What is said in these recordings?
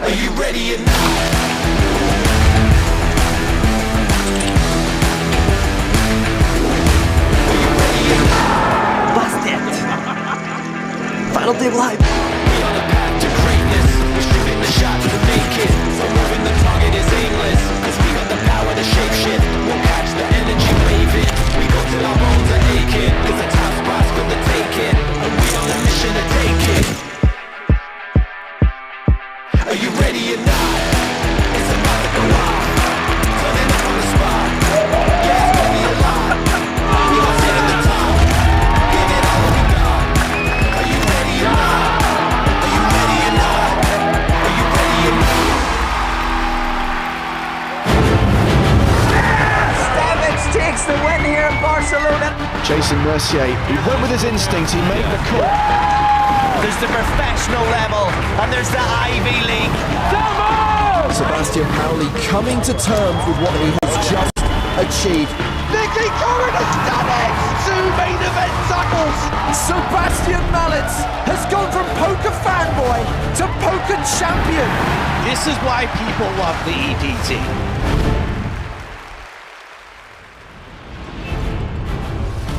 Are you ready or not? Bust it! Final table hype! We on the path to greatness. We're shooting the shot to make it. So moving the target is aimless. Cause we got the power to shape shit. We'll catch the energy waving. We go till our bones are aching. Cause the top spot's for the taking. And we on a mission to take it. Are you ready or not? It's about to go off. Turning up on the spot. Yeah, it's gonna be a lot. We gon' sit at the top. Give it all we got. Are you ready or not? Are you ready or not? Are you ready or not? Stamets takes the win here in Barcelona. Jason Mercier, he went with his instincts, he made the call. There's the professional level, and there's the Ivy League. Sebastian Pauli coming to terms with what he has just achieved. Nicky Corrin has done it! 2 main event titles! Sebastian Mallets has gone from poker fanboy to poker champion. This is why people love the EDT.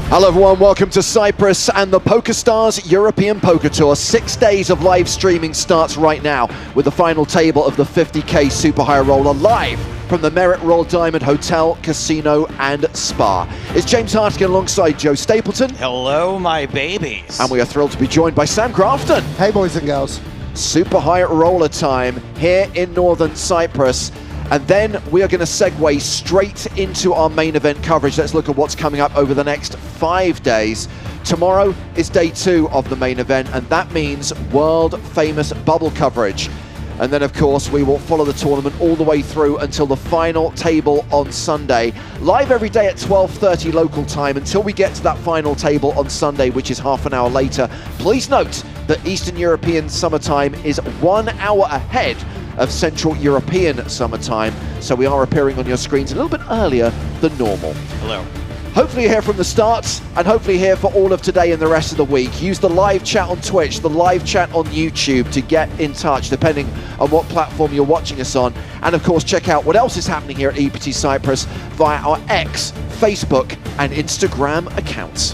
Hello everyone, welcome to Cyprus and the PokerStars European Poker Tour. 6 days of live streaming starts right now with the final table of the 50k Super High Roller live from the Merit Royal Diamond Hotel, Casino and Spa. It's James Hartigan alongside Joe Stapleton. Hello, my babies. And we are thrilled to be joined by Sam Grafton. Hey boys and girls. Super High Roller time here in Northern Cyprus. And then we are going to segue straight into our main event coverage. Let's look at what's coming up over the next 5 days. Tomorrow is day 2 of the main event, and that means world famous bubble coverage. And then, of course, we will follow the tournament all the way through until the final table on Sunday. Live every day at 12:30 local time until we get to that final table on Sunday, which is half an hour later. Please note that Eastern European summertime is 1 hour ahead of Central European summertime, so we are appearing on your screens a little bit earlier than normal. Hello. Hopefully you're here from the start, and hopefully here for all of today and the rest of the week. Use the live chat on Twitch, the live chat on YouTube to get in touch, depending on what platform you're watching us on. And of course, check out what else is happening here at EPT Cyprus via our X, Facebook, and Instagram accounts.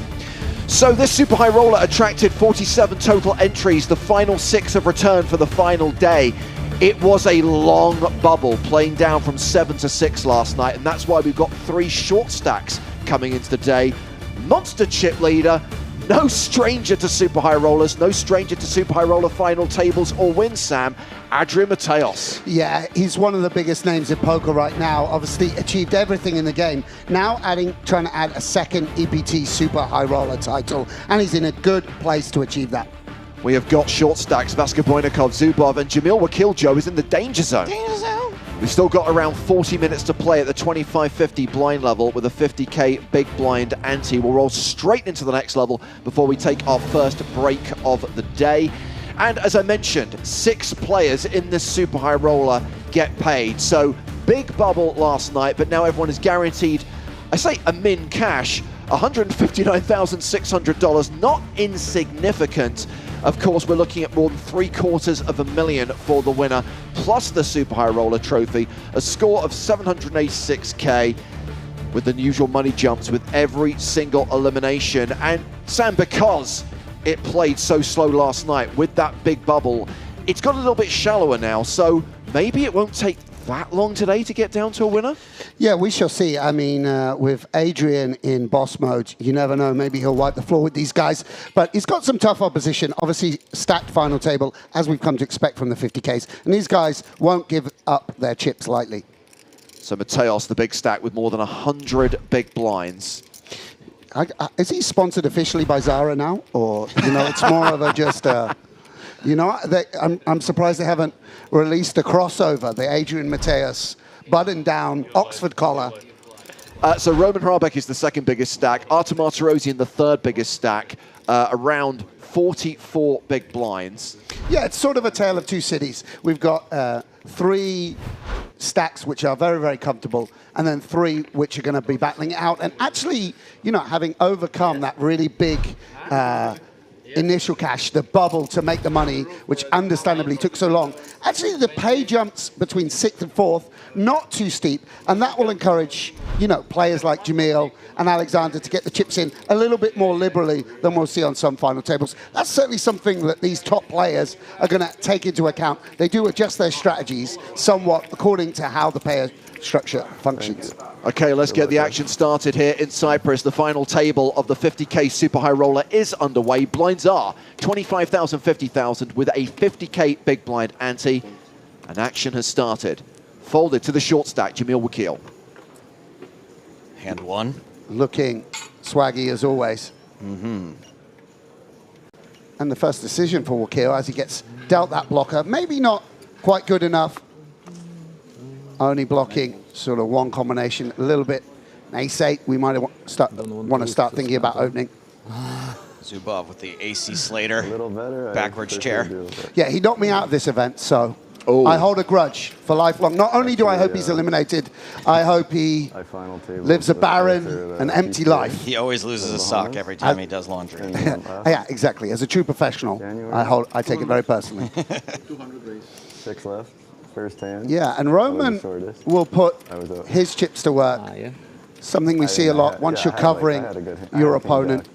So this Super High Roller attracted 47 total entries. The final 6 have returned for the final day. It was a long bubble, playing down from 7 to 6 last night, and that's why we've got 3 short stacks coming into the day. Monster chip leader, no stranger to Super High Rollers, no stranger to Super High Roller final tables or wins, Sam. Adrian Mateos. Yeah, he's one of the biggest names in poker right now. Obviously achieved everything in the game. Now trying to add a second EPT Super High Roller title, and he's in a good place to achieve that. We have got short stacks. Vaska Boynikov, Zubov, and Jamil Wakil Joe is in the danger zone. We've still got around 40 minutes to play at the 25-50 blind level with a 50k big blind ante. We'll roll straight into the next level before we take our first break of the day. And as I mentioned, 6 players in this Super High Roller get paid. So big bubble last night, but now everyone is guaranteed, I say a min cash, $159,600, not insignificant. Of course, we're looking at more than $750,000 for the winner, plus the Super High Roller trophy, a score of 786k with the usual money jumps with every single elimination. And Sam, because it played so slow last night with that big bubble, it's got a little bit shallower now, so maybe it won't take that long today to get down to a winner? Yeah, we shall see. I mean, with Adrian in boss mode, you never know. Maybe he'll wipe the floor with these guys. But he's got some tough opposition. Obviously, stacked final table, as we've come to expect from the 50Ks. And these guys won't give up their chips lightly. So Mateos, the big stack with more than 100 big blinds. Is he sponsored officially by Zara now? Or, you know, it's more of a just... You know, I'm surprised they haven't released a crossover, the Adrian Mateos button-down Oxford collar. So Roman Hrabek is the second biggest stack. Artem Arturosian, the third biggest stack, around 44 big blinds. Yeah, it's sort of a tale of two cities. We've got 3 stacks which are very, very comfortable, and then 3 which are going to be battling it out. And actually, you know, having overcome that really big initial cash, the bubble to make the money, which understandably took so long. Actually, the pay jumps between 6th and 4th, not too steep, and that will encourage, you know, players like Jamil and Alexander to get the chips in a little bit more liberally than we'll see on some final tables. That's certainly something that these top players are going to take into account. They do adjust their strategies somewhat according to how the payer structure functions. Okay, let's get the action started here in Cyprus. The final table of the 50k Super High Roller is underway. Blinds are 25,000, 50,000 with a 50k big blind ante. And action has started. Folded to the short stack, Jamil Wakil. Hand one. Looking swaggy as always. And the first decision for Wakil as he gets dealt that blocker. Maybe not quite good enough. Only blocking sort of one combination, a little bit. Ace-8, we might want to start thinking about opening. Zubov with the AC Slater. A little better. Backwards chair. Yeah, he knocked me out of this event, so I hold a grudge for lifelong. Not only do I hope he's eliminated, I hope he lives a barren and empty life. He always loses a sock every time he does laundry. Yeah, exactly. As a true professional, I take it very personally. 6 left. First hand. Yeah, and Roman will put his chips to work. Something we see a lot once you're covering your opponent.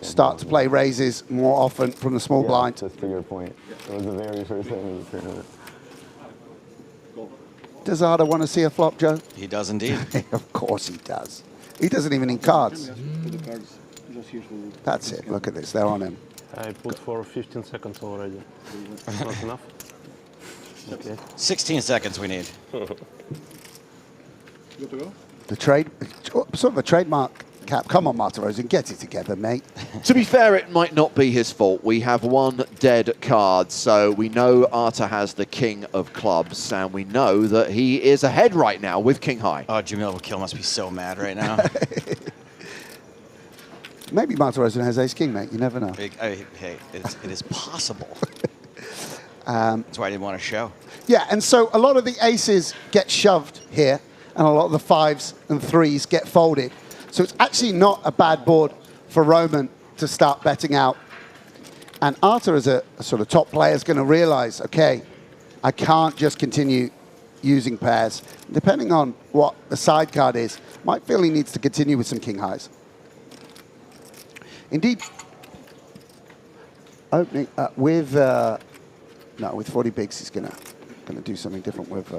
Start to play raises more often from the small blind. Just to your point, it was the very first hand of the tournament. Does Arda want to see a flop, Joe? He does indeed. Of course he does. He doesn't even need cards. That's it. Look at this. They're on him. I put for 15 seconds already. Not enough? Okay. 16 seconds we need. The trade, sort of a trademark cap. Come on, Martirosian, get it together, mate. To be fair, it might not be his fault. We have one dead card, so we know Arta has the king of clubs, and we know that he is ahead right now with king high. Oh, Jamil Wakil must be so mad right now. Maybe Martirosian has ace king, mate. You never know. Hey, it is possible. That's why I didn't want to show. Yeah, and so a lot of the aces get shoved here, and a lot of the 5s and 3s get folded. So it's actually not a bad board for Roman to start betting out. And Arta, as a sort of top player, is going to realize, okay, I can't just continue using pairs. Depending on what the side card is, might feel he needs to continue with some king highs. Indeed, opening with 40 bigs, he's gonna do something different with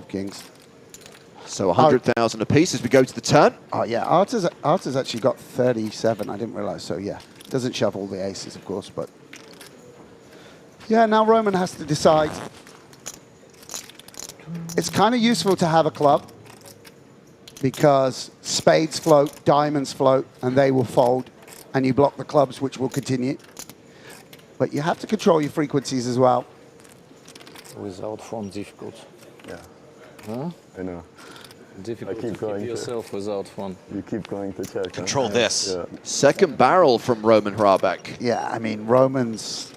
kings. So 100,000 apiece as we go to the turn. Oh yeah, Arta's actually got 37. I didn't realize. So yeah, doesn't shove all the aces, of course, but yeah. Now Roman has to decide. It's kind of useful to have a club because spades float, diamonds float, and they will fold, and you block the clubs, which will continue. But you have to control your frequencies as well. Without form difficult. Yeah. Huh? I know. Difficult I keep to going keep to- yourself without fun. You keep going to check. Control this. Yeah. Second barrel from Roman Hrabak. Yeah, I mean, Roman's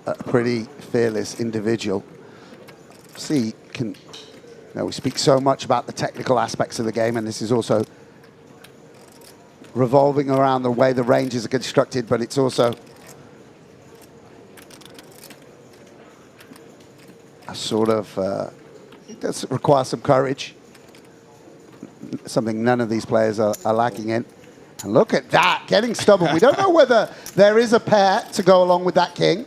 a pretty fearless individual. See, we speak so much about the technical aspects of the game, and this is also revolving around the way the ranges are constructed, but it's also a sort of, it does require some courage, something none of these players are lacking in. And look at that, getting stubborn. We don't know whether there is a pair to go along with that king.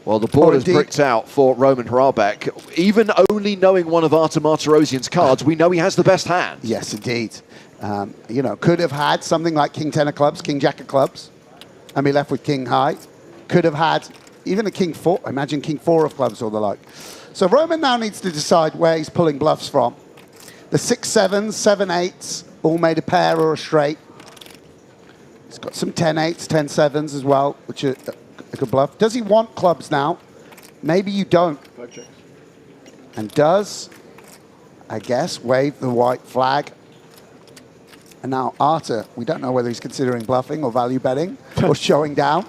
Well, the board Or is indeed- bricked out for Roman Hrabak. Even only knowing one of Arta Martirosian's cards, we know he has the best hand. Yes, indeed. You know, could have had something like king 10 of clubs, king jack of clubs, and be left with king high. Could have had even a king 4, imagine king 4 of clubs or the like. So Roman now needs to decide where he's pulling bluffs from. The 6-7s, 7-8s, all made a pair or a straight. He's got some 10-8s, 10-7s as well, which are a good bluff. Does he want clubs now? Maybe you don't. And does, I guess, wave the white flag. And now Arta, we don't know whether he's considering bluffing or value betting or showing down.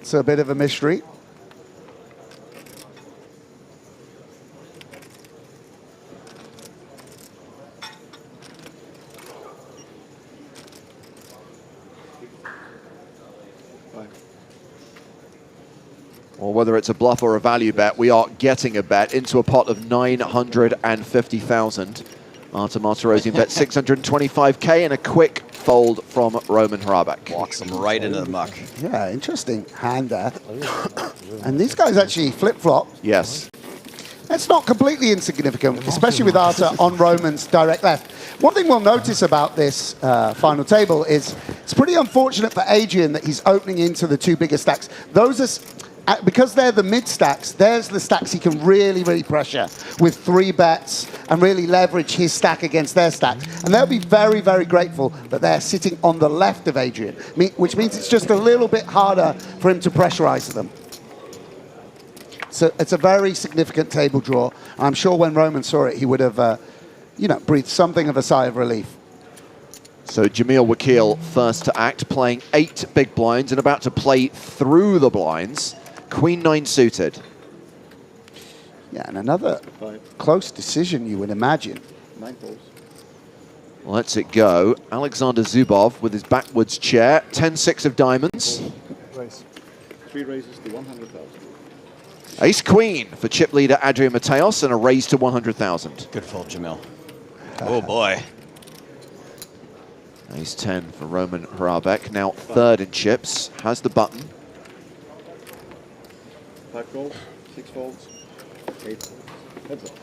It's a bit of a mystery. or whether it's a bluff or a value bet, we are getting a bet into a pot of 950,000. Marta Martirosian bet 625K and a quick fold from Roman Hrabak. Walks him right into the muck. Yeah, interesting hand there. And these guys actually flip-flop. Yes. That's not completely insignificant, especially with Arta on Roman's direct left. One thing we'll notice about this final table is it's pretty unfortunate for Adrian that he's opening into the two biggest stacks. Those are, because they're the mid stacks, there's the stacks he can really, really pressure with 3 bets and really leverage his stack against their stack. And they'll be very, very grateful that they're sitting on the left of Adrian, which means it's just a little bit harder for him to pressurize them. So it's a very significant table draw. I'm sure when Roman saw it, he would have, breathed something of a sigh of relief. So Jamil Wakil first to act, playing 8 big blinds and about to play through the blinds. Queen 9 suited. Yeah, and another close decision, you would imagine. 9 folds. Lets it go. Alexander Zubov with his backwards chair. 10-6 of diamonds. Raise. 3 raises to 100,000. Ace Queen for chip leader Adrian Mateos and a raise to 100,000. Good fold, Jamil. Oh boy. Ace 10 for Roman Hrabak, now third in chips, has the button. 5 folds, 6 folds, 8 folds. Heads up.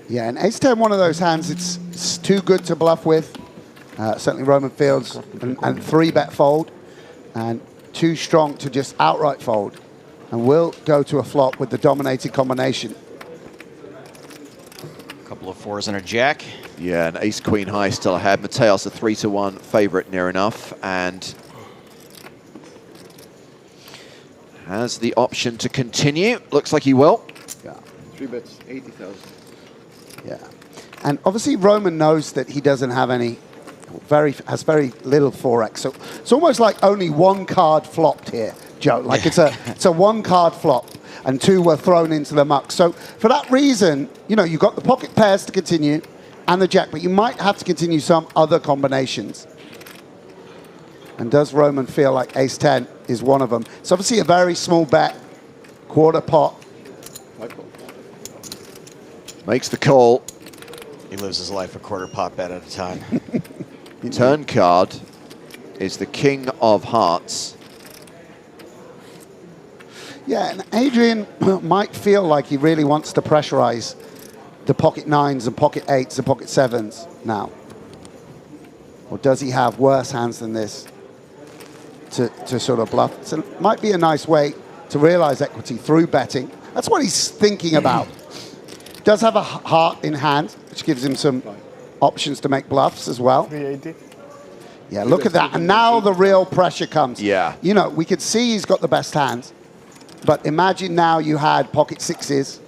Yeah, and ace-10, one of those hands it's too good to bluff with. Certainly Roman feels, and 3-bet fold, and too strong to just outright fold. And will go to a flop with the dominating combination. A couple of 4s and a jack. Yeah, and Ace Queen high still ahead. Mateos a 3-1 favorite near enough, and has the option to continue. Looks like he will. Yeah. 3 bets, 80,000. Yeah. And obviously Roman knows that he doesn't have has very little forex. So it's almost like only 1 card flopped here, Joe. Like it's a 1-card flop and 2 were thrown into the muck. So for that reason, you've got the pocket pairs to continue and the jack, but you might have to continue some other combinations. And does Roman feel like ace-10 is one of them? It's obviously a very small bet, quarter pot. Makes the call. He lives his life a quarter pot bet at a time. Turn card is the King of Hearts. Yeah, and Adrian might feel like he really wants to pressurize the pocket 9s and pocket 8s and pocket 7s now. Or does he have worse hands than this to sort of bluff? So it might be a nice way to realize equity through betting. That's what he's thinking about. Does have a heart in hand, which gives him some options to make bluffs as well. 380. Yeah, look at that. And now the real pressure comes. Yeah. We could see he's got the best hands. But imagine now you had pocket 6s.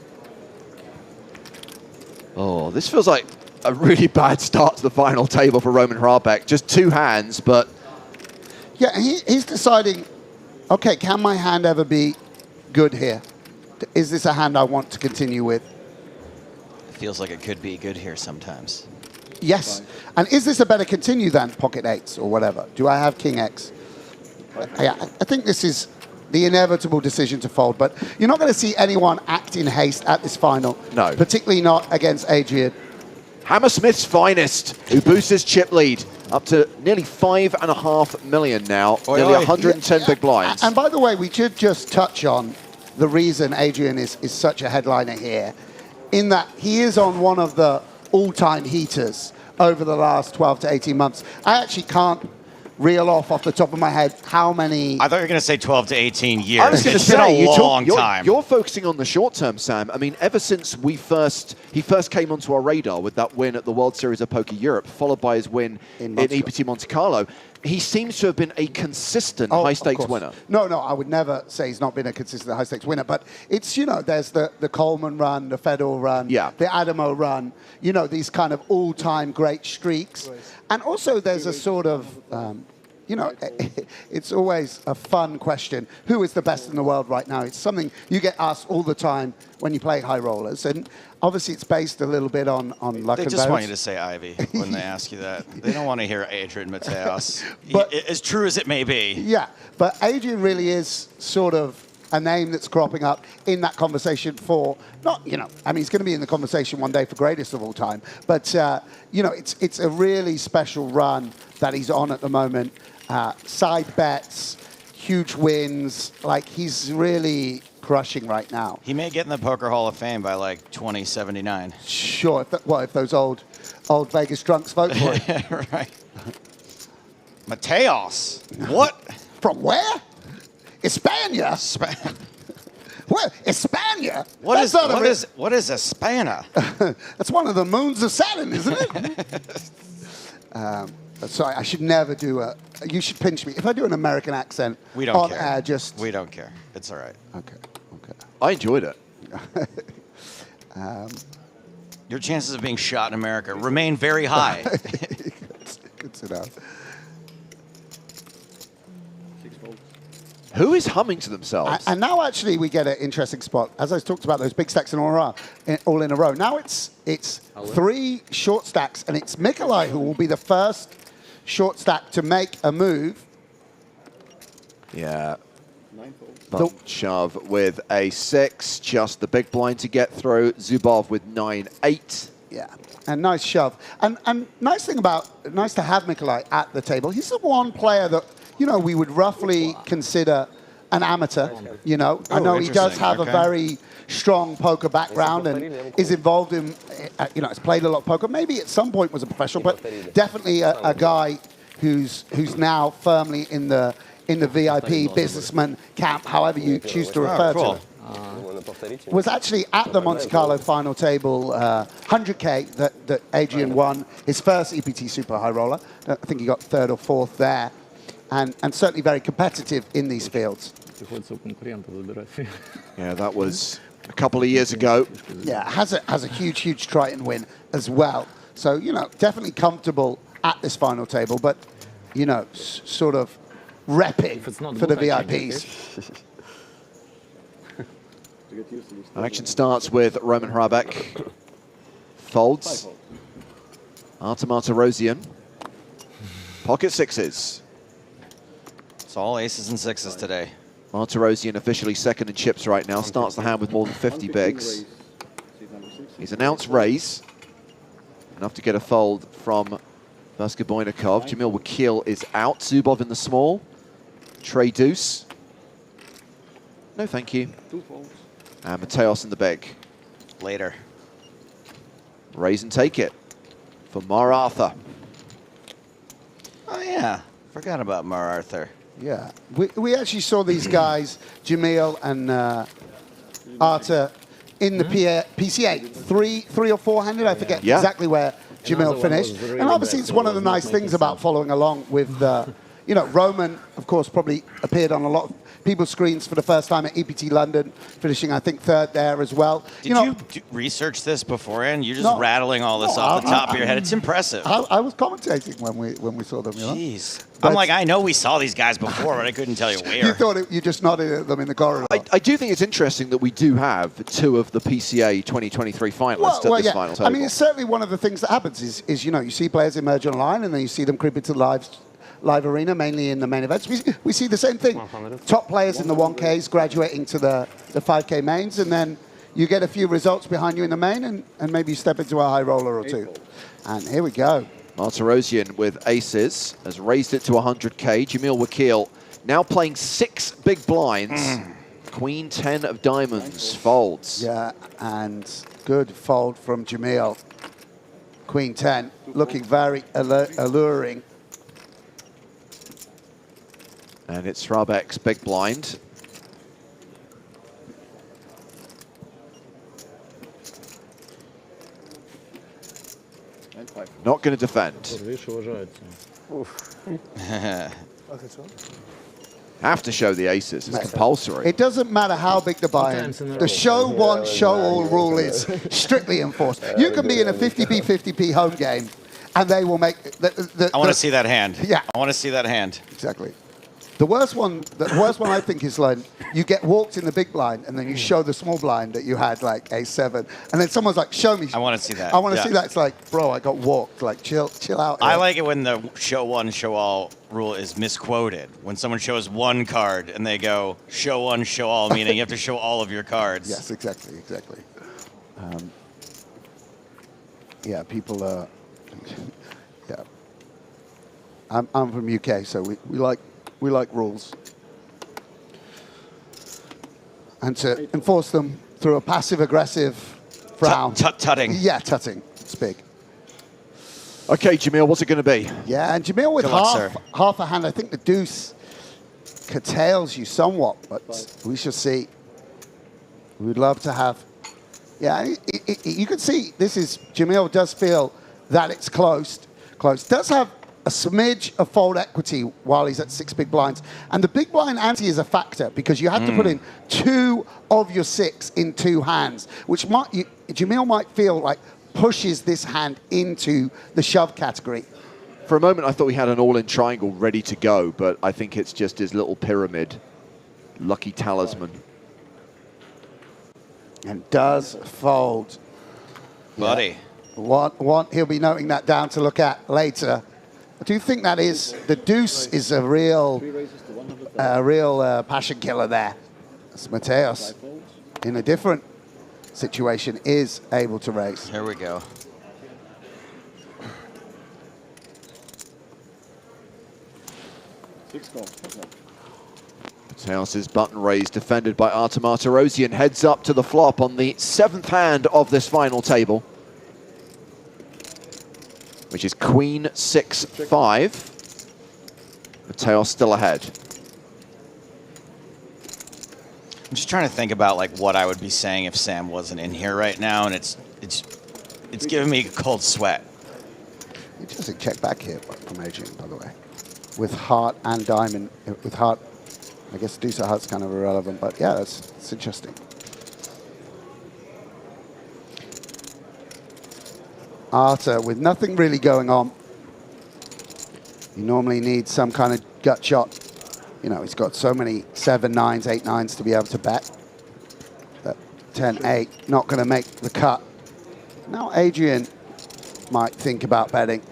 Oh, this feels like a really bad start to the final table for Roman Hrabak. Just 2 hands, but... Yeah, he's deciding, okay, can my hand ever be good here? Is this a hand I want to continue with? Feels like it could be good here sometimes. Yes. And is this a better continue than pocket 8s or whatever? Do I have king X? Yeah, I think this is the inevitable decision to fold, but you're not going to see anyone act in haste at this final. No. Particularly not against Adrian. Hammersmith's finest, who boosts his chip lead up to nearly 5.5 million now, nearly 110 big blinds. And by the way, we should just touch on the reason Adrian is such a headliner here, in that he is on one of the all-time heaters over the last 12 to 18 months. I actually can't reel off the top of my head how many... I thought you were going to say 12 to 18 years. I was going to It's say, been a long time. You're focusing on the short term, Sam. I mean, ever since he first came onto our radar with that win at the World Series of Poker Europe, followed by his win in EPT Monte Carlo, he seems to have been a consistent high-stakes winner. No, I would never say he's not been a consistent high-stakes winner, but it's, there's the Coleman run, the Federal run, the Adamo run, these kind of all-time great streaks. And also there's a sort of, it's always a fun question. Who is the best in the world right now? It's something you get asked all the time when you play high rollers. And obviously it's based a little bit on luck and They just want you to say Ivy when they ask you that. They don't want to hear Adrian Mateos, as true as it may be. Yeah, but Adrian really is sort of a name that's cropping up in that conversation for, not, you know, I mean, he's going to be in the conversation one day for greatest of all time, but, you know, it's a really special run that he's on at the moment. Side bets, huge wins, like he's really crushing right now. He may get in the Poker Hall of Fame by like 2079. Sure, if those old Vegas drunks vote for it. Right. Mateos. What? From where? España. Where? España? What is Espana? That's one of the moons of Saturn, isn't it? Sorry, I should never do a. You should pinch me if I do an American accent. We don't on care. Air, just we don't care. It's all right. Okay. I enjoyed it. Your chances of being shot in America remain very high. Good to know. 6 folds. Who is humming to themselves? And now actually we get an interesting spot. As I talked about those big stacks in all in a row. Now it's 3 short stacks, and it's Mikolai who will be the first short stack to make a move. Yeah. 9 folds. Button shove with a 6, just the big blind to get through. Zubov with 9-8. Yeah, and nice shove. And nice to have Mikolai at the table. He's the one player that, you know, we would roughly consider an amateur, you know. I know he does have a very strong poker background and is involved in, you know, has played a lot of poker. Maybe at some point was a professional, but definitely a guy who's now firmly in the VIP businessman camp, however you choose to refer to it. Was actually at the Monte Carlo final table, 100K that Adrian won, his first EPT Super High Roller. I think he got 3rd or 4th there, and certainly very competitive in these fields. Yeah, that was a couple of years ago. Yeah, has a huge Triton win as well. So, you know, definitely comfortable at this final table, but, you know, sort of repping for the VIPs. Action starts with Roman Hrabek. Folds. Artem Martirosyan. Pocket 6s. It's all aces and 6s today. Martirosyan officially second in chips right now. Starts the hand with more than 50 bigs. He's announced raise. Enough to get a fold from Vaska Boynikov. Jamil Wakil is out. Zubov in the small. Trey Deuce. No, thank you. 2 folds. And Mateos in the big. Later. Raise and take it for Mar Arthur. Oh, yeah. Forgot about Mar Arthur. Yeah. We actually saw these guys, Jamil and Arthur, in the PCA. Three or four-handed, I forget exactly where Jamil finished. And obviously it's one of the nice things about following along with, you know, Roman, of course, probably appeared on a lot of people's screens for the first time at EPT London, finishing, I think, 3rd there as well. Did you research this beforehand? You're just rattling all this off the top of your head. It's impressive. I was commentating when we saw them, you know? Jeez. I'm like, I know we saw these guys before, but I couldn't tell you where. You thought you just nodded at them in the corridor. I do think it's interesting that we do have 2 of the PCA 2023 finalists at this final table. I mean, it's certainly one of the things that happens is, you know, you see players emerge online and then you see them creep into live arena, mainly in the main events. We see the same thing. Top players in the 1Ks graduating to the 5K mains, and then you get a few results behind you in the main, and maybe you step into a high roller or 2. And here we go. Martirosyan with aces has raised it to 100K. Jamil Wakil now playing 6 big blinds. Queen 10 of diamonds folds. Yeah, and good fold from Jamil. Queen 10 looking very alluring. And it's Hrabek's big blind. Not going to defend. Have to show the aces. It's compulsory. It doesn't matter how big the buy-in. The show one, show all rule is strictly enforced. You can be in a 50p, 50p home game, and they will make... I want to see that hand. Yeah. I want to see that hand. Exactly. The worst one I think is like you get walked in the big blind and then you show the small blind that you had like A7, and then someone's like, "Show me." I want to see that. I want to see that. It's like, bro, I got walked. Like, chill out. I like it when the show one, show all rule is misquoted. When someone shows one card and they go, show one, show all, meaning you have to show all of your cards. Yes, exactly. Yeah, people are. Yeah, I'm from UK, so we like rules, and to enforce them through a passive-aggressive frown. Tutting. Yeah, tutting. It's big. Okay, Jamil, what's it going to be? Yeah, and Jamil with Good luck, half a hand. I think the deuce curtails you somewhat, but we shall see. We'd love to have. Yeah, you can see this is Jamil does feel that it's closed. Does have a smidge of fold equity while he's at 6 big blinds, and the big blind ante is a factor because you have to put in 2 of your 6 in 2 hands, which Jamil might feel like pushes this hand into the shove category. For a moment, I thought we had an all-in triangle ready to go, but I think it's just his little pyramid. Lucky talisman. And does fold. Buddy. Yeah. He'll be noting that down to look at later. I do think that is, the deuce is a real passion killer there. As Mateos, in a different situation, is able to raise. Here we go. Mateos' button raised, defended by Artem Martirosyan, heads up to the flop on the 7th hand of this final table, which is Queen 6-5. Mateos still ahead. I'm just trying to think about like what I would be saying if Sam wasn't in here right now, and it's giving me a cold sweat. Interesting check back here from Adrian, by the way, with heart and diamond. With heart, I guess deuce of heart's kind of irrelevant, but yeah, it's interesting. Arta with nothing really going on. You normally need some kind of gut shot. You know, he's got so many 7 9s, 8 9s to be able to bet. But 10-8, not going to make the cut. Now Adrian might think about betting.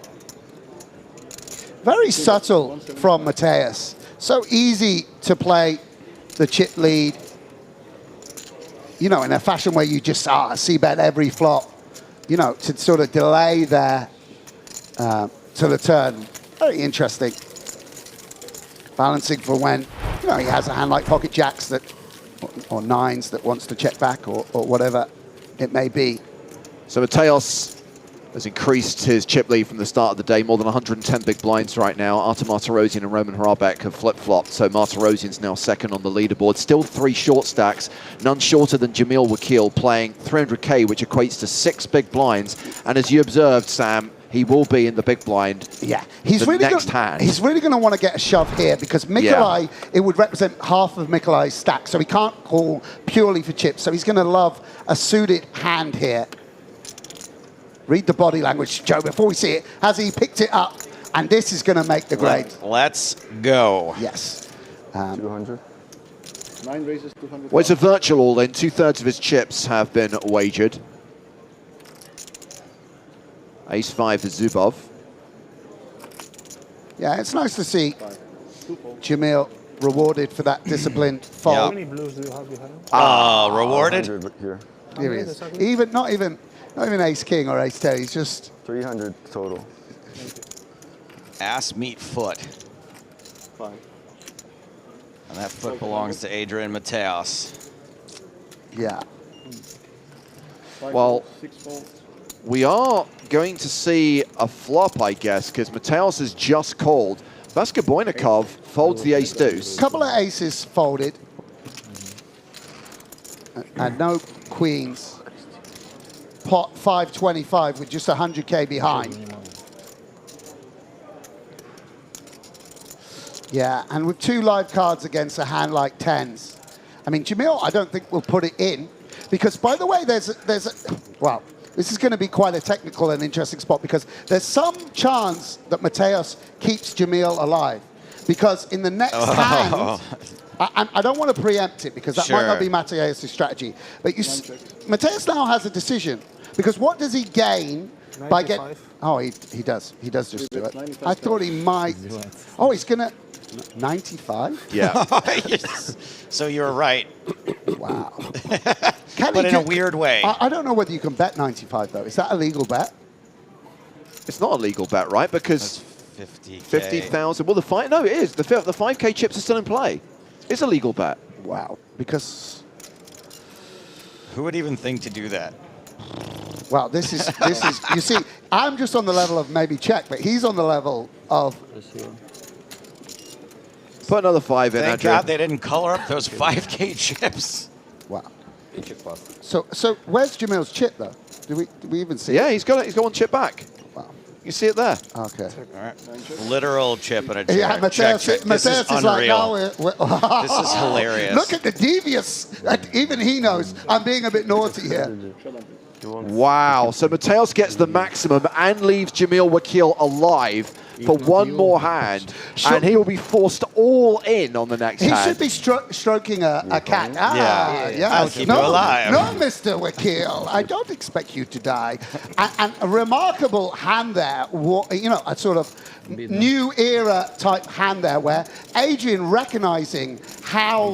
Very subtle from Mateus. So easy to play the chip lead, you know, in a fashion where you just c-bet every flop, you know, to sort of delay there to the turn. Very interesting. Balancing for when, you know, he has a hand like pocket jacks that, or 9s that wants to check back or whatever it may be. So Mateos has increased his chip lead from the start of the day, more than 110 big blinds right now. Artem Martirosyan and Roman Hrabek have flip-flopped, so Martirosyan's now second on the leaderboard. Still 3 short stacks, none shorter than Jamil Wakil, playing 300k, which equates to 6 big blinds. And as you observed, Sam, he will be in the big blind. Yeah, he's really hand. He's really going to want to get a shove here because Mikolai, it would represent half of Mikolai's stack, so he can't call purely for chips. So he's going to love a suited hand here. Read the body language, Joe, before we see it. Has he picked it up? And this is going to make the grade. Let's go. Yes. 200. 9 raises, 200. Well, it's a virtual all-in. 2/3 of his chips have been wagered. Ace-5 is Zubov. Yeah, it's nice to see Jamil rewarded for that disciplined fold. How many blues do you have behind? Rewarded? 100 here. Here he is. Not even ace king or ace 10. He's just 300 total. Ass, meat, foot. 5. And that foot belongs to Adrian Mateos. yeah. 5 Well, folds, 6 folds. we are going to see a flop, I guess, because Mateos has just called. Vaska Boynikov folds the ace-deuce. Couple of aces folded. And no queens. Pot 525 with just 100k behind. Yeah, and with 2 live cards against a hand like 10s. I mean, Jamil, I don't think will put it in because, by the way, well, this is going to be quite a technical and interesting spot because there's some chance that Mateos keeps Jamil alive. because in the next hand, I don't want to preempt it because that might not Sure. be Mateus' strategy. But Mateus now has a decision because what does he gain by getting? 95. Oh, he does. He does just do it. 95 I thought he might. Oh, he's gonna 95. Yeah. Yes. So you're right, Wow. Can but he in a do- weird way. I don't know whether you can bet 95 though. Is that a legal bet? It's not a legal bet, right? Because 50K. 50,000. Well, no, it is. The 5K chips are still in play. It's a legal bet. Wow. Because Who would even think to do that? well, this is you see, I'm just on the level of maybe check, but he's on the level of Put another 5 in, Thank Andrew. God they didn't color up those 5K chips. wow. So where's Jamil's chip though? Do we even see? Yeah, it? he's got one chip back. Wow. You see it there. Okay. All right. Literal chip and a check. Yeah, Mateus, Check. This Mateus is is like, unreal. no, This is hilarious. Look at the devious. Even he knows I'm being a bit naughty here. Wow. So Mateus gets the maximum and leaves Jamil Wakil alive for one more hand, and he will be forced all in on the next He hand. should be stroking a cat. Yeah. I'll keep you alive. No, Mr. Wakil, I don't expect you to die. And a remarkable hand there, you know, a sort of new era type hand there where Adrian recognizing how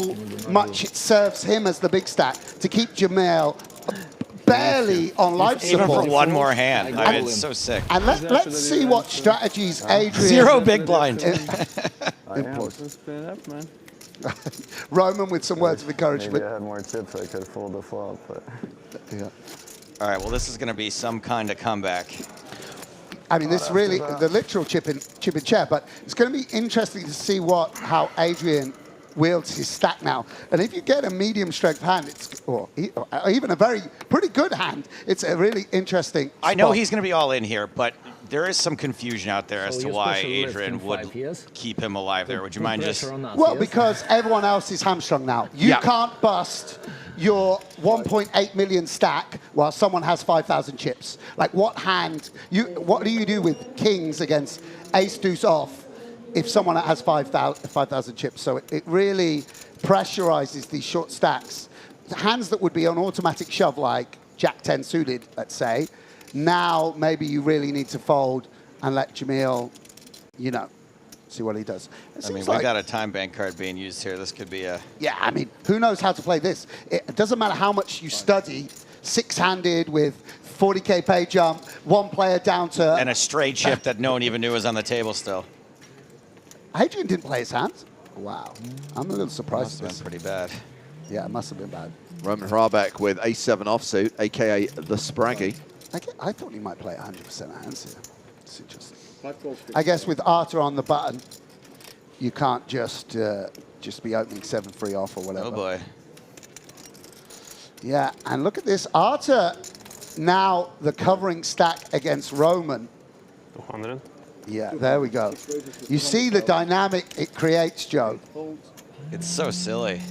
much it serves him as the big stack to keep Jamil barely on life Even support. for one more hand. I mean, it's so sick. And let's see what strategies Adrian... Zero big blind. Spin up, man. Roman with some words of encouragement. Maybe I had more tips, I could fold the flop, but... Yeah. All right, well, this is going to be some kind of comeback. I mean, this really, the literal chip in chair, but it's going to be interesting to see how Adrian wields his stack now. And if you get a medium strength hand, or even a pretty good hand, it's a really interesting I know spot. he's going to be all in here, but there is some confusion out there as to why Adrian would keep him alive there. Would you mind just... Well, because everyone else is hamstrung now. You can't bust your 1.8 million stack while someone has 5,000 chips. Like, what do you do with kings against ace deuce off if someone has 5,000 chips? So it really pressurizes these short stacks. The hands that would be an automatic shove like Jack 10 suited, let's say, now maybe you really need to fold and let Jamil, you know, see what he does. I mean, we've got a time bank card being used here. This could be a... Yeah, I mean, who knows how to play this? It doesn't matter how much you study, six-handed with 40K pay jump, one player down to... And a straight chip that no one even knew was on the table still. Adrian didn't play his hands. Wow. I'm a little surprised. Must have been pretty bad. Yeah, it must have been bad. Roman Hrabek with ace-7 offsuit, a.k.a. the Spraggy. I thought he might play 100% hands here. It's interesting. 5 calls, I guess with Arthur on the button, you can't just be opening 7-3 off or whatever. Oh, boy. Yeah, and look at this. Arthur now the covering stack against Roman. 200. Yeah, there we go. You see the dynamic it creates, Joe. It's so silly.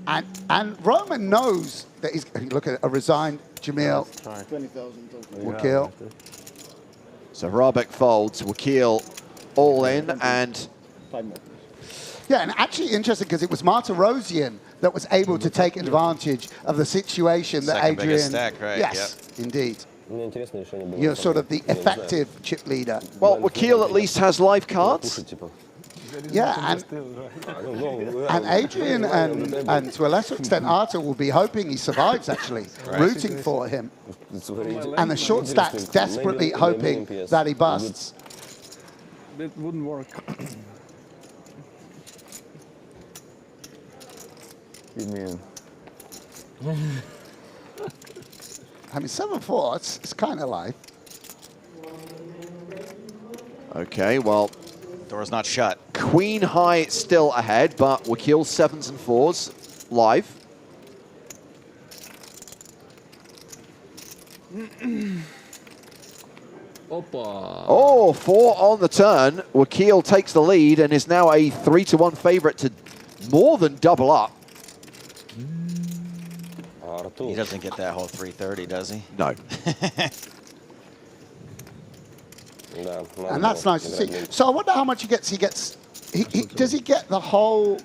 And Roman knows that he's... Look at a resigned Jamil. 20,000. Wakil. So Hrabek folds, Wakil all in, and 5 more. Yeah, and actually interesting because it was Martirosian that was able to take advantage of the situation that Second Adrian... biggest stack, right, Yes, indeed. You're sort of the effective chip leader. well, Wakil at least has live cards. Yeah, and Adrian and to a lesser extent Arthur will be hoping he survives actually, rooting for him. And the short stacks desperately hoping that he busts. It wouldn't work. Give me in. I mean, 7-4, it's kind of like... Okay, well, Door's not shut. Queen High still ahead, but Wakil 7s and 4s live. Oh, 4 on the turn. Wakil takes the lead and is now a 3-1 favorite to more than double up. He doesn't get that whole 330, does he? No. And that's nice to see. So I wonder how much he gets. He gets Does he get the whole?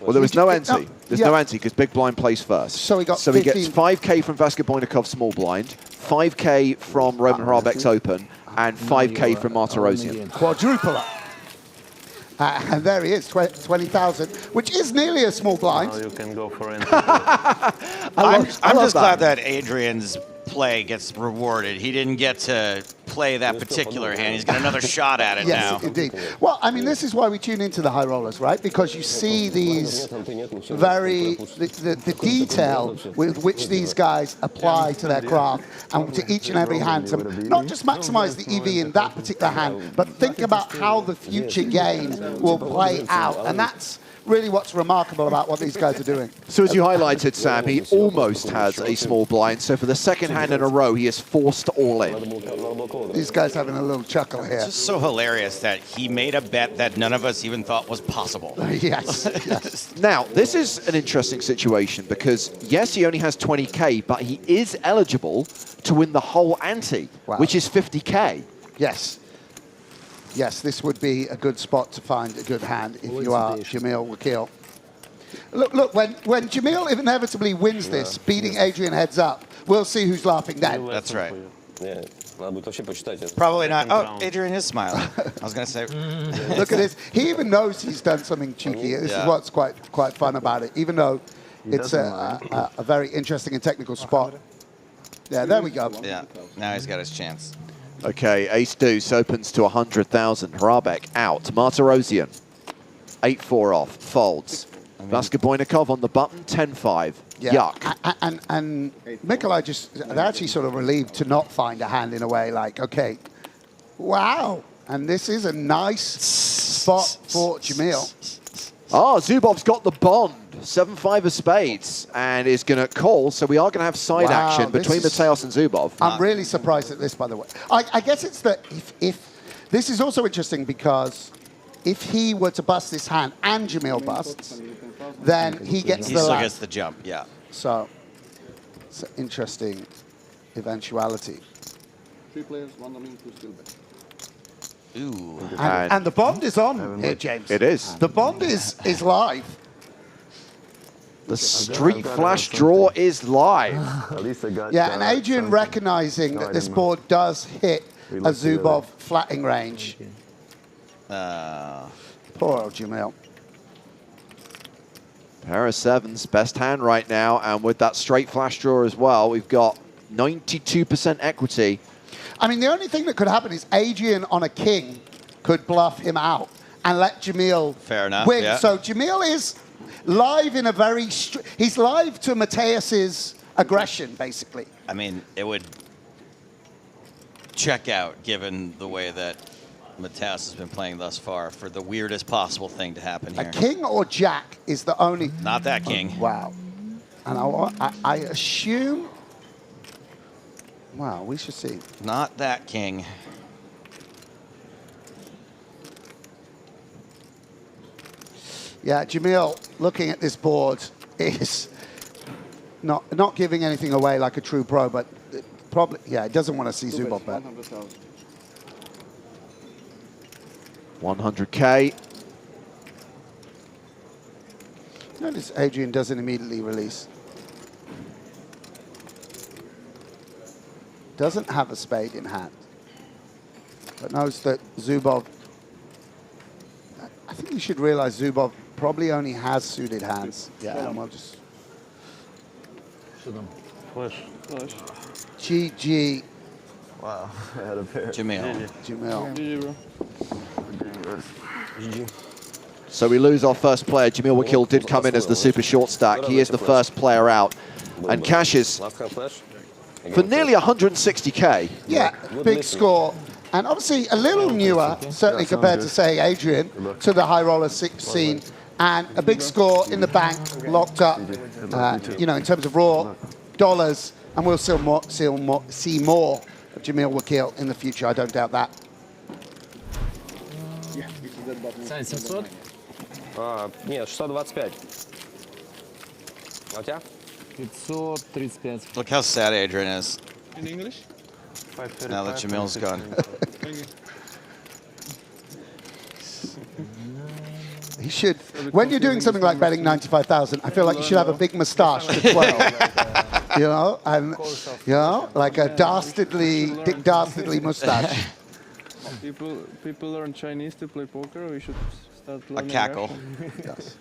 Well, there was no ante. No, There's yeah. no ante because big blind plays first. So he got So he gets 15. 5K from Vaska Boynikov small blind, 5K from Roman Hrabek's open, and 5K from Martirosyan. Quadruple up. And there he is, 20,000, which is nearly a small blind. Now you can go for anything. I'm love just glad that. that Adrian's play gets rewarded. He didn't get to play that particular hand. He's got another shot at it Yes, now. indeed. Well, I mean, this is why we tune into the high rollers, right? Because you see these the detail with which these guys apply to their craft and to each and every hand to not just maximize the EV in that particular hand, but think about how the future game will play out. And that's really what's remarkable about what these guys are doing. So as you highlighted, Sam, he almost has a small blind. So for the second hand in a row, he is forced all in. These guys having a little chuckle here. It's just so hilarious that he made a bet that none of us even thought was possible. Yes, yes. Now, this is an interesting situation because, yes, he only has 20K, but he is eligible to win the whole ante, Wow. which is 50K. Yes. Yes, this would be a good spot to find a good hand if you are Jamil Wakil. Look, when Jamil inevitably wins this, beating Adrian heads up, we'll see who's laughing then. That's right. Probably not. Oh, Adrian is smiling. I was going to say. Look at this. He even knows he's done something cheeky. This is what's quite fun about it, even though it's a very interesting and technical spot. Yeah, there we go. Yeah, now he's got his chance. Okay, ace deuce opens to 100,000. Hrabek out. Martirosyan, 8-4 off, folds. Vaska Boynikov on the button, 10-5. Yeah. Yuck. And Mikolaj they're actually sort of relieved to not find a hand in a way like, okay, wow. And this is a nice spot for Jamil. Oh, Zubov's got the bond. 7-5 of spades and is going to call. So we are going to have side action between Mateos and Zubov. I'm really surprised at this, by the way. I guess it's that if this is also interesting because if he were to bust this hand and Jamil busts, then he gets He the still lap. gets the jump, yeah. So it's an interesting eventuality. 3 players, 1 dummy, 2 still bet. Ooh. And the bond is on here, James. It is. The bond is live. The street flash draw is live. Yeah, and Adrian recognizing that this board does hit a Zubov flatting range. Poor old Jamil. Pair of sevens, best hand right now. And with that straight flash draw as well, we've got 92% equity. I mean, the only thing that could happen is Adrian on a king could bluff him out and let Jamil Fair enough, win. yeah. So Jamil is live in a very... he's live to Mateus's aggression, basically. I mean, it would check out given the way that Mateus has been playing thus far for the weirdest possible thing to happen here. A king or jack is the only... Not that king. Wow. And I assume... Wow, we should see. Not that king. Yeah, Jamil, looking at this board, is not giving anything away like a true pro, but probably, yeah, he doesn't want to see Zubov bet. 100K. Notice Adrian doesn't immediately release. Doesn't have a spade in hand, but knows that Zubov, I think you should realize Zubov probably only has suited hands. Yeah, and we'll just... Flash. GG. Wow, I had a pair. Jamil. Jamil. So we lose our first player. Jamil Wakil did come in as the super short stack. He is the first player out and cashes Last hand flash. for nearly 160K. Yeah, big score. And obviously a little newer, certainly compared to, say, Adrian, to the high roller scene. And a big score in the bank, locked up, you know, in terms of raw dollars. And we'll see more of Jamil Wakil in the future, I don't doubt that. Нет, 625. А у тебя? 535. Look how sad Adrian is In English? now that Jamil's gone. Thank you. He should. When you're doing something like betting 95,000, I feel like you should have a big moustache to 12. You know, and you know, like a Dick Dastardly moustache. People learn Chinese to play poker. We should start learning A cackle. Yes.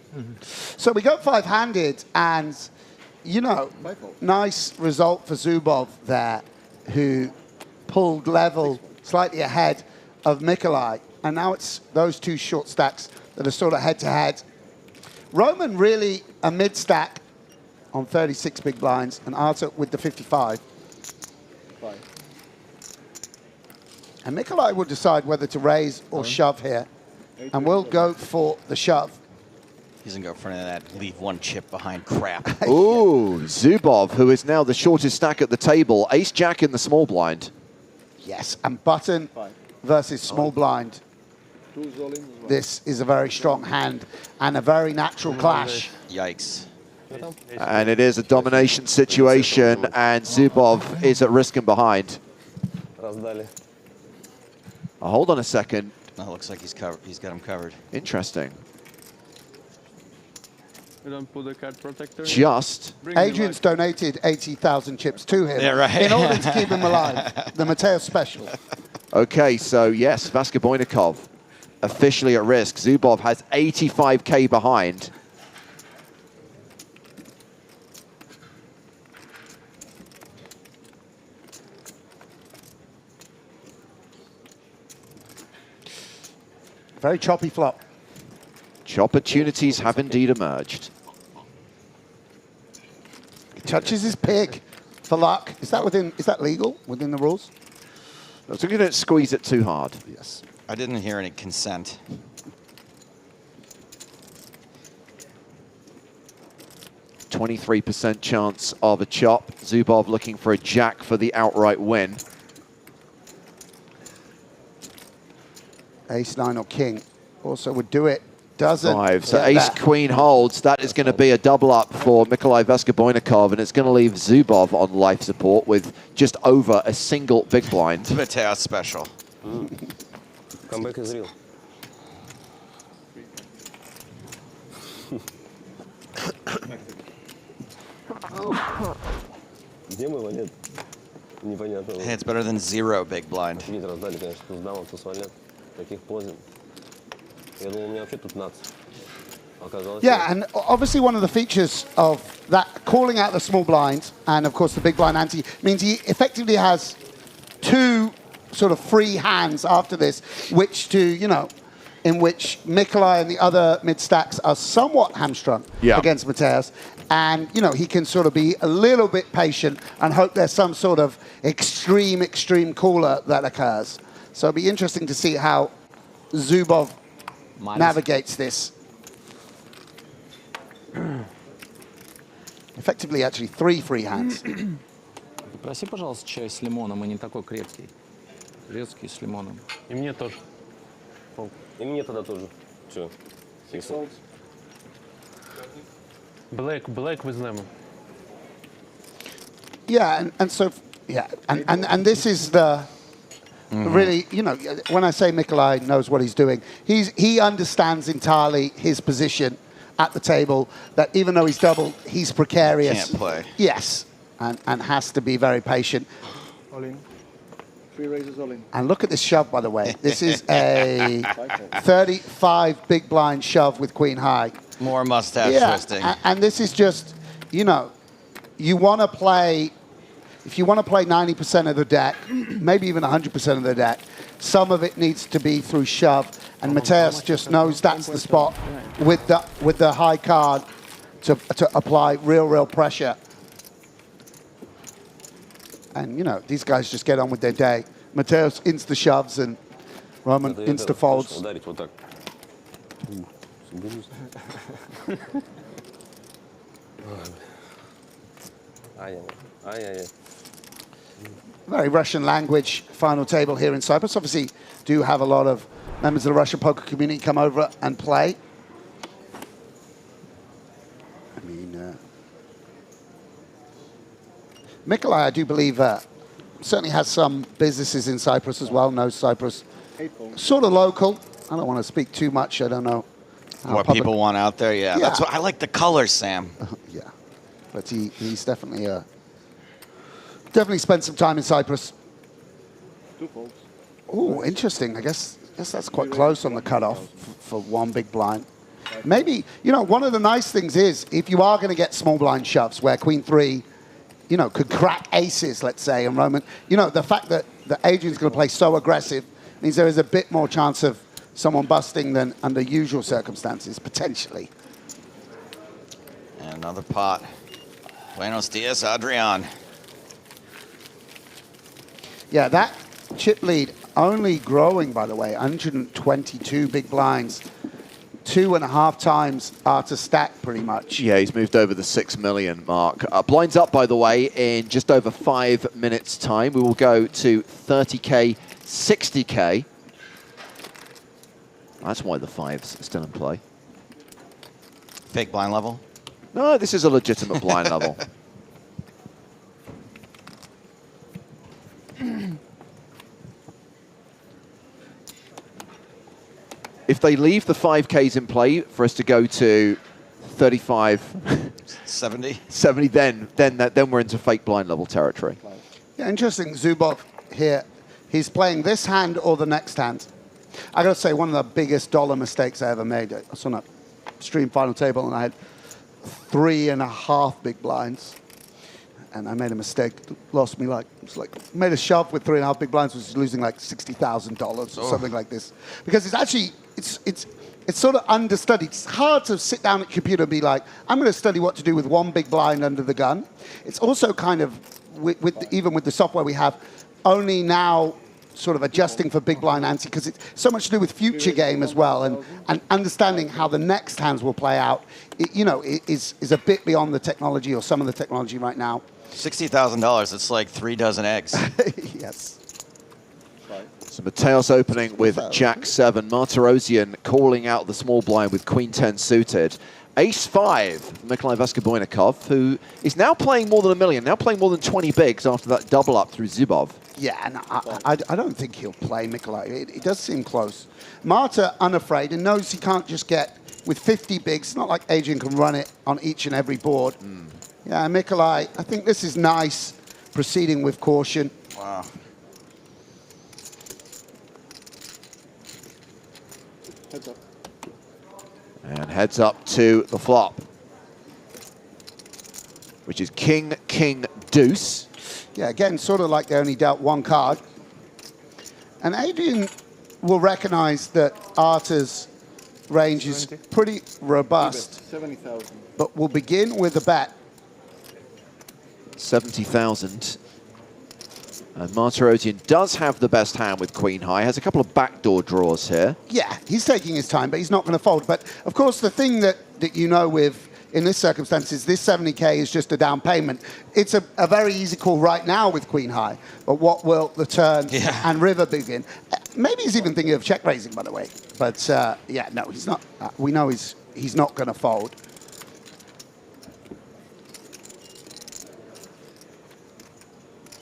So we go five-handed, and you know, nice result for Zubov there, who pulled level slightly ahead of Mikolai, and now it's those two short stacks that are sort of head-to-head. Roman really a mid-stack on 36 big blinds, and Arthur with the 55. And Mikolai will decide whether to raise or shove here, and we'll go for the shove. He's going to go for that leave one chip behind crap. Ooh, Zubov, who is now the shortest stack at the table. Ace-Jack in the small blind. Yes, and button versus small blind. This is a very strong hand and a very natural clash. Yikes. And it is a domination situation, and Zubov is at risk and behind. Hold on a second. No, looks like he's covered. He's got him covered. Interesting. We don't put the card protector. Just. Adrian's donated 80,000 chips to him Yeah, right. in order to keep him alive. The Mateo special. Okay, so yes, Vaska Boynikov officially at risk. Zubov has 85K behind. Very choppy flop. Opportunities have indeed emerged. He touches his pig for luck. Is that legal within the rules? So you don't squeeze it too hard. Yes. I didn't hear any consent. %23 chance of a chop. Zubov looking for a jack for the outright win. Ace, 9 or king also would do it. Doesn't. 5. So ace, queen holds. That is going to be a double up for Mikolai Vaska-Boynikov, and it's going to leave Zubov on life support with just over a single big blind. Mateo special. Comeback is real. Где мой валет? Непонятно. Hey, it's better than 0 big blind. Вид раздали, конечно, с дамом, с валет. Таких позин. Я думал, у меня вообще тут нац. Оказалось. Yeah, and obviously one of the features of that calling out the small blind and of course the big blind ante means he effectively has two sort of free hands after this, which in which Mikolai and the other mid stacks are somewhat hamstrung against Mateus. And, he can sort of be a little bit patient and hope there's some sort of extreme cooler that occurs. So it'll be interesting to see how Zubov navigates this. Effectively, actually, 3 free hands. Попроси, пожалуйста, чай с лимоном, и не такой крепкий. Резкий с лимоном. И мне тоже. И мне тогда тоже. Че? Black with lemon. Yeah, and this is the really, when I say Mikolai knows what he's doing, he understands entirely his position at the table, that even though he's doubled, he's precarious. Can't play. Yes, and has to be very patient. All in. 3 raises all in. And look at this shove, by the way. This is a 35 big blind shove with queen high. More mustache twisting. And this is just, you want to play, if you want to play 90% of the deck, maybe even 100% of the deck, some of it needs to be through shove. And Mateus just knows that's the spot with the high card to apply real pressure. And, these guys just get on with their day. Mateus insta shoves and Roman insta folds. Very Russian language final table here in Cyprus. Obviously, do have a lot of members of the Russian poker community come over and play. I mean, Mikolai, I do believe, certainly has some businesses in Cyprus as well, knows Cyprus. Sort of local, I don't want to speak too much. I don't know What people want out there, yeah. That's what I like the colors, Sam. Yeah, but he's definitely definitely spent some time in Cyprus. 2 folds. Oh, interesting. I guess that's quite close on the cutoff for one big blind. Maybe, you know, one of the nice things is if you are going to get small blind shoves where Queen 3, you know, could crack aces, let's say, and Roman, you know, the fact that Adrian's going to play so aggressive means there is a bit more chance of someone busting than under usual circumstances, potentially. And another pot. Buenos dias, Adrian. Yeah, that chip lead only growing, by the way, 122 big blinds. 2.5 times Arta stack, pretty much. Yeah, he's moved over the 6 million mark. Blinds up, by the way, in just over 5 minutes' time. We will go to 30K, 60K. That's why the 5's still in play. Fake blind level? No, this is a legitimate blind level. If they leave the 5Ks in play for us to go to 35, 70, 70, then we're into fake blind level territory. Yeah, interesting. Zubov here, he's playing this hand or the next hand. I got to say, one of the biggest dollar mistakes I ever made. I was on a stream final table and I had 3.5 big blinds. And I made a mistake, lost me made a shove with 3.5 big blinds, was losing like $60,000 or something like this. Because it's actually, it's sort of understudied. It's hard to sit down at your computer and be like, I'm going to study what to do with one big blind under the gun. It's also kind of, even with the software we have, only now sort of adjusting for big blind ante, because it's so much to do with future game as well, and understanding how the next hands will play out, is a bit beyond the technology or some of the technology right now. $60,000, it's like 3 dozen eggs. Yes. So Mateos opening with Jack-7. Martirosyan calling out the small blind with Queen-10 suited. Ace-5, Nikolai Vaskobojnikov, who is now playing more than $1 million, now playing more than 20 bigs after that double up through Zubov. Yeah, and I don't think he'll play Nikolai. It does seem close. Marta unafraid and knows he can't just get with 50 bigs. It's not like Adrian can run it on each and every board. Yeah, Nikolai, I think this is nice, proceeding with caution. Wow. Heads up. And heads up to the flop, which is King, King, Deuce. Yeah, again, sort of like they only dealt one card. And Adrian will recognize that Arta's range is pretty robust. 70,000. But we'll begin with a bet. 70,000. And Martirosyan does have the best hand with Queen High. Has a couple of backdoor draws here. Yeah, he's taking his time, but he's not going to fold. But of course, the thing that you know with in this circumstance is this 70K is just a down payment. It's a very easy call right now with Queen High. But what will the turn and river begin? Maybe he's even thinking of check raising, by the way. But yeah, no, he's not. We know he's not going to fold.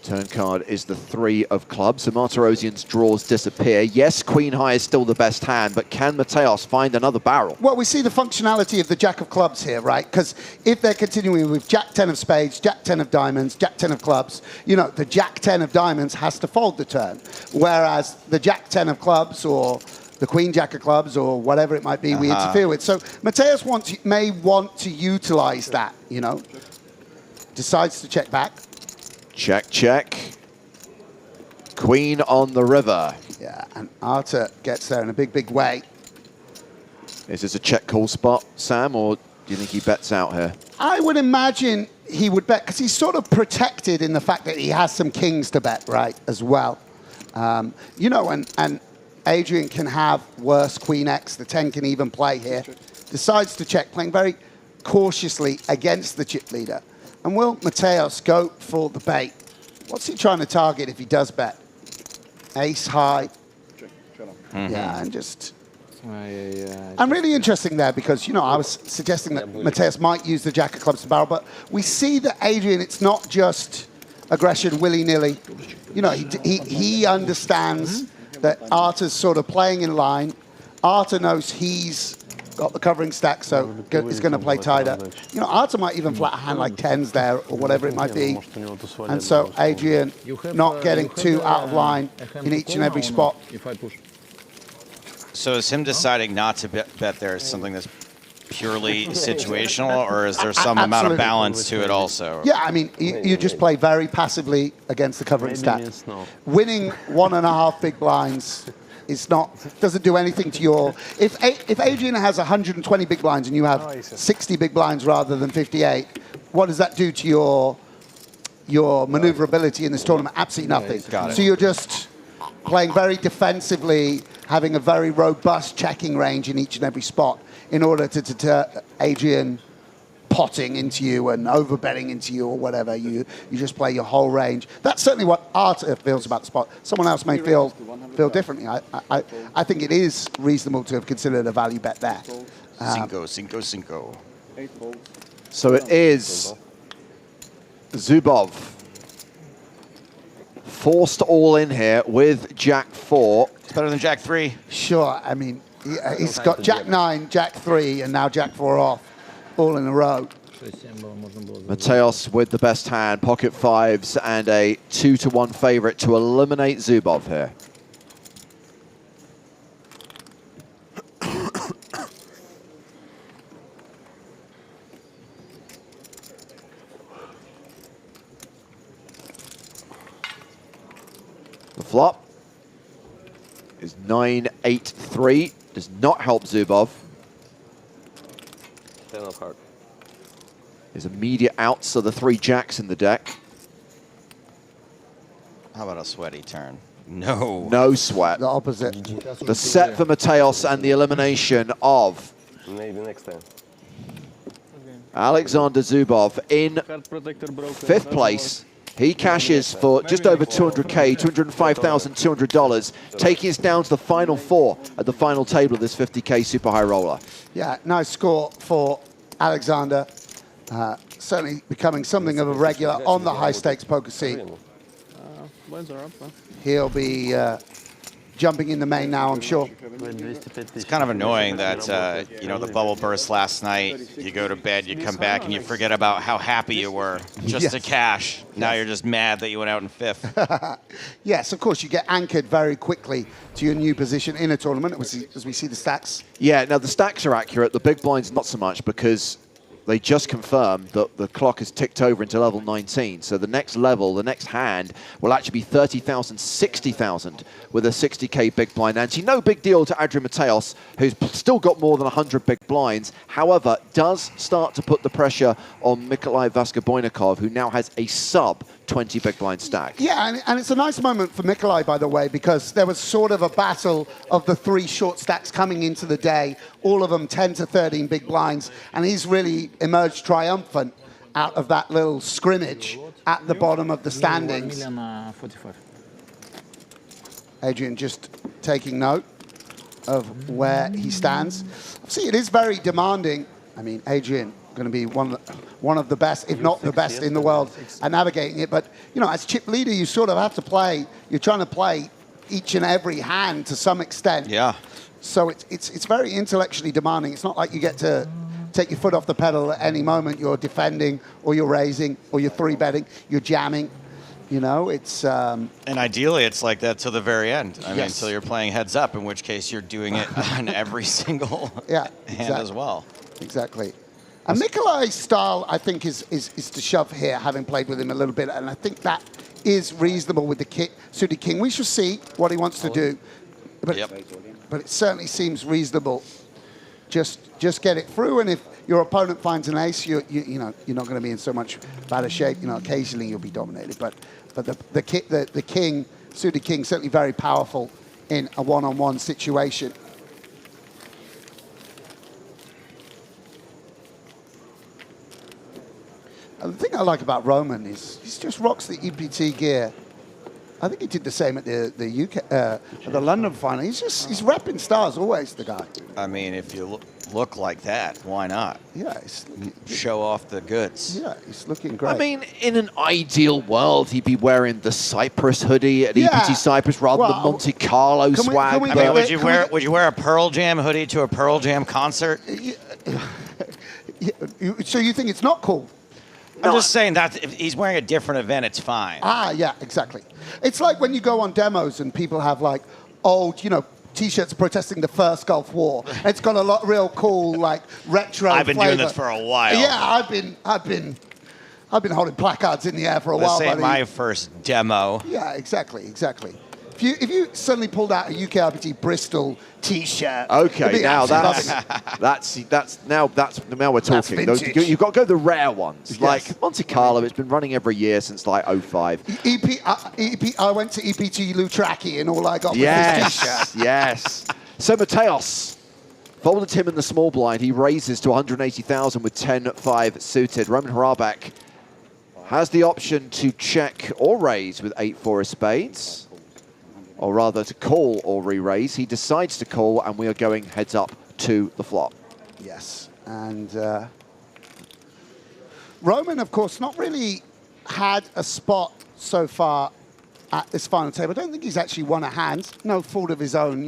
Turn card is the 3 of clubs, so Martirosyan's draws disappear. Yes, Queen High is still the best hand, but can Mateos find another barrel? Well, we see the functionality of the Jack of Clubs here, right? Because if they're continuing with Jack 10 of spades, Jack 10 of diamonds, Jack 10 of clubs, you know, the Jack 10 of diamonds has to fold the turn. Whereas the Jack 10 of clubs or the Queen Jack of clubs or whatever it might be we interfere with. So Mateos may want to utilize that, you know. Decides to check back. Check, check. Queen on the river. Yeah, and Arta gets there in a big, big way. Is this a check call spot, Sam, or do you think he bets out here? I would imagine he would bet, because he's sort of protected in the fact that he has some kings to bet, right, as well. You know, and Adrian can have worse Queen X. The 10 can even play here. Decides to check, playing very cautiously against the chip leader. And will Mateos go for the bait? What's he trying to target if he does bet? Ace high. Yeah, and just... I'm really interesting there because, you know, I was suggesting that Mateos might use the Jack of Clubs to barrel, but we see that Adrian, it's not just aggression willy-nilly. You know, he understands that Arta's sort of playing in line, Arta knows he's got the covering stack, so is going to play tighter. You know, Arta might even flat a hand like 10s there, or whatever it might be. And so Adrian not getting too out of line in each and every spot. So is him deciding not to bet there something that's purely situational, or is there some amount of balance to it also? Yeah, I mean, you just play very passively against the covering stack. Winning 1.5 big blinds is doesn't do anything to your... If Adrian has 120 big blinds and you have 60 big blinds rather than 58, what does that do to your maneuverability in this tournament? Absolutely nothing. So you're just playing very defensively, having a very robust checking range in each and every spot in order to deter Adrian potting into you and overbetting into you or whatever. You just play your whole range. That's certainly what Arta feels about the spot. Someone else may feel differently. I think it is reasonable to have considered a value bet there. Cinco. So it is Zubov forced all in here with Jack 4. It's better than Jack 3. Sure, I mean, he's got Jack 9, Jack 3, and now Jack 4 off, all in a row. Mateos with the best hand, pocket fives, and a 2-1 favorite to eliminate Zubov here. The flop is 9-8-3. Does not help Zubov. His immediate outs are the 3 jacks in the deck. How about a sweaty turn? No. No sweat. The opposite. The set for Mateos and the elimination of Maybe next time. Alexander Zubov in 5th place. He cashes for just over 200K, $205,200, taking us down to the final 4 at the final table of this 50K Super High Roller. Yeah, nice score for Alexander. Certainly becoming something of a regular on the high-stakes poker scene. He'll be jumping in the main now, I'm sure. It's kind of annoying that, you know, the bubble burst last night, you go to bed, you come back, and you forget about how happy you were just to cash. Now you're just mad that you went out in 5th. Yes, of course, you get anchored very quickly to your new position in a tournament, as we see the stacks. Yeah, now the stacks are accurate. The big blinds not so much, because they just confirmed that the clock has ticked over into level 19. So the next level, the next hand, will actually be 30,000, 60,000 with a 60K big blind ante. No big deal to Adrian Mateos, who's still got more than 100 big blinds. However, does start to put the pressure on Mikolai Vaskoboynikov, who now has a sub 20 big blind stack. Yeah, and it's a nice moment for Mikolai, by the way, because there was sort of a battle of the 3 short stacks coming into the day, all of them 10 to 13 big blinds, and he's really emerged triumphant out of that little scrimmage at the bottom of the standings. Adrian just taking note of where he stands. See, it is very demanding. I mean, Adrian going to be one of the best, if not the best in the world at navigating it. But, you know, as chip leader, you sort of have to play, you're trying to play each and every hand to some extent. Yeah. So it's very intellectually demanding. It's not like you get to take your foot off the pedal at any moment. You're defending, or you're raising, or you're 3-betting, you're jamming. You know, it's... And ideally, it's like that till the very end. I mean, Yes. until you're playing heads up, in which case you're doing it on every single hand as well. Exactly. And Mikolai's style, I think, is to shove here, having played with him a little bit. And I think that is reasonable with the suited king. We shall see what he wants to do. But, but it certainly seems reasonable. Just get it through. And if your opponent finds an ace, you know, you're not going to be in so much better shape. You know, occasionally you'll be dominated. But the king, suited king, certainly very powerful in a one-on-one situation. And the thing I like about Roman is he just rocks the EPT gear I think he did the same at the UK, at the London final. He's repping stars always, the guy. I mean, if you look like that, why not? Yeah, show off the goods. Yeah, he's looking great. I mean, in an ideal world, he'd be wearing the CYPRUS hoodie at EPT Cyprus rather than Monte Carlo swag. I mean, would you wear a Pearl Jam hoodie to a Pearl Jam concert? So you think it's not cool? I'm just saying that if he's wearing a different event, it's fine. Ah, yeah, exactly. It's like when you go on demos and people have like old, T-shirts protesting the first Gulf War. It's got a lot real cool, like retro. I've been flavor. doing this for a while. Yeah, I've been holding placards in the air for a while. This ain't my first demo. Yeah, exactly. If you suddenly pulled out a UK RPG Bristol T-shirt, okay, now that's now we're talking. You've got to go the rare ones, yes. like Monte Carlo. It's been running every year since like 05. I went to EPT Lutraki and all I got was this T-shirt. Yes. So Mateos folded him in the small blind. He raises to 180,000 with 10-5 suited. Roman Hrabak has the option to check or raise with 8-4 of spades. Or rather, to call or re-raise. He decides to call, and we are going heads up to the flop. Yes, and Roman, of course, not really had a spot so far at this final table. I don't think he's actually won a hand. No fault of his own,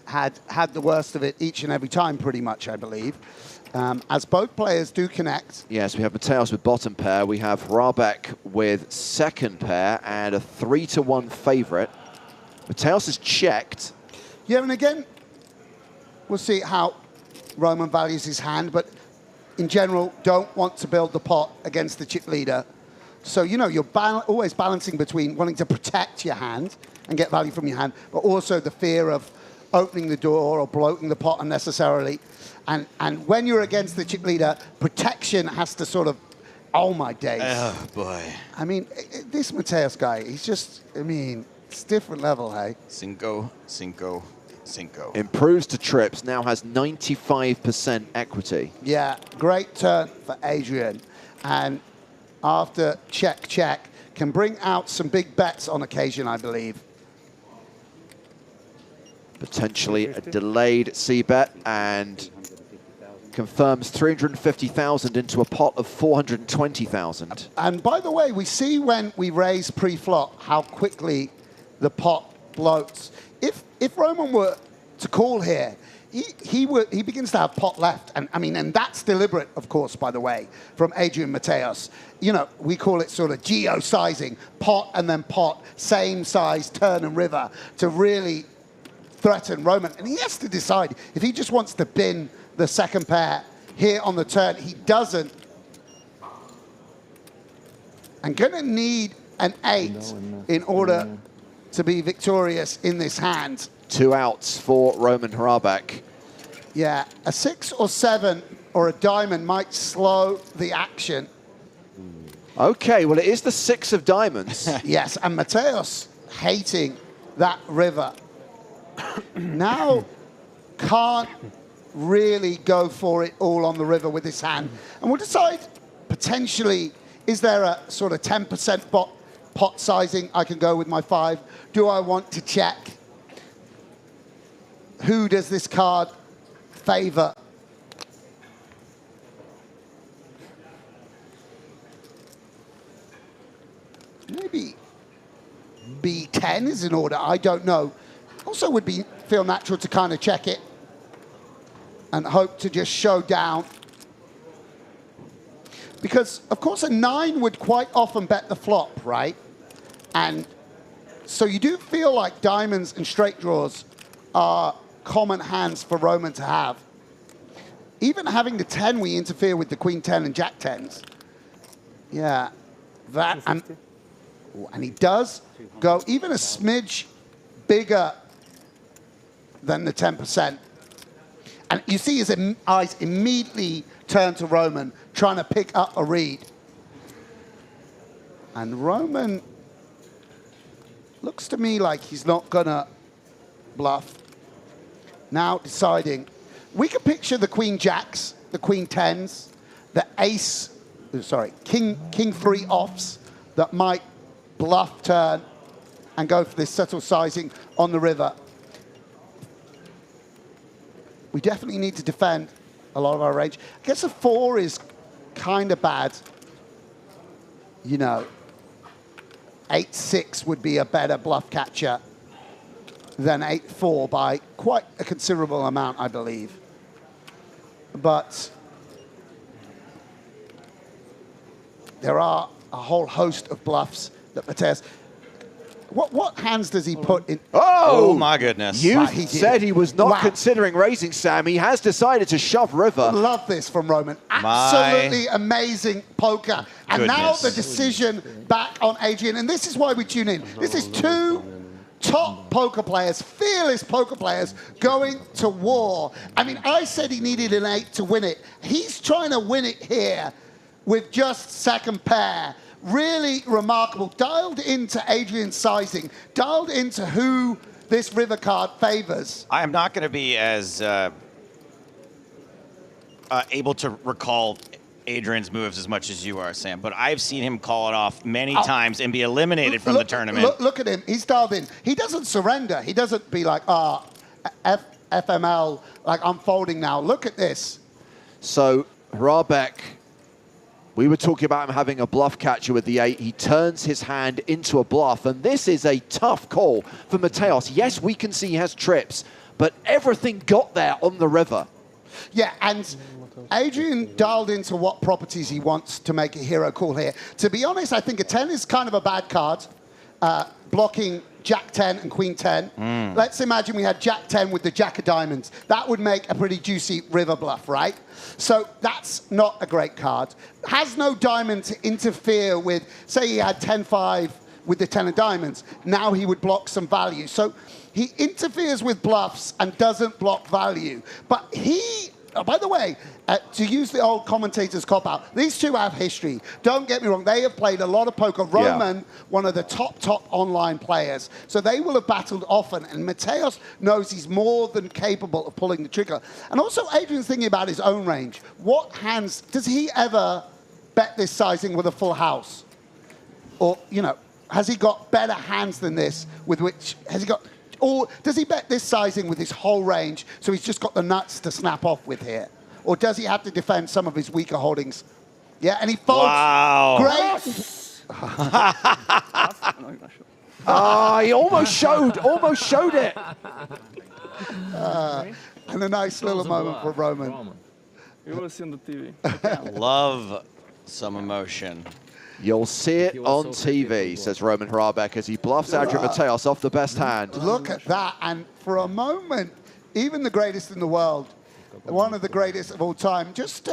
had the worst of it each and every time, pretty much, I believe. As both players do connect. Yes, we have Mateos with bottom pair. We have Hrabak with second pair and a 3-1 favorite. Mateos has checked. Yeah, and again, we'll see how Roman values his hand, but in general, don't want to build the pot against the chip leader. So, you're always balancing between wanting to protect your hand and get value from your hand, but also the fear of opening the door or bloating the pot unnecessarily. And when you're against the chip leader, protection has to sort of, oh my days. Oh, boy. I mean, this Mateos guy, he's just, it's different level, hey? Cinco. Improves to trips, now has 95% equity. Yeah, great turn for Adrian. And after check, can bring out some big bets on occasion, I believe. Potentially a delayed C-bet and confirms 350,000 into a pot of 420,000. And by the way, we see when we raise pre-flop how quickly the pot bloats. If Roman were to call here, he begins to have pot left, and that's deliberate, of course, by the way, from Adrian Mateos. We call it sort of geo-sizing, pot and then pot, same size turn and river to really threaten Roman, and he has to decide if he just wants to bin the second pair here on the turn. He doesn't, and gonna need an 8 in order to be victorious in this hand. 2 outs for Roman Hrabak. Yeah, a 6 or 7 or a diamond might slow the action. Okay, well, it is the 6 of diamonds. Yes, and Mateos hating that river. Now can't really go for it all on the river with his hand. And we'll decide, potentially, is there a sort of 10% pot sizing I can go with my 5? Do I want to check? Who does this card favor? Maybe B10 is in order, I don't know. Also would feel natural to kind of check it and hope to just show down. Because, of course, a 9 would quite often bet the flop, right? And so you do feel like diamonds and straight draws are common hands for Roman to have. Even having the 10, we interfere with the queen 10 and jack 10s. Yeah, that, and he does go even a smidge bigger than the 10%. And you see his eyes immediately turn to Roman, trying to pick up a read. And Roman looks to me like he's not gonna bluff. Now deciding, we can picture the queen jacks, the queen 10s, the king 3 offs that might bluff turn. and go for this subtle sizing on the river. We definitely need to defend a lot of our range. I guess a 4 is kind of bad. You know, 8-6 would be a better bluff catcher than 8-4 by quite a considerable amount, I believe. But there are a whole host of bluffs that Mateus. What hands does he put in? Oh my goodness. You said he was not considering raising, Sam. He has decided to shove river. Love this from Roman. Absolutely amazing poker. And now the decision back on Adrian. And this is why we tune in. This is two top poker players, fearless poker players, going to war. I mean, I said he needed an 8 to win it. He's trying to win it here with just second pair. Really remarkable. Dialed into Adrian's sizing, dialed into who this river card favors. I am not going to be as able to recall Adrian's moves as much as you are, Sam, but I've seen him call it off many times and be eliminated from the tournament. Look at him. He's dialed in. He doesn't surrender. He doesn't be like, FML, like I'm folding now. Look at this. So Hrbek, we were talking about him having a bluff catcher with the 8. He turns his hand into a bluff, and this is a tough call for Mateus. Yes, we can see he has trips, but everything got there on the river. Yeah, and Adrian dialed into what properties he wants to make a hero call here. To be honest, I think a 10 is kind of a bad card, blocking Jack 10 and Queen 10. Let's imagine we had Jack 10 with the Jack of Diamonds. That would make a pretty juicy river bluff, right? So that's not a great card. Has no diamond to interfere with, say he had 10-5 with the 10 of diamonds. Now he would block some value. So he interferes with bluffs and doesn't block value. But he, by the way, to use the old commentator's cop-out, these two have history. Don't get me wrong, they have played a lot of poker. Roman, one of the top online players. So they will have battled often, and Mateus knows he's more than capable of pulling the trigger. And also, Adrian's thinking about his own range. What hands, does he ever bet this sizing with a full house? Or, you know, has he got better hands than this with which, has he got, or does he bet this sizing with his whole range so he's just got the nuts to snap off with here? Or does he have to defend some of his weaker holdings? Yeah, and he folds. Wow. Great. He almost showed it. And a nice little moment for Roman. You will see on the TV. Love some emotion. You'll see it on TV, says Roman Hrbek as he bluffs Adrian Mateus off the best hand. Look at that. And for a moment, even the greatest in the world, one of the greatest of all time, just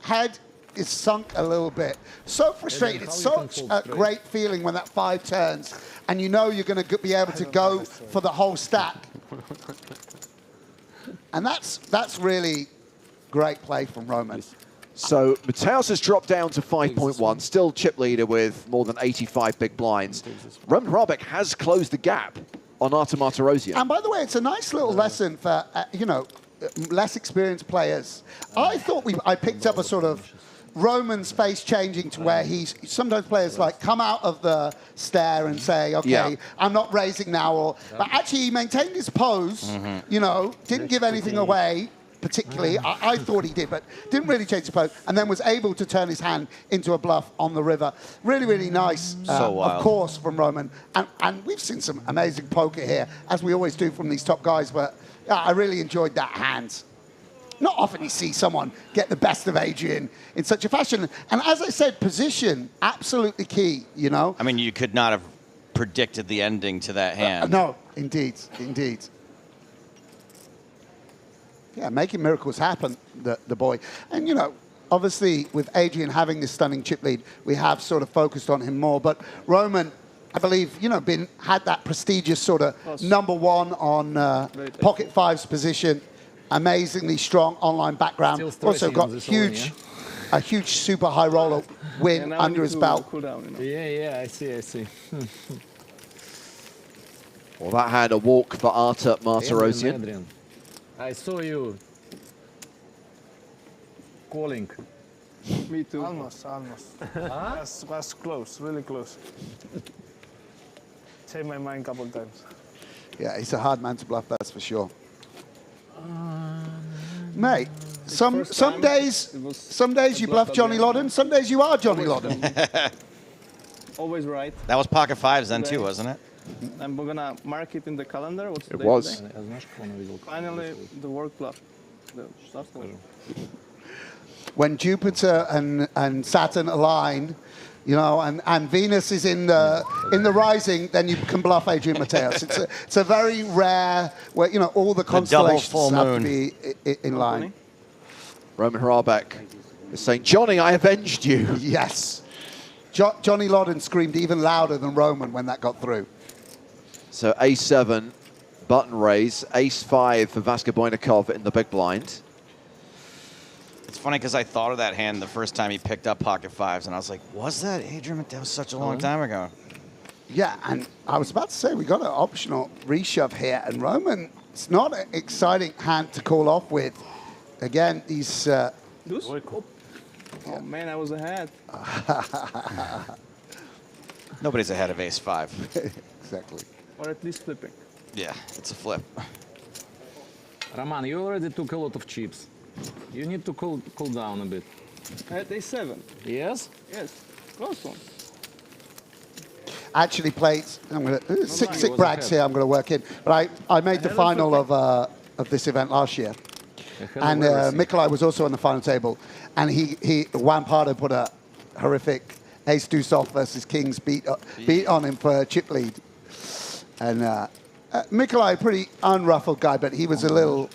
head is sunk a little bit. So frustrated. It's such a great feeling when that 5 turns and you know you're going to be able to go for the whole stack. And that's really great play from Roman. So Mateus has dropped down to 5.1, still chip leader with more than 85 big blinds. Roman Hrbek has closed the gap on Artem Martirosyan. And by the way, it's a nice little lesson for, you know, less experienced players. I thought I picked up a sort of Roman's face changing to where he's, sometimes players like come out of the stare and say, okay, I'm not raising now, but actually he maintained his pose, you know, didn't give anything away particularly. I thought he did, but didn't really change the pose, and then was able to turn his hand into a bluff on the river. Really, really nice, of course, from Roman. And we've seen some amazing poker here, as we always do from these top guys, but I really enjoyed that hand. Not often you see someone get the best of Adrian in such a fashion. And as I said, position, absolutely key, you know? I mean, you could not have predicted the ending to that hand. No, indeed, indeed. Yeah, making miracles happen, the boy. And, you know, obviously with Adrian having this stunning chip lead, we have sort of focused on him more. But Roman, I believe, you know, had that prestigious sort of #1 on Pocket Five's position. Amazingly strong online background. Also got a huge super high roller win under his belt. Cool down, you know? Yeah, I see. Well, that had a walk for Artem Martirosyan. Adrian, I saw you calling. Me too. Almost. Was close, really close. changed my mind a couple of times. Yeah, he's a hard man to bluff, that's for sure. Mate, some days you bluff Johnny Lodden, some days you are Johnny Lodden. Always right. That was pocket fives then too, wasn't it? I'm gonna mark it in the calendar. What's the It date was. today? Finally, the work bluff. The start score. When Jupiter and Saturn align, you know, and Venus is in the rising, then you can bluff Adrian Mateos. It's a very rare where, you know, all the constellations full have moon. to be in line. Roman Hrabek is saying, Johnny, I avenged you. Yes. Johnny Lodden screamed even louder than Roman when that got through. So A7, button raise, Ace5 for Vaska Boynikov in the big blind. It's funny because I thought of that hand the first time he picked up pocket fives, and I was like, was that Adrian? That was such a long time ago. Yeah, and I was about to say, we got an optional reshove here, and Roman, it's not an exciting hand to call off with. Again, these... Deuce? Oh man, I was ahead. Nobody's ahead of ace-5. Exactly. Or at least flipping. Yeah, it's a flip. Roman, you already took a lot of chips. You need to cool down a bit. At A7. Yes? Yes. Close one. Actually played, I'm going to... Sick brags here I'm going to work in. But I made the final of this event last year. And Mikolai was also on the final table. And Juan Pardo put a horrific ace-deuce off versus kings beat on him for a chip lead. And Mikolai, pretty unruffled guy, but he was a little...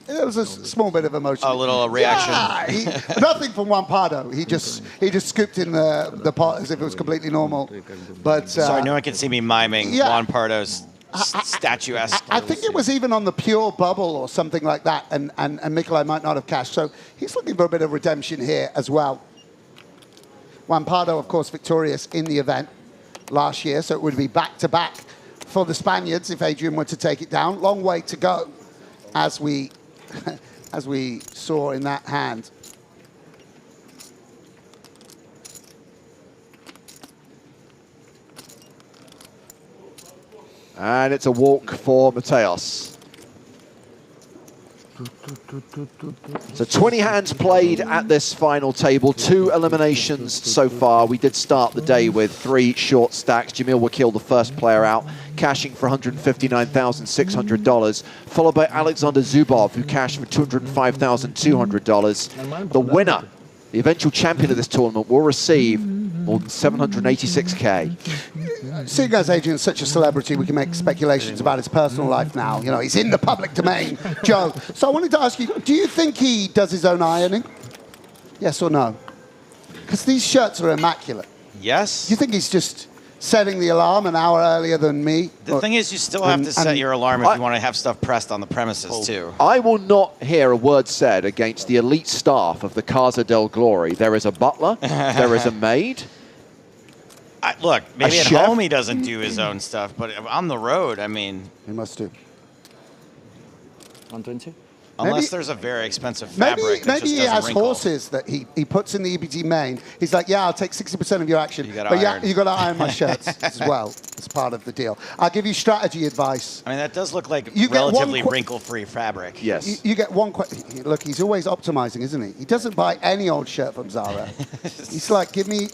It was a small bit of emotion. A little reaction. Yeah, nothing from Juan Pardo. He just scooped in the pot as if it was completely normal. But sorry, no one can see me miming Juan Pardo's statuesque. I think it was even on the pure bubble or something like that, and Mikolai might not have cashed. So he's looking for a bit of redemption here as well. Juan Pardo, of course, victorious in the event last year, so it would be back-to-back for the Spaniards if Adrian were to take it down. Long way to go, as we saw in that hand. And it's a walk for Mateos. So 20 hands played at this final table, 2 eliminations so far. We did start the day with 3 short stacks. Jamil Wakil, the first player out, cashing for $159,600, followed by Alexander Zubov, who cashed for $205,200. The winner, the eventual champion of this tournament, will receive more than $786K. Seeing as Adrian's such a celebrity, we can make speculations about his personal life now. You know, he's in the public domain, Joe. So I wanted to ask you, do you think he does his own ironing? Yes or no? Because these shirts are immaculate. Yes. Do you think he's just setting the alarm an hour earlier than me? The thing is, you still have to set your alarm if you want to have stuff pressed on the premises, too. I will not hear a word said against the elite staff of the Casa del Glory. There is a butler, there is a maid. Look, maybe at chef? home he doesn't do his own stuff, but on the road, I mean... He must do. 120? Unless there's a very expensive fabric that maybe just he doesn't has wrinkle. horses that he puts in the EBT main. He's like, yeah, I'll take 60% of your action. You gotta but yeah, iron. you got to iron my shirts as well. It's part of the deal. I'll give you strategy advice. I mean, that does look like You get one relatively wrinkle-free fabric. Yes. You get one question. Look, he's always optimizing, isn't he? He doesn't buy any old shirt from Zara. He's like, give me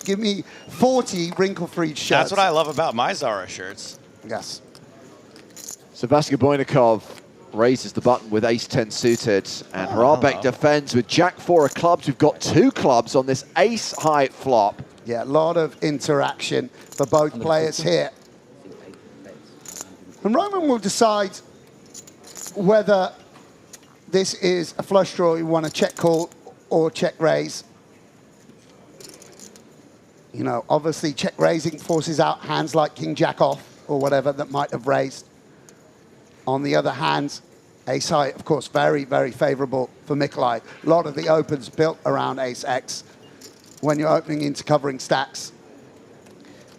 40 wrinkle-free shirts. That's what I love about my Zara shirts. Yes. So Vaska Boynikov raises the button with ace-10 suited, and Hrabek defends with jack-4 of clubs. We've got 2 clubs on this ace-high flop. Yeah, a lot of interaction for both players here. And Roman will decide whether this is a flush draw you want to check call or check raise. You know, obviously check raising forces out hands like King Jack off or whatever that might have raised. On the other hand, ace high, of course, very, very favorable for Mikolai. A lot of the opens built around ace X when you're opening into covering stacks.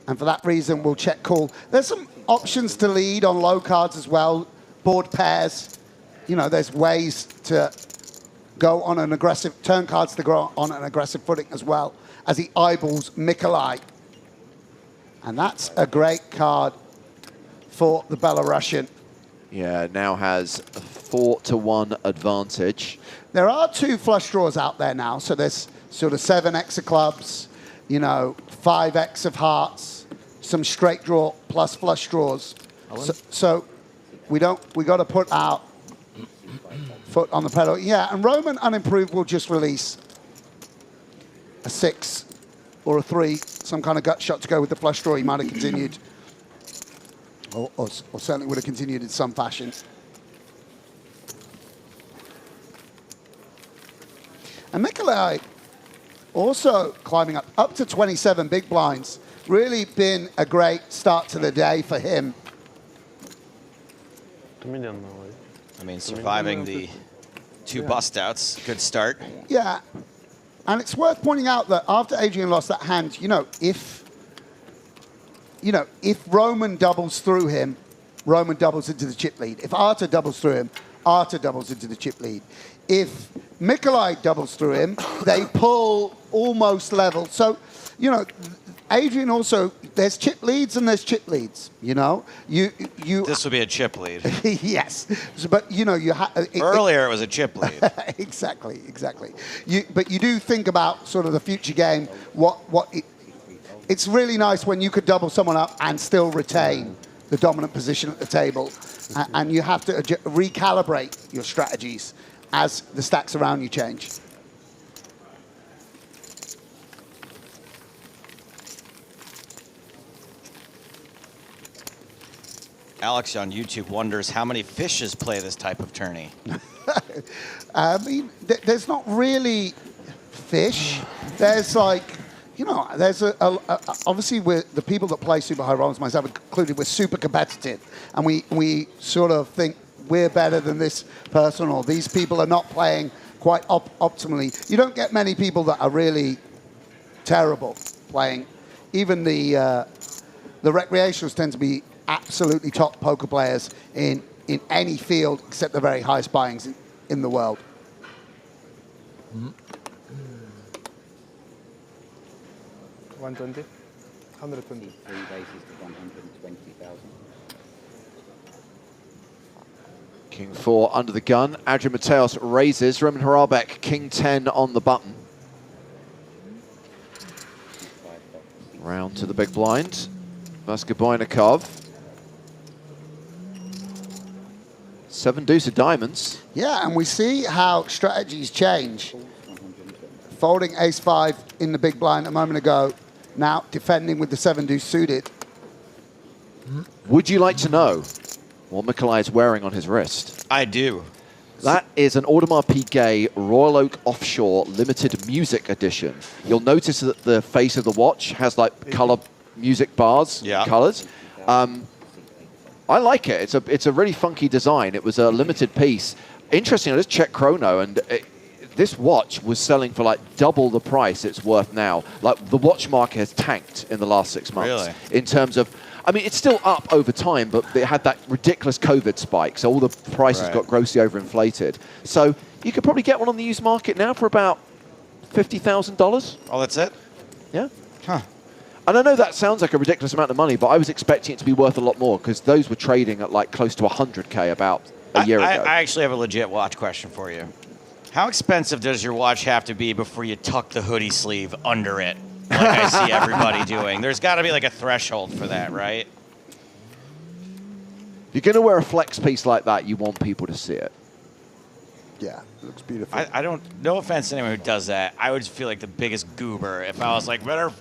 And for that reason, we'll check call. There's some options to lead on low cards as well. Board pairs. You know, there's ways to go on an aggressive, turn cards to go on an aggressive footing as well as he eyeballs Mikolai. And that's a great card for the Belarusian. Yeah, now has a 4-1 advantage. There are 2 flush draws out there now, so there's sort of 7x of clubs, you know, 5x of hearts, some straight draw plus flush draws. So we got to put our foot on the pedal. Yeah, and Roman unimproved will just release a 6 or a 3, some kind of gut shot to go with the flush draw. He might have continued, or certainly would have continued in some fashion. And Mikolai also climbing up to 27 big blinds. Really been a great start to the day for him. I mean, surviving the 2 bust outs, good start. Yeah, and it's worth pointing out that after Adrian lost that hand, if Roman doubles through him, Roman doubles into the chip lead. If Arta doubles through him, Arta doubles into the chip lead. If Mikolai doubles through him, they pull almost level. So, Adrian also, there's chip leads and there's chip leads, This would be a chip lead. Yes, but Earlier it was a chip lead. Exactly. But you do think about sort of the future game. It's really nice when you could double someone up and still retain the dominant position at the table, and you have to recalibrate your strategies as the stacks around you change. Alex on YouTube wonders how many fishes play this type of tourney. I mean, there's not really fish. There's there's obviously the people that play super high rolls, myself included, we're super competitive, and we sort of think we're better than this person, or these people are not playing quite optimally. You don't get many people that are really terrible playing. Even the recreationals tend to be absolutely top poker players in any field except the very highest buyings in the world. 120? 120. 3 bases to 120,000. King 4 under the gun. Adrian Mateos raises. Roman Harabek, King 10 on the button. Round to the big blind. Vaskoboynikov. 7 deuce of diamonds. Yeah, and we see how strategies change. Folding ace-5 in the big blind a moment ago. Now defending with the 7 deuce suited. Would you like to know what Mikolai is wearing on his wrist? I do. That is an Audemars Piguet Royal Oak Offshore Limited Music Edition. You'll notice that the face of the watch has like color music bars, colors. I like it. It's a really funky design. It was a limited piece. Interesting, I just checked Chrono, and this watch was selling for like double the price it's worth now. Like the watch market has tanked in the last 6 months. Really? In terms of, I mean, it's still up over time, but it had that ridiculous COVID spike, so all the prices got grossly overinflated. So you could probably get one on the used market now for about $50,000. Oh, that's it? Yeah. Huh. And I know that sounds like a ridiculous amount of money, but I was expecting it to be worth a lot more because those were trading at like close to 100K about a year ago. I actually have a legit watch question for you. How expensive does your watch have to be before you tuck the hoodie sleeve under it, like I see everybody doing? There's got to be like a threshold for that, right? If you're going to wear a flex piece like that, you want people to see it. Yeah, it looks beautiful. I don't, no offense to anyone who does that. I would feel like the biggest goober if I was like, better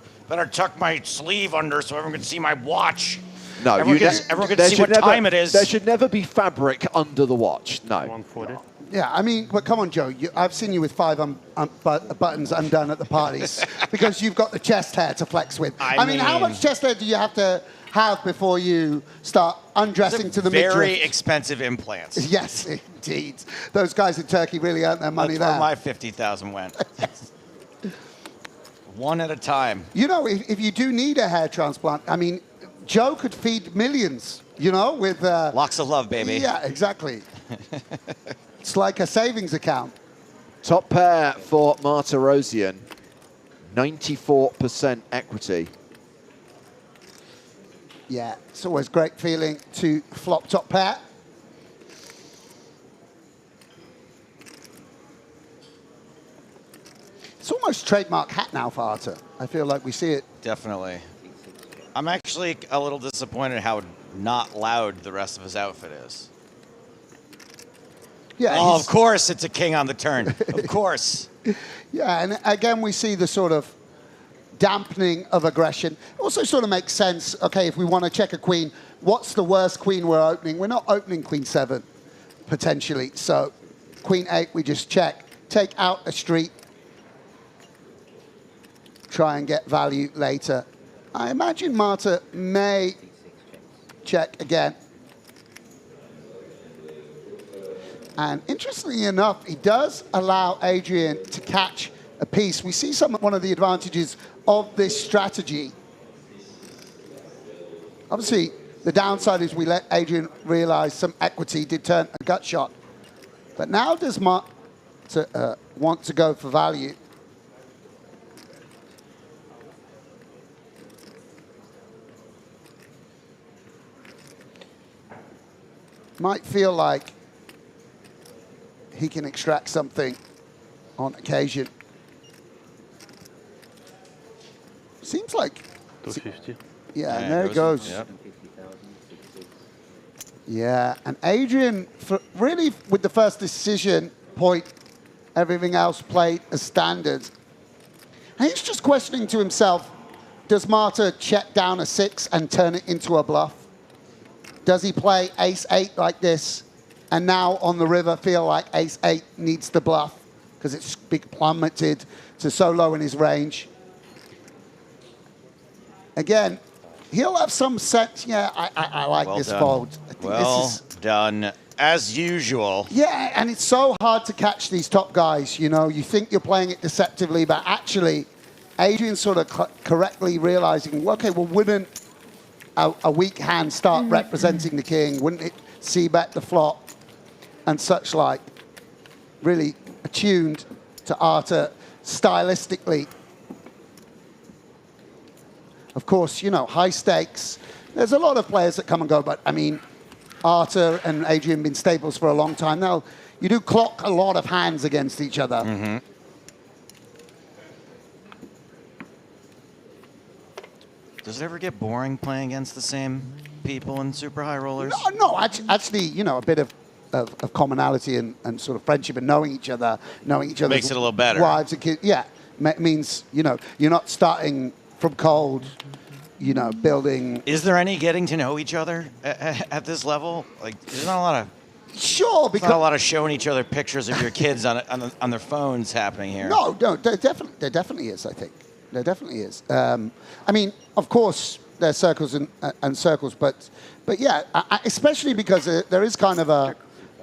tuck my sleeve under so everyone can see my watch. No, everyone can see what time it is. There should never be fabric under the watch. No. 140. Yeah, I mean, but come on, Joe. I've seen you with 5 buttons undone at the parties because you've got the chest hair to flex with. I mean, how much chest hair do you have to have before you start undressing to the midriff? Very expensive implants. Yes, indeed. Those guys in Turkey really earned their money That's there. where my 50,000 went. One at a time. You know, if you do need a hair transplant, I mean, Joe could feed millions, with... Locks of love, baby. Yeah, exactly. It's like a savings account. Top pair for Martirosyan. 94% equity. Yeah, it's always great feeling to flop top pair. It's almost trademark hat now for Arthur. I feel like we see it. Definitely. I'm actually a little disappointed how not loud the rest of his outfit is. Yeah. Oh, of course it's a king on the turn. Of course. Yeah, and again, we see the sort of dampening of aggression. Also sort of makes sense, okay, if we want to check a queen, what's the worst queen we're opening? We're not opening queen 7, potentially. So queen 8, we just check. Take out a street. Try and get value later. I imagine Marta may check again. And interestingly enough, he does allow Adrian to catch a piece. We see one of the advantages of this strategy. Obviously, the downside is we let Adrian realize some equity, did turn a gut shot. But now does Marta want to go for value? Might feel like he can extract something on occasion. Seems like 250. Yeah, and there it goes. Yep. Yeah, and Adrian, really with the first decision point, everything else played as standard. And he's just questioning to himself, does Marta check down a 6 and turn it into a bluff? Does he play ace-8 like this and now on the river feel like ace-8 needs the bluff because it's plummeted to so low in his range? Again, he'll have some sense. Yeah, I like Well this done. fold. I think Well this is, done, as usual. yeah, and it's so hard to catch these top guys. You know, you think you're playing it deceptively, but actually, Adrian's sort of correctly realizing, well, okay, well, wouldn't a weak hand start representing the king? Wouldn't it c-bet the flop and such like? Really attuned to Arthur stylistically. Of course, you know, high stakes. There's a lot of players that come and go, but I mean, Arthur and Adrian have been staples for a long time. Now, you do clock a lot of hands against each other. Mm-hmm. Does it ever get boring playing against the same people in super high rollers? No, actually, you know, a bit of commonality and sort of friendship and knowing each other's Makes it a little better. wives and kids. Yeah, means, you know, you're not starting from cold, you know, building. Is there any getting to know each other at this level? Like, there's not a lot of. Sure, because not a lot of showing each other pictures of your kids on their phones happening here. No, there definitely is. I think there definitely is. I mean, of course, there's circles and circles, but yeah, especially because there is kind of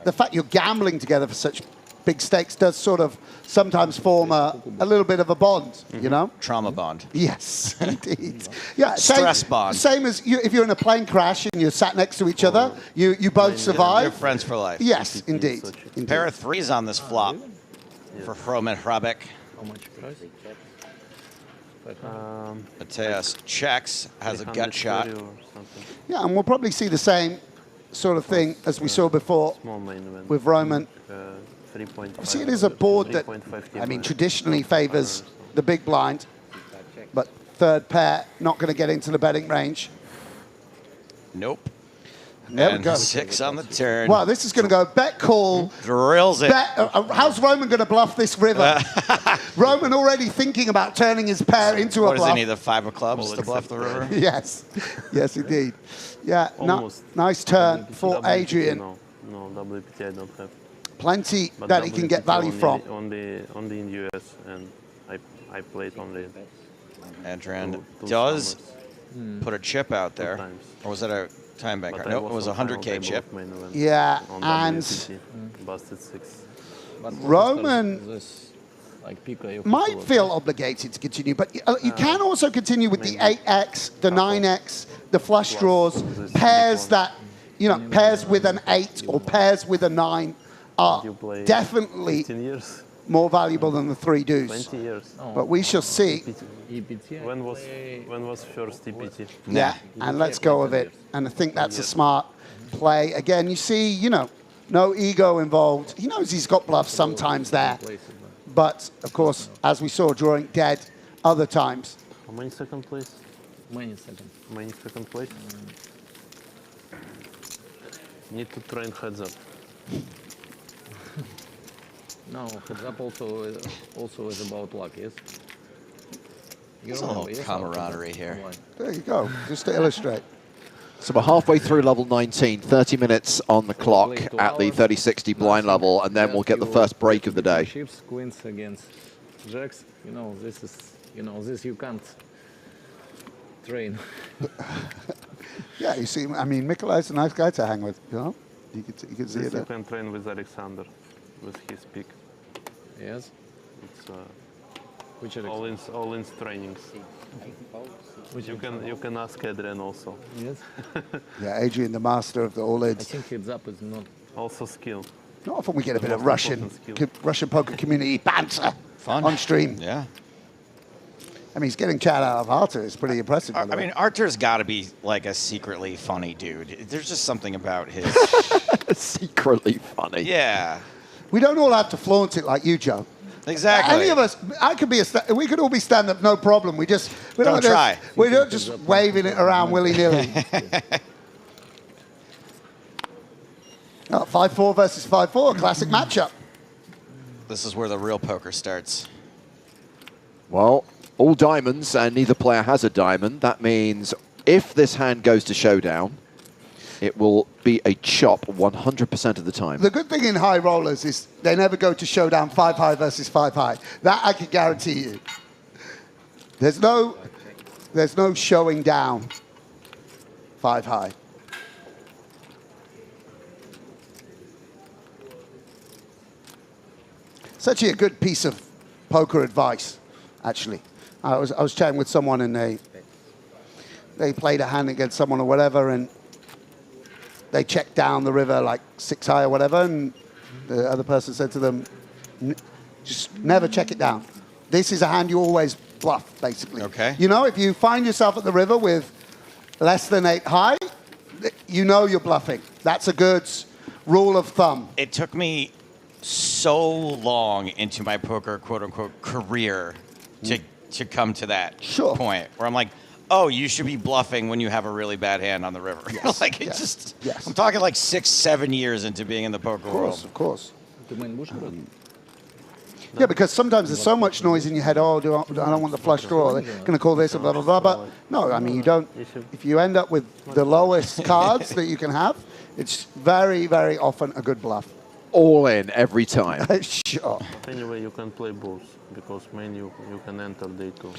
the fact you're gambling together for such big stakes does sort of sometimes form a little bit of a bond, you know? Trauma bond. Yes, indeed. Yeah, Stress bond. Same as if you're in a plane crash and you're sat next to each other, you both survive. You're friends for life. Yes, indeed. Pair of threes on this flop for Roman Hrabek. How much price? Mateus checks, has a gut shot. Yeah, and we'll probably see the same sort of thing as we saw before with Roman. See, it is a board that, I mean, traditionally favors the big blind, but third pair not going to get into the betting range. Nope. There we And go. 6 on the turn. Wow, this is going to go bet call. Drills it. How's Roman going to bluff this river? Roman already thinking about turning his pair into a What bluff. does he need, the 5 of clubs to bluff the river? Yes, yes, indeed. Yeah, nice turn for Adrian. No, WPT I don't have. Plenty But that he can get value from. Only in US, and I played only. Adrian two does summers. put a chip out there. times. Or was that a time banker? But I Nope, it was a on 100K final chip. table of main event Yeah, on and WPT. Busted 6. Roman might feel obligated to continue, but you can also continue with the 8x, the 9x, the flush draws, pairs that, you know, pairs with an 8 or pairs with a 9 are definitely more valuable than the 3 deuce. 20 years. But we shall see. When was first EPT? Yeah, and let's go with it. And I think that's a smart play. Again, you see, you know, no ego involved. He knows he's got bluffs sometimes there. But, of course, as we saw, drawing dead other times. How many second place? Many seconds. Many second place? Need to train heads up. No, heads up also is about luck, yes? There's a little camaraderie here. There you go, just to illustrate. So we're halfway through level 19, 30 minutes on the clock at the 30-60 blind level, and then we'll get the first break of the day. Chips, queens against jacks, you know, this is, you know, this you can't train. Yeah, you see, I mean, Mikolai's a nice guy to hang with, you know? You can see it. You can train with Alexander, with his pick. Yes. It's which all in trainings. Which you can ask Adrian also. Yes. Yeah, Adrian, the master of the all-ins. I think heads up is not also skill. Not often we get a bit of Russian poker community banter on stream. Yeah. I mean, he's getting chat out of Artur. It's pretty impressive. I mean, Artur's got to be like a secretly funny dude. There's just something about his... Secretly funny. Yeah. We don't all have to flaunt it like you, Joe. Exactly. Any of us, we could all be stand-up, no problem. We don't try. We're not just waving it around willy-nilly. 5-4 versus 5-4, classic matchup. This is where the real poker starts. Well, all diamonds, and neither player has a diamond. That means if this hand goes to showdown, it will be a chop 100% of the time. The good thing in high rollers is they never go to showdown 5-high versus 5-high. That I can guarantee you. There's no showing down 5-high. It's actually a good piece of poker advice, actually. I was chatting with someone and they played a hand against someone or whatever, and they checked down the river like 6-high or whatever, and the other person said to them, just never check it down. This is a hand you always bluff, basically. Okay. You know, if you find yourself at the river with less than 8-high, you know you're bluffing. That's a good rule of thumb. It took me so long into my poker quote-unquote career to come to that point where I'm like, oh, you should be bluffing when you have a really bad hand on the river. Yes, like it just, I'm talking like 6-7 years into being in the poker world. Of course. Yeah, because sometimes there's so much noise in your head. Oh, I don't want the flush draw. They're going to call this a blah, blah, blah. But no, I mean, you don't. If you end up with the lowest cards that you can have, it's very, very often a good bluff. All in every time. Sure. Anyway, you can play both because main you can enter day 2.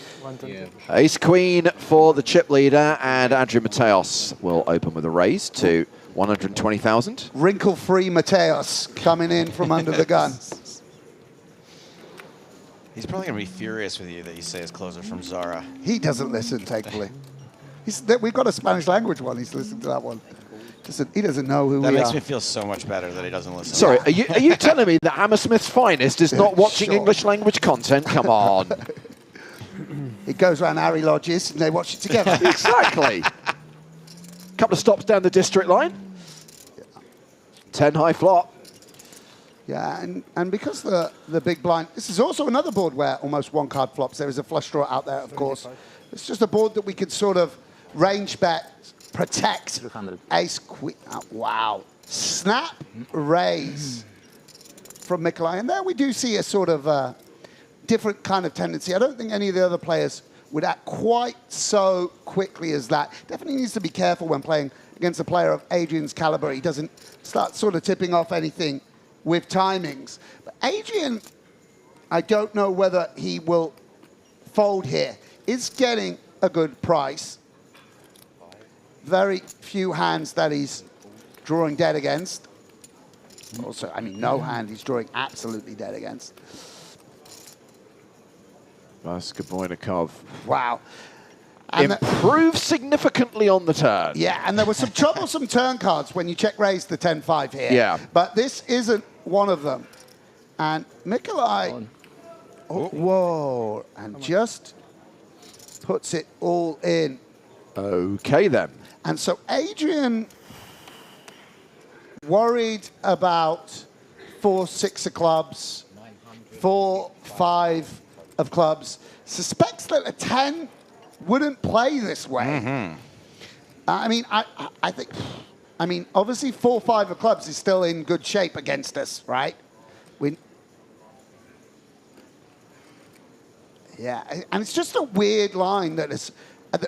Yeah. Ace Queen for the chip leader, and Andrew Mateos will open with a raise to 120,000. Wrinkle-free Mateos coming in from under the gun. He's probably going to be furious with you that you say his closer from Zara. He doesn't listen, thankfully. We've got a Spanish language one. He's listened to that one. He doesn't know who we are. That makes me feel so much better that he doesn't listen. Sorry, are you telling me that Hammersmith's finest is not watching English language content? Come on. It goes around Harry Lodges and they watch it together. Exactly. Couple of stops down the district line. 10 high flop. Yeah, and because the big blind, this is also another board where almost one card flops. There is a flush draw out there, of course. It's just a board that we could sort of range bet, protect. Ace, queen, wow. Snap, raise from Mikolai. And there we do see a sort of different kind of tendency. I don't think any of the other players would act quite so quickly as that. Definitely needs to be careful when playing against a player of Adrian's caliber. He doesn't start sort of tipping off anything with timings. But Adrian, I don't know whether he will fold here. Is getting a good price. Very few hands that he's drawing dead against. Also, I mean, no hand he's drawing absolutely dead against. Vaskoboynikov. Wow. Improved significantly on the turn. Yeah, and there were some troublesome turn cards when you check raise the 10-5 here. Yeah. But this isn't one of them. And Nikolai, oh, whoa, and just puts it all in. Okay, then. And so Adrian worried about 4-6 of clubs, 4-5 of clubs, suspects that a 10 wouldn't play this way. I mean, I think, I mean, obviously 4-5 of clubs is still in good shape against us, right? Yeah, and it's just a weird line that is,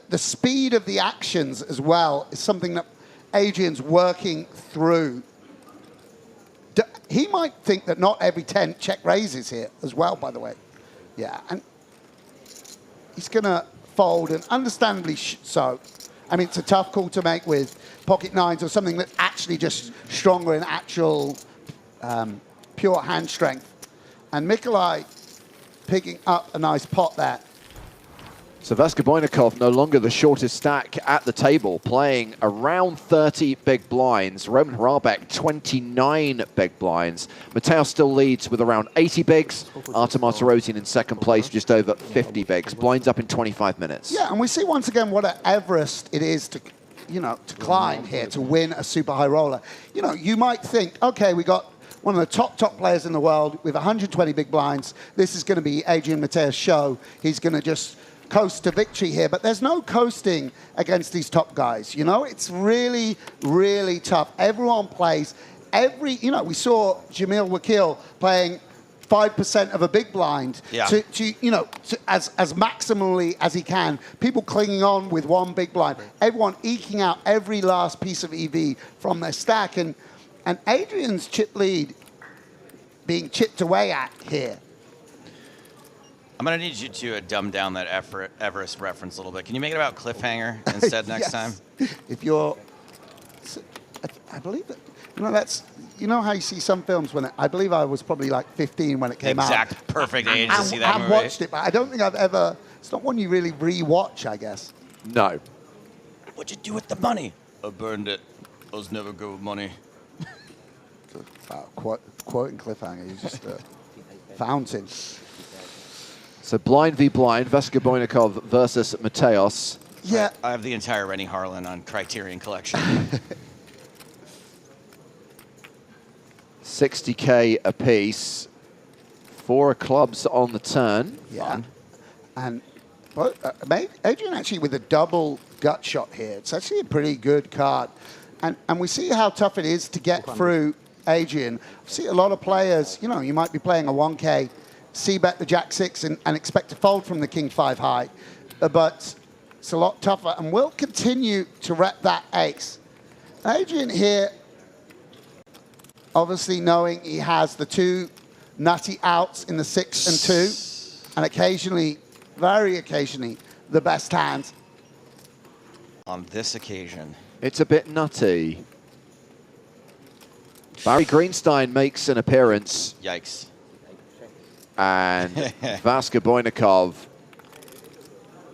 the speed of the actions as well is something that Adrian's working through. He might think that not every 10 check raises here as well, by the way. Yeah, and he's going to fold, and understandably so. I mean, it's a tough call to make with pocket nines or something that's actually just stronger in actual pure hand strength. And Nikolai picking up a nice pot there. So Vaskobojnikov no longer the shortest stack at the table, playing around 30 big blinds. Roman Hrabek, 29 big blinds. Mateo still leads with around 80 bigs. Artem Martirosyan in second place, just over 50 bigs. Blinds up in 25 minutes. Yeah, and we see once again what an Everest it is to, you know, to climb here, to win a super high roller. You know, you might think, okay, we got one of the top players in the world with 120 big blinds. This is going to be Adrian Mateo's show. He's going to just coast to victory here, but there's no coasting against these top guys. You know, it's really, really tough. Everyone plays you know, we saw Jamil Wakil playing 5% of a big blind to you know, as maximally as he can. People clinging on with one big blind. Everyone eking out every last piece of EV from their stack. And Adrian's chip lead being chipped away at here. I'm going to need you to dumb down that Everest reference a little bit. Can you make it about cliffhanger instead next time? If you're, I believe that, you know, that's, you know how you see some films when I believe I was probably like 15 when it came out. Exact perfect age to see that movie. I've watched it, but I don't think I've ever, it's not one you really re-watch, I guess. No. What'd you do with the money? I burned it. I was never good with money. Quoting cliffhanger, he's just a fountain. So blind v blind, Vaskobojnikov versus Mateos. Yeah. I have the entire Rennie Harlan on Criterion Collection. 60K apiece. 4 clubs on the turn. Yeah. And Adrian actually with a double gut shot here. It's actually a pretty good card. And we see how tough it is to get through Adrian. We see a lot of players, you know, you might be playing a 1K, C-bet the Jack-6 and expect to fold from the King-5 high. But it's a lot tougher, and we'll continue to rep that ace. Adrian here, obviously knowing he has the 2 nutty outs in the 6 and 2, and occasionally, very occasionally, the best hand. On this occasion. It's a bit nutty. Barry Greenstein makes an appearance. Yikes. And Vaskobojnikov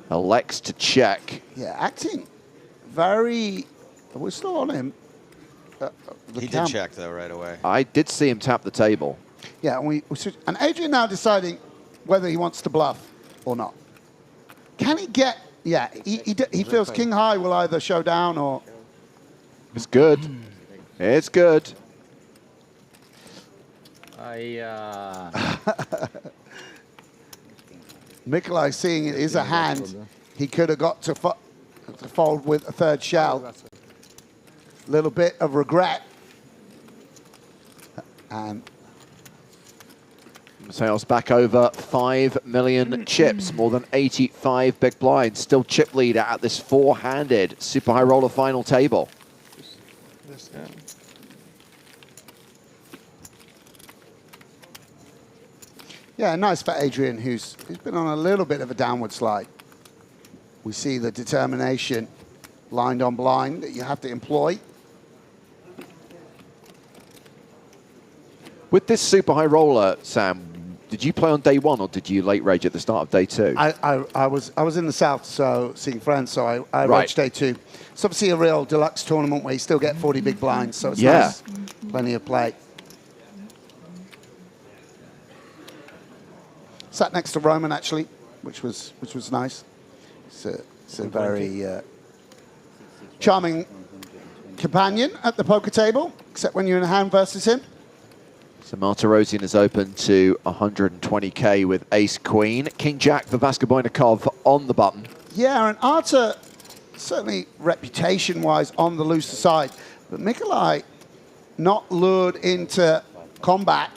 elects to check. Yeah, acting very, we're still on him. He did check, though, right away. I did see him tap the table. Yeah, and Adrian now deciding whether he wants to bluff or not. Can he get, yeah, he feels king high will either show down or... It's good. It's good. Nikolai seeing it is a hand. He could have got to fold with a 3rd shell. Little bit of regret. And Mateos back over 5 million chips, more than 85 big blinds. Still chip leader at this 4-handed super high roller final table. yeah, nice for Adrian, who's been on a little bit of a downward slide. We see the determination lined on blind that you have to employ. With this super high roller, Sam, did you play on day 1 or did you late rage at the start of day 2? I was in the south, so seeing friends, so I raged day 2. It's obviously a real deluxe tournament where you still get 40 big blinds, so it's nice. Plenty of play. Sat next to Roman actually, which was nice. It's a very charming companion at the poker table, except when you're in a hand versus him. So Martirosyan is open to 120k with ace queen. King Jack for Vaskobojnikov on the button. Yeah, and Arta, certainly reputation-wise, on the looser side. But Mikolai not lured into combat.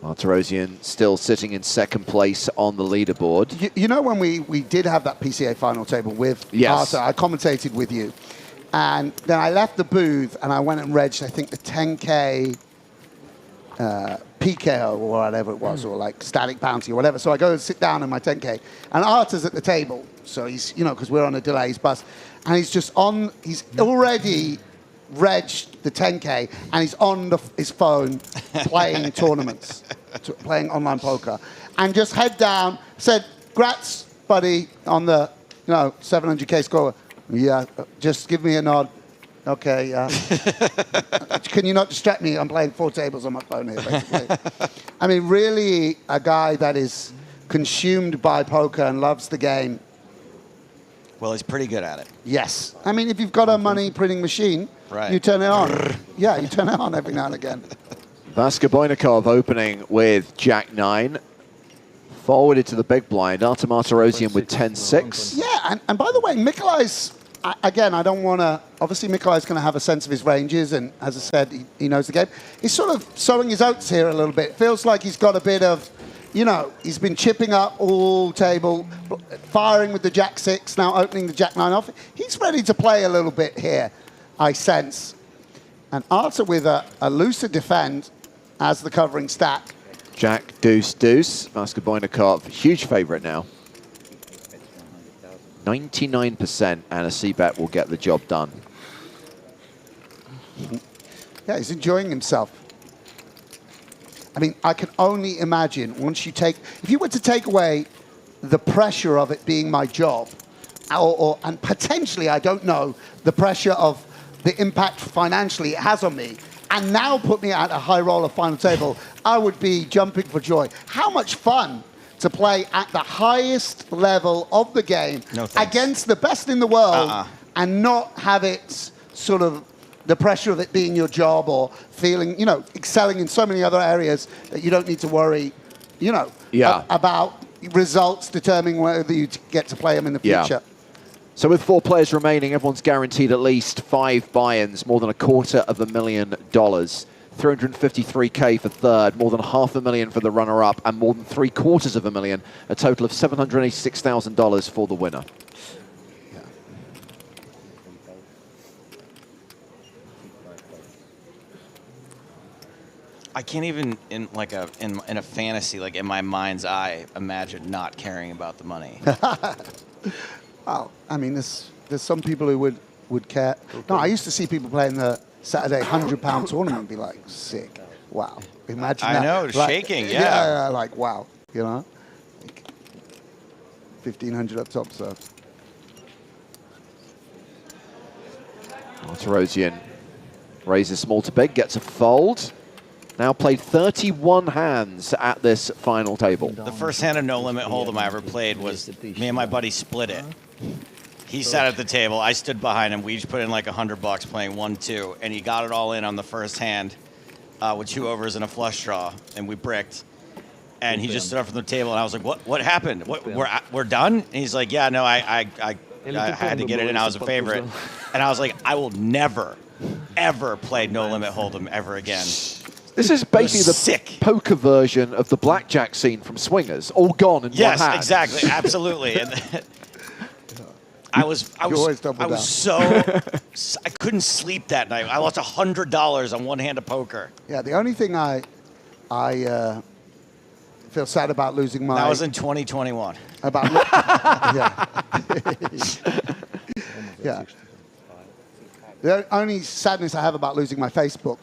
Martirosyan still sitting in second place on the leaderboard. You know when we did have that PCA final table with Yes. Arta, I commentated with you. And then I left the booth and I went and regged, I think, the 10K PKO or whatever it was, or like static bounty or whatever. So I go and sit down in my 10K. And Arta's at the table. So he's, you know, because we're on a delay, he's bus. And he's just on, he's already regged the 10K and he's on his phone playing tournaments, playing online poker. And just head down, said, "Grats, buddy," on the 700K score. Yeah, just give me a nod. Okay, yeah. Can you not distract me? I'm playing 4 tables on my phone here, basically. I mean, really a guy that is consumed by poker and loves the game. Well, he's pretty good at it. Yes. I mean, if you've got a money printing machine, right, you turn it on. Yeah, you turn it on every now and again. Vaskobojnikov opening with Jack-9. Forwarded to the big blind. Arta Martirosyan with 10-6. Yeah, and by the way, Mikolai's, again, I don't want to, obviously Mikolai's going to have a sense of his ranges, and as I said, he knows the game. He's sort of sowing his oats here a little bit. Feels like he's got a bit of, he's been chipping up all table, firing with the Jack-6, now opening the Jack-9 off. He's ready to play a little bit here, I sense. And Arta with a looser defend as the covering stack. Jack, deuce, deuce. Vaskobojnikov, huge favorite now. 99%, and a C-bet will get the job done. Yeah, he's enjoying himself. I mean, I can only imagine once you if you were to take away the pressure of it being my job, and potentially, I don't know, the pressure of the impact financially it has on me, and now put me at a high roller final table, I would be jumping for joy. How much fun to play at the highest level of the game against the best in the world and not have it sort of the pressure of it being your job or feeling, excelling in so many other areas that you don't need to worry, about results determining whether you get to play them in the future. Yeah. So with 4 players remaining, everyone's guaranteed at least 5 buy-ins, more than $250,000. 353k for third, more than $500,000 for the runner-up, and more than $750,000, a total of $786,000 for the winner. I can't even in a fantasy, like in my mind's eye, imagine not caring about the money. Well, I mean, there's some people who would care. No, I used to see people playing the Saturday £100 tournament and be like, sick. Wow. Imagine that. I know, like, shaking, yeah. Yeah, like, wow, Like 1,500 up top, so. Martirosyan raises small to big, gets a fold. Now played 31 hands at this final table. The first hand of No Limit Hold'em I ever played was me and my buddy split it. He sat at the table, I stood behind him, we each put in like $100 playing 1-2, and he got it all in on the first hand with 2 overs and a flush draw, and we bricked. And he just stood up from the table, and I was like, "What happened? We're done?" And he's like, "Yeah, no, I had to get it in. I was a favorite." And I was like, "I will never, ever play No Limit Hold'em ever again." This is basically the poker version of the blackjack scene from Swingers, all gone in one hand. Yes, exactly, absolutely. And I couldn't sleep that night. I lost $100 on one hand of poker. Yeah, the only thing I feel sad about losing my... That was in 2021. Yeah. The only sadness I have about losing my Facebook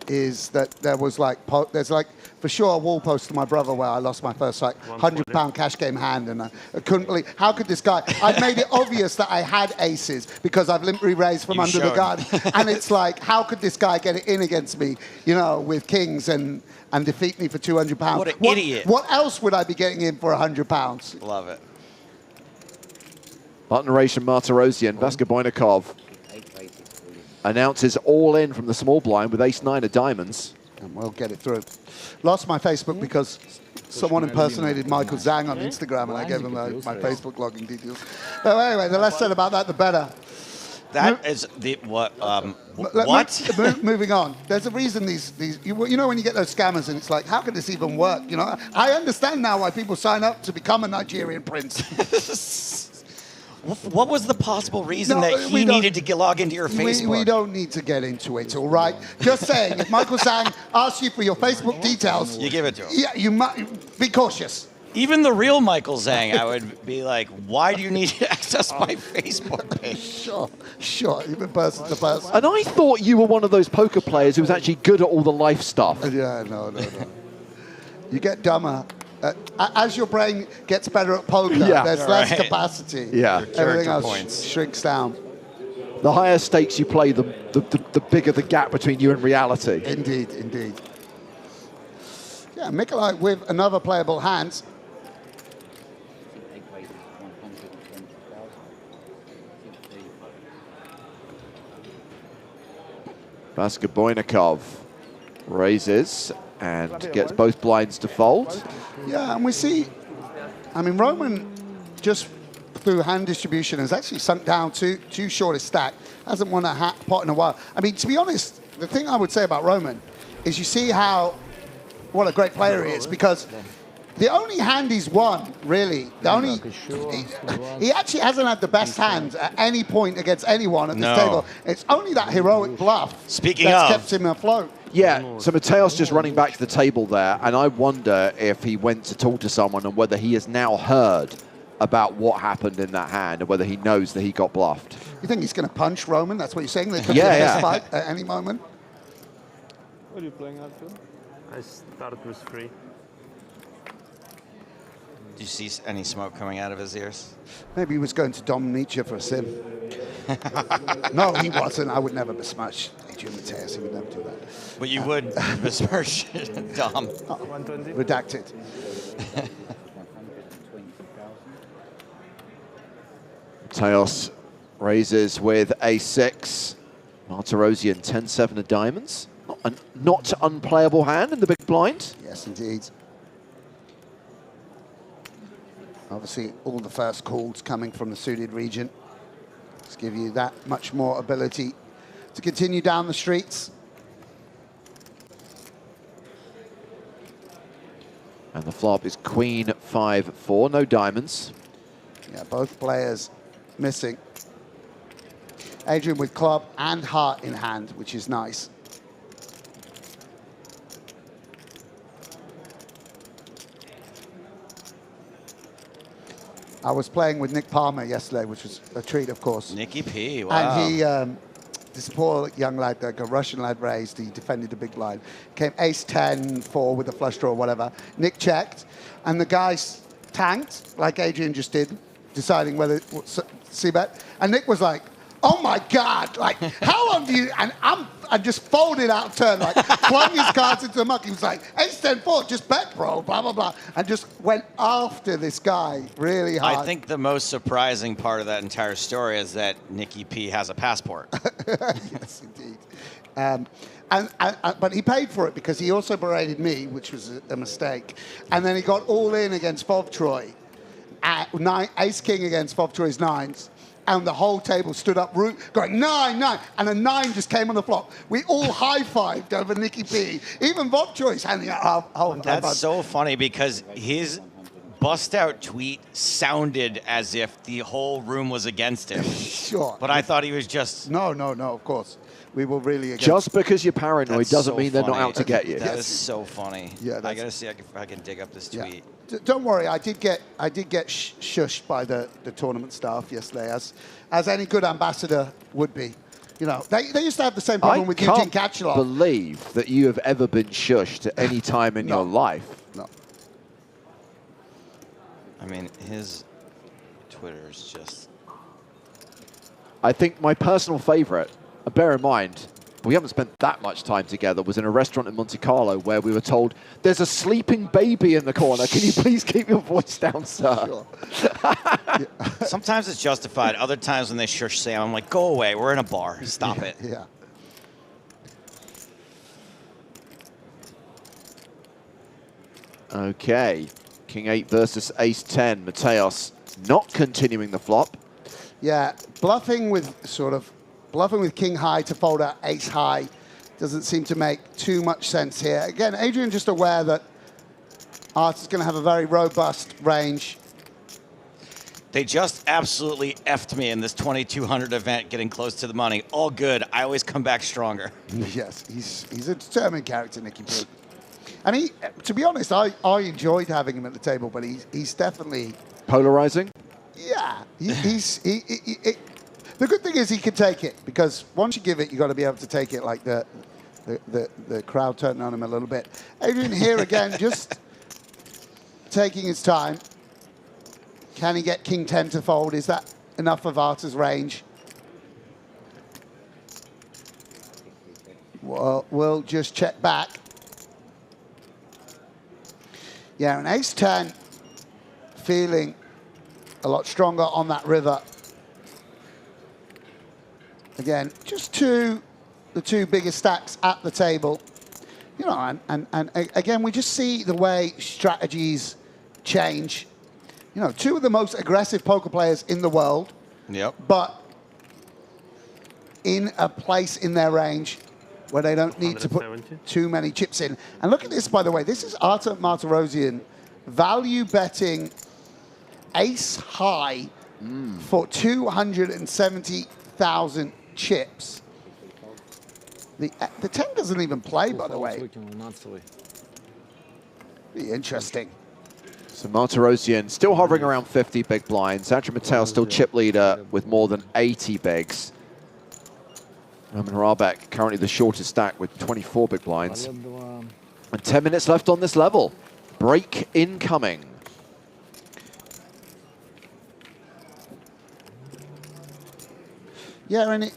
is that there was like, there's like for sure a wall post to my brother where I lost my first like £100 cash game hand, and I couldn't believe, how could this guy, I'd made it obvious that I had aces because I've limply raised from under the gun, and it's like, how could this guy get it in against me, you know, with kings and defeat me for £200? What an idiot. What else would I be getting in for £100? Love it. Martin Martirosyan, Vaska Boynikov announces all in from the small blind with ace-9 of diamonds. And we'll get it through. Lost my Facebook because someone impersonated Michael Zhang on Instagram, and I gave him my Facebook login details. But anyway, the less said about that, the better. That is the what? Moving on. There's a reason these you know when you get those scammers and it's like, how could this even work? You know, I understand now why people sign up to become a Nigerian prince. What was the possible reason that he needed to log into your Facebook? We don't need to get into it, all right? Just saying, if Michael Zhang asks you for your Facebook details, you give it to him. Yeah, you might be cautious. Even the real Michael Zhang, I would be like, why do you need to access my Facebook page? Sure, even person to person. And I thought you were one of those poker players who was actually good at all the life stuff. Yeah, no. You get dumber. As your brain gets better at poker, there's less capacity. Yeah. Everything else shrinks down. The higher stakes you play, the bigger the gap between you and reality. Indeed. Yeah, Mikolaj with another playable hand. Vaska Boynikov raises and gets both blinds to fold. Yeah, and we see, I mean, Roman just through hand distribution has actually sunk down too short a stack. Hasn't won a pot in a while. I mean, to be honest, the thing I would say about Roman is you see what a great player he is, because the only hand he's won, really, he actually hasn't had the best hand at any point against anyone at this table. It's only that heroic bluff that's kept him afloat. Yeah, so Mateos just running back to the table there, and I wonder if he went to talk to someone and whether he has now heard about what happened in that hand and whether he knows that he got bluffed. You think he's going to punch Roman? That's what you're saying? There could be a fist fight at any moment? What are you playing at? I start with 3. Do you see any smoke coming out of his ears? Maybe he was going to Dom Nietzsche for a sim. No, he wasn't. I would never besmirch Adrian Mateos. He would never do that. But you would besmirch Dom. Redacted. Mateos raises with a6. Martirosyan 10-7 of diamonds. Not unplayable hand in the big blind. Yes, indeed. Obviously, all the first calls coming from the suited region. Just give you that much more ability to continue down the streets. And the flop is queen 5-4, no diamonds. Yeah, both players missing. Adrian with club and heart in hand, which is nice. I was playing with Nick Palmer yesterday, which was a treat, of course. Nicky P, wow. And he, this poor young lad, like a Russian lad raised, he defended the big blind. Came ace-10, 4 with a flush draw or whatever. Nick checked, and the guys tanked, like Adrian just did, deciding whether to c-bet. And Nick was like, oh my God, like, how long do you, and I just folded out turn, like, flung his cards into the muck. He was like, ace-10, 4, just bet, bro, blah, blah, blah. And just went after this guy really hard. I think the most surprising part of that entire story is that Nicky P has a passport. Yes, indeed. But he paid for it because he also berated me, which was a mistake. And then he got all in against Fob Troy. Ace-king against Fob Troy's 9s. And the whole table stood up, going 9, 9, and a 9 just came on the flop. We all high-fived over Nicky P. Even Bob Choice handing out That's so funny because his bust-out tweet sounded as if the whole room was against him. Sure. But I thought he was just... No, of course. We were really against... Just because you're paranoid doesn't mean they're not out to get you. That is so funny. Yeah, I gotta see if I can dig up this tweet. Don't worry, I did get shushed by the tournament staff yesterday, as any good ambassador would be. You know, they used to have the same problem with Eugene can't Kachalov. believe that you have ever been shushed at any time in your life. No. I mean, his Twitter is just... I think my personal favorite, and bear in mind, we haven't spent that much time together, was in a restaurant in Monte Carlo where we were told, there's a sleeping baby in the corner. Can you please keep your voice down, sir? Sure. Sometimes it's justified. Other times when they shush Sam, I'm like, go away. We're in a bar. Stop it. Yeah. Okay. King 8 versus Ace 10. Mateos not continuing the flop. Yeah, bluffing with King High to fold out Ace High doesn't seem to make too much sense here. Again, Adrian just aware that Art is going to have a very robust range. They just absolutely effed me in this 2200 event, getting close to the money. All good. I always come back stronger. Yes, he's a determined character, Nicky Poo. And he, to be honest, I enjoyed having him at the table, but he's definitely polarizing. Yeah, the good thing is he can take it, because once you give it, you got to be able to take it. Like the crowd turning on him a little bit. Adrian here again, just taking his time. Can he get King 10 to fold? Is that enough of Arta's range? Well, we'll just check back. Yeah, and Ace 10 feeling a lot stronger on that river. Again, just the two biggest stacks at the table. You know, and again, we just see the way strategies change. You know, two of the most aggressive poker players in the world. Yep. But in a place in their range where they don't need to put too many chips in. And look at this, by the way. This is Artur Martirosyan value betting Ace High for 270,000 chips. The 10 doesn't even play, by the way. Be interesting. So Martirosyan still hovering around 50 big blinds. Andrew Mattel still chip leader with more than 80 bigs. Roman Harabek currently the shortest stack with 24 big blinds. And 10 minutes left on this level. Break incoming. Yeah, and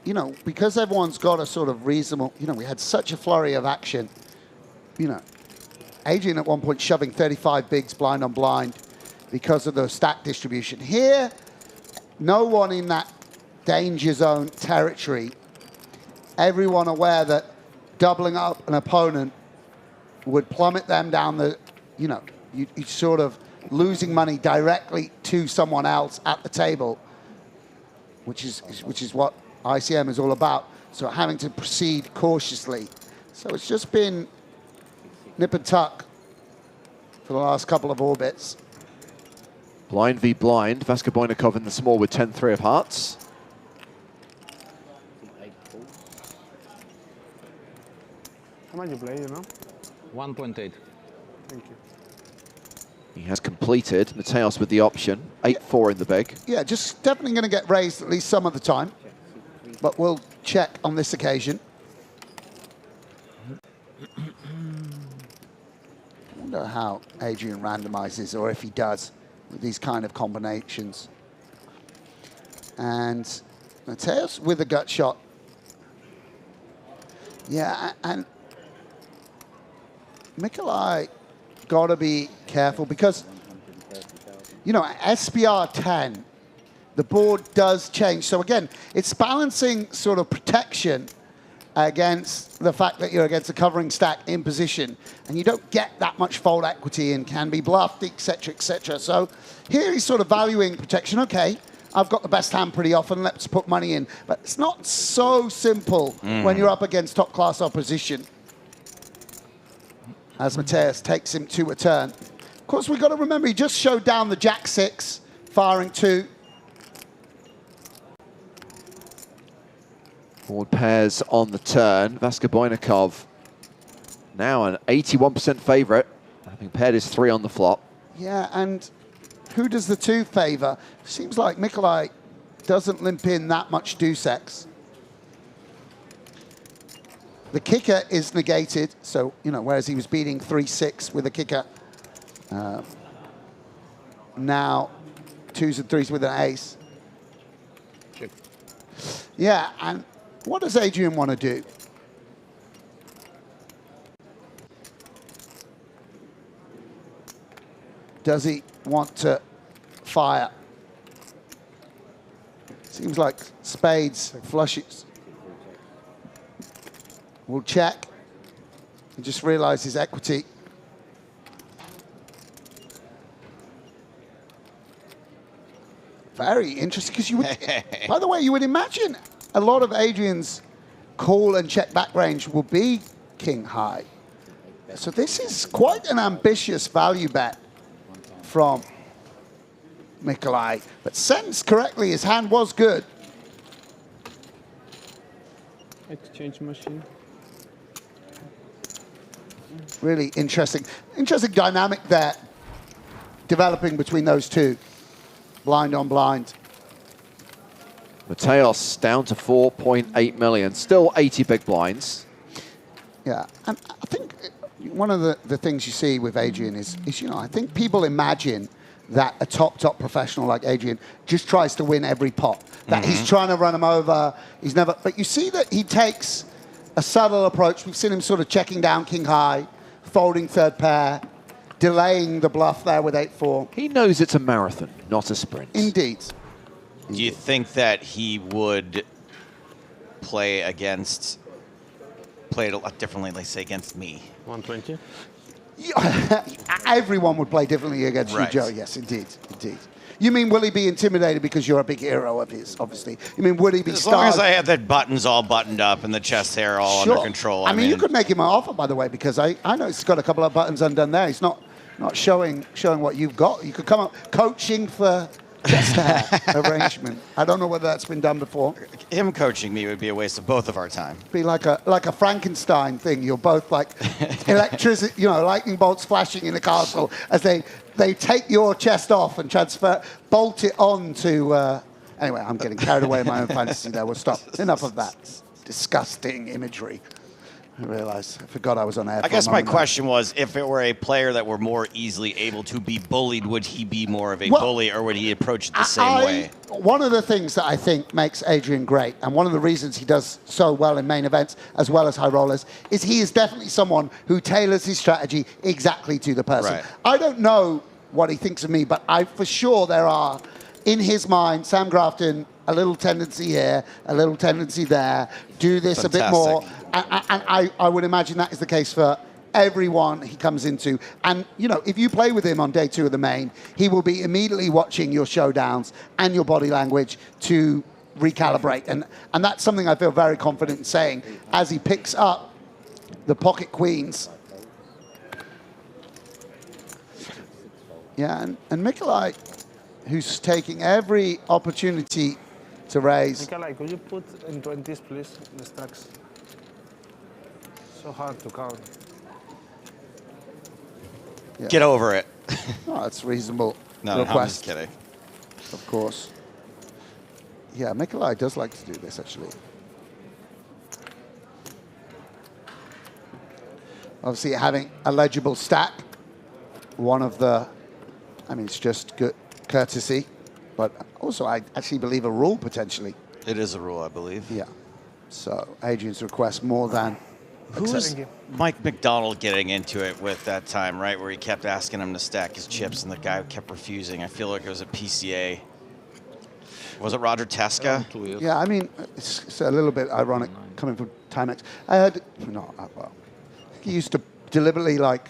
you know, because everyone's got a sort of reasonable, you know, we had such a flurry of action. You know, Adrian at one point shoving 35 bigs blind on blind because of the stack distribution. Here, no one in that danger zone territory. Everyone aware that doubling up an opponent would plummet them down the, you know, you sort of losing money directly to someone else at the table, which is what ICM is all about. So having to proceed cautiously. So it's just been nip and tuck for the last couple of orbits. Blind v blind. Vaska Boynikov in the small with 10-3 of hearts. How much you play, you know? 1.8. Thank you. He has completed. Mateos with the option. 8-4 in the big. Yeah, just definitely going to get raised at least some of the time. But we'll check on this occasion. I wonder how Adrian randomizes, or if he does, with these kind of combinations. And Mateos with a gut shot. Yeah, and Mikolai got to be careful because, you know, SPR 10, the board does change. So again, it's balancing sort of protection against the fact that you're against a covering stack in position, and you don't get that much fold equity and can be bluffed, etc., etc. So here he's sort of valuing protection. Okay, I've got the best hand pretty often, let's put money in. But it's not so simple when you're up against top-class opposition. As Mateos takes him to a turn. Of course, we've got to remember, he just showed down the Jack-6, firing 2. Board pairs on the turn. Vaska Boynikov now an 81% favorite, having paired his 3 on the flop. Yeah, and who does the 2 favor? Seems like Mikolai doesn't limp in that much deuce X. The kicker is negated, so, you know, whereas he was beating 3-6 with a kicker, now 2s and 3s with an ace. Yeah, and what does Adrian want to do? Does he want to fire? Seems like spades, flushes. We'll check. He just realized his equity. Very interesting, because you would, by the way, you would imagine a lot of Adrian's call and check back range will be king high. So this is quite an ambitious value bet from Nikolai. But sensed correctly, his hand was good. Exchange machine. Really interesting. Interesting dynamic there developing between those two. Blind on blind. Mateos down to 4.8 million. Still 80 big blinds. Yeah, and I think one of the things you see with Adrian is, you know, I think people imagine that a top professional like Adrian just tries to win every pot. That he's trying to run him over. He's never. But you see that he takes a subtle approach. We've seen him sort of checking down king high, folding third pair, delaying the bluff there with 8-4. He knows it's a marathon, not a sprint. Indeed. Do you think that he would play it a lot differently, like say against me? 120. Everyone would play differently against you, Joe. Yes, indeed, indeed. You mean, will he be intimidated because you're a big hero of his, obviously? You mean, would he be As long as I had the buttons all buttoned up and the chest hair all under control. I mean, you could make him an offer, by the way, because I know he's got a couple of buttons undone there. He's not showing what you've got. You could come up coaching for chest hair arrangement. I don't know whether that's been done before. Him coaching me would be a waste of both of our time. Be like a Frankenstein thing. You're both like electricity, you know, lightning bolts flashing in the castle as they take your chest off and bolt it on to. Anyway, I'm getting carried away in my own fantasy there. We'll stop. Enough of that disgusting imagery. I forgot I was on air. I guess my question was, if it were a player that were more easily able to be bullied, would he be more of a bully, or would he approach it the same way? One of the things that I think makes Adrian great, and one of the reasons he does so well in main events as well as high rollers, is he is definitely someone who tailors his strategy exactly to the person. Right. I don't know what he thinks of me, but for sure there are, in his mind, Sam Grafton, a little tendency here, a little tendency there, do this a bit more. And I would imagine that is the case for everyone he comes into. And, you know, if you play with him on day 2 of the main, he will be immediately watching your showdowns and your body language to recalibrate. And that's something I feel very confident in saying as he picks up the pocket queens. Yeah, and Nikolai, who's taking every opportunity to raise. Nikolai, could you put in 20s, please, the stacks? So hard to count. Yeah. Get over it. Oh, that's reasonable No, request. I'm just kidding. Of course. Yeah, Nikolai does like to do this, actually. Obviously, having a legible stack, one of the, I mean, it's just good courtesy, but also I actually believe a rule potentially. It is a rule, I believe. Yeah. So Adrian's request more than. Who's Mike McDonald getting into it with that time, right, where he kept asking him to stack his chips and the guy kept refusing? I feel like it was a PCA. Was it Roger Teska? Yeah, I mean, it's a little bit ironic coming from Timex. I heard, well, he used to deliberately like.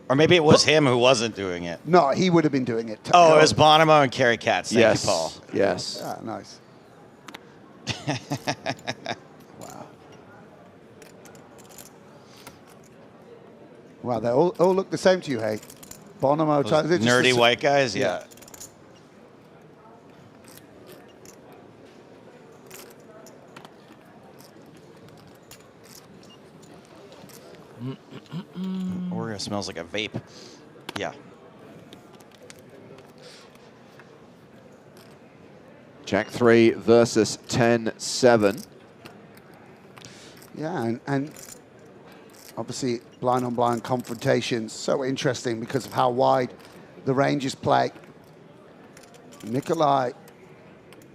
Or maybe it was him who wasn't doing it. No, he would have been doing it. Oh, it was Bonomo and Kerry Katz. Thank Yes. you, Paul. Yes. Ah, nice. Wow. Wow, they all look the same to you, hey? Bonomo, Those nerdy white guys, yeah. Oreo smells like a vape. Yeah. Jack 3 versus 10-7. Yeah, and obviously blind-on-blind confrontations, so interesting because of how wide the ranges play. Nikolai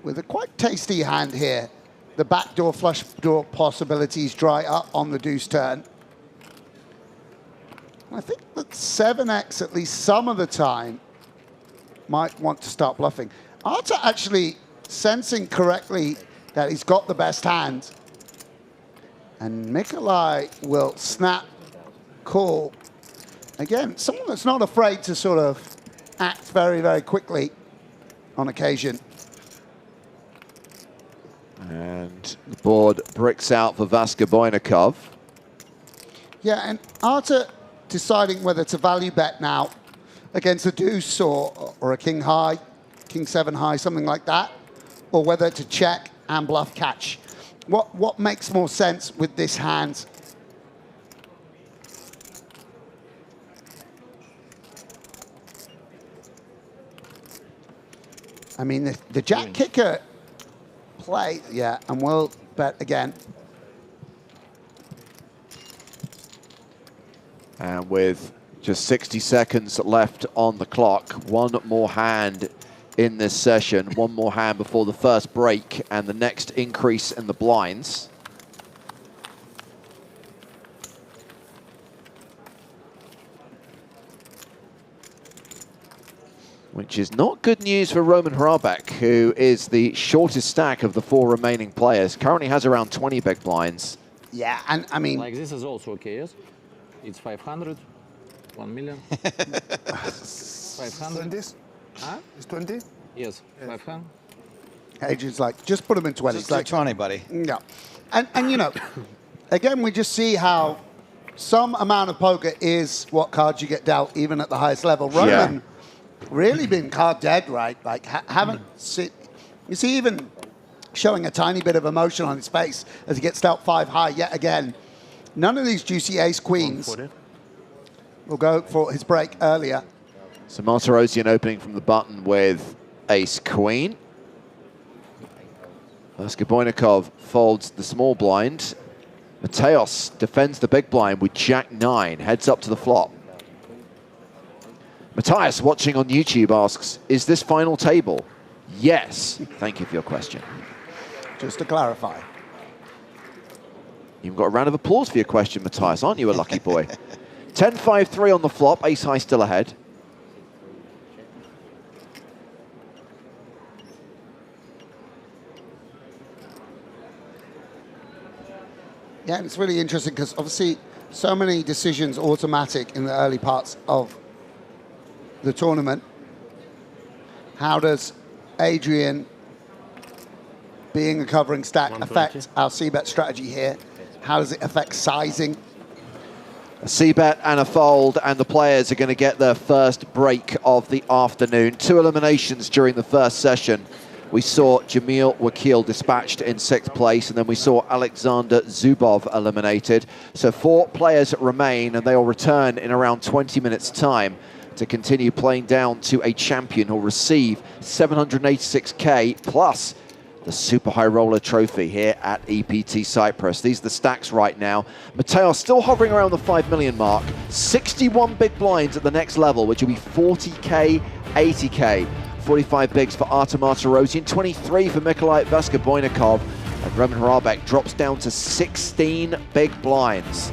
with a quite tasty hand here. The backdoor flush draw possibilities dry up on the deuce turn. I think that 7x, at least some of the time, might want to start bluffing. Arta actually sensing correctly that he's got the best hand. And Nikolai will snap, call. Again, someone that's not afraid to sort of act very, very quickly on occasion. And the board bricks out for Vaska Boynikov. Yeah, and Arta deciding whether to value bet now against a deuce or a king high, king 7 high, something like that, or whether to check and bluff catch. What makes more sense with this hand? I mean, the jack kicker play, yeah, and we'll bet again. And with just 60 seconds left on the clock, one more hand in this session, one more hand before the first break and the next increase in the blinds. Which is not good news for Roman Hrabak, who is the shortest stack of the 4 remaining players. Currently has around 20 big blinds. Yeah, and I mean... Like this is also okay, yes? It's 500, 1 million. 500. 20s? Huh? It's 20? Yes, 500. Adrian's like, just put them in 20s. Just like, 20, buddy. Yeah. And you know, again, we just see how some amount of poker is what cards you get dealt, even at the highest level. Roman really been card dead, right? Like, haven't seen... You see even showing a tiny bit of emotion on his face as he gets dealt 5 high yet again. None of these juicy ace-queens will go for his break earlier. So Martirosian opening from the button with ace-queen. Vaska Boynikov folds the small blind. Mateos defends the big blind with jack-9, heads up to the flop. Matthias, watching on YouTube, asks, is this final table? Yes. Thank you for your question. Just to clarify. You've got a round of applause for your question, Matthias. Aren't you a lucky boy? 10-5-3 on the flop, ace high still ahead. Yeah, and it's really interesting because obviously so many decisions automatic in the early parts of the tournament. How does Adrian being a covering stack affect our c-bet strategy here? How does it affect sizing? A c-bet and a fold, and the players are going to get their first break of the afternoon. 2 eliminations during the first session. We saw Jamil Wakil dispatched in 6th place, and then we saw Alexander Zubov eliminated. So 4 players remain, and they will return in around 20 minutes' time to continue playing down to a champion who'll receive 786k plus the Super High Roller Trophy here at EPT CYPRUS. These are the stacks right now. Matteo still hovering around the 5 million mark. 61 big blinds at the next level, which will be 40k, 80k. 45 bigs for Artem Martirosian, 23 for Nikolai Vaska Boynikov, and Roman Hrabak drops down to 16 big blinds.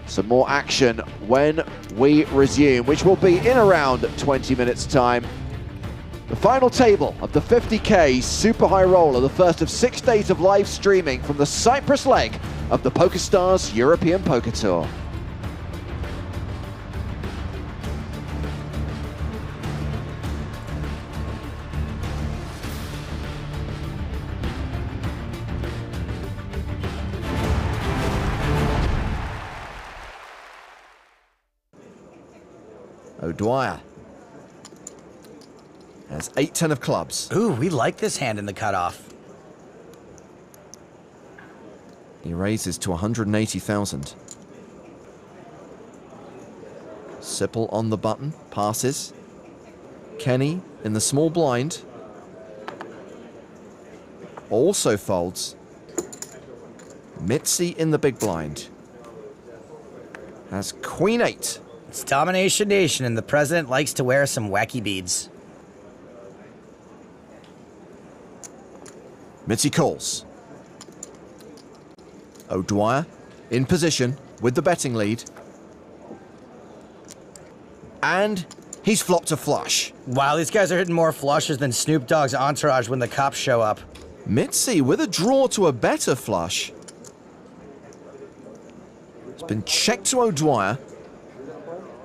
Some more action when we resume, which will be in around 20 minutes time. The final table of the 50k Super High Roller, the first of 6 days of live streaming from the CYPRUS leg of the PokerStars European Poker Tour. O'Dwyer has 8-10 of clubs. Ooh, we like this hand in the cutoff. He raises to 180,000. Sipple on the button, passes. Kenny in the small blind. Also folds. Mitzi in the big blind. Has Queen 8. It's Domination Nation, and the president likes to wear some wacky beads. Mitzi calls. O'Dwyer in position with the betting lead. And he's flopped a flush. Wow, these guys are hitting more flushes than Snoop Dogg's entourage when the cops show up. Mitzi with a draw to a better flush. It's been checked to O'Dwyer.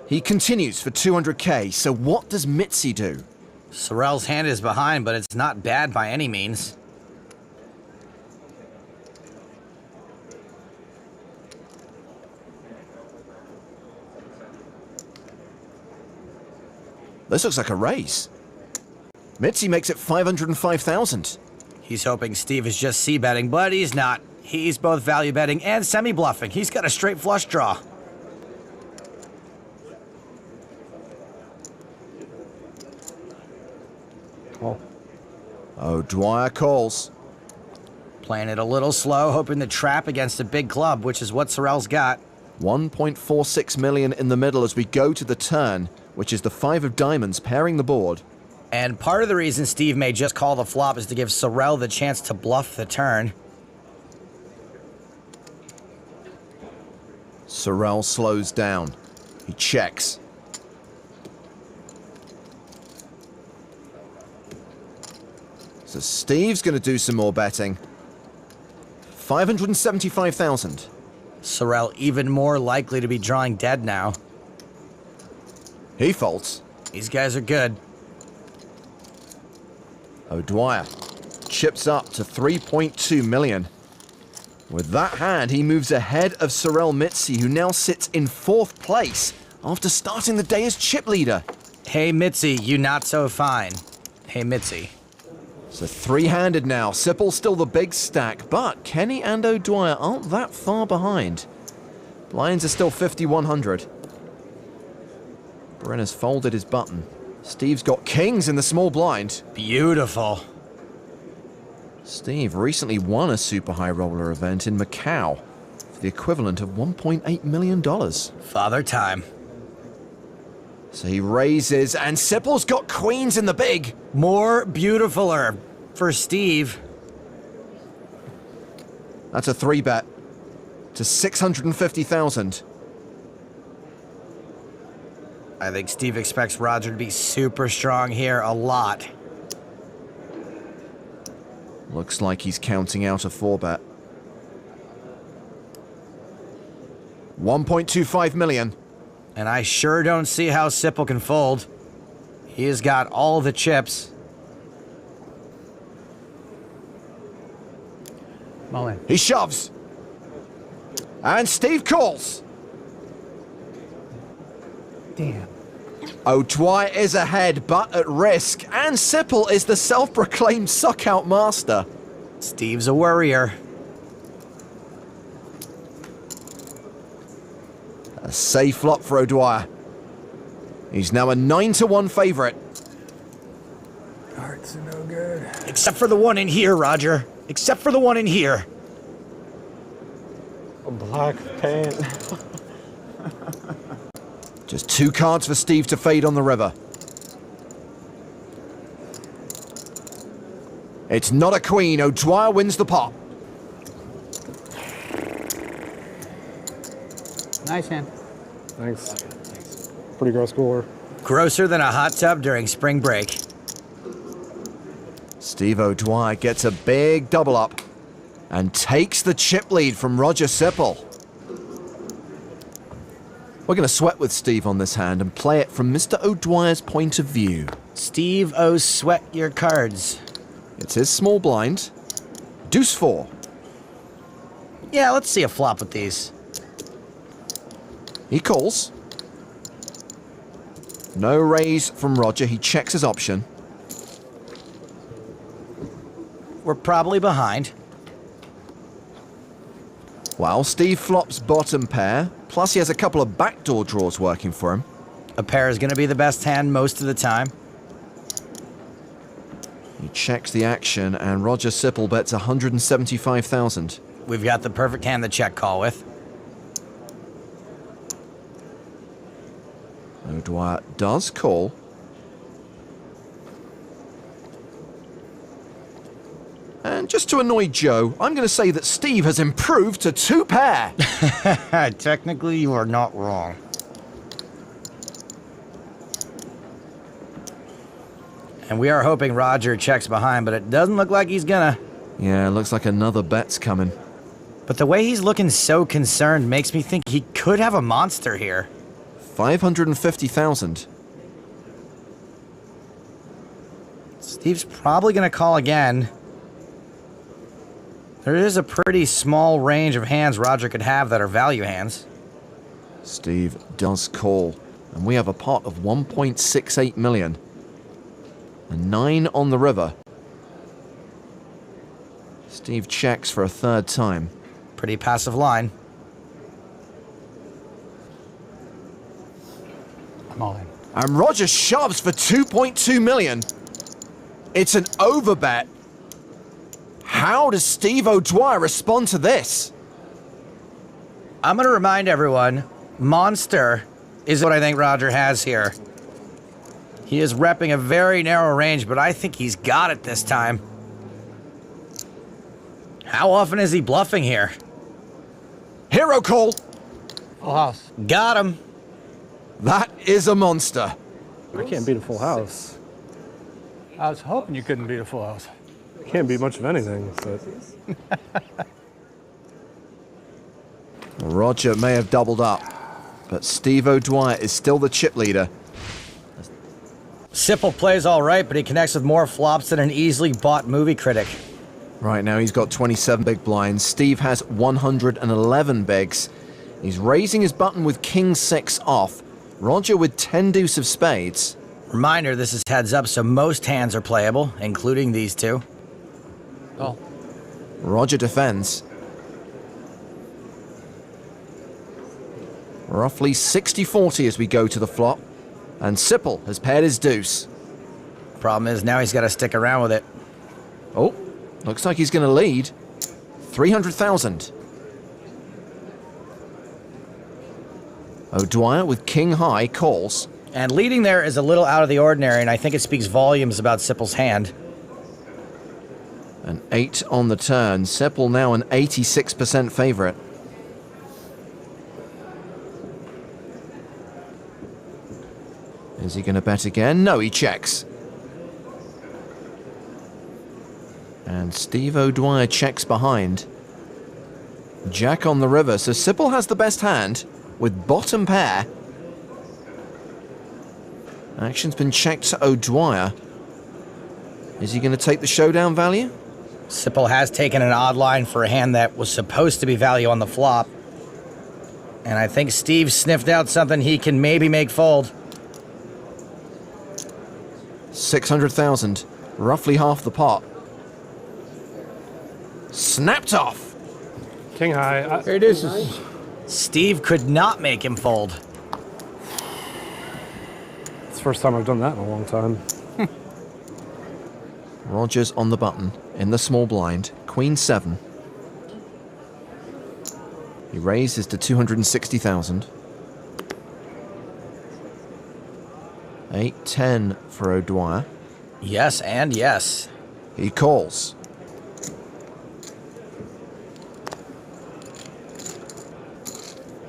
He continues for 200k, so what does Mitzi do? Sorrell's hand is behind, but it's not bad by any means. This looks like a raise. Mitzi makes it 505,000. He's hoping Steve is just c-betting, but he's not. He's both value betting and semi-bluffing. He's got a straight flush draw. O'Dwyer calls. Playing it a little slow, hoping to trap against a big club, which is what Sorrell's got. 1.46 million in the middle as we go to the turn, which is the 5 of diamonds pairing the board. And part of the reason Steve may just call the flop is to give Sorrell the chance to bluff the turn. Sorrell slows down. He checks. So Steve's going to do some more betting. 575,000. Sorrell even more likely to be drawing dead now. He folds. These guys are good. O'Dwyer chips up to 3.2 million. With that hand, he moves ahead of Sorrell Mitzi, who now sits in 4th place after starting the day as chip leader. Hey, Mitzi, you not so fine. Hey, Mitzi. So 3-handed now. Sipple's still the big stack, but Kenny and O'Dwyer aren't that far behind. Blinds are still 5,100. Brenner's folded his button. Steve's got kings in the small blind. Beautiful. Steve recently won a super high roller event in Macau for the equivalent of $1.8 million. Father time. So he raises, and Sipple's got queens in the big. More beautifuler for Steve. That's a 3-bet to 650,000. I think Steve expects Roger to be super strong here a lot. Looks like he's counting out a 4-bet. 1.25 million. And I sure don't see how Sipple can fold. He has got all the chips. He shoves. And Steve calls. Damn. O'Dwyer is ahead, but at risk. And Sipple is the self-proclaimed suck-out master. Steve's a worrier. A safe flop for O'Dwyer. He's now a 9-1 favorite. Hearts are no good. Except for the one in here, Roger. Except for the one in here. A black paint. Just 2 cards for Steve to fade on the river. It's not a queen. O'Dwyer wins the pot. Nice hand. Thanks. Pretty gross cooler. Grosser than a hot tub during spring break. Steve O'Dwyer gets a big double up and takes the chip lead from Roger Sipple. We're going to sweat with Steve on this hand and play it from Mr. O'Dwyer's point of view. Steve O. Sweat your cards. It's his small blind. Deuce 4. Yeah, let's see a flop with these. He calls. No raise from Roger. He checks his option. We're probably behind. Well, Steve flops bottom pair, plus he has a couple of backdoor draws working for him. A pair is going to be the best hand most of the time. He checks the action, and Roger Sipple bets 175,000. We've got the perfect hand to check call with. O'Dwyer does call. And just to annoy Joe, I'm going to say that Steve has improved to 2 pair. Technically, you are not wrong. And we are hoping Roger checks behind, but it doesn't look like he's gonna. Yeah, looks like another bet's coming. But the way he's looking so concerned makes me think he could have a monster here. 550,000. Steve's probably gonna call again. There is a pretty small range of hands Roger could have that are value hands. Steve does call, and we have a pot of 1.68 million. A 9 on the river. Steve checks for a 3rd time. Pretty passive line. I'm all in. And Roger shoves for 2.2 million. It's an overbet. How does Steve O'Dwyer respond to this? I'm going to remind everyone, monster is what I think Roger has here. He is repping a very narrow range, but I think he's got it this time. How often is he bluffing here? Hero call. Full house. Got him. That is a monster. I can't beat a full house. I was hoping you couldn't beat a full house. I can't beat much of anything. But Roger may have doubled up, but Steve O'Dwyer is still the chip leader. Sipple plays all right, but he connects with more flops than an easily bought movie critic. Right now he's got 27 big blinds. Steve has 111 bigs. He's raising his button with King 6 off. Roger with 10 deuce of spades. Reminder, this is heads up, so most hands are playable, including these two. Oh. Roger defends. Roughly 60-40 as we go to the flop. And Sipple has paired his deuce. Problem is, now he's got to stick around with it. Oh, looks like he's going to lead. 300,000. O'Dwyer with King High calls. And leading there is a little out of the ordinary, and I think it speaks volumes about Sipple's hand. An 8 on the turn. Sipple now an 86% favorite. Is he going to bet again? No, he checks. And Steve O'Dwyer checks behind. Jack on the river, so Sipple has the best hand with bottom pair. Action's been checked to O'Dwyer. Is he going to take the showdown value? Sipple has taken an odd line for a hand that was supposed to be value on the flop. And I think Steve sniffed out something he can maybe make fold. 600,000, roughly half the pot. Snapped off. King High. Here it is. Steve could not make him fold. It's the first time I've done that in a long time. Roger's on the button, in the small blind, Queen 7. He raises to 260,000. 8-10 for O'Dwyer. Yes, and yes. He calls.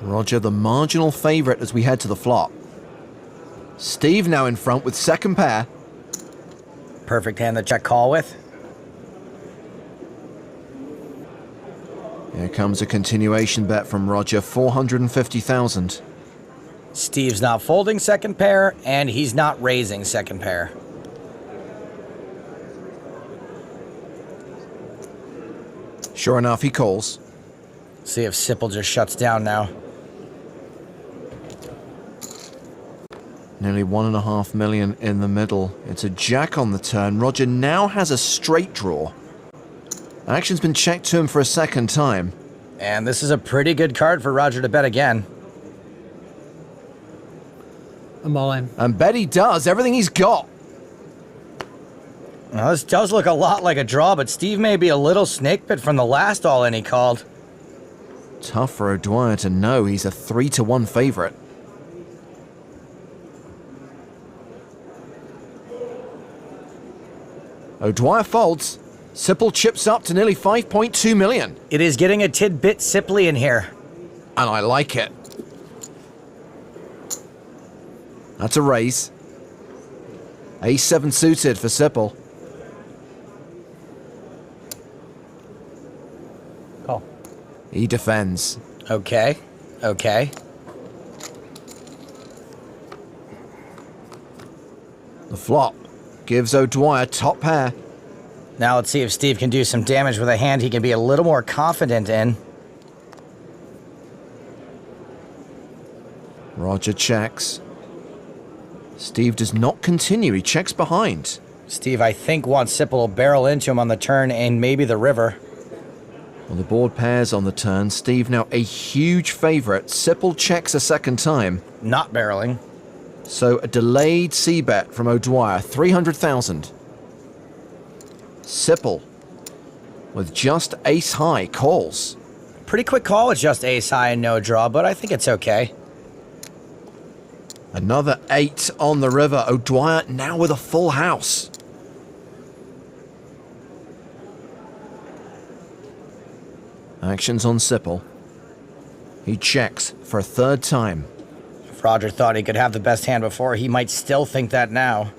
Roger the marginal favorite as we head to the flop. Steve now in front with second pair. Perfect hand to check call with. Here comes a continuation bet from Roger, 450,000. Steve's not folding second pair, and he's not raising second pair. Sure enough, he calls. See if Sipple just shuts down now. Nearly 1.5 million in the middle. It's a jack on the turn. Roger now has a straight draw. Action's been checked to him for a second time. And this is a pretty good card for Roger to bet again. I'm all in. And bet he does. Everything he's got. Well, this does look a lot like a draw, but Steve may be a little snake bit from the last all-in he called. Tough for O'Dwyer to know he's a 3-1 favourite. O'Dwyer folds. Sipple chips up to nearly 5.2 million. It is getting a tidbit Sipley in here. And I like it. That's a raise. Ace-7 suited for Sipple. Call. He defends. Okay. Okay. The flop gives O'Dwyer top pair. Now let's see if Steve can do some damage with a hand he can be a little more confident in. Roger checks. Steve does not continue. He checks behind. Steve, I think, wants Sipple to barrel into him on the turn and maybe the river. Well, the board pairs on the turn. Steve now a huge favourite. Sipple checks a second time. Not barreling. So a delayed c-bet from O'Dwyer, 300,000. Sipple, with just ace high, calls. Pretty quick call with just ace high and no draw, but I think it's okay. Another 8 on the river. O'Dwyer now with a full house. Actions on Sipple. He checks for a third time. If Roger thought he could have the best hand before, he might still think that now.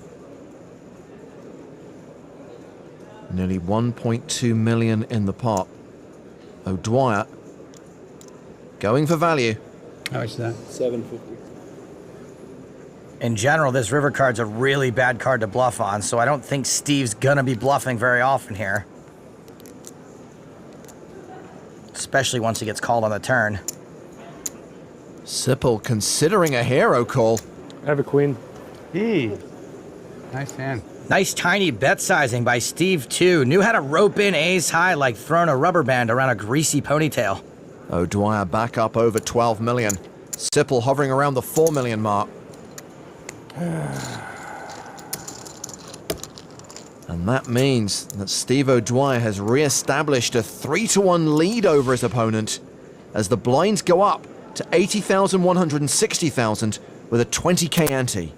Nearly 1.2 million in the pot. O'Dwyer going for value. How much is that? 750. In general, this river card's a really bad card to bluff on, so I don't think Steve's gonna be bluffing very often here. Especially once he gets called on the turn. Sipple considering a hero call. I have a queen. Nice hand. Nice tiny bet sizing by Steve, too. Knew how to rope in ace high like throwing a rubber band around a greasy ponytail. O'Dwyer back up over 12 million. Sipple hovering around the 4 million mark. And that means that Steve O'Dwyer has re-established a 3-1 lead over his opponent as the blinds go up to 80,000, 160,000 with a 20k ante.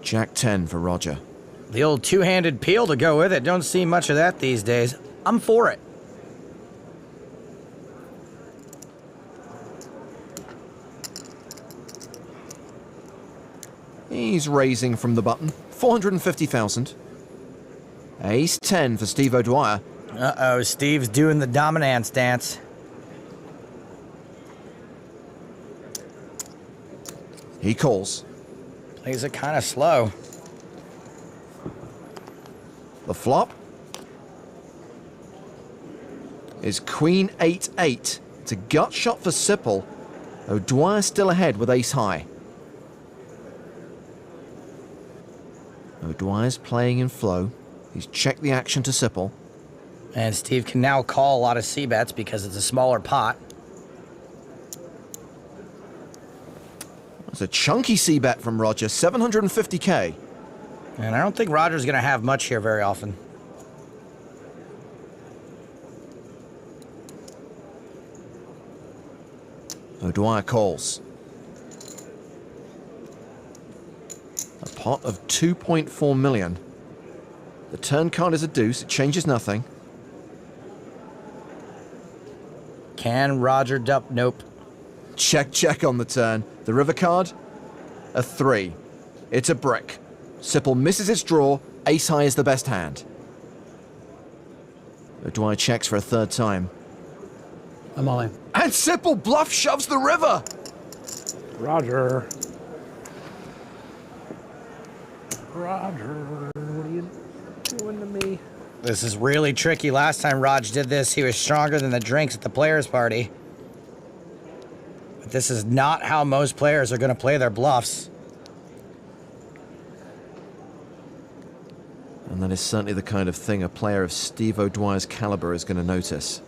Jack 10 for Roger. The old two-handed peel to go with it. Don't see much of that these days. I'm for it. He's raising from the button. 450,000. Ace 10 for Steve O'Dwyer. Uh-oh, Steve's doing the dominance dance. He calls. Plays it kind of slow. The flop is Queen 8-8. It's a gut shot for Sipple. O'Dwyer still ahead with ace high. O'Dwyer's playing in flow. He's checked the action to Sipple. And Steve can now call a lot of c-bets because it's a smaller pot. That's a chunky c-bet from Roger, 750k. And I don't think Roger's going to have much here very often. O'Dwyer calls. A pot of 2.4 million. The turn card is a deuce. It changes nothing. Can Roger dump? Nope. Check, check on the turn. The river card, a 3. It's a brick. Sipple misses its draw. Ace high is the best hand. O'Dwyer checks for a third time. I'm all in. And Sipple bluff shoves the river. Roger. Roger, what are you doing to me? This is really tricky. Last time Raj did this, he was stronger than the drinks at the players' party. But this is not how most players are going to play their bluffs. And that is certainly the kind of thing a player of Steve O'Dwyer's caliber is going to notice.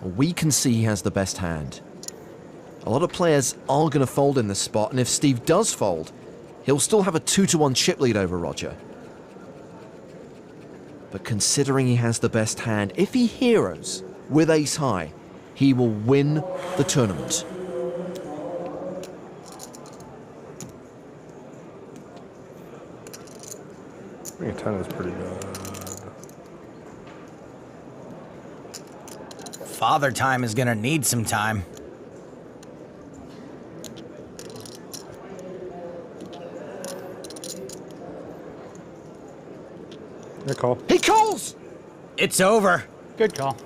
We can see he has the best hand. A lot of players are going to fold in this spot, and if Steve does fold, he'll still have a 2-1 chip lead over Roger. But considering he has the best hand, if he heroes with ace high, he will win the tournament. I think a 10 is pretty good. Father Time is going to need some time. Good call. He calls! It's over. Good call.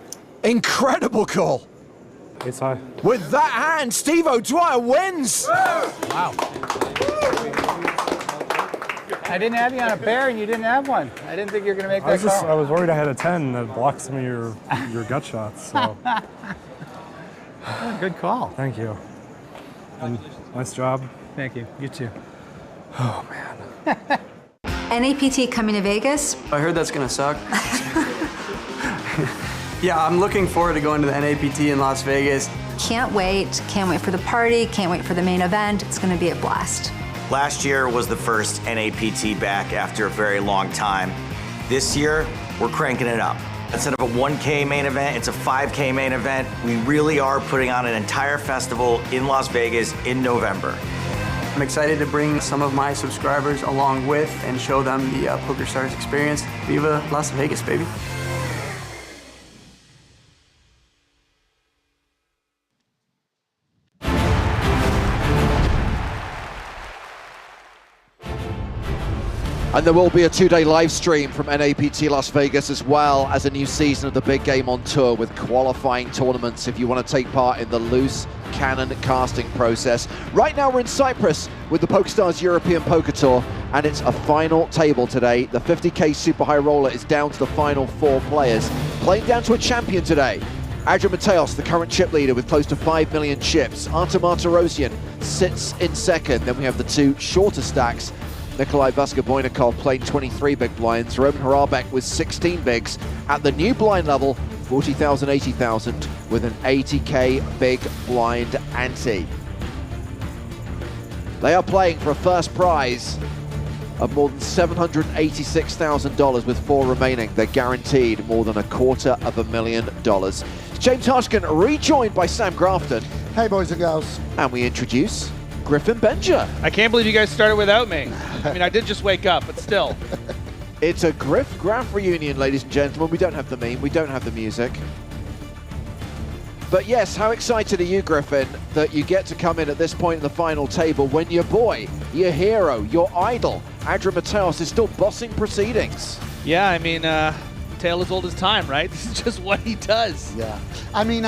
Incredible call. Ace high. With that hand, Steve O'Dwyer wins. Wow. I didn't have you on a pair and you didn't have one. I didn't think you were going to make that call. I was worried I had a 10 that blocked some of your gut shots. So. Oh, good call. Thank you. And nice job. Thank you. You too. Oh, man. NAPT coming to Vegas. I heard that's gonna suck. Yeah, I'm looking forward to going to the NAPT in Las Vegas. Can't wait for the party, can't wait for the main event. It's gonna be a blast. Last year was the first NAPT back after a very long time. This year, we're cranking it up. Instead of a 1K main event, it's a 5K main event. We really are putting on an entire festival in Las Vegas in November. I'm excited to bring some of my subscribers along with and show them the PokerStars experience. Viva Las Vegas, baby. And there will be a 2-day live stream from NAPT Las Vegas, as well as a new season of the big game on tour with qualifying tournaments if you want to take part in the loose cannon casting process. Right now we're in Cyprus with the PokerStars European Poker Tour, and it's a final table today. The 50K Super High Roller is down to the final 4 players. Playing down to a champion today. Adrian Mateos, the current chip leader with close to 5 million chips. Artem Martirosyan sits in second. Then we have the 2 shorter stacks. Nikolai Vaska-Boynikov playing 23 big blinds. Roman Harabek with 16 bigs. At the new blind level, 40,000, 80,000 with an 80K big blind ante. They are playing for a first prize of more than $786,000 with 4 remaining. They're guaranteed more than $250,000. James Hushkin rejoined by Sam Grafton. Hey boys and girls. And we introduce Griffin Benja. I can't believe you guys started without me. I mean, I did just wake up, but still. It's a Graf reunion, ladies and gentlemen. We don't have the meme, we don't have the music. But yes, how excited are you, Griffin, that you get to come in at this point in the final table when your boy, your hero, your idol, Adrian Mateos, is still bossing proceedings? Yeah, I mean, tale as old as time, right? This is just what he does. Yeah. I mean,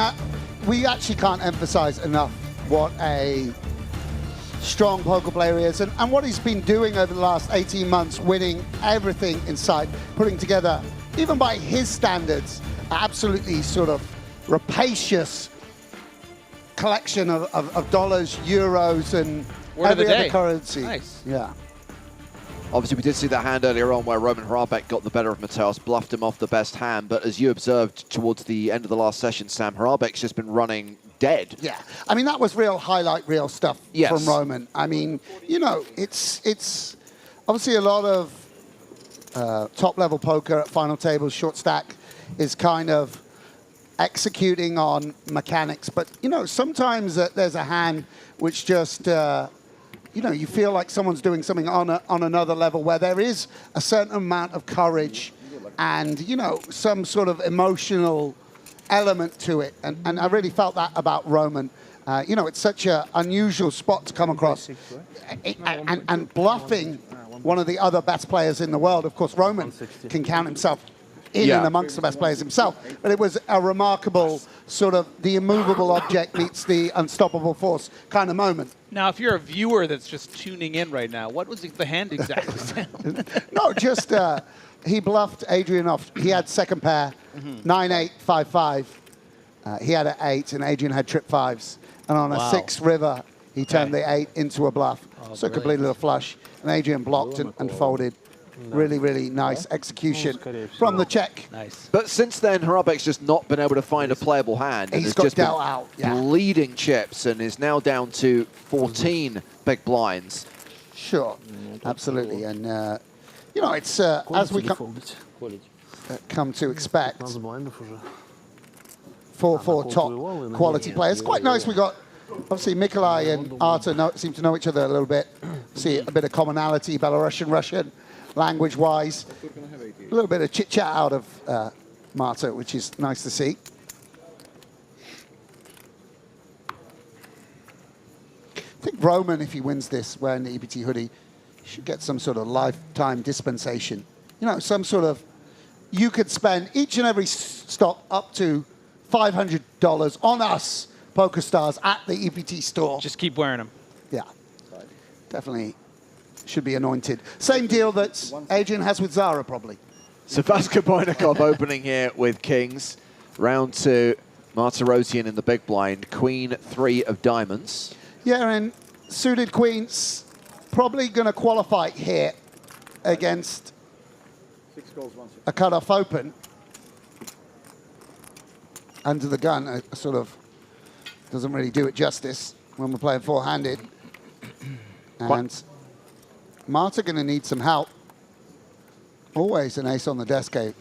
we actually can't emphasize enough what a strong poker player is and what he's been doing over the last 18 months, winning everything in sight, putting together, even by his standards, absolutely sort of rapacious collection of dollars, euros, and every other currency. Nice. Yeah. Obviously, we did see that hand earlier on where Roman Harabek got the better of Mateos, bluffed him off the best hand. But as you observed towards the end of the last session, Sam, Harabek's just been running dead. Yeah. I mean, that was real highlight reel stuff from Roman. I mean, you know, it's obviously a lot of top-level poker at final tables, short stack, is kind of executing on mechanics. But, you know, sometimes there's a hand which just... you know, you feel like someone's doing something on another level where there is a certain amount of courage and, you know, some sort of emotional element to it. And I really felt that about Roman. You know, it's such an unusual spot to come across. And bluffing one of the other best players in the world. Of course, Roman can count himself in and amongst the best players himself. But it was a remarkable sort of the immovable object meets the unstoppable force kind of moment. Now, if you're a viewer that's just tuning in right now, what was the hand exactly sound? No, just he bluffed Adrian off. He had second pair, 9-8, 5-5. He had an 8, and Adrian had trip 5s. And on a 6 river, he turned the 8 into a bluff. So completed a flush. And Adrian blocked and folded Really, really nice execution from the Czech. Nice. But since then, Hrabek's just not been able to find a playable hand. And He's has got just been dealt out, yeah. bleeding chips and is now down to 14 big blinds. Sure, absolutely. And, you know, it's as we come to expect, 4-4 top quality players. Quite nice. We got, obviously, Mikolai and Arta seem to know each other a little bit. See a bit of commonality, Belarusian, Russian, language-wise. A little bit of chit-chat out of Marta, which is nice to see. I think Roman, if he wins this, wearing the EPT hoodie, should get some sort of lifetime dispensation. You know, some sort of, you could spend each and every stop up to $500 on us, PokerStars, at the EPT store. Just keep wearing them. Yeah, definitely should be anointed. Same deal that Adrian has with Zara, probably. So Vaska Boynikov opening here with kings. Round 2, Martirosyan in the big blind. Queen 3 of diamonds. Yeah, and suited queens probably going to qualify here against a cut-off open. Under the gun, sort of doesn't really do it justice when we're playing four-handed. And Marta going to need some help. Always an ace on the desk, Gabe.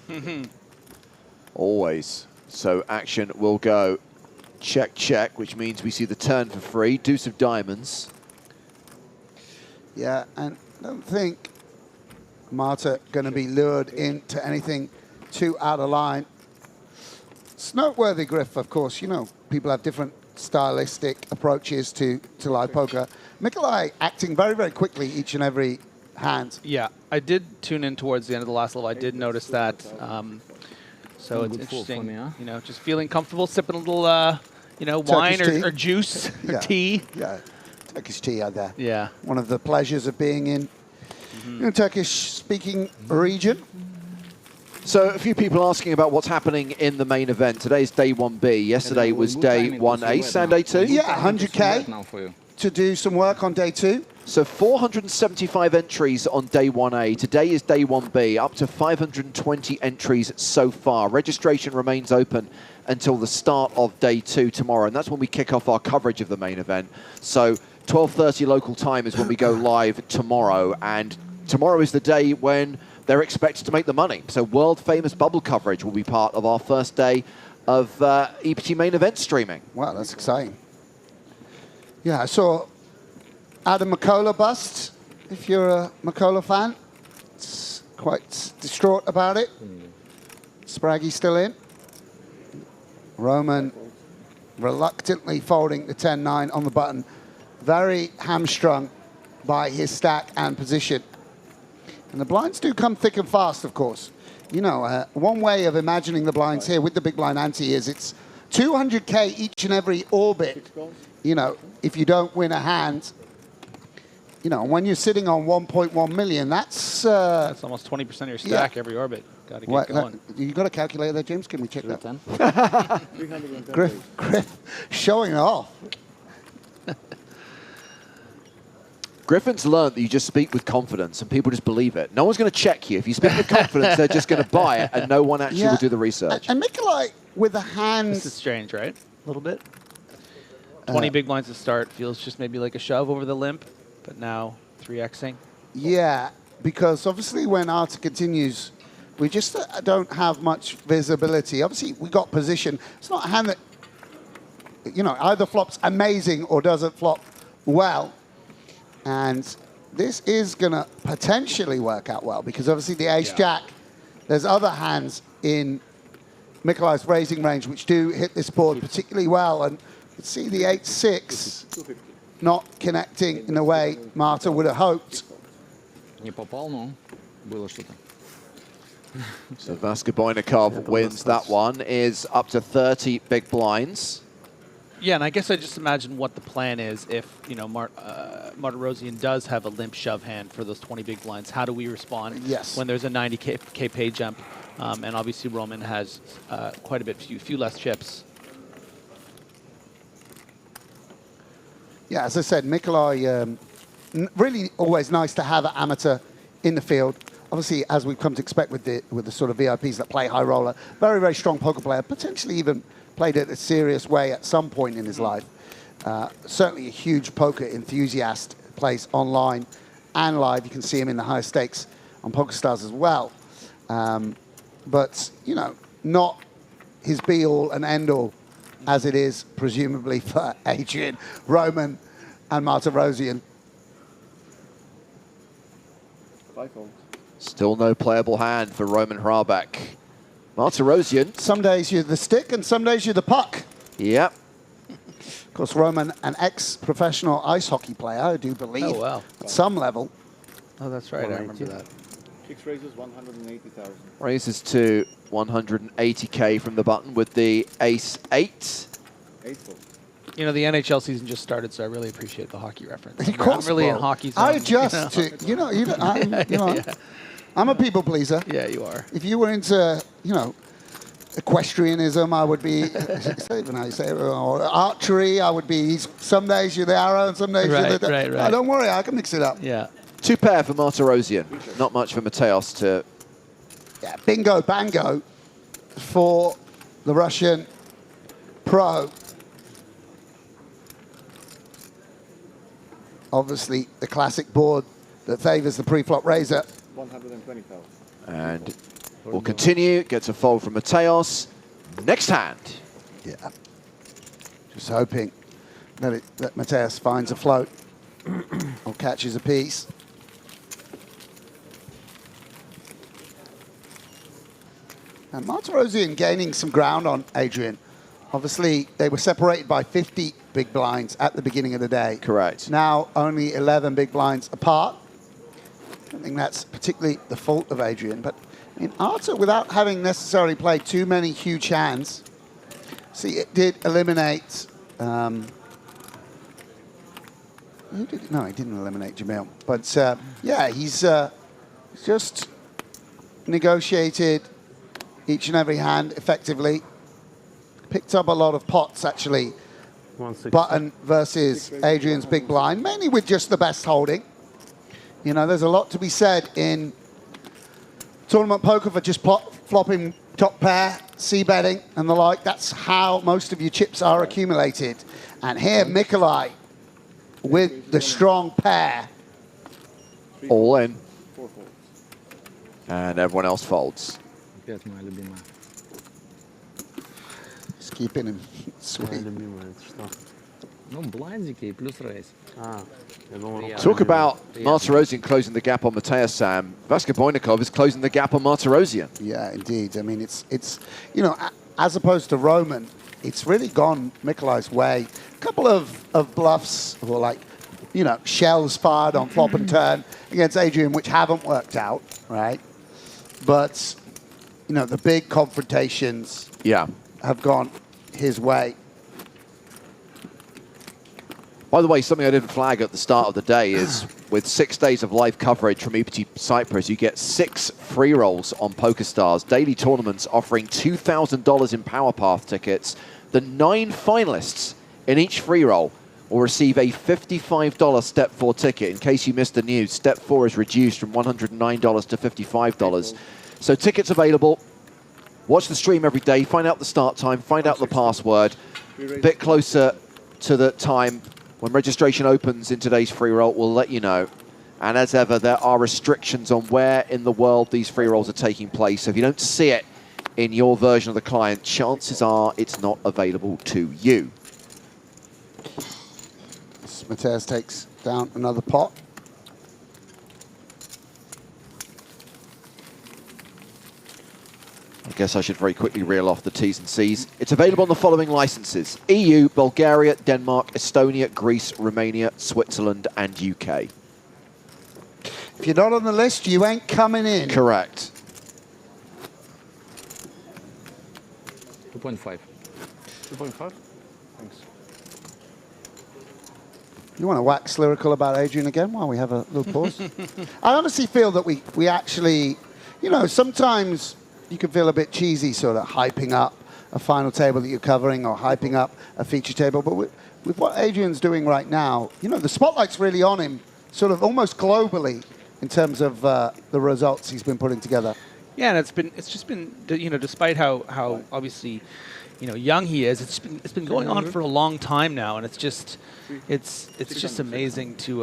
Always. So action will go check, check, which means we see the turn for free. Deuce of diamonds. Yeah, and I don't think Marta going to be lured into anything too out of line. It's noteworthy, Griff, of course. You know, people have different stylistic approaches to live poker. Mikolai acting very, very quickly each and every hand. Yeah, I did tune in towards the end of the last level. I did notice that. So it's interesting, you know, just feeling comfortable, sipping a little, you know, wine or juice or tea. Yeah, Turkish tea out there. Yeah. One of the pleasures of being in a Turkish-speaking region. So a few people asking about what's happening in the main event. Today's day 1B. Yesterday was day 1A. Sam, day 2? Yeah, 100K to do some work on day 2. So 475 entries on day 1A. Today is day 1B, up to 520 entries so far. Registration remains open until the start of day 2 tomorrow, and that's when we kick off our coverage of the main event. So 12:30 local time is when we go live tomorrow, and tomorrow is the day when they're expected to make the money. So world-famous bubble coverage will be part of our first day of EPT main event streaming. Wow, that's exciting. Yeah, I saw Adam McCullough bust. If you're a McCullough fan, it's quite distraught about it. Spraggy still in. Roman reluctantly folding the 10-9 on the button. Very hamstrung by his stack and position. And the blinds do come thick and fast, of course. You know, one way of imagining the blinds here with the big blind ante is it's 200K each and every orbit. You know, if you don't win a hand, you know, when you're sitting on 1.1 million, that's almost 20% of your stack every orbit. Got to get going. You got a calculator there, James? Can we check that? Griff showing off. Griffin's learned that you just speak with confidence and people just believe it. No one's going to check you. If you speak with confidence, they're just going to buy it and no one actually will do the research. And Mikolai with the hands. This is strange, right? A little bit. 20 big blinds to start feels just maybe like a shove over the limp, but now 3xing. Yeah, because obviously when Arta continues, we just don't have much visibility. Obviously, we got position. It's not a hand that, you know, either flops amazing or doesn't flop well. And this is going to potentially work out well because obviously the ace-jack, there's other hands in Mikolai's raising range which do hit this board particularly well. And you can see the 8-6 not connecting in the way Marta would have hoped. So Vaska Boynikov wins that one, is up to 30 big blinds. Yeah, and I guess I just imagine what the plan is if, you know, Martirosyan does have a limp shove hand for those 20 big blinds. How do we respond when there's a 90K pay jump? And obviously Roman has quite a few less chips. Yeah, as I said, Mikolai, really always nice to have an amateur in the field. obviously, as we've come to expect with the sort of VIPs that play high roller, very, very strong poker player, potentially even played it a serious way at some point in his life. Certainly a huge poker enthusiast, plays online and live. You can see him in the higher stakes on PokerStars as well. But, you know, not his be-all and end-all as it is, presumably, for Adrian, Roman, and Martirosyan. Still no playable hand for Roman Hrabak. Martirosyan. Some days you're the stick and some days you're the puck. Yep. Of course, Roman, an ex-professional ice hockey player, I do believe, at some level. Oh, that's right. I remember that. Six raises, 180,000. Raises to 180K from the button with the ace-8. You know, the NHL season just started, so I really appreciate the hockey reference. Of course, I'm really bro. in hockey zone. I adjust to, you know, I'm a people pleaser. Yeah, you are. If you were into, you know, equestrianism, I would be, is that even how you say it? Or archery, I would be, some days you're the arrow and some days you're the... Right. Oh, don't worry, I can mix it up. Yeah. 2 pair for Martirosyan. Not much for Mateos to... Yeah, bingo, bango for the Russian pro. Obviously, the classic board that favors the pre-flop raiser. 120,000. And we'll continue. Gets a fold from Mateos. Next hand. Yeah. Just hoping that Mateos finds a float or catches a piece. And Martirosyan gaining some ground on Adrian. Obviously, they were separated by 50 big blinds at the beginning of the day. Correct. Now, only 11 big blinds apart. I think that's particularly the fault of Adrian. But in Arthur, without having necessarily played too many huge hands, see, it did eliminate... who did it? No, he didn't eliminate Jamil. But, yeah, he's just negotiated each and every hand effectively. Picked up a lot of pots, actually. Button versus Adrian's big blind, mainly with just the best holding. You know, there's a lot to be said in tournament poker for just flopping top pair, c-betting and the like. That's how most of your chips are accumulated. And here, Mikolai with the strong pair. All in. And everyone else folds. Just keeping him sweet. Talk about Martirosyan closing the gap on Mateos, Sam. Vaska Boynikov is closing the gap on Martirosyan. Yeah, indeed. I mean, it's you know, as opposed to Roman, it's really gone Mikolai's way. A couple of bluffs or like, you know, shells fired on flop and turn against Adrian, which haven't worked out, right? But, you know, the big confrontations have gone his way. By the way, something I didn't flag at the start of the day is with 6 days of live coverage from CYPRUS, you get 6 free rolls on PokerStars. Daily tournaments offering $2,000 in Power Path tickets. The 9 finalists in each free roll will receive a $55 Step 4 ticket. In case you missed the news, Step 4 is reduced from $109 to $55. So tickets available. Watch the stream every day. Find out the start time. Find out the password. A bit closer to the time when registration opens in today's free roll, we'll let you know. And as ever, there are restrictions on where in the world these free rolls are taking place. So if you don't see it in your version of the client, chances are it's not available to you. Mateos takes down another pot. I guess I should very quickly reel off the T's and C's. It's available on the following licenses: EU, Bulgaria, Denmark, Estonia, Greece, Romania, Switzerland, and UK. If you're not on the list, you ain't coming in. Correct. 2.5. 2.5? Thanks. You want to wax lyrical about Adrian again while we have a little pause? I honestly feel that we actually, you know, sometimes you can feel a bit cheesy sort of hyping up a final table that you're covering or hyping up a feature table. But with what Adrian's doing right now, you know, the spotlight's really on him sort of almost globally in terms of the results he's been putting together. Yeah, and it's just been, you know, despite how obviously, you know, young he is, it's been going on for a long time now, and it's just amazing to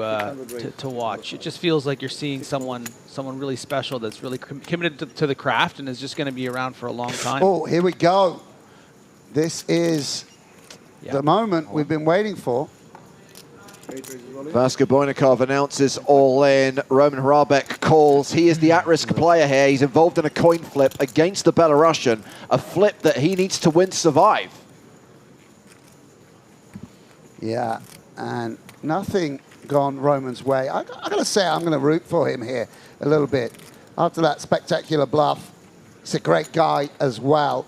watch. It just feels like you're seeing someone really special that's really committed to the craft and is just going to be around for a long time. Oh, here we go. This is the moment we've been waiting for. Vaska Boynikov announces all in. Roman Hrabek calls. He is the at-risk player here. He's involved in a coin flip against the Belarusian, a flip that he needs to win to survive. Yeah, and nothing gone Roman's way. I got to say, I'm going to root for him here a little bit. After that spectacular bluff, he's a great guy as well.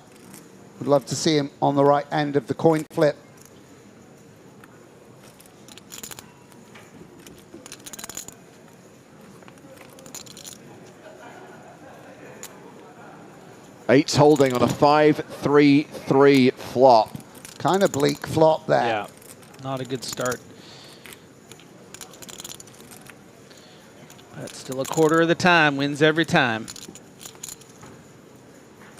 Would love to see him on the right end of the coin flip. Eights holding on a 5-3-3 flop. Kind of bleak flop there. Yeah, not a good start. But still a quarter of the time, wins every time.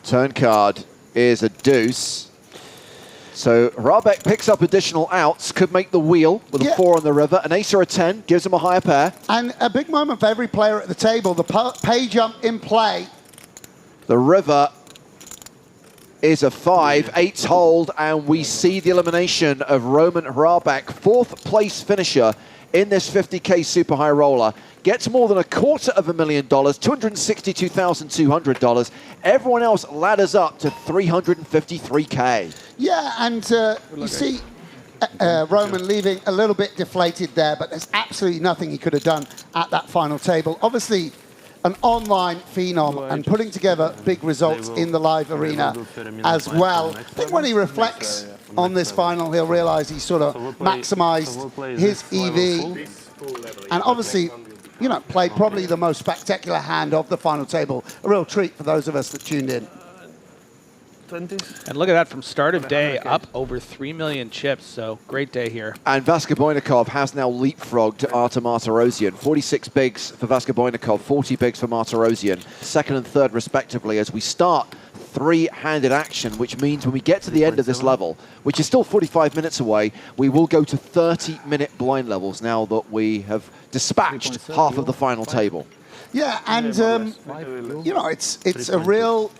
Turn card is a deuce. So Hrabek picks up additional outs, could make the wheel with a 4 on the river. An ace or a 10 gives him a higher pair. And a big moment for every player at the table. The pay jump in play. The river is a 5, eights hold, and we see the elimination of Roman Hrabek, fourth place finisher in this 50K Super High Roller. Gets more than $250,000, $262,200. Everyone else ladders up to $353K. Yeah, and you see Roman leaving a little bit deflated there, but there's absolutely nothing he could have done at that final table. Obviously, an online phenom and putting together big results in the live arena as well. I think when he reflects on this final, he'll realize he sort of maximized his EV and obviously, you know, played probably the most spectacular hand of the final table. A real treat for those of us that tuned in. And look at that, from start of day, up over 3 million chips, so great day here. And Vaska Boynikov has now leapfrogged Artem Martirosyan. 46 bigs for Vaska Boynikov, 40 bigs for Martirosyan. Second and third, respectively, as we start three-handed action, which means when we get to the end of this level, which is still 45 minutes away, we will go to 30-minute blind levels now that we have dispatched half of the final table. Yeah, and, you know, it's a real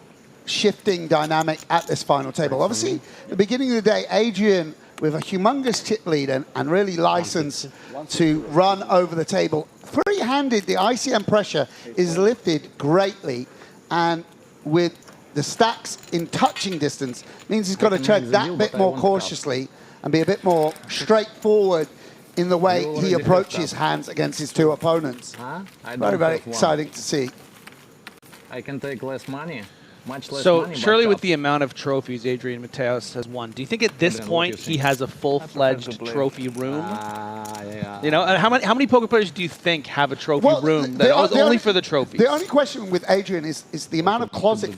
shifting dynamic at this final table. Obviously, at the beginning of the day, Adrian with a humongous chip lead and really licensed to run over the table. Three-handed, the ICM pressure is lifted greatly, and with the stacks in touching distance, means he's got to tread that bit more cautiously and be a bit more straightforward in the way he approaches hands against his two opponents. Very, very exciting to see. I can take less money. Much less So money, surely with the amount of trophies Adrian Mateos has won, do you think at this point he has a full-fledged trophy room? You know, and how many poker players do you think have a trophy room that is only for the trophies? The only question with Adrian is the amount of closet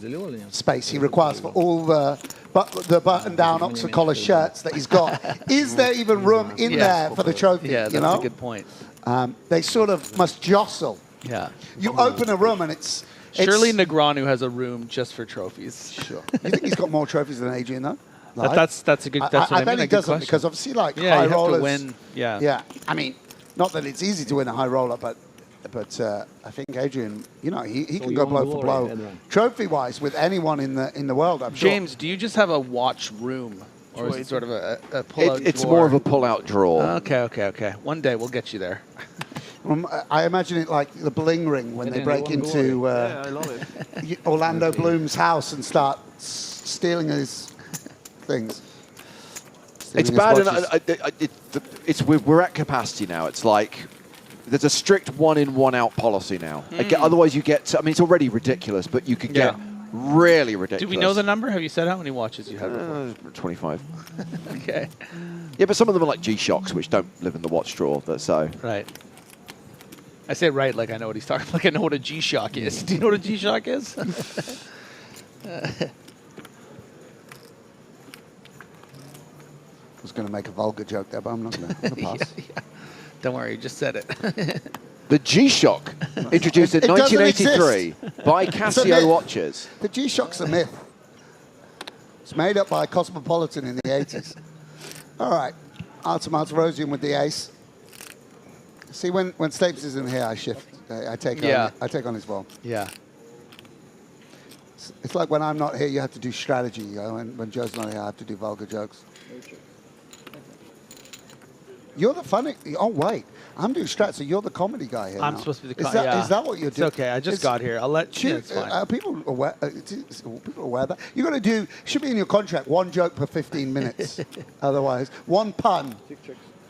space he requires for all the button-down Oxford collar shirts that he's got. Is there even room in there for the trophy? Yeah, that's a good point. They sort of must jostle. Yeah. You open a room and it's... Surely Negreanu has a room just for trophies. Sure. You think he's got more trophies than Adrian, though? That's a good. That's I bet he doesn't, because obviously, like, yeah, high you have rollers. to win. Yeah. Yeah. I mean, not that it's easy to win a high roller, but I think Adrian, you know, he can go blow for blow, trophy-wise, with anyone in the world. I'm sure. James, do you just have a watch room, or is it sort of a pull-out drawer? It's more of a pull-out drawer. Okay. One day we'll get you there. I imagine it like the bling ring when they break into Orlando Bloom's house and start stealing his things. It's bad. We're at capacity now. It's like there's a strict one-in, one-out policy now. Otherwise, you get. I mean, it's already ridiculous, but you could get really ridiculous. Do we know the number? Have you said how many watches you have? 25. Okay. Yeah, but some of them are like G-Shocks, which don't live in the watch drawer. So right. I say right like I know what he's talking about. Like I know what a G-Shock is. Do you know what a G-Shock is? I was going to make a vulgar joke there, but I'm not going to pass. Yeah. Don't worry, you just said it. The G-Shock, introduced in It doesn't 1983 by It's a Casio myth. watches. The G-Shock's a myth. It's made up by Cosmopolitan in the 80s. All right, Martirosian with the ace. See, when Stapes is in here, I shift. I take on his ball. Yeah. It's like when I'm not here, you have to do strategy. You know? When Joe's not here, I have to do vulgar jokes. You're the funny. Oh wait, I'm doing strat, so you're the comedy guy here. I'm now. supposed to be the Is comedy. that, is that what you're doing? It's okay. I just got here. I'll let you. It's fine. People aware? People aware of that you're going to do should be in your contract 1 joke per 15 minutes. Otherwise, 1 pun.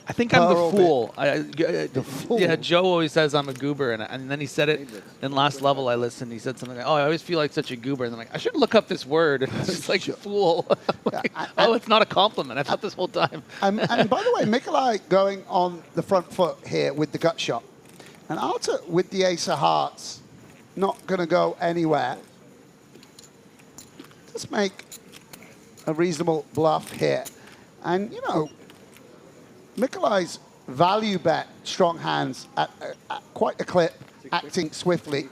I think I'm the per fool. The fool. Yeah, Joe always says I'm a goober, and then he said it in last level. I listened. He said something like, "Oh, I always feel like such a goober," and I'm like, "I should look up this word." And it's just like fool. Like, oh, it's not a compliment. I thought this whole time. And by the way, Mikolai going on the front foot here with the gut shot, and Arthur with the ace of hearts, not going to go anywhere. Just make a reasonable bluff here, and you know. Mikolai's value bet strong hands at quite a clip, acting swiftly.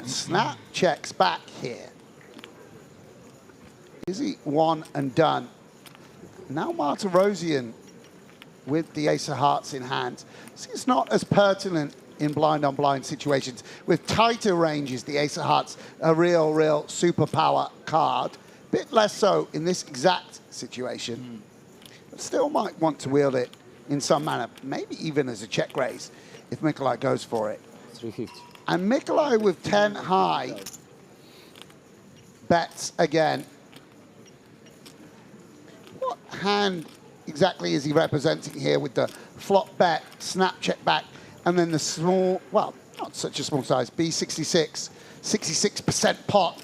Snap checks back here. Is he one and done? Now Martirosian with the ace of hearts in hand. See, it's not as pertinent in blind-on-blind situations. With tighter ranges, the ace of hearts, a real superpower card. Bit less so in this exact situation. Still might want to wield it in some manner, maybe even as a check raise if Mikolai goes for it. 350. And Mikolai with 10 high bets again. What hand exactly is he representing here with the flop bet, snap check back, and then the small, well, not such a small size, B66, 66% pot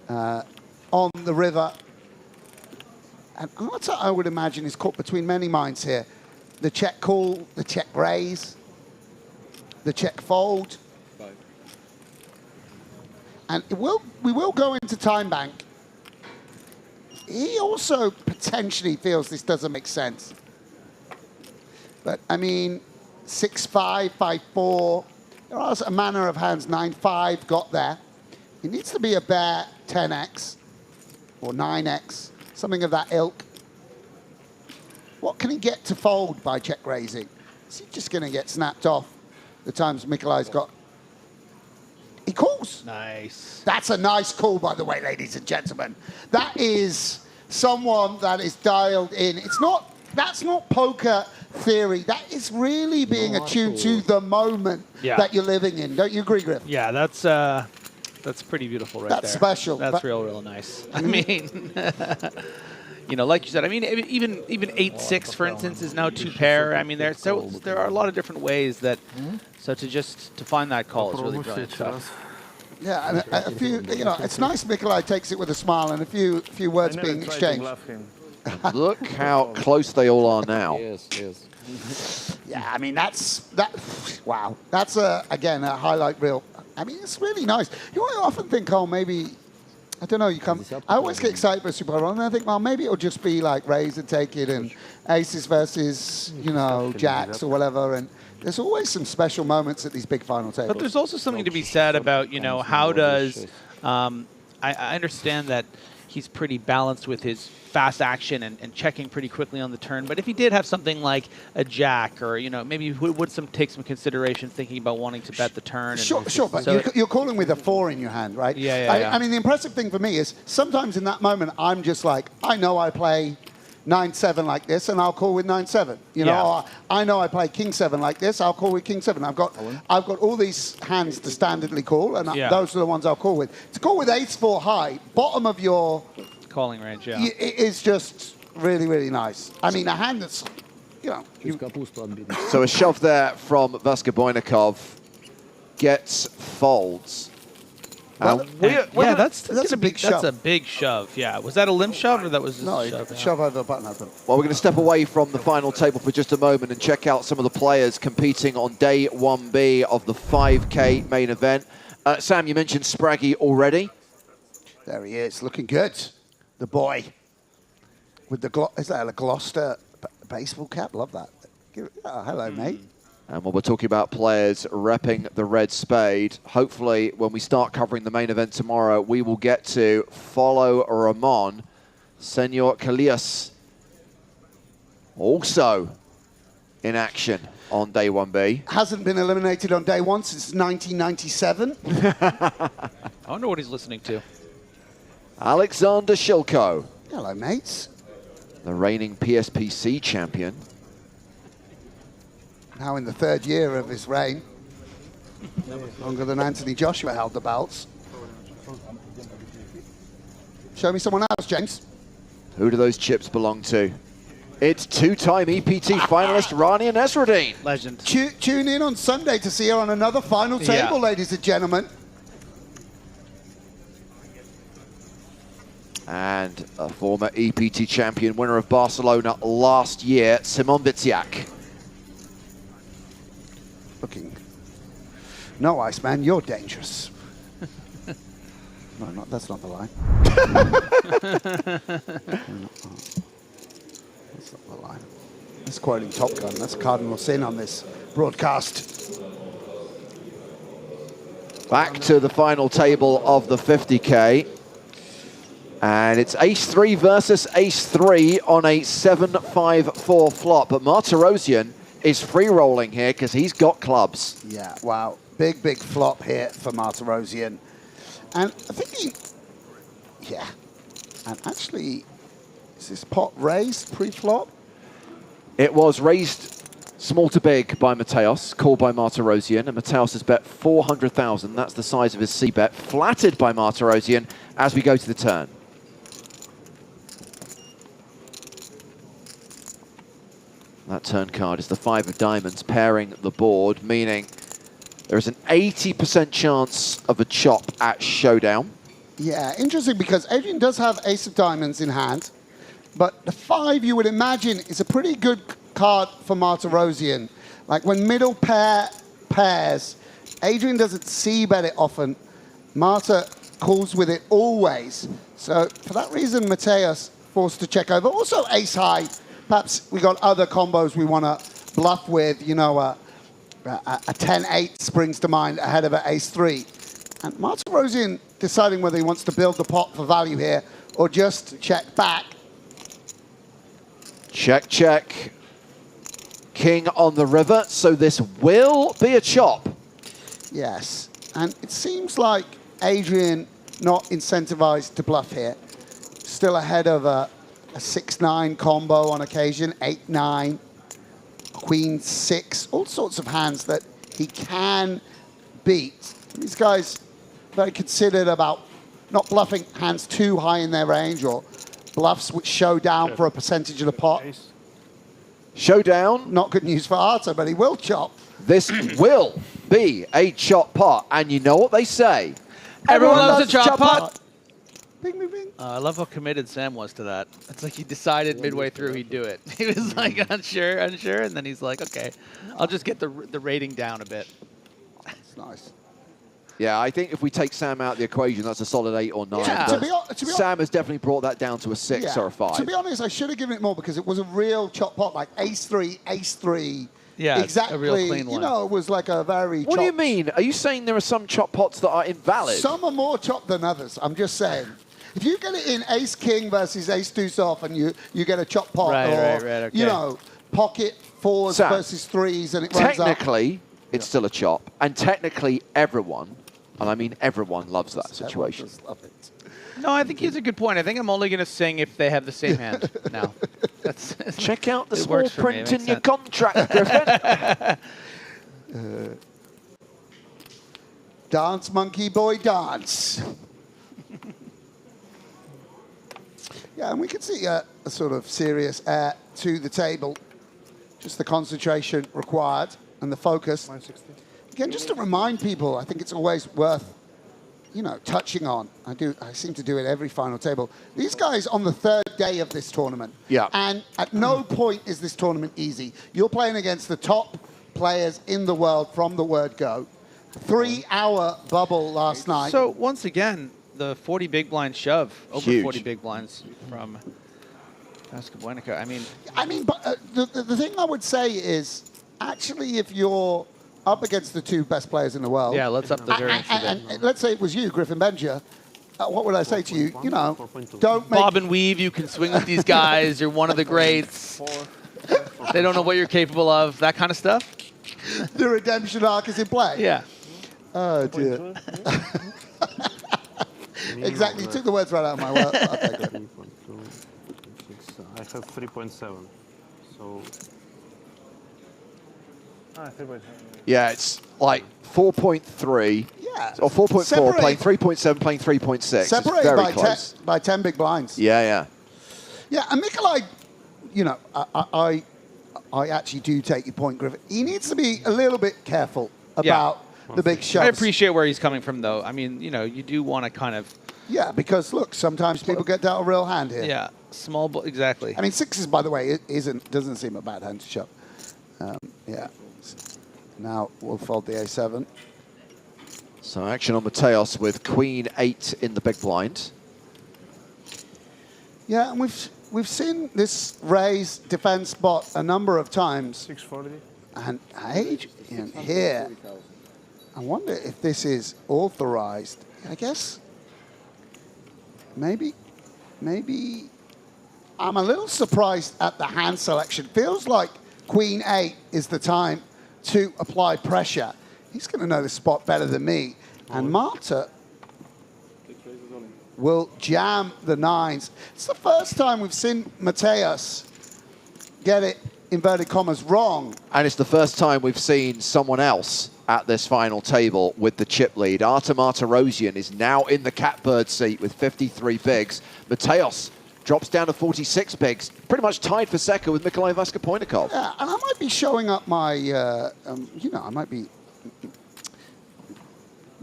on the river. And Arthur, I would imagine, is caught between many minds here. The check call, the check raise, the check fold. And we will go into time bank. He also potentially feels this doesn't make sense. But, I mean, 6-5, 5-4. There are a manner of hands, 9-5 got there. It needs to be a bare 10x or 9x. Something of that ilk. What can he get to fold by check raising? Is he just going to get snapped off the times Mikolai's got? He calls. Nice. That's a nice call, by the way, ladies and gentlemen. That is someone that is dialed in. That's not poker theory. That is really being attuned to the moment that you're living in. Don't you agree, Griff? Yeah, that's pretty beautiful right there. That's special. That's real nice. I mean, you know, like you said, I mean, even 8-6, for instance, is now 2 pair. I mean, there are a lot of different ways that, so to find that call is really brilliant stuff. Yeah, and a few, you know, it's nice Mikolai takes it with a smile and a few words being exchanged. Look how close they all are now. Yes. Yeah, I mean, wow. That's, again, a highlight reel. I mean, it's really nice. You know, I often think, oh, maybe, I don't know, I always get excited for Super Bowl, and I think, well, maybe it'll just be like raise and take it and aces versus, you know, jacks or whatever. And there's always some special moments at these big final tables. But there's also something to be said about, you know, how does, I understand that he's pretty balanced with his fast action and checking pretty quickly on the turn. But if he did have something like a jack, or you know, maybe would take some consideration thinking about wanting to bet the turn. Sure, but so you're calling with a 4 in your hand, right? Yeah. I mean, the impressive thing for me is sometimes in that moment I'm just like, I know I play 9-7 like this, and I'll call with 9-7. You know, or I know I play King 7 like this, I'll call with King 7. I've got all these hands to standardly call, and those are the ones I'll call with. To call with Ace-4 high, bottom of your calling range, it is just really nice. I mean, a hand that's, you know. So a shove there from Vaska Boynikov gets folds. That's a big shove. That's a big shove. Yeah, was that a limp shove or that was just a shove? Shove over a button open. Well, we're going to step away from the final table for just a moment and check out some of the players competing on day 1B of the 5K main event. Sam, you mentioned Spraggy already. There he is, looking good. The boy with the is that a Gloucester baseball cap? Love that. Hello, mate. And when we're talking about players repping the red spade, hopefully when we start covering the main event tomorrow, we will get to follow Ramon. Senor Calillas also in action on day 1B. Hasn't been eliminated on day 1 since 1997. I wonder what he's listening to. Alexander Shilko. Hello, mates. The reigning PSPC champion. Now in the 3rd year of his reign. Longer than Anthony Joshua held the belts. Show me someone else, James. Who do those chips belong to? It's 2-time EPT finalist Rania Nesruddin. Legend. Tune in on Sunday to see her on another final table, ladies and gentlemen. And a former EPT champion, winner of Barcelona last year, Simon Witziak. Looking. No, Iceman, you're dangerous. No, that's not the line. That's not the line. That's quoting Top Gun. That's cardinal sin on this broadcast. Back to the final table of the 50K. And it's ace-3 versus ace-3 on a 7-5-4 flop. But Martirosyan is free-rolling here because he's got clubs. Yeah, wow. Big, big flop here for Martirosyan. And I think yeah. And actually, is this pot raised pre-flop? It was raised small to big by Mateos, called by Martirosyan, and Mateos has bet 400,000. That's the size of his C-bet, flattered by Martirosyan as we go to the turn. That turn card is the 5 of diamonds pairing the board, meaning there is an 80% chance of a chop at showdown. Yeah, interesting because Adrian does have ace of diamonds in hand, but the 5 you would imagine is a pretty good card for Martirosyan. Like when middle pair pairs, Adrian doesn't C-bet it often. Marta calls with it always. So for that reason, Mateos forced to check over. Also ace high. Perhaps we got other combos we want to bluff with. You know, a 10-8 springs to mind ahead of an ace-3. And Martirosyan deciding whether he wants to build the pot for value here or just check back. Check, check. King on the river, so this will be a chop. Yes, and it seems like Adrian not incentivized to bluff here. Still ahead of a 6-9 combo on occasion, 8-9, queen 6, all sorts of hands that he can beat. These guys very considered about not bluffing hands too high in their range or bluffs which show down for a percentage of the pot. Showdown. Not good news for Arta, but he will chop. This will be a chop pot, and you know what they say. Everyone loves a chop pot. Bing, bing, bing. I love how committed Sam was to that. It's like he decided midway through he'd do it. He was like unsure, and then he's like, okay, I'll just get the rating down a bit. That's nice. Yeah, I think if we take Sam out of the equation, that's a solid 8 or 9. Yeah. To be Sam has definitely brought that down to a 6 or a 5. To be honest, I should have given it more because it was a real chop pot, like ace-3, ace-3. Yeah, exactly. a real clean one. You know, it was like a very What do you mean? Are you saying there are some chop pots that are invalid? Some are more chopped than others. I'm just saying. If you get it in ace-king versus ace-deuce off and you get a chop pot, right, or, okay. you know, pocket 4s Sam, versus 3s and it runs up. Technically, it's still a chop. And technically, everyone, and I mean everyone, loves that situation. Love it. No, I think he's a good point. I think I'm only going to sing if they have the same hand now. That's Check out the it small works for me. print It in makes your sense. contract, Griffin. Dance, monkey boy, dance. Yeah, and we can see a sort of serious air to the table. Just the concentration required and the focus. Again, just to remind people, I think it's always worth, you know, touching on. I seem to do it every final table. These guys on the 3rd day of this tournament. Yeah. And at no point is this tournament easy. You're playing against the top players in the world from the word go. 3-hour bubble last night. So once again, the 40 big blind shove over Huge. 40 big blinds from Casablanca. I mean, but the thing I would say is actually, if you're up against the two best players in the world... Yeah, let's up the variance a bit. And let's say it was you, Griffin Benja. What would I say to you? You know, don't make... Bob and weave, you can swing with these guys. You're one of the greats. They don't know what you're capable of. That kind of stuff. The redemption arc is in play. Yeah. Oh, dear. Exactly. You took the words right out of my mouth. Okay, good. I have 3.7. So. Yeah, it's like 4.3. Yeah. Or 4.4, Separate- playing 3.7, playing 3.6. It's Separated very by close. by 10 big blinds. Yeah, yeah. Yeah, and Nikolai, you know, I actually do take your point, Griffin. He needs to be a little bit careful about the big shows. I appreciate where he's coming from, though. I mean, you know, you do want to kind of... Yeah, because, look, sometimes people get dealt a real hand here. Yeah, exactly. I mean, sixes, by the way, doesn't seem a bad hand to shove. Yeah. Now we'll fold the A7. So action on Mateos with Queen 8 in the big blind. Yeah, and we've seen this raise defense bot a number of times. 640. And Adrian here, I wonder if this is authorized. I guess maybe I'm a little surprised at the hand selection. Feels like Queen 8 is the time to apply pressure. He's going to know the spot better than me. And Marta will jam the nines. It's the first time we've seen Mateos get it, inverted commas, wrong. And it's the first time we've seen someone else at this final table with the chip lead. Artem Martirosyan is now in the catbird seat with 53 bigs. Mateos drops down to 46 bigs, pretty much tied for second with Nikolai Vaska-Poinikov. Yeah, and I might be showing up my, you know, I might be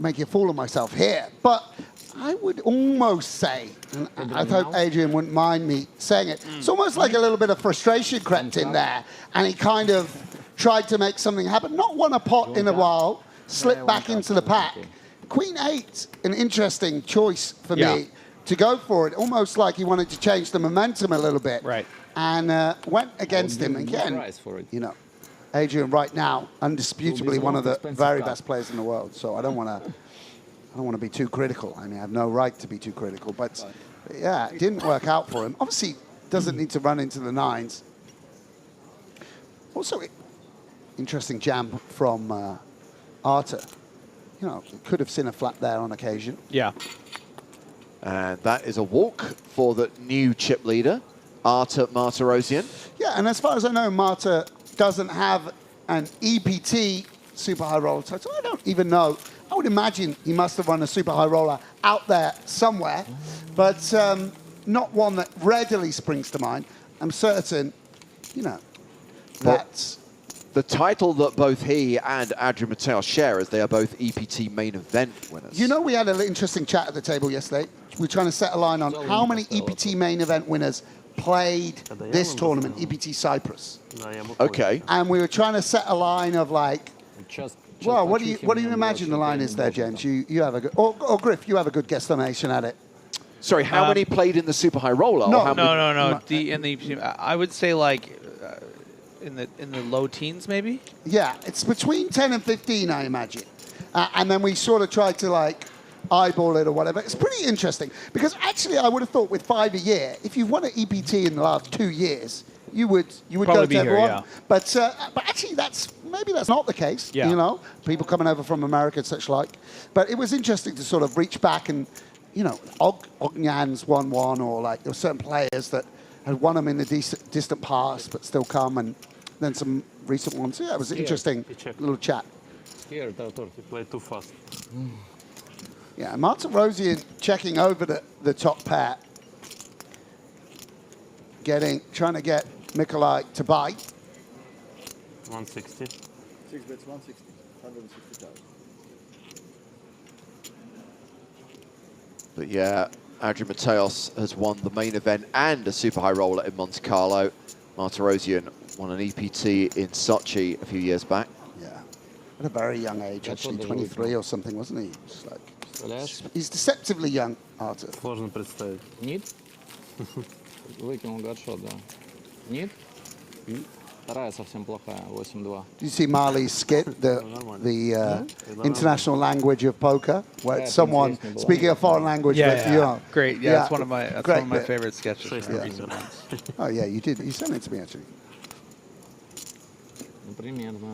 making a fool of myself here, but I would almost say, and I hope Adrian wouldn't mind me saying it, it's almost like a little bit of frustration crept in there, and he kind of tried to make something happen. Not won a pot in a while, slipped back into the pack. Queen 8, an interesting choice for me to go for it, almost like he wanted to change the momentum a little bit. Right. And went against him again. You know, Adrian right now, undisputably one of the very best players in the world. So I don't want to be too critical. I mean, I have no right to be too critical. But yeah, it didn't work out for him. Obviously, doesn't need to run into the nines. Also, interesting jam from Arta. You know, could have seen a flat there on occasion. Yeah. And that is a walk for the new chip leader, Artem Martirosyan. Yeah, and as far as I know, Marta doesn't have an EPT super high roller title. I don't even know. I would imagine he must have run a super high roller out there somewhere, but not one that readily springs to mind. I'm certain, you know, that's... The title that both he and Adrian Mateos share is they are both EPT main event winners. You know, we had an interesting chat at the table yesterday. We were trying to set a line on how many EPT main event winners played this tournament, EPT Cyprus. Okay. And we were trying to set a line of like, well, what do you imagine the line is there, James? You have a good, or Griff, you have a good guesstimation at it. Sorry, how many played in the super high roller? No, or how No. I would say like in the low teens, maybe. Yeah, it's between 10 and 15, I imagine. And then we sort of tried to like eyeball it or whatever. It's pretty interesting because actually I would have thought with 5 a year, if you've won an EPT in the last 2 years, you would go to everyone. Yeah. But actually maybe that's not the case. Yeah. You know, people coming over from America and such like. But it was interesting to sort of reach back and, you know, Ognyan's won one, or like there were certain players that had won them in the distant past but still come, and then some recent ones. Yeah, it was an interesting little chat. Here, Tartor, you play too fast. Yeah, Martirosyan checking over the top pair. Trying to get Nikolai to bite. 160. 6 bets, 160. 160,000. But yeah, Adrian Mateos has won the main event and a super high roller in Monte Carlo. Martirosyan won an EPT in Sochi a few years back. Yeah, at a very young age, actually 23 or something, wasn't he? Just like, he's deceptively young, Arthur. Сложно представить. Нет? Выкинул гадшот, да. Нет? Вторая совсем плохая, 8-2. Do you see Marley's skit, the international language of poker, where it's someone speaking a foreign language? Yeah, but, you know, great. Yeah, that's one of my bit. favorite sketches from Yeah. recent ones. Oh yeah, you did. You sent it to me actually. Примерно.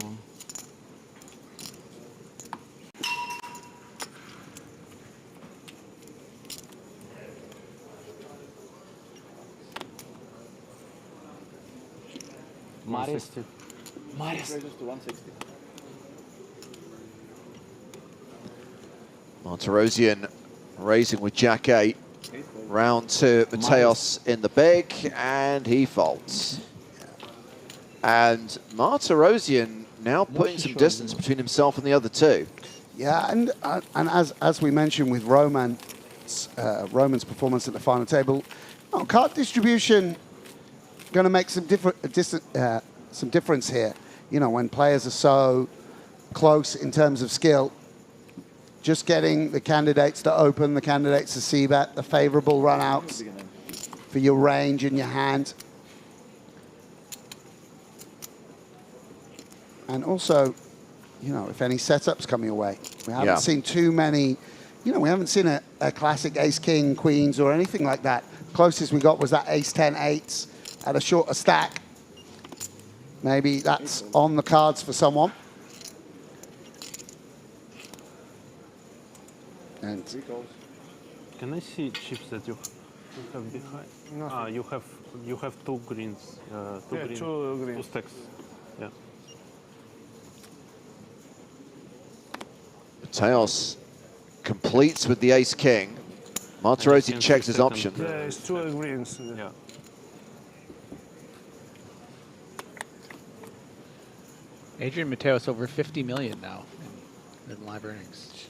Maris. Maris. Raises to 160. Martirosian raising with Jack 8. Round 2, Mateos in the big, and he folds. And Martirosian now putting some distance between himself and the other two. Yeah, and as we mentioned with Roman's performance at the final table, card distribution going to make some difference here. You know, when players are so close in terms of skill, just getting the candidates to open, the candidates to see that, the favorable run-outs for your range in your hand. And also, you know, if any setups come your way. We haven't seen too many, you know, we haven't seen a classic ace-king, queens, or anything like that. Closest we got was that ace-10-8s at a shorter stack. Maybe that's on the cards for someone. And can I see chips that you have behind? Ah, you have two greens. Two stacks. Yeah. Mateos completes with the ace-king. Martirosian checks his option. Yeah, it's two greens. Yeah. Adrian Mateos over 50 million now in live earnings.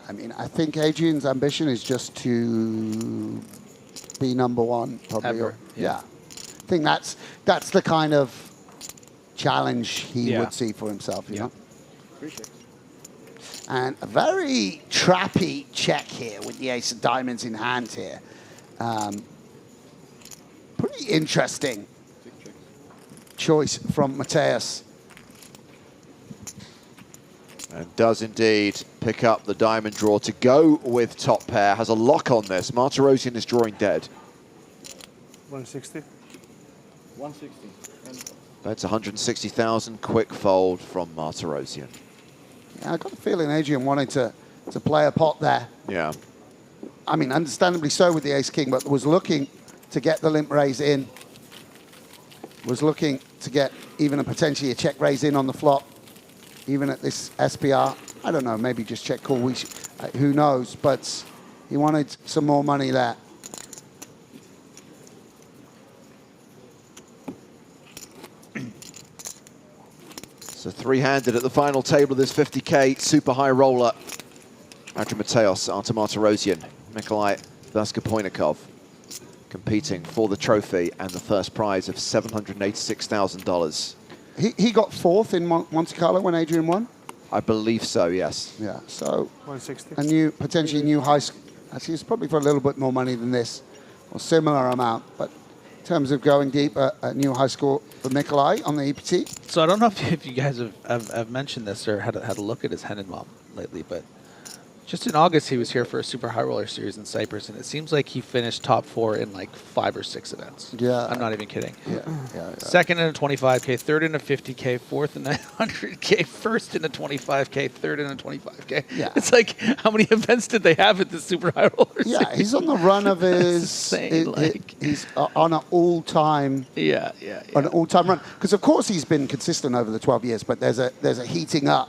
I mean, I think Adrian's ambition is just to be number one, probably. Ever, yeah. I think that's the kind of challenge he would see for himself, you know? Appreciate it. And a very trappy check here with the ace of diamonds in hand here. Pretty interesting choice from Mateos. And does indeed pick up the diamond draw to go with top pair. Has a lock on this. Martirosian is drawing dead. 160. 160. That's 160,000. Quick fold from Martirosian. Yeah, I got the feeling Adrian wanted to play a pot there. Yeah. I mean, understandably so with the ace-king, but was looking to get the limp raise in. Was looking to get even potentially a check raise in on the flop. Even at this SPR, I don't know, maybe just check call, who knows, but he wanted some more money there. So three-handed at the final table of this 50K super high roller. Adrian Mateos, Artem Martirosian, Nikolai Vaskopoinikov competing for the trophy and the first prize of $786,000. He got fourth in Monte Carlo when Adrian won? I believe so, yes. Yeah, so 160. Potentially new high school. Actually, it's probably for a little bit more money than this, or similar amount. But in terms of going deep, a new high score for Nikolai on the EPT. So I don't know if you guys have mentioned this or had a look at his Hendon lately, but just in August he was here for a super high roller series in Cyprus, and it seems like he finished top 4 in like 5 or 6 events. Yeah, I'm not even kidding. Yeah. Second in a 25K, third in a 50K, fourth in a 100K, first in a 25K, third in a 25K. Yeah. It's like, how many events did they have at the super high roller series? Yeah, he's on the run of his. Insane, he's on an all-time. Yeah. An all-time run, because of course he's been consistent over the 12 years, but there's a heating up.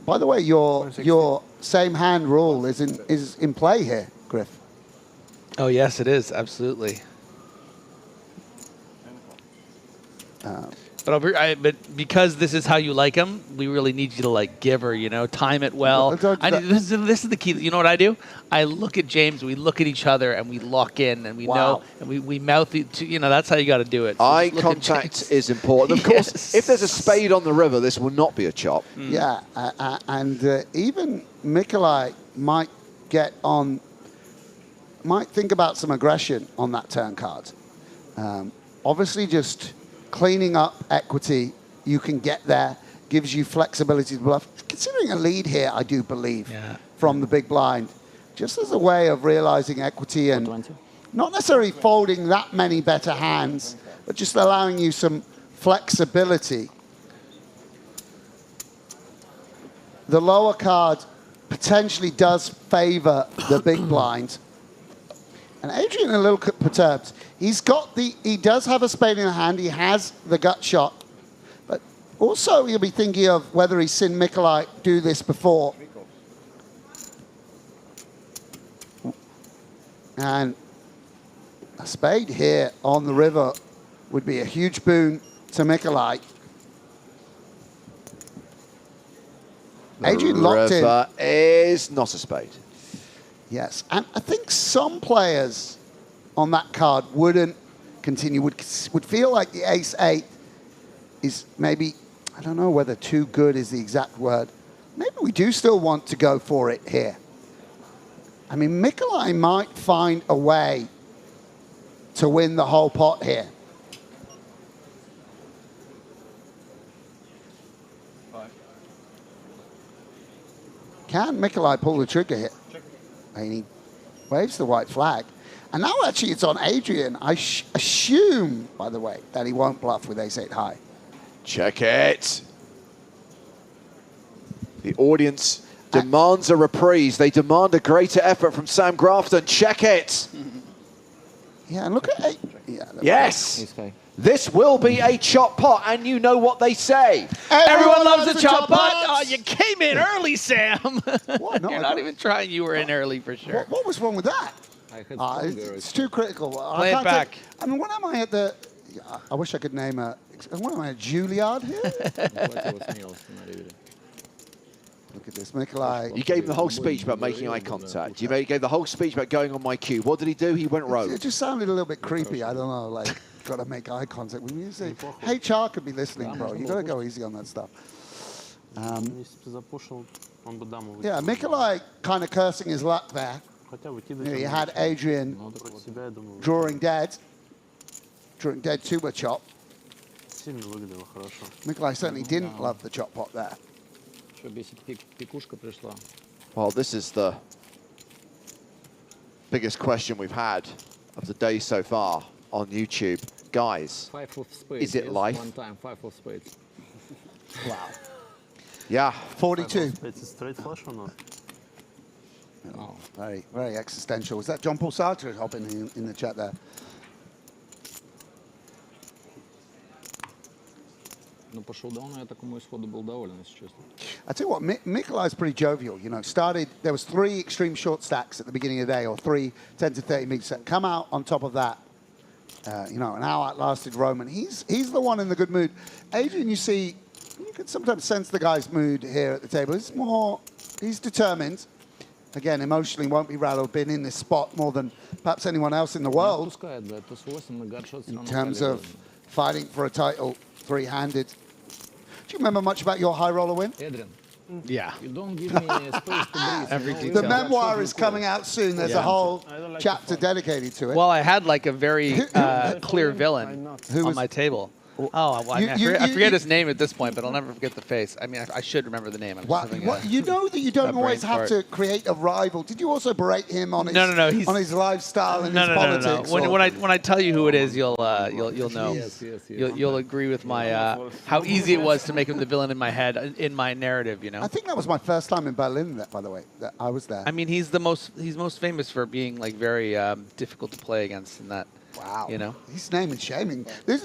By the way, your same hand rule is in play here, Griff. Oh yes, it is, absolutely. But because this is how you like them, we really need you to like give her, you know, time it well. This is the key. You know what I do? I look at James, we look at each other, and we lock in, and we know, and we mouth it. You know, that's how you got to do it. So eye contact is important. Of course, if there's a spade on the river, this will not be a chop. Yeah, and even Nikolai might think about some aggression on that turn card. Obviously, just cleaning up equity, you can get there, gives you flexibility to bluff. Considering a lead here, I do believe, from the big blind, just as a way of realizing equity and not necessarily folding that many better hands, but just allowing you some flexibility. The lower card potentially does favor the big blind. And Adrian a little perturbed. He does have a spade in the hand. He has the gut shot. But also he'll be thinking of whether he's seen Mikolaj do this before. And a spade here on the river would be a huge boon to Mikolaj. Adrian locked in. River is not a spade. Yes, and I think some players on that card wouldn't continue, would feel like the ace-8 is maybe, I don't know whether too good is the exact word. Maybe we do still want to go for it here. I mean, Mikolaj might find a way to win the whole pot here. Can Mikolaj pull the trigger here? And he waves the white flag. And now actually it's on Adrian. I assume, by the way, that he won't bluff with ace-8 high. Check it. The audience demands a reprise. They demand a greater effort from Sam Grafton. Check it. Yeah, and look at yes. This will be a chop pot, and you know what they say. Everyone loves a chop pot. Oh, you came in early, Sam. What? No, You're not even trying. You were in early for sure. What was wrong with that? It's too critical. Play it back. I mean, when am I at the... I wish I could name a... What am I, at Juilliard here? Look at this, Mikolaj. You gave him the whole speech about making eye contact. You gave the whole speech about going on my cue. What did he do? He went rogue. It just sounded a little bit creepy. I don't know, like, got to make eye contact. When you say, HR could be listening, bro. You got to go easy on that stuff. Yeah, Mikolaj kind of cursing his luck there. He had Adrian drawing dead to a chop. Mikolaj certainly didn't love the chop pot there. Well, this is the biggest question we've had of the day so far on YouTube. Guys, is it life? One time, 5 of spades. Wow. Yeah. 42. It's a straight flush or not? Oh, very, very existential. Was that John Paul Sartre hopping in the chat there? Но по шоу-дауну я такому исходу был доволен, если честно. I tell you what, Mikolaj's pretty jovial. You know, there was 3 extreme short stacks at the beginning of the day, or 3 10 to 30 meters. Come out on top of that. You know, and how outlasted Roman. He's the one in the good mood. Adrian, you see, you can sometimes sense the guy's mood here at the table. He's determined. Again, emotionally won't be rattled, been in this spot more than perhaps anyone else in the world. In terms of fighting for a title, 3-handed. Do you remember much about your high roller win? Adrian. Yeah. You don't give me space to breathe. The memoir is coming out soon. There's a whole chapter dedicated to it. Well, I had like a very clear villain on my table. Oh, well, I forget his name at this point, but I'll never forget the face. I mean, I should remember the name. You know that you don't always have to create a rival. Did you also berate him on his on his lifestyle and his politics? No. When I tell you who it is, you'll know. Yes. You'll agree with my how easy it was to make him the villain in my head, in my narrative. You know. I think that was my first time in Berlin. By the way, that I was there. I mean, he's most famous for being like very difficult to play against in that. Wow. You know? He's name and shaming. No,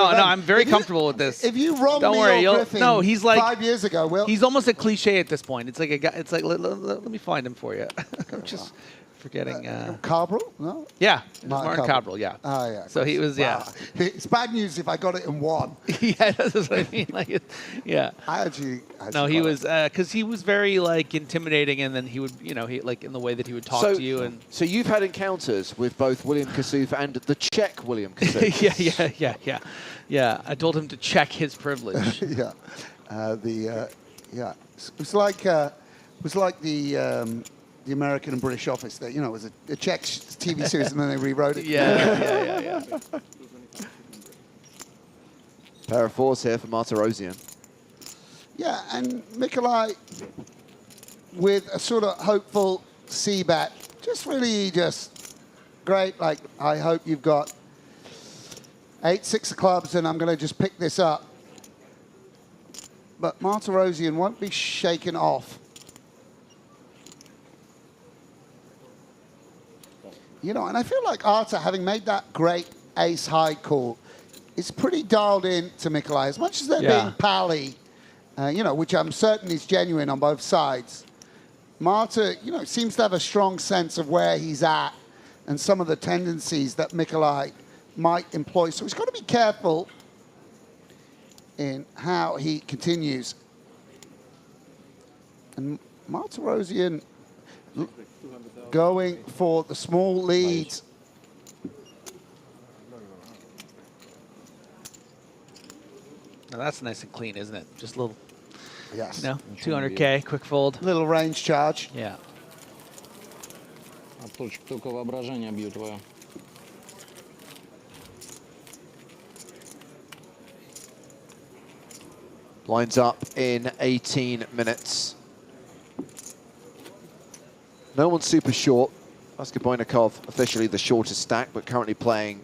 I'm very comfortable with this. If you wrong Don't worry, Griffin he's like 5 years ago, he's almost a cliche at this point. It's like a guy. It's like let me find him for you. I'm just forgetting. Cabral? No. Yeah, Martin Cabral. Yeah. Oh yeah. So he was It's bad news if I got it in 1. Yeah, that's what I mean. Like, yeah. I actually he was because he was very like intimidating, and then he would he like in the way that he would talk to you. And so you've had encounters with both William Kassouf and the Czech William Kassouf. Yeah. I told him to check his privilege. Yeah. It was like the the American and British office. That, you know, it was a Czech TV series and then they rewrote it. Yeah. Pair of fours here for Martirosyan. Yeah, and Mikolai with a sort of hopeful C-bet. Just really just great. Like, I hope you've got 8-6 of clubs and I'm going to just pick this up. But Martirosyan won't be shaken off. You know, and I feel like Arta, having made that great ace-high call, is pretty dialed in to Mikolai. As much as they're being pally, you know, which I'm certain is genuine on both sides, Marta, you know, seems to have a strong sense of where he's at and some of the tendencies that Mikolai might employ. So he's got to be careful in how he continues. And Martirosyan going for the small leads. Now that's nice and clean, isn't it? Just a little, yes, you know, 200K, quick fold. Little range charge. Yeah. Только воображение бью твое. Lines up in 18 minutes. No one's super short. Vaskeboinikov officially the shortest stack, but currently playing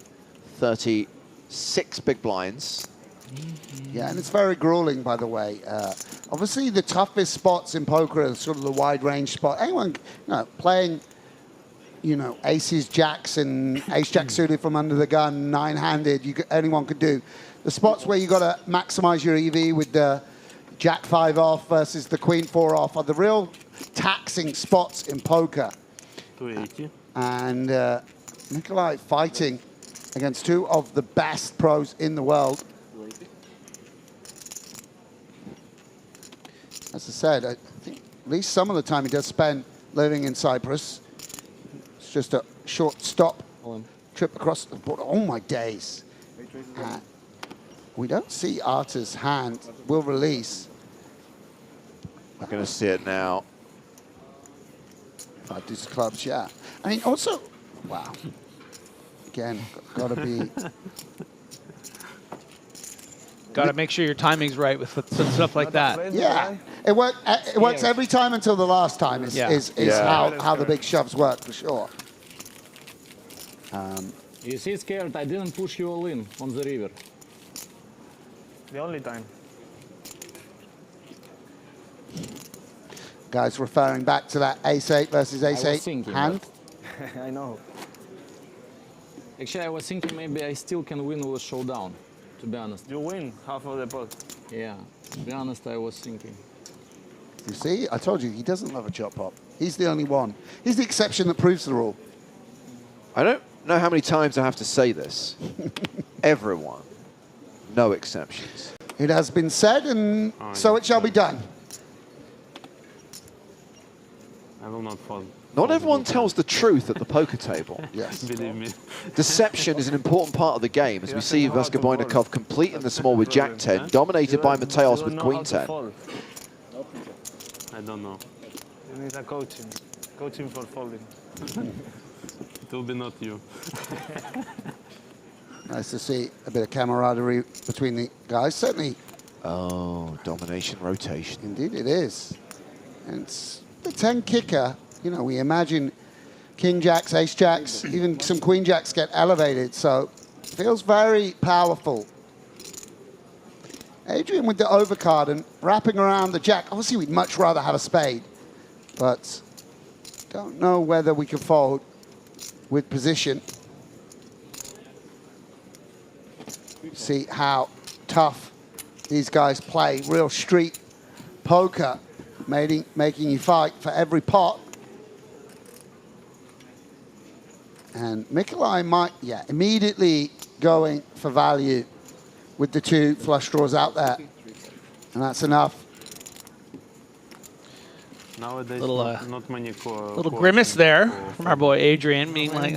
36 big blinds. Yeah, and it's very grueling, by the way. Obviously, the toughest spots in poker are sort of the wide range spot. Anyone, you know, playing, you know, aces, jacks, and ace-jack suited from under the gun, nine-handed, anyone could do. The spots where you got to maximize your EV with the jack-5 off versus the queen-4 off are the real taxing spots in poker. 280. And Mikolai fighting against two of the best pros in the world. As I said, I think at least some of the time he does spend living in Cyprus. It's just a short stop, trip across the border. Oh my days. We don't see Arta's hand will release. We're going to see it now. Deuce of clubs, yeah. I mean, also, wow. Again, got to be... Got to make sure your timing's right with stuff like that. Yeah, it works every time until the last time is how the big shoves work, for sure. You see, scared, I didn't push you all in on the river. The only time. Guys referring back to that ace-8 versus ace-8 hand. I know. Actually, I was thinking maybe I still can win with showdown, to be honest. You win half of the pot. Yeah, to be honest, I was thinking. You see, I told you, he doesn't love a chop pop. He's the only one. He's the exception that proves the rule. I don't know how many times I have to say this. Everyone. No exceptions. It has been said, and so it shall be done. I will not fall. Not everyone tells the truth at the poker table. Yes. Believe me. Deception is an important part of the game, as we see Vaskeboinikov completing the small with Jack-10, dominated by Mateos with Queen-10. I don't know. You need a coaching. Coaching for folding. It will be not you. Nice to see a bit of camaraderie between the guys, certainly. Oh, domination rotation. Indeed it is. And it's the 10 kicker, you know, we imagine king jacks, ace jacks, even some queen jacks get elevated, so feels very powerful. Adrian with the overcard and wrapping around the jack. Obviously, we'd much rather have a spade, but don't know whether we can fold with position. See how tough these guys play. Real street poker, making you fight for every pot. And Mikolai might, immediately going for value with the two flush draws out there. And that's enough. Nowadays, Little, not many little grimace there from our boy Adrian, being like,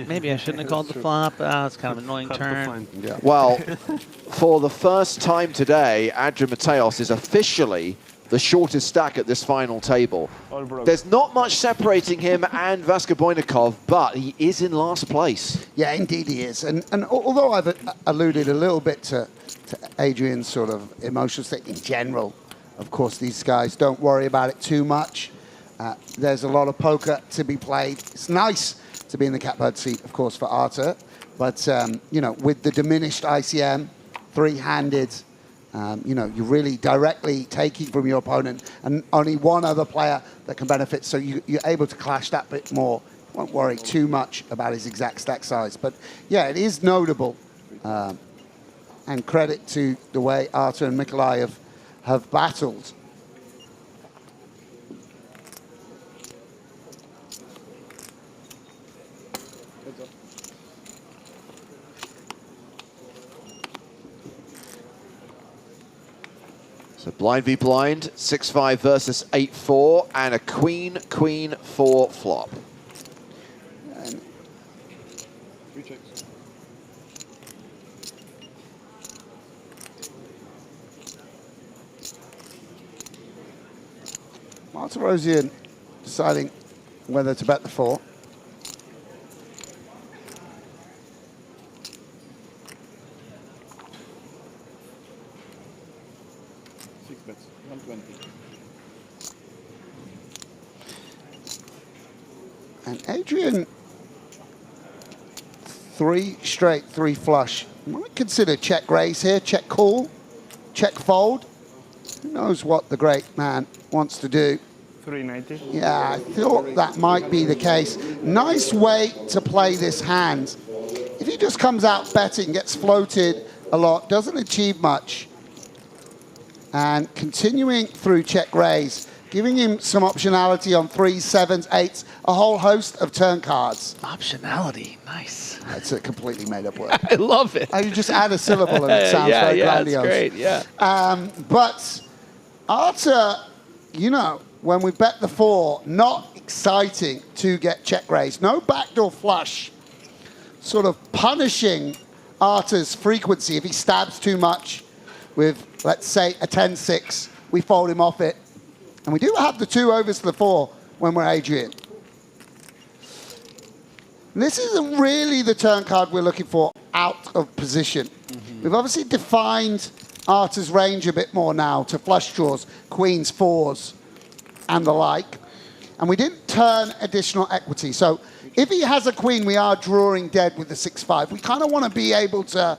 maybe I shouldn't have called the flop. It's kind of an annoying turn. Well, for the first time today, Adrian Mateos is officially the shortest stack at this final table. There's not much separating him and Vaskobojnikov, but he is in last place. Yeah, indeed he is. And although I've alluded a little bit to Adrian's sort of emotional state in general, of course, these guys don't worry about it too much. There's a lot of poker to be played. It's nice to be in the catbird seat, of course, for Artur. But, you know, with the diminished ICM, three-handed, you know, you're really directly taking from your opponent and only one other player that can benefit. So you're able to clash that bit more. Won't worry too much about his exact stack size. But, yeah, it is notable. And credit to the way Artur and Mikolai have battled. So blind v blind, 6-5 versus 8-4, and a queen, queen, 4 flop. And 3 checks. Martirosian deciding whether to bet the 4. Bets, 120. And Adrian, 3 straight, 3 flush. Might consider check raise here, check call, check fold. Who knows what the great man wants to do? 390. Yeah, I thought that might be the case. Nice way to play this hand. If he just comes out betting, gets floated a lot, doesn't achieve much, and continuing through check raise, giving him some optionality on 3s, 7s, 8s, a whole host of turn cards. Optionality, nice. That's a completely made up word. I love it. You just add a syllable and it sounds very grandiose. Yeah, it's great, yeah. But Artur, you know, when we bet the 4, not exciting to get check raised. No backdoor flush, sort of punishing Artur's frequency. If he stabs too much with, let's say, a 10-6, we fold him off it. And we do have the 2 overs to the 4 when we're Adrian. This isn't really the turn card we're looking for out of position. We've obviously defined Artur's range a bit more now to flush draws, queens, 4s, and the like. And we didn't turn additional equity. So if he has a queen, we are drawing dead with the 6-5. We kind of want to be able to,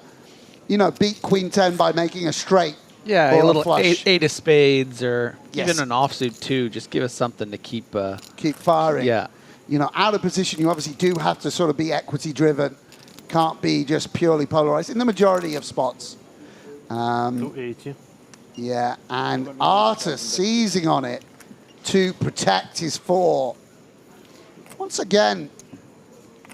you know, beat queen 10 by making a straight. Yeah, or a little flush. eight of spades, or Yes. even an offsuit too. Just give us something to keep firing. Yeah. You know, out of position, you obviously do have to sort of be equity driven. Can't be just purely polarized in the majority of spots. 280. Yeah, and Artur seizing on it to protect his 4. Once again,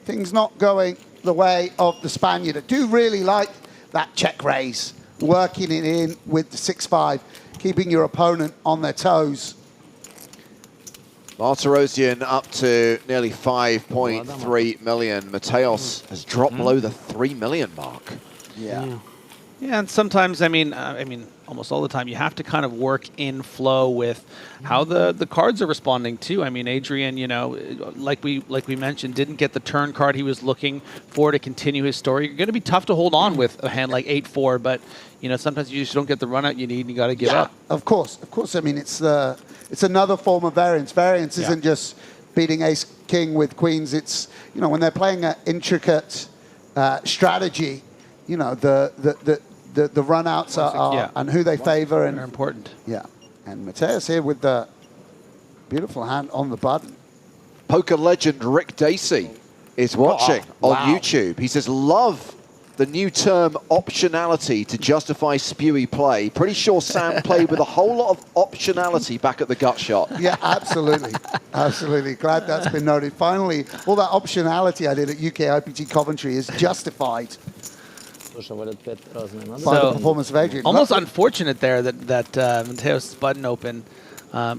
things not going the way of the Spaniard. I do really like that check raise, working it in with the 6-5, keeping your opponent on their toes. Martirosian up to nearly 5.3 million. Mateos has dropped below the 3 million mark. Yeah. Yeah, and sometimes, I mean, almost all the time, you have to kind of work in flow with how the cards are responding too. I mean, Adrian, you know, like we mentioned, didn't get the turn card he was looking for to continue his story. You're going to be tough to hold on with a hand like 8-4, but you know, sometimes you just don't get the run out you need, and you got to give up. Of course. I mean, it's another form of variance. Variance isn't just beating ace king with queens. It's, you know, when they're playing an intricate strategy, you know, the run-outs are and who they favor. And they're important. Yeah. And Mateos here with the beautiful hand on the button. Poker legend Rick Dacey is watching on YouTube. He says, love the new term optionality to justify spewy play. Pretty sure Sam played with a whole lot of optionality back at the gut shot. Yeah, absolutely. Absolutely. Glad that's been noted. Finally, all that optionality I did at UK IPT Coventry is justified by the performance of Adrian. Almost unfortunate there that Mateos' button open,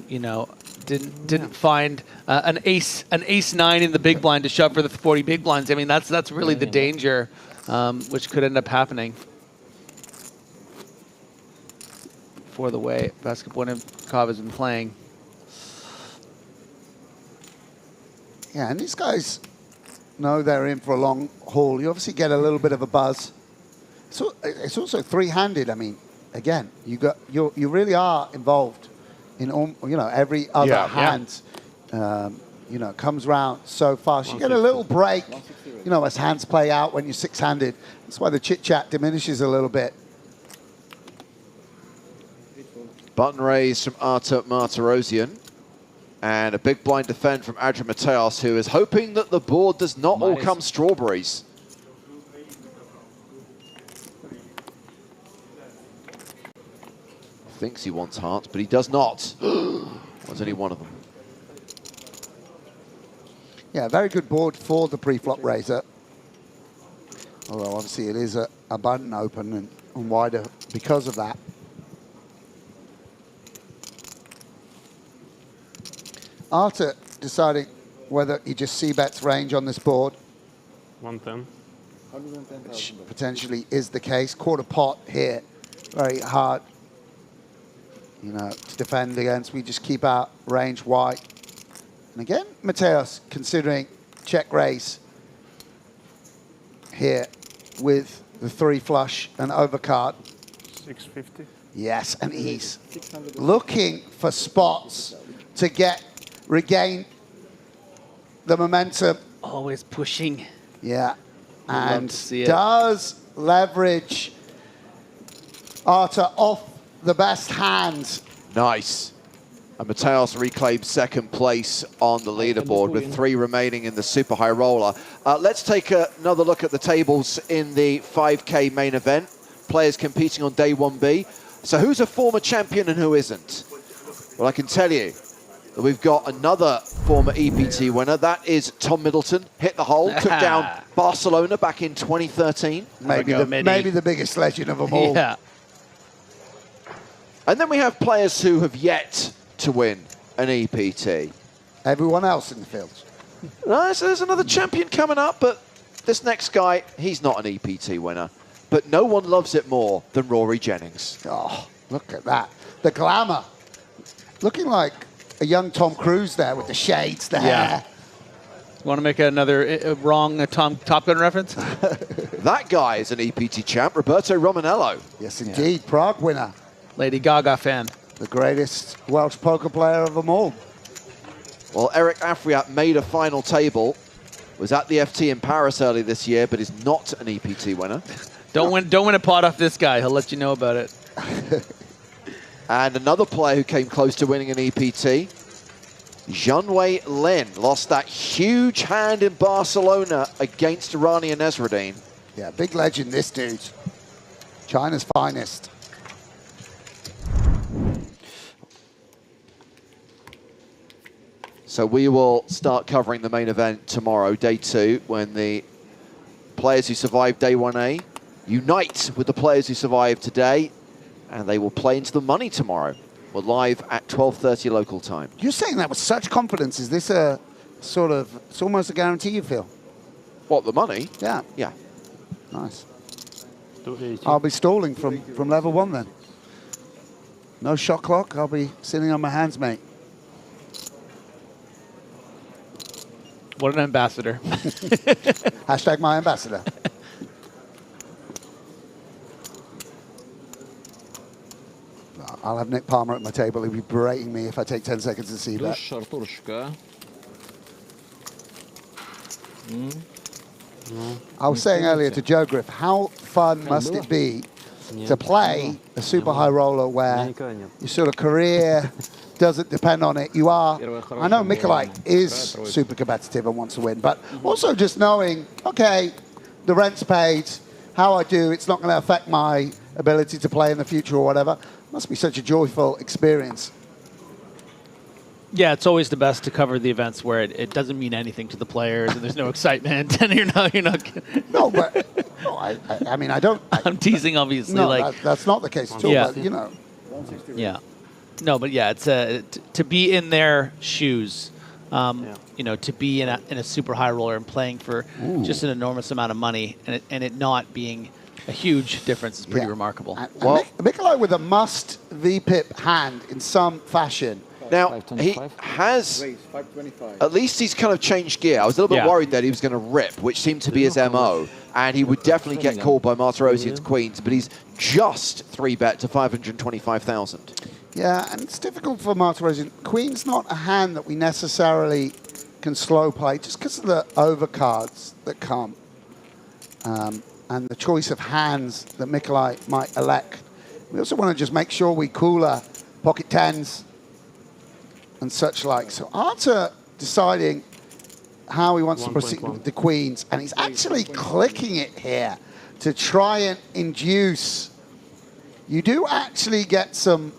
you know, didn't find an ace 9 in the big blind to shove for the 40 big blinds. I mean, that's really the danger, which could end up happening. for the way Basketball has been playing. Yeah, and these guys know they're in for a long haul. You obviously get a little bit of a buzz. So it's also three-handed. I mean, again, you really are involved in every other hand. Comes round so fast. You get a little break, as hands play out when you're six-handed. That's why the chit-chat diminishes a little bit. Button raise from Artur Martirosyan. And a big blind defend from Adrian Mateos, who is hoping that the board does not all come strawberries. Thinks he wants hearts, but he does not. There's only one of them. Yeah, very good board for the pre-flop raiser. Although obviously it is a button open and wider because of that. Artur deciding whether he just c-bets range on this board. 110. Which potentially is the case. Quarter pot here. Very hard, to defend against. We just keep our range wide. And again, Mateos considering check raise here with the 3 flush and overcard. 650. Yes, and he's looking for spots to regain the momentum. Always pushing. Yeah, I'd and love to see it. does leverage Artur off the best hand. Nice. And Mateos reclaimed second place on the leaderboard with 3 remaining in the super high roller. Let's take another look at the tables in the 5K main event. Players competing on day 1B. So who's a former champion and who isn't? Well, I can tell you that we've got another former EPT winner. That is Tom Middleton. Hit the hole, took down Barcelona back in 2013. Maybe the biggest legend of them all. Yeah. And then we have players who have yet to win an EPT. Everyone else in the field. So there's another champion coming up, but this next guy, he's not an EPT winner. But no one loves it more than Rory Jennings. Oh, look at that. The glamour. Looking like a young Tom Cruise there with the shades, the hair. Want to make another wrong Top Gun reference? That guy is an EPT champ, Roberto Romanello. Yes, indeed. Prague winner. Lady Gaga fan. The greatest Welsh poker player of them all. Well, Eric Afriat made a final table, was at the FT in Paris early this year, but is not an EPT winner. Don't win a pot off this guy. He'll let you know about it. And another player who came close to winning an EPT, Jean-Wei Lin, lost that huge hand in Barcelona against Iranian Nesruddin. Yeah, big legend, this dude. China's finest. So we will start covering the main event tomorrow, day 2, when the players who survived day 1A unite with the players who survived today, and they will play into the money tomorrow. We're live at 12:30 local time. You're saying that with such confidence. Is this a sort of, it's almost a guarantee you feel? What, the money? Yeah. Yeah. Nice. I'll be stalling from level 1 then. No shot clock. I'll be sitting on my hands, mate. What an ambassador. Hashtag my ambassador. I'll have Nick Palmer at my table. He'll be berating me if I take 10 seconds to see that. I was saying earlier to Joe Griff, how fun must it be to play a super high roller where your sort of career doesn't depend on it. You are, I know Mikolaj is super competitive and wants to win, but also just knowing, okay, the rent's paid, how I do, it's not going to affect my ability to play in the future or whatever. Must be such a joyful experience. Yeah, it's always the best to cover the events where it doesn't mean anything to the players and there's no excitement and you're not. No, but no, I mean, I don't. I'm teasing, obviously. No, like that's not the case at all. Yeah. But you know. Yeah. No, but yeah, it's to be in their shoes. You know, to be in a super high roller and playing for just an enormous amount of money and it not being a huge difference is pretty remarkable. Mikolaj with a must VPIP hand in some fashion. Now, he has, at least he's kind of changed gear. I was a little bit worried that he was going to rip, which seemed to be his MO, and he would definitely get called by Martirosian's queens, but he's just 3-bet to 525,000. Yeah, and it's difficult for Martirosian. Queen's not a hand that we necessarily can slow play, just because of the overcards that come, and the choice of hands that Mikolaj might elect. We also want to just make sure we cooler pocket tens and such like. So Arthur deciding how he wants to proceed with the queens, and he's actually clicking it here to try and induce. You do actually get some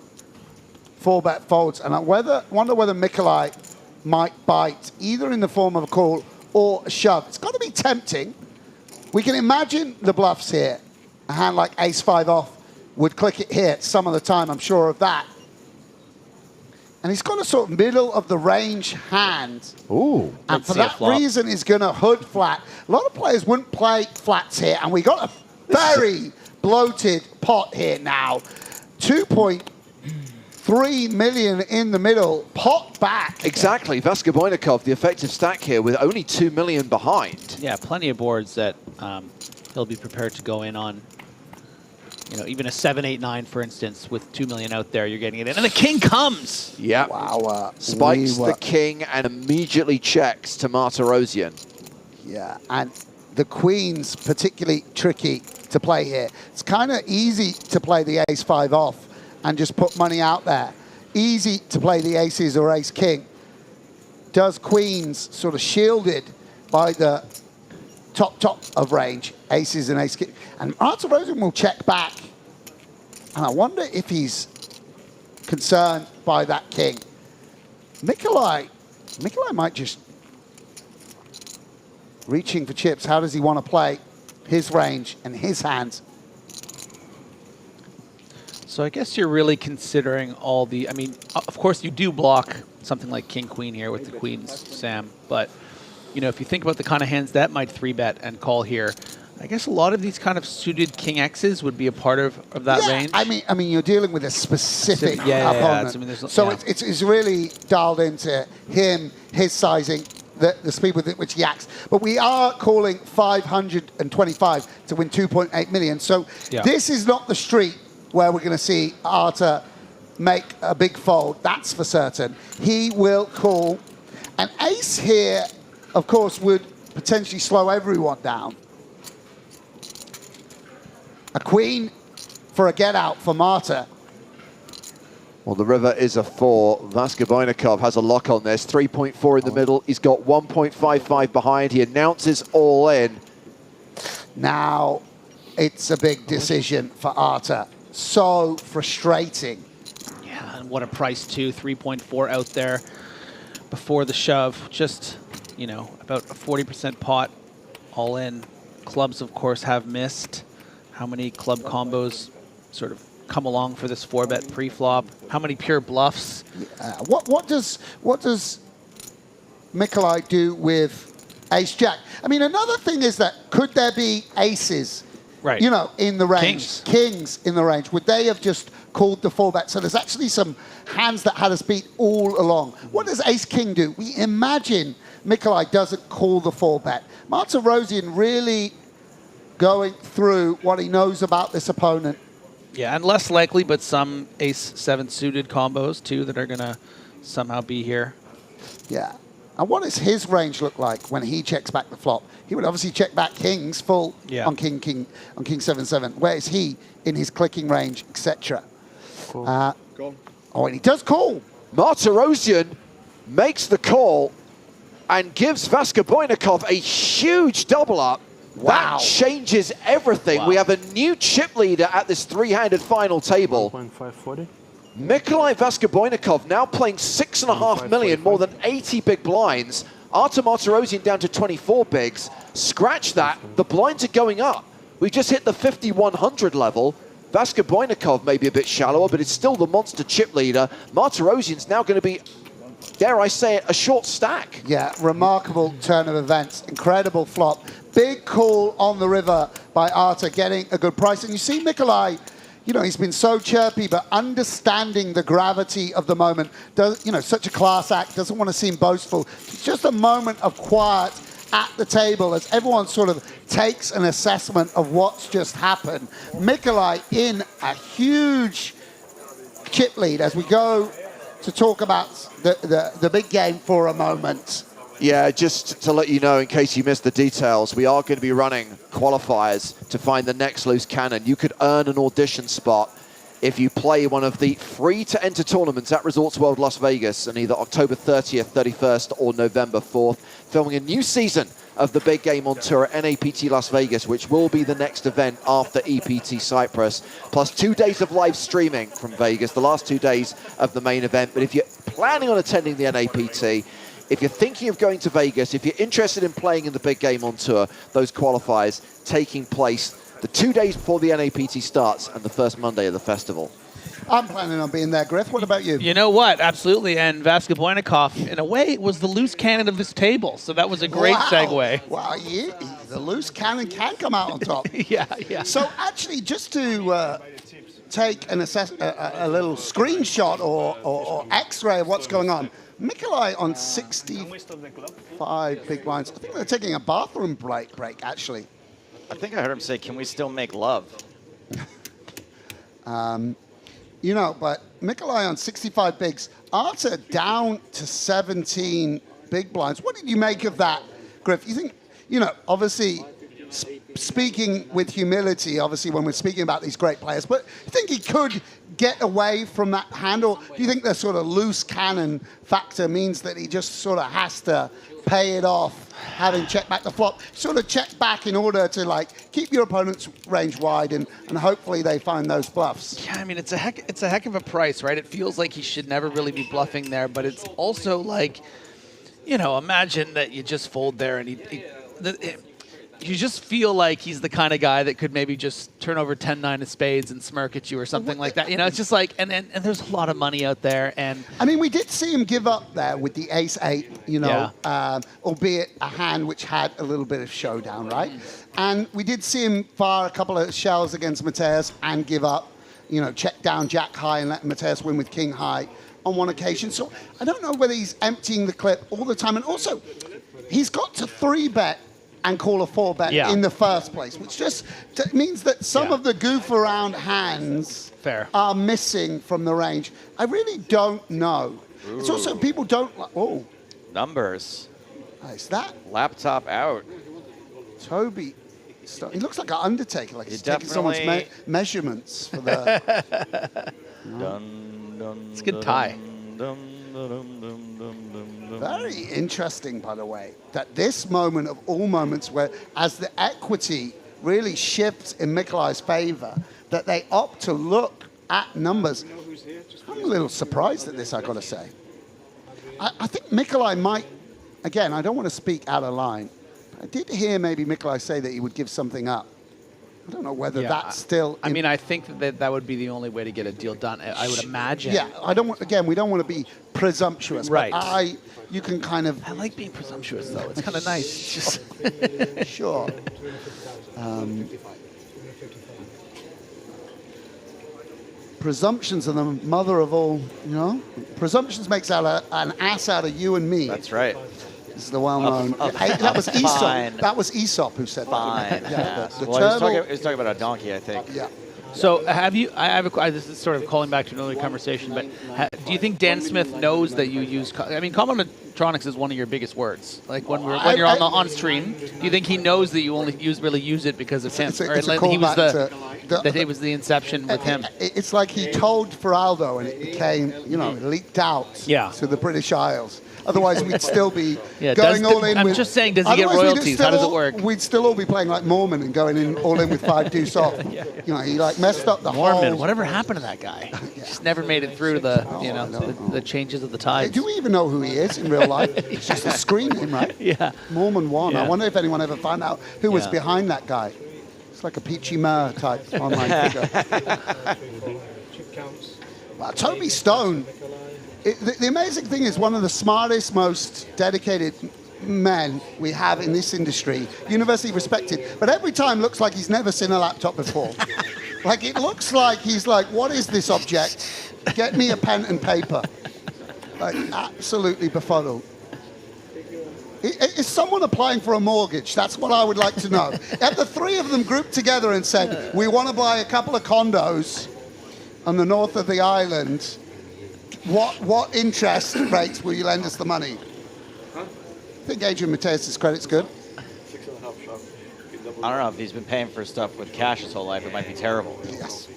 4-bet folds, and I wonder whether Mikolaj might bite, either in the form of a call or a shove. It's got to be tempting. We can imagine the bluffs here. A hand like ace-5 off would click it here some of the time, I'm sure of that. And he's got a sort of middle of the range hand. Ooh. And for that reason, he's going to hood flat. A lot of players wouldn't play flats here, and we got a very bloated pot here now. 2.3 million in the middle, pot back. Exactly. Vaskobojnikov, the effective stack here, with only 2 million behind. Yeah, plenty of boards that he'll be prepared to go in on. You know, even a 7-8-9, for instance, with 2 million out there, you're getting it in. And the king comes! Yeah. Wow. Spikes the king and immediately checks to Martirosian. Yeah, and the queen's particularly tricky to play here. It's kind of easy to play the ace-5 off and just put money out there. Easy to play the aces or ace-king. Does queens sort of shielded by the top of range, aces and ace-king. And Martirosian will check back. And I wonder if he's concerned by that king. Mikolaj might just reaching for chips. How does he want to play his range and his hands? So I guess you're really considering all the, I mean, of course you do block something like king-queen here with the queens, Sam, but you know, if you think about the kind of hands that might 3-bet and call here, I guess a lot of these kind of suited king X's would be a part of that range. I mean, you're dealing with a specific opponent. Yeah. So it's really dialed into him, his sizing, the speed with which he acts. But we are calling 525 to win 2.8 million. So this is not the street where we're going to see Arthur make a big fold. That's for certain. He will call. An ace here, of course, would potentially slow everyone down. A queen for a get-out for Marta. Well, the river is a 4. Vaskobojnikov has a lock on this. 3.4 in the middle. He's got 1.55 behind. He announces all in. Now, it's a big decision for Arta. So frustrating. Yeah, and what a price too. 3.4 out there before the shove. Just, you know, about a 40% pot all in. Clubs, of course, have missed. How many club combos sort of come along for this 4-bet pre-flop? How many pure bluffs? What does Mikolaj do with ace-jack? I mean, another thing is that could there be aces, right, you know, in the range? Kings in the range. Would they have just called the 4-bet? So there's actually some hands that had us beat all along. What does ace-king do? We imagine Mikolaj doesn't call the 4-bet. Martirosian really going through what he knows about this opponent. Yeah, and less likely, but some ace-7 suited combos, too, that are going to somehow be here. Yeah. And what does his range look like when he checks back the flop? He would obviously check back kings full on king 7-7. Where is he in his clicking range, etc.? Oh, and he does call. Martirosian makes the call and gives Vaskobojnikov a huge double-up. Wow. That changes everything. Wow. We have a new chip leader at this three-handed final table. 1.540. Mikolaj Vaskobojnikov now playing 6.5 million, more than 80 big blinds. Artur Martirosian down to 24 bigs. Scratch that, the blinds are going up. We just hit the 5,100 level. Vaskobojnikov may be a bit shallower, but it's still the monster chip leader. Martirosian's now going to be, dare I say it, a short stack. Yeah, remarkable turn of events. Incredible flop. Big call on the river by Arta, getting a good price. And you see Mikolaj, you know, he's been so chirpy, but understanding the gravity of the moment. You know, such a class act, doesn't want to seem boastful. It's just a moment of quiet at the table as everyone sort of takes an assessment of what's just happened. Mikolai in a huge chip lead as we go to talk about the big game for a moment. Yeah, just to let you know, in case you missed the details, we are going to be running qualifiers to find the next loose cannon. You could earn an audition spot if you play one of the free-to-enter tournaments at Resorts World Las Vegas on either October 30th, 31st, or November 4th, filming a new season of the big game on tour at NAPT Las Vegas, which will be the next event after EPT Cyprus, plus 2 days of live streaming from Vegas, the last 2 days of the main event. But if you're planning on attending the NAPT, if you're thinking of going to Vegas, if you're interested in playing in the big game on tour, those qualifiers taking place the 2 days before the NAPT starts and the first Monday of the festival. I'm planning on being there, Griff. What about you? You know what? Absolutely. And Vaska Boynikov, in a way, was the loose cannon of this table. So that was a great segue. Wow, yeah, the loose cannon can come out on top. yeah. So actually, just to take a little screenshot or X-ray of what's going on, Mikolai on 65 big blinds. I think they're taking a bathroom break, actually. I think I heard him say, "Can we still make love?" You know, but Mikolai on 65 bigs. Arta down to 17 big blinds. What did you make of that, Griff? You think, you know, obviously speaking with humility, obviously, when we're speaking about these great players, but you think he could get away from that handle? Do you think the sort of loose cannon factor means that he just sort of has to pay it off, having checked back the flop, sort of check back in order to like keep your opponent's range wide and hopefully they find those bluffs? Yeah, I mean, it's a heck of a price, right? It feels like he should never really be bluffing there, but it's also like, you know, imagine that you just fold there and you just feel like he's the kind of guy that could maybe just turn over 10-9 of spades and smirk at you or something like that. You know, it's just like, and there's a lot of money out there. And I mean, we did see him give up there with the ace-8, you know, albeit a hand which had a little bit of showdown, right? And we did see him fire a couple of shells against Mateus and give up, you know, check down jack high and let Mateus win with king high on one occasion. So I don't know whether he's emptying the clip all the time. And also, he's got to 3-bet and call a 4-bet in the first place, which just means that some of the goof around hands are missing from the range. I really don't know. Ooh. It's also people don't like, Numbers. Is that? Laptop out. Toby, he looks like an Undertaker, like he's taking someone's measurements for the... It's a good tie. Very interesting, by the way, that this moment of all moments where, as the equity really shifts in Mikolai's favor, that they opt to look at numbers. I'm a little surprised at this, I got to say. I think Mikolai might, again, I don't want to speak out of line. I did hear maybe Mikolai say that he would give something up. I don't know whether that's still... I mean, I think that would be the only way to get a deal done, I would imagine. Yeah, I don't want, again, we don't want to be presumptuous. Right. But you can kind of... I like being presumptuous, though. It's kind of nice. Just Sure. Presumptions are the mother of all, you know? Presumptions makes an ass out of you and me. That's right. This is the well-known... that was Aesop. That was Aesop who said that. Yeah. The Well, turtle... he was talking about a donkey, I think. Yeah. So this is sort of calling back to an earlier conversation, but do you think Dan Smith knows that you use, I mean, combinatronics is one of your biggest words. Like when you're on stream, do you think he knows that you only really use it because of him? That it was the inception with him? It's like he told Feraldo and it became, you know, leaked out to the British Isles. Otherwise, we'd still be going all in. I'm just saying, does he get royalties? How does it work? We'd still all be playing like Mormon and going in all in with 5 deuce off. You know, he like messed up the Mormon. whole... Whatever happened to that guy? Just never made it through the changes of the tides. Do we even know who he is in real life? It's just a screen name, right? Yeah. Mormon 1. Yeah. I wonder if anyone ever found out who was behind that guy. It's like a Peachy Murr type online figure. Toby Stone. The amazing thing is one of the smartest, most dedicated men we have in this industry, universally respected, but every time looks like he's never seen a laptop before. Like, it looks like he's like, what is this object? Get me a pen and paper. Like, absolutely befuddled. Is someone applying for a mortgage? That's what I would like to know. If the three of them grouped together and said, we want to buy a couple of condos on the north of the island, what interest rates will you lend us the money? I think Adrian Mateus' credit's good. 6.5 sharp. I don't know if he's been paying for stuff with cash his whole life. It might be terrible. Yes,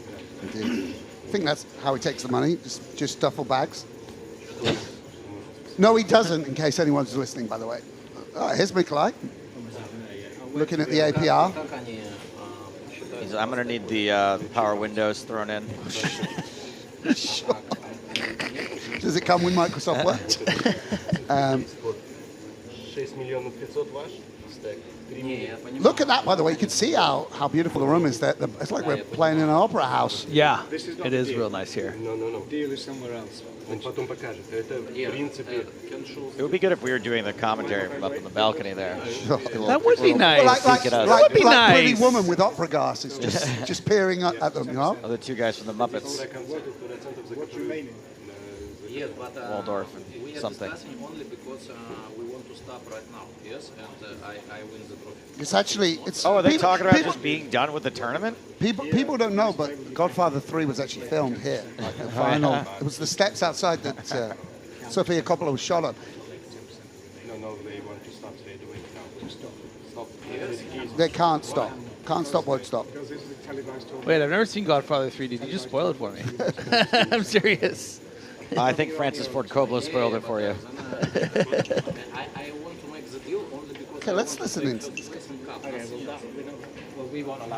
indeed. I think that's how he takes the money, just duffel bags. No, he doesn't, in case anyone's listening, by the way. Here's Mikolai, looking at the APR. I'm going to need the power windows thrown in. Does it come with Microsoft Word? 6 миллионов 500 ваш стек. Look at that, by the way. You can see how beautiful the room is. It's like we're playing in an opera house. Yeah, it is real nice here. No. Deal is somewhere else. Он потом покажет. Это в принципе. It would be good if we were doing the commentary from up on the balcony there. That would be nice. Like Pretty Pretty Woman with opera glasses, just peering at them, you know? Oh, the two guys from the Muppets. Yes, but Waldorf we are something. discussing only because we want to stop right now. Yes, and I win the trophy. It's actually, it's. Oh, are they talking about just being done with the tournament? People don't know, but Godfather 3 was actually filmed here. Like the final, it was the steps outside that Sofia Coppola was shot on. No, they want to stop straight away. Stop. They can't stop. Can't stop, won't stop. Wait, I've never seen Godfather 3. Did you just spoil it for me? I'm serious. I think Francis Ford Coppola spoiled it for you. I want to make the deal only because. Okay, let's listen in.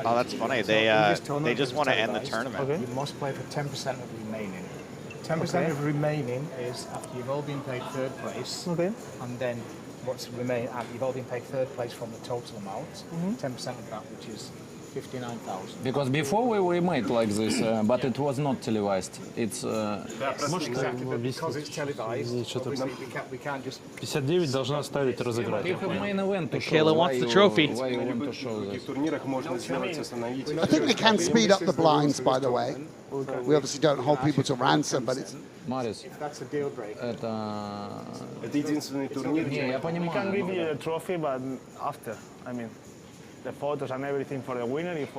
Oh, that's funny. They just want to end the tournament. You must play for 10% of remaining. 10% of remaining is after you've all been paid third place. Okay. And then what's remain after you've all been paid third place from the total amount. 10% of that, which is 59,000. Because before we made like this, but it was not televised. It's exactly, but because it's televised, obviously we can't just. 59 должна оставить разыграть. Michaela wants the trophy. I think they can speed up the blinds, by the way. We obviously don't hold people to ransom, but it's. Марис, That's a deal breaker. Это единственный турнир. я понимаю. We can give you a trophy, but after, I mean, the photos and everything for the winner. If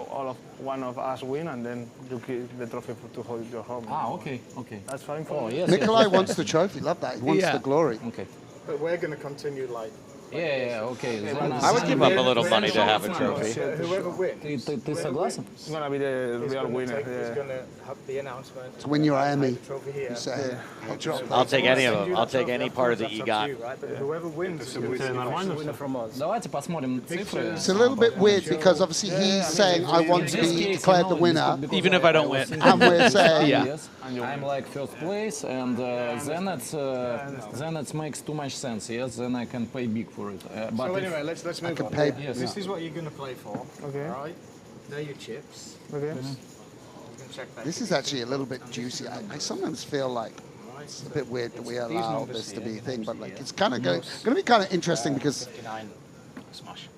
one of us win, and then you keep the trophy to hold your home. Okay. That's fine for me. Yes. Nikolai wants the trophy. Love that. He wants the glory. Okay. But we're going to continue like. Yeah, okay. I would give up a little money to have a trophy. Whoever wins. Ты согласен? It's gonna be the real winner. Is going to have the announcement. To win your Emmy. Trophy here. You say, I'll drop that. I'll take any of them. I'll take any part of the EGOT. But whoever wins is the winner from us. Давайте посмотрим цифры. It's a little bit weird because obviously he's saying I want to be declared the winner. Even if I don't win. And we're saying Yes, I'm like first place, and then it makes too much sense. Yes, then I can pay big for it. But So anyway, let's move on. pay- Yes. This is what you're going to play for. Okay. All right. They're your chips. Okay. I'm going to check that. this is actually a little bit juicy. I sometimes feel like it's a bit weird that we allow this to be a thing, but like it's kind of going to be kind of interesting because 59 smash.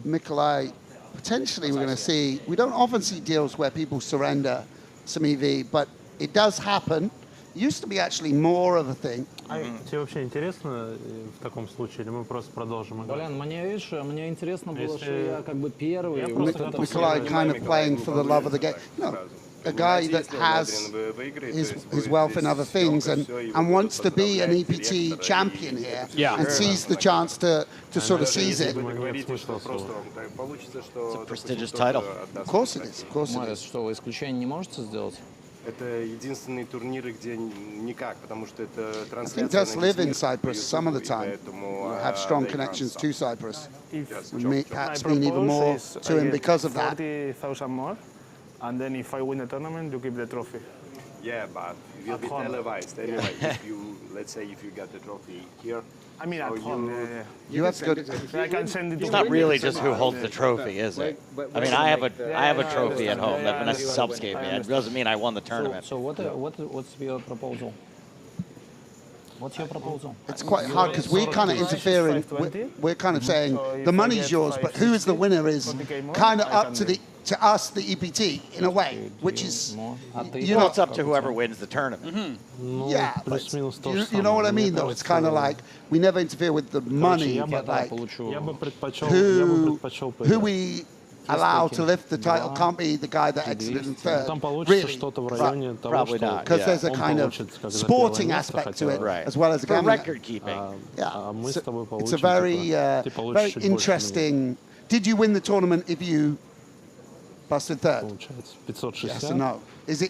Mikolai, potentially we're going to see, we don't often see deals where people surrender some EV, but it does happen. It used to be actually more of a thing. Тебе вообще интересно в таком случае, или мы просто продолжим играть? Блин, мне интересно было, что я как бы первый. Mikolai kind of playing for the love of the game. No, a guy that has his wealth in other things and wants to be an EPT champion here and sees the chance to sort of seize it. It's a prestigious title. Of course it is. Of course it Марис, is. что вы исключение не можете сделать? Это единственные турниры, где никак, потому что это I think трансляция. does live in Cyprus some of the time. Have strong connections to Cyprus. Perhaps mean even more to him because of that. 40,000 more, and then if I win the tournament, you keep the trophy. Yeah, but it will be televised anyway. If you, let's say, if you get the trophy here. I mean, at home. You have to go to. I can send it. It's not really just who holds the trophy, is it? I mean, I have a trophy at home that Vanessa Subs gave me. It doesn't mean I won the tournament. So what's your proposal? What's your proposal? It's quite hard because we're kind of interfering. We're kind of saying the money's yours, but who is the winner is kind of up to the to us, the EPT, in a way, which is, Well, it's up to whoever wins the tournament. Yeah, but you know what I mean, though? It's kind of like we never interfere with the money, but like who we allow to lift the title can't be the guy that exited in third, really. Probably not. Because there's a kind of sporting aspect to it, as well as a gambling. record keeping. Yeah, it's a very, very interesting. Did you win the tournament if you busted third? Yes or no? Is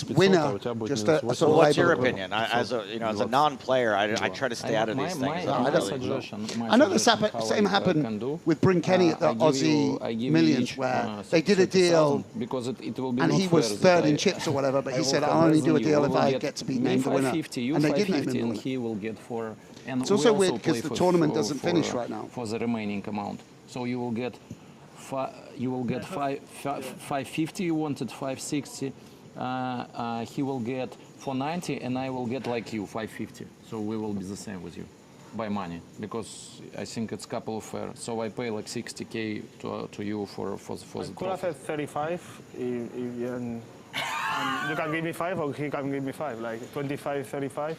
winner just a sort of What's your label? opinion? As a non-player, I try to stay out of these things. I know the same happened with Bryn Kenny at the Aussie Millions, where they did a deal, and he was third in chips or whatever, but he said, I'll only do a deal if I get to be named the winner. And they did name him the winner. It's also weird because the tournament doesn't finish right now. For the remaining amount. So you will get 550, you wanted 560, he will get 490, and I will get like you 550. So we will be the same with you by money, because I think it's couple of fair. So I pay like 60K to you for the could have said 35 and you can give me 5 or he can give me 5, like 25, 35.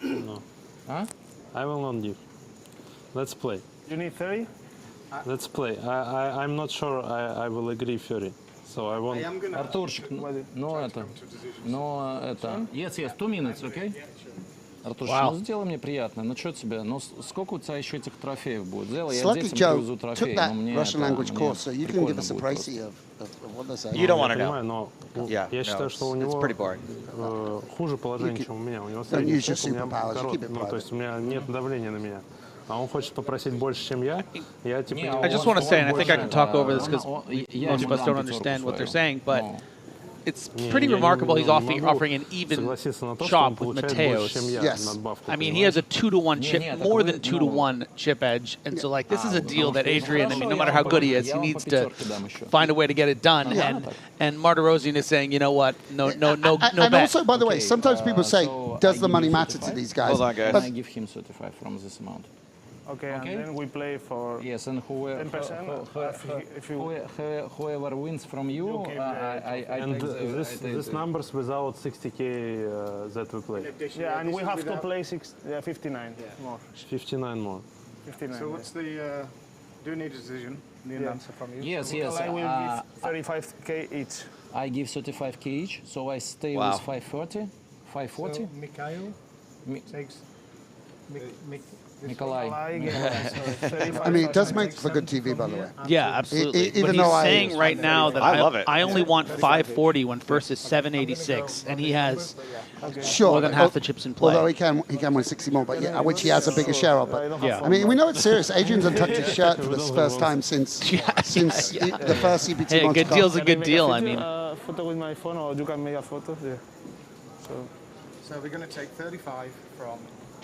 No. Huh? I will not give. Let's play. You need 30? Let's play. I'm not sure I will agree 30. So I want... Артурчик, Yes, 2 minutes, okay? Артур, ну сделай мне приятно. Ну что тебе? Ну сколько у тебя еще этих трофеев будет? Сделай, я детям привезу трофеи, но мне Russian language course, so you can give us a précis of what they say. You don't want to know. Но Yeah, я считаю, что у него хуже положение, чем у меня. У него средний чек, у меня короткий. Ну, то есть у меня нет давления на меня. А он хочет попросить больше, чем я. Я типа... I just want to say, and I think I can talk over this because most of us don't understand what they're saying, but it's pretty remarkable he's offering an even chop with Mateos. Yes. I mean, he has a 2-to-1 chip, more than 2-to-1 chip edge, and so like this is a deal that Adrian, I mean, no matter how good he is, he needs to find a way to get it done. And Martirosyan is saying, you know what, no And bet. also, by the way, sometimes people say, does the money matter to these guys? Hold on, guys. I give him 35 from this amount. Okay, and then we play for 10%. Whoever wins from you, I And take this numbers without 60K that we play. Yeah, and we have to play 59 more. 59 more. 59. So what's the? Do you need a decision? Need an answer from you? Yes. I will give 35K each. I give 35K each, so I stay Wow. with 540. 540. So Mikhail takes. Nikolai. I mean, it does make for good TV, by the way. Yeah, absolutely. Even but though he's saying right now that I love it. I only want 540 when first is 786, and he has Sure, more than half the chips in play. Although he can win 60 more, but yeah, which he has a bigger share of. But Yeah. I mean, we know it's serious. Adrian's untucked his shirt for the first time since the first CPT. Hey, a good deal's a good deal. I mean, Photo with my phone, or you can make a photo. Yeah. So we're going to take 35 from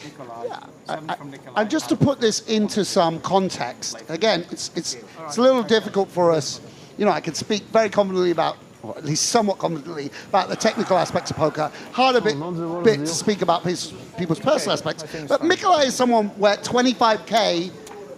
Nikolai, 7 from Nikolai. And just to put this into some context, again, it's a little difficult for us. You know, I can speak very confidently about, or at least somewhat confidently, about the technical aspects of poker. Hard a bit to speak about people's personal aspects. But Nikolai is someone where 25K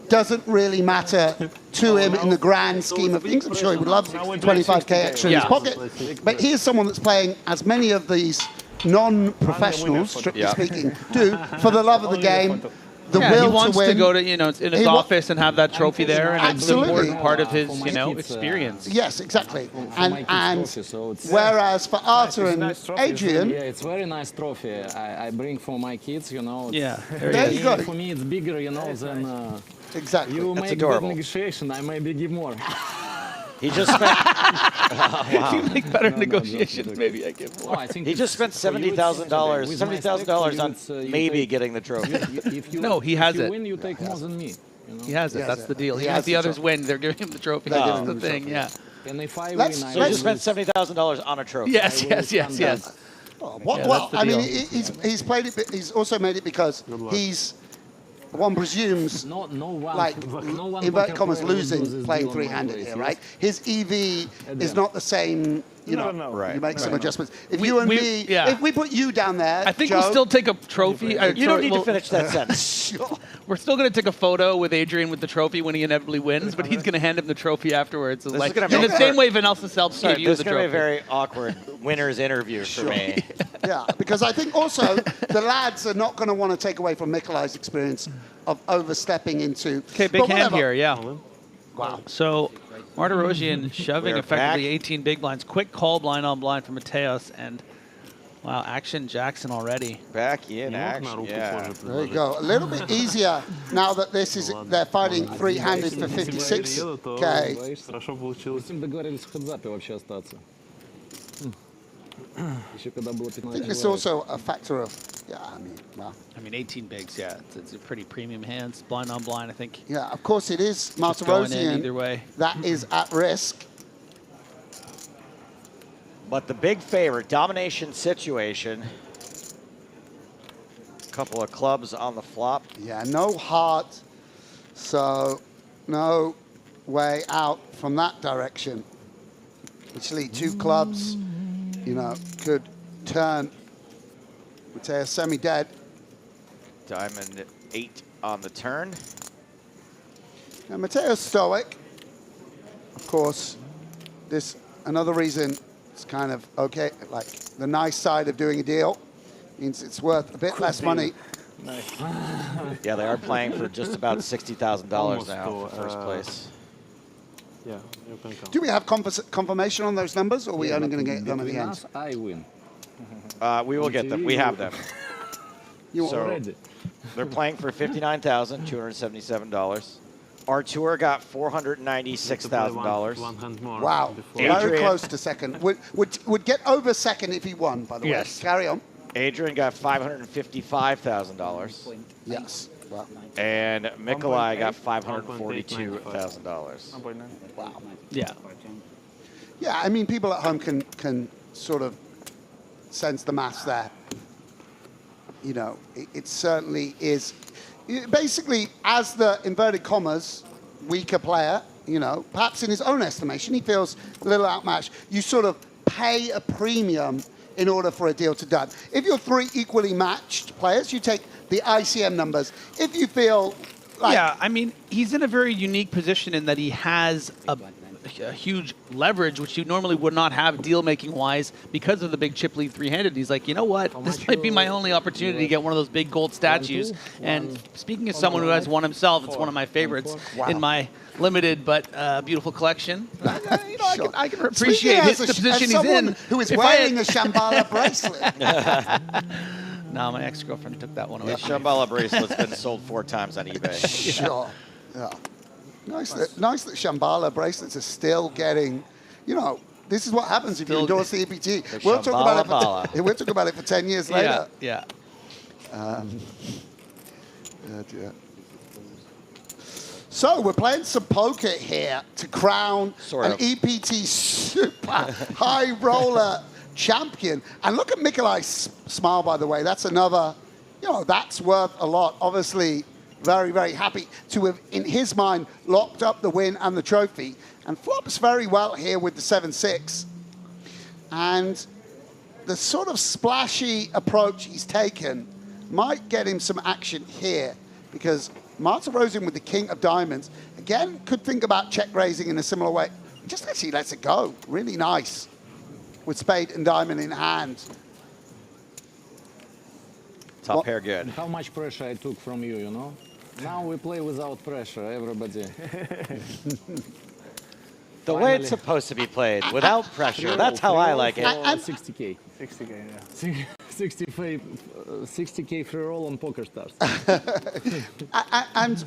doesn't really matter to him in the grand scheme of things. I'm sure he would love 25K extra in his pocket. But he is someone that's playing, as many of these non-professionals, strictly speaking, do for the love of the game, the will he wants to win. to go to in his office and have that trophy there, and it's an Absolutely. important part of his experience. Yes, exactly. And whereas for Arthur and Adrian, Yeah, it's very nice trophy. I bring for my kids, Yeah, there you go. For me, it's bigger, than. Exactly. You That's make adorable. good negotiation. I maybe give more. He just spent. If you make better negotiations, maybe I give more. He just spent $70,000 on maybe getting the trophy. No, he has it. Win, you take more than me. He has it. That's the deal. He Even has if the the others trophy. win, they're giving him the trophy. No. That's the thing. Yeah. And if I Let's- win, So he just spent $70,000 on a trophy. Yes. Yes. Yeah, that's the I mean, deal. he's played it. But he's also made it because he's. One presumes, no one, like, no one inverted poker commas, player will do losing this playing deal three-handed nowadays, here, yes? right? His EV is not the same you know, Right. you make some Right. adjustments. If you and me, if we put you down there, I think Joe, we'll still take a trophy. You don't need to finish that sentence. We're still going to take a photo with Adrian with the trophy when he inevitably wins, but he's going to hand him the trophy afterwards. This Like, is gonna in make the same way Vanessa Selps gave you This the is going to be trophy. a very awkward winner's interview for me. Yeah, because I think also the lads are not going to want to take away from Mikolai's experience of overstepping into. Okay, big but hand whatever. here, yeah. Wow. So Martirosyan shoving We're effectively back. 18 big blinds. Quick call blind on blind for Mateos, and wow, action Jackson already. Back in action, yeah. There you go. A little bit easier now that this is they're fighting three-handed for 56K. Хорошо получилось. С ним договорились в хедзапе вообще остаться. Еще когда было I 15 think it's человек. also a factor of, yeah, I mean, wow. I mean, 18 bigs, yeah. It's a pretty premium hands. Blind on blind, I think. Yeah, of course it is Just going in either Martirosyan way. that is at risk. But the big favorite, domination situation. Couple of clubs on the flop. Yeah, no heart, so no way out from that direction. Actually, two clubs, you know, could turn Mateus semi-dead. Diamond 8 on the turn. Now, Mateus stoic. Of course, this another reason it's kind of okay, like the nice side of doing a deal means it's worth a bit less money. Yeah, they are playing for just about $60,000 now for first place. Yeah, you can count. Do we have confirmation on those numbers, or are we only going to get them at the Between end? us, I win. We will get them. We have them. You So already? they're playing for $59,277. Artur got $496,000. One hand more. Wow, very Adrian. close to second. Would get over second if he won, by the way. Yes. Carry on. Adrian got $555,000. Yes. Wow. And Mikolai got $542,000. Wow. Yeah. Yeah, I mean, people at home can sort of sense the maths there. You know, it certainly is. Basically, as the inverted commas weaker player, you know, perhaps in his own estimation, he feels a little outmatched. You sort of pay a premium in order for a deal to done. If you're three equally matched players, you take the ICM numbers. If you feel like... Yeah, I mean, he's in a very unique position in that he has a huge leverage, which you normally would not have deal-making wise because of the big chip lead three-handed. He's like, you know what? This might be my only opportunity to get one of those big gold statues. And speaking as someone who has one himself, it's one of my favorites in my limited but beautiful collection. You know, I can appreciate the position he's in. Who is wearing a Shambhala bracelet. No, my ex-girlfriend took that one away. The Shambhala bracelet's been sold 4 times on eBay. Sure. Yeah. Nice that Shambhala bracelets are still getting, you know, this is what happens if you endorse the EPT. We'll talk about it for 10 years later. Yeah. Dear. So we're playing some poker here to crown an EPT super high roller champion. And look at Mikolai's smile, by the way. That's another, you know, that's worth a lot. Obviously, very, very happy to have, in his mind, locked up the win and the trophy. And flops very well here with the 7-6. And the sort of splashy approach he's taken might get him some action here, because Martirosyan with the king of diamonds, again, could think about check raising in a similar way. Just actually lets it go. Really nice with spade and diamond in hand. Top pair good. How much pressure I took from you, you know? Now we play without pressure, everybody. The way it's supposed to be played, without pressure. That's how I like it. 60K. 60K, yeah. 60K free roll on Poker Stars. and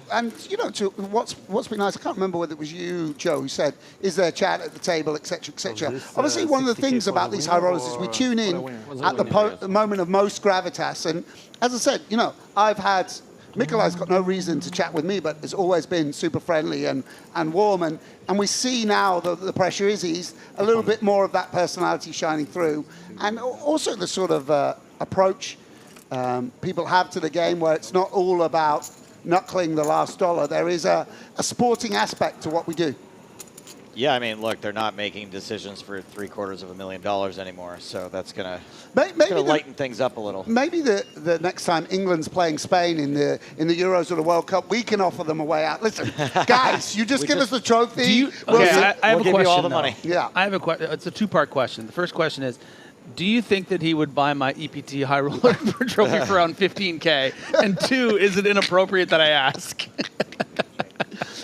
you know, to what's been nice, I can't remember whether it was you, Joe, who said, is there chat at the table, etc., etc. Obviously, one of the things about these high rollers is we tune in at the moment of most gravitas. And as I said, you know, I've had... Mikolai's got no reason to chat with me, but has always been super friendly and warm. And we see now that the pressure is eased, a little bit more of that personality shining through. And also the sort of approach people have to the game, where it's not all about knuckling the last dollar. There is a sporting aspect to what we do. Yeah, I mean, look, they're not making decisions for $750,000 anymore, so that's gonna lighten things up a little. Maybe the next time England's playing Spain in the Euros or the World Cup, we can offer them a way out. Listen, guys, you just give us the trophy. I have a question. You all the money. Yeah, I have a question. It's a two-part question. The first question is, do you think that he would buy my EPT High Roller trophy for around $15K? And two, is it inappropriate that I ask?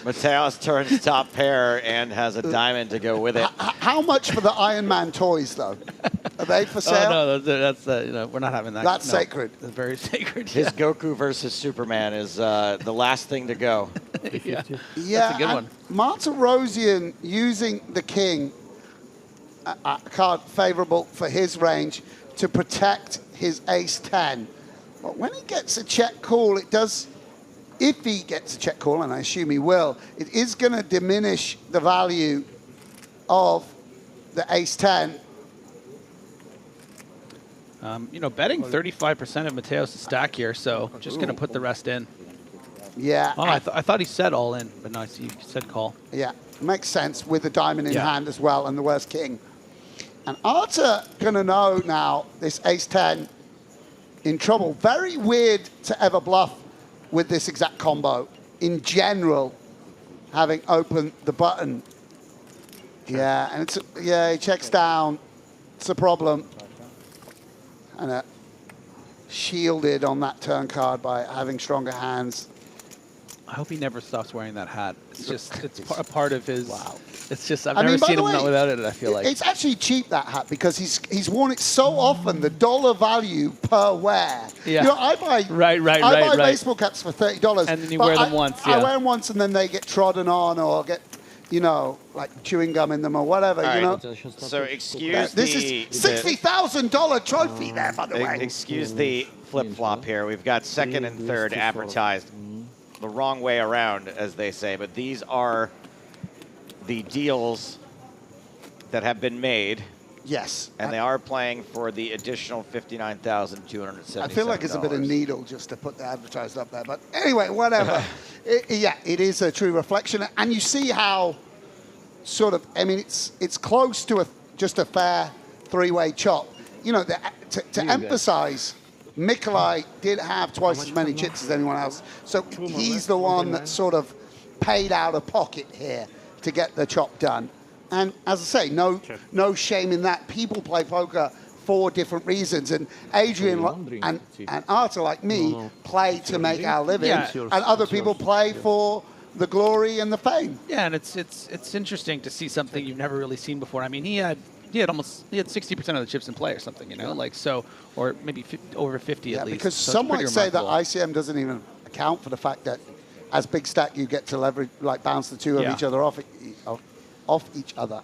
Mateos turns top pair and has a diamond to go with it. How much for the Iron Man toys, though? Are they for sale? Oh, no, that's we're not having that. That's sacred. That's very sacred. His Goku versus Superman is the last thing to go. Yeah, that's a good one. Martirosian using the king, a card favorable for his range, to protect his ace-10. But when he gets a check call, it does... If he gets a check call, and I assume he will, it is going to diminish the value of the ace-10. Betting 35% of Mateos' stack here, so just going to put the rest in. Yeah. Oh, I thought he said all in, but no, I see you said call. Yeah, makes sense with the diamond in hand as well and the worst king. And Arta going to know now this ace-10 in trouble. Very weird to ever bluff with this exact combo in general, having opened the button. Yeah, and he checks down. It's a problem. And shielded on that turn card by having stronger hands. I hope he never stops wearing that hat. It's just, it's a part of his. Wow. It's just, I've never seen him not without it, I feel like. It's actually cheap, that hat, because he's worn it so often, the dollar value per wear. Yeah. I buy baseball caps for $30. And then you wear them once, I wear them once and then they get trodden on or get, like chewing gum in them or whatever, So excuse this is $60,000 trophy there, by the way. Excuse the flip-flop here. We've got second and third advertised the wrong way around, as they say, but these are the deals that have been made. Yes. And they are playing for the additional $59,277. I feel like it's a bit of needle just to put the advertised up there. But anyway, whatever. It is a true reflection. And you see how it's close to just a fair three-way chop. To emphasize, Mikolaj did have twice as many chips as anyone else. So he's the one that sort of paid out of pocket here to get the chop done. And as I say, no shame in that. People play poker for different reasons. And Adrian and Arta, like me, play to make our living. And other people play for the glory and the fame. Yeah, and it's interesting to see something you've never really seen before. I mean, he had 60% of the chips in play or something, or maybe over 50 at least. Because so some might say that ICM doesn't even account for the fact that as big stack you get to leverage, like bounce the two of each other off each other.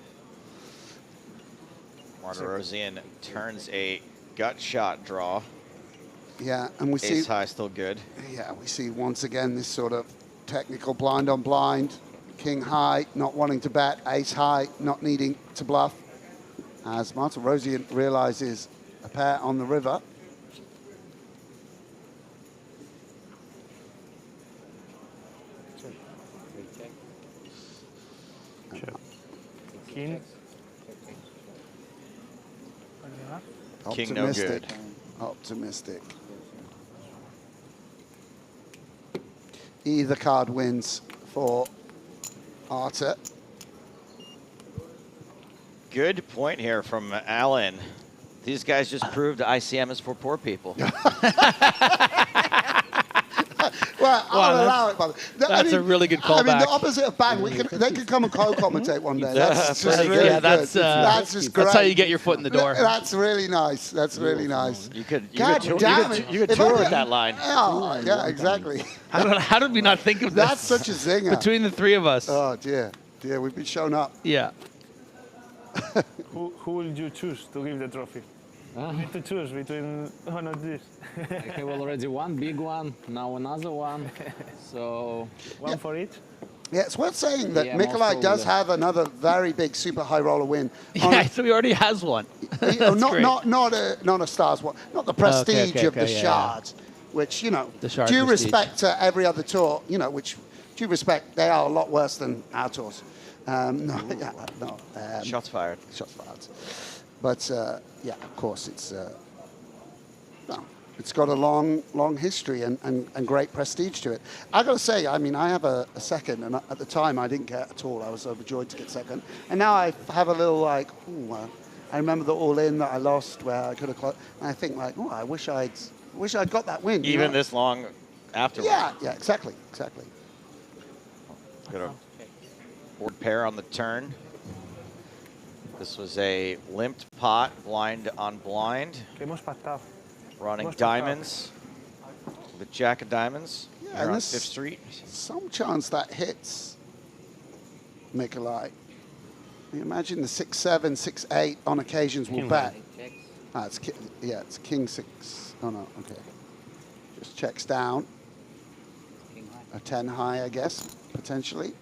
Martirosian turns a gut shot draw. Yeah, and we see ace high still good. Yeah, we see once again this sort of technical blind on blind, king high not wanting to bet, ace high not needing to bluff, as Martirosian realizes a pair on the river. King. King no good. Optimistic. Either card wins for Arta. Good point here from Alan. These guys just proved ICM is for poor people. Well, I'll allow it, brother. That's a really good callback. I mean, the opposite of bang, they could come and co-commentate one day. That's just really good. That's just great. That's how you get your foot in the door. That's really nice. That's really nice. You could tour with that line. Oh, yeah, exactly. How did we not think of this? That's such a zinger. Between the three of us. Oh, dear. We've been shown up. Yeah. Who will you choose to give the trophy? You need to choose between one of these. I have already one big one, now another one. So one for each? Yeah, it's worth saying that Mikolaj does have another very big super high roller win. Yeah, so he already has one. not a stars one, not the prestige of the shards, which due respect to every other tour, which due respect they are a lot worse than our tours. No, yeah, no. Shots fired. Shots fired. But yeah, of course, it's no, it's got a long history and great prestige to it. I got to say, I mean, I have a second, and at the time I didn't care at all. I was overjoyed to get second, and now I have a little like, ooh, I remember the all-in that I lost where I could have closed, and I think like, oh, I wish I'd got that win. Even this long afterwards. Yeah, exactly. Got a board pair on the turn. This was a limped pot, blind on blind. Running diamonds. The jack of diamonds. Yeah, Here and on this- 5th Street. Some chance that hits Nikolai. You imagine the 6-7, 6-8 on occasions will bet. Ah, it's king 6. Oh no, okay. Just checks down. A 10 high, I guess, potentially.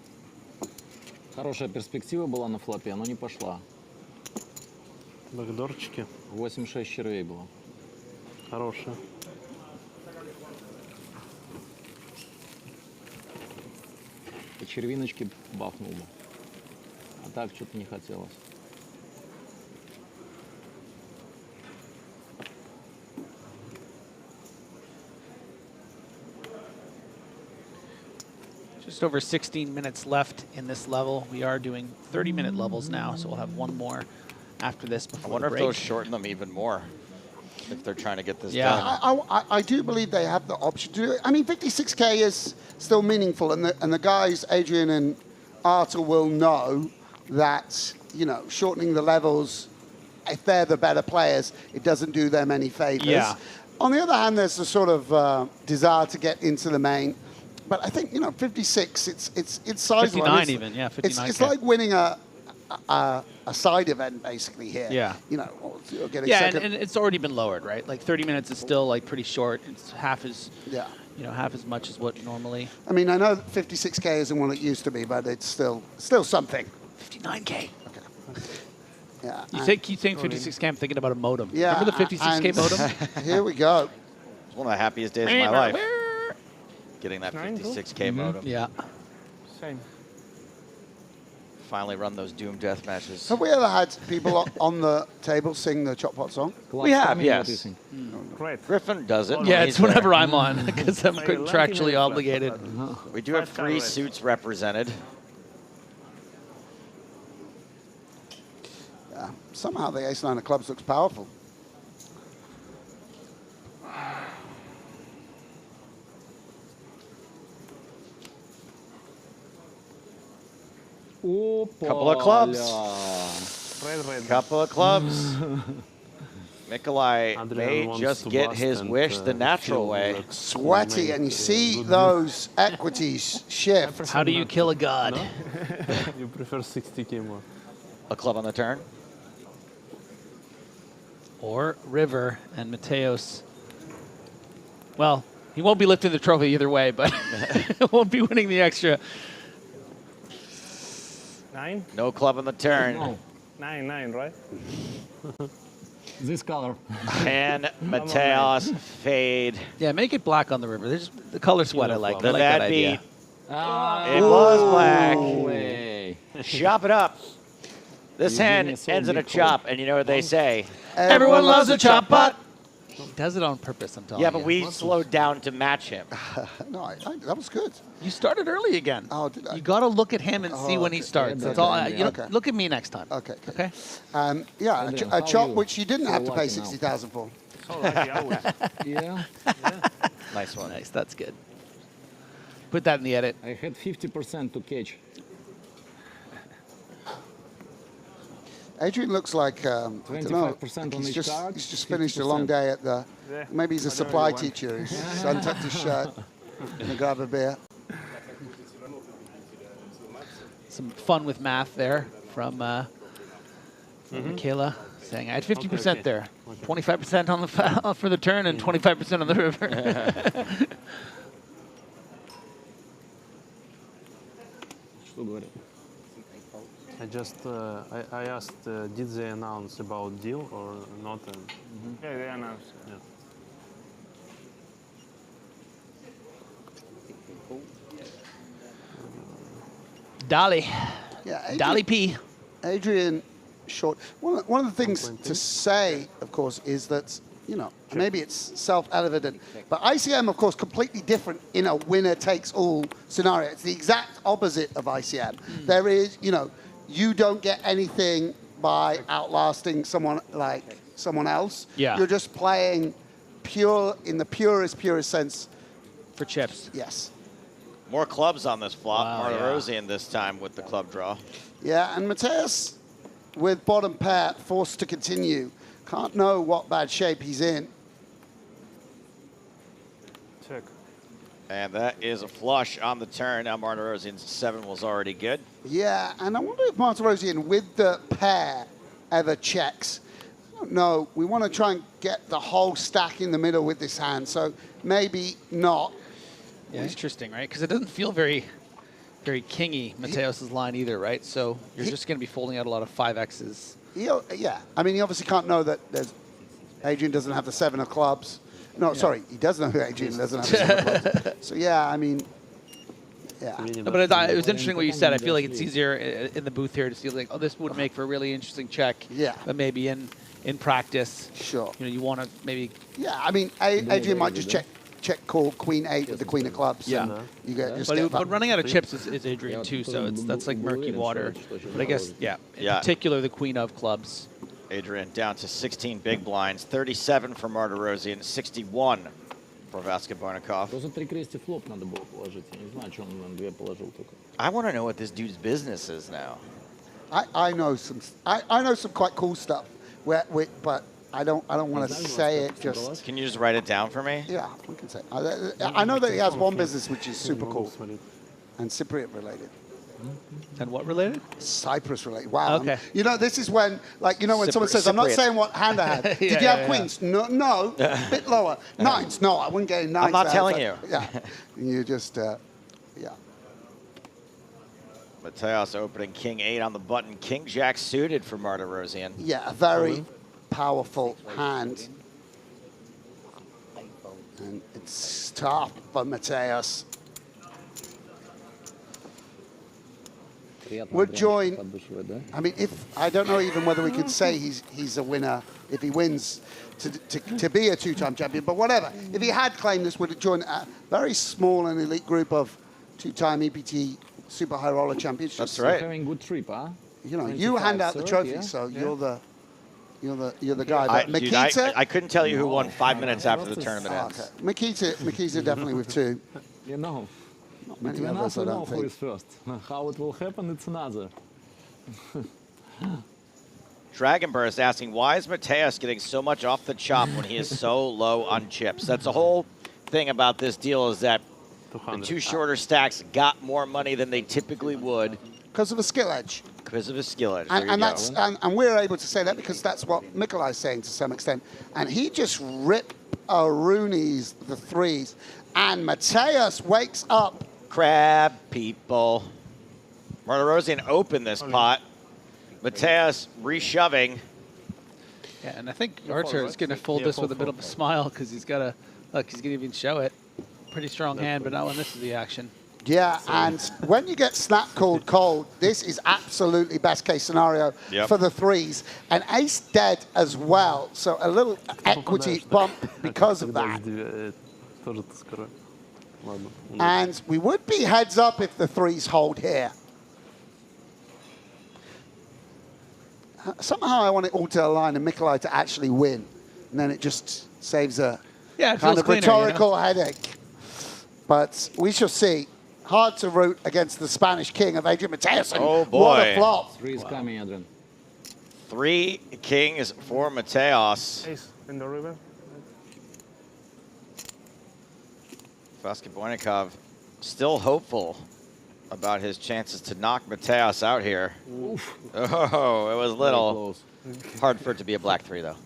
Хорошая перспектива была на флопе, но не пошла. Бэкдорчики. 8-6 червей было. Хорошие. По червиночке бахнул бы. А так что-то не хотелось. Just over 16 minutes left in this level. We are doing 30-minute levels now, so we'll have one more after this I before wonder the if break. those shorten them even more. If they're trying to get this Yeah. done. I do believe they have the option to do it. I mean, 56K is still meaningful, and the guys, Adrian and Arthur, will know that, you know, shortening the levels, if they're the better players, it doesn't do them any favors. Yeah. On the other hand, there's a sort of desire to get into the main. But I think, you know, 56, it's sizable. 59 even, yeah, 59K. It's like winning a side event, basically, here. Yeah. You know, or getting Yeah, second. and it's already been lowered, right? Like 30 minutes is still like pretty short. It's half as, Yeah. you know, half as much as what normally. I mean, I know 56K isn't what it used to be, but it's still something. 59K. Okay. Yeah. You think 56K? I'm thinking about a modem. Yeah. Remember the 56K and modem? Here we go. It's one of the happiest days of my life. Getting that 56K modem. Yeah. Same. Finally run those Doom death matches. Have we ever had people on the table sing the Chop Pot song? We have, yes. Great. Griffin does it. Yeah, when it's he's whenever there. I'm on because I'm contractually obligated. We do have 3 suits represented. Yeah. Somehow the Ace-9 of clubs looks powerful. Couple of clubs. Red. Couple of clubs. Nikolai Adrian may wants just to get bust his and, wish the natural feel way. that Sweaty, and you see those equities shift. How do you kill a god? No? You prefer 60K more. A club on the turn. Or River and Mateos. Well, he won't be lifting the trophy either way, but won't be winning the extra. 9? No club on the turn. No. 9, right? This color. Can Mateos fade? Yeah, make it black on the river. There's the color sweat I like. The I like that bad idea. beat. It was black. Way. Chop it up. This You hand give me so ends in a big chop, and you know what they say. Everyone loves a chop pot. He does it on purpose, I'm telling Yeah, you. but we slowed down to match him. No, that was good. You started early again. Oh, did I? You got to look at him and see when he okay. starts. That's Okay. all. You know, Okay. look at me next time. Okay. Okay. Yeah, Adrian, a how chop you which you didn't so have to pay lucky now? 60,000 for. So lucky always. Yeah. Nice one. Nice. That's good. Put that in the edit. I had 50% to catch. Adrian looks like, I don't know, 25% on he's each just, card, he's just finished a long day at the, Yeah. maybe he's a Whatever supply you want. teacher. He's untucked his shirt, gonna grab a beer. Some fun with math there from Michaela saying I had 50% Okay. there, 25% on the for the turn and 25% on the river. Что говорит? I just I asked, did they announce about deal or not? Yeah, they announced. Yeah. Dali. Yeah, Dolly P. Adrian short. One of the things to say, of course, is that, you know, maybe it's self-evident, but ICM, of course, completely different in a winner-takes-all scenario. It's the exact opposite of ICM. There is, you know, you don't get anything by outlasting someone else. Yeah. You're just playing pure, in the purest sense. For chips. Yes. More clubs on this flop. Wow, Martirosyan this time with the club draw. Yeah, and Mateus, with bottom pair, forced to continue. Can't know what bad shape he's in. Check. And that is a flush on the turn. Now Martirosyan's 7 was already good. Yeah, and I wonder if Martirosyan with the pair ever checks. I don't know. We want to try and get the whole stack in the middle with this hand, so maybe not. Yeah, interesting, right? Because it doesn't feel very kingy, Mateus's line either, right? So you're just going to be folding out a lot of 5Xs. Yeah, I mean, he obviously can't know that Adrian doesn't have the 7 of clubs. No, sorry, he does know that Adrian doesn't have the 7 of clubs. So yeah, I mean, yeah. No, but it was interesting what you said. I feel like it's easier in the booth here to see like, oh, this would make for a really interesting check. Yeah. But maybe in practice, sure. You know, you want to maybe. Yeah, I mean, Adrian might just check call Queen 8 with the Queen of clubs. Yeah. You get but running out of chips is Adrian too, so that's like murky water. But I guess in particular the Queen of clubs. Adrian down to 16 big blinds, 37 for Martirosyan, 61 for Vaskebonnikov. Просто 3 крести флоп надо было положить. Я не знаю, что он на 2 положил только. I want to know what this dude's business is now. I know some quite cool stuff, but I don't want to say it. Just can you just write it down for me? Yeah, we can say. I know that he has one business which is super cool and Cypriot related. And what related? CYPRUS related. Wow. Okay. You know, this is when, like, you know, when someone says, "I'm not saying what hand I had." Did you have queens? No, a bit lower. Nines? No, I wouldn't get in nines. I'm not telling you. Yeah. You just, yeah. Mateus opening King 8 on the button. King Jack suited for Martirosyan. Yeah, a very powerful hand. And it's tough for Mateus. Would join. I mean, I don't know even whether we could say he's a winner if he wins to be a 2-time champion, but whatever. If he had claimed this, would join a very small and elite group of 2-time EPT Super High Roller Championships. That's right. Having good trip, huh? You know, you hand out the trophy, so you're the guy. But Dude, Makita, I couldn't tell you who won 5 minutes after the tournament ends. Okay. Makita definitely with 2. You know. Many Between others, us, we I know don't who think. is first. How it will happen, it's another. Dragon Burst asking, why is Mateus getting so much off the chop when he is so low on chips? That's the whole thing about this deal is that the 2 shorter stacks got more money than they typically would. Because of a skill edge. Because of a skill edge. And we're able to say that because that's what Mikolai's saying to some extent. And he just ripped Rooney's the 3s. And Mateus wakes up. Crab people. Martirosyan opened this pot. Mateus reshoving. Yeah, and I think Archer is going to fold this with a bit of a smile because he's got look, he's going to even show it. Pretty strong hand, but not when this is the action. Yeah, and when you get snap called cold, this is absolutely best case scenario for the 3s. And ace dead as well, so a little equity bump because of that. And we would be heads up if the 3s hold here. Somehow I want it all to align and Mikolai to actually win. And then it just saves a kind of cleaner, rhetorical headache. But we shall see. Hard to root against the Spanish king of Adrian Mateus. Oh, boy. What a flop. 3 is coming, Adrian. 3 kings for Mateus. Ace in the river. Vaskebonnikov still hopeful about his chances to knock Mateus out here. Oof. Oh, it was little. Hard for it to be a black 3, though.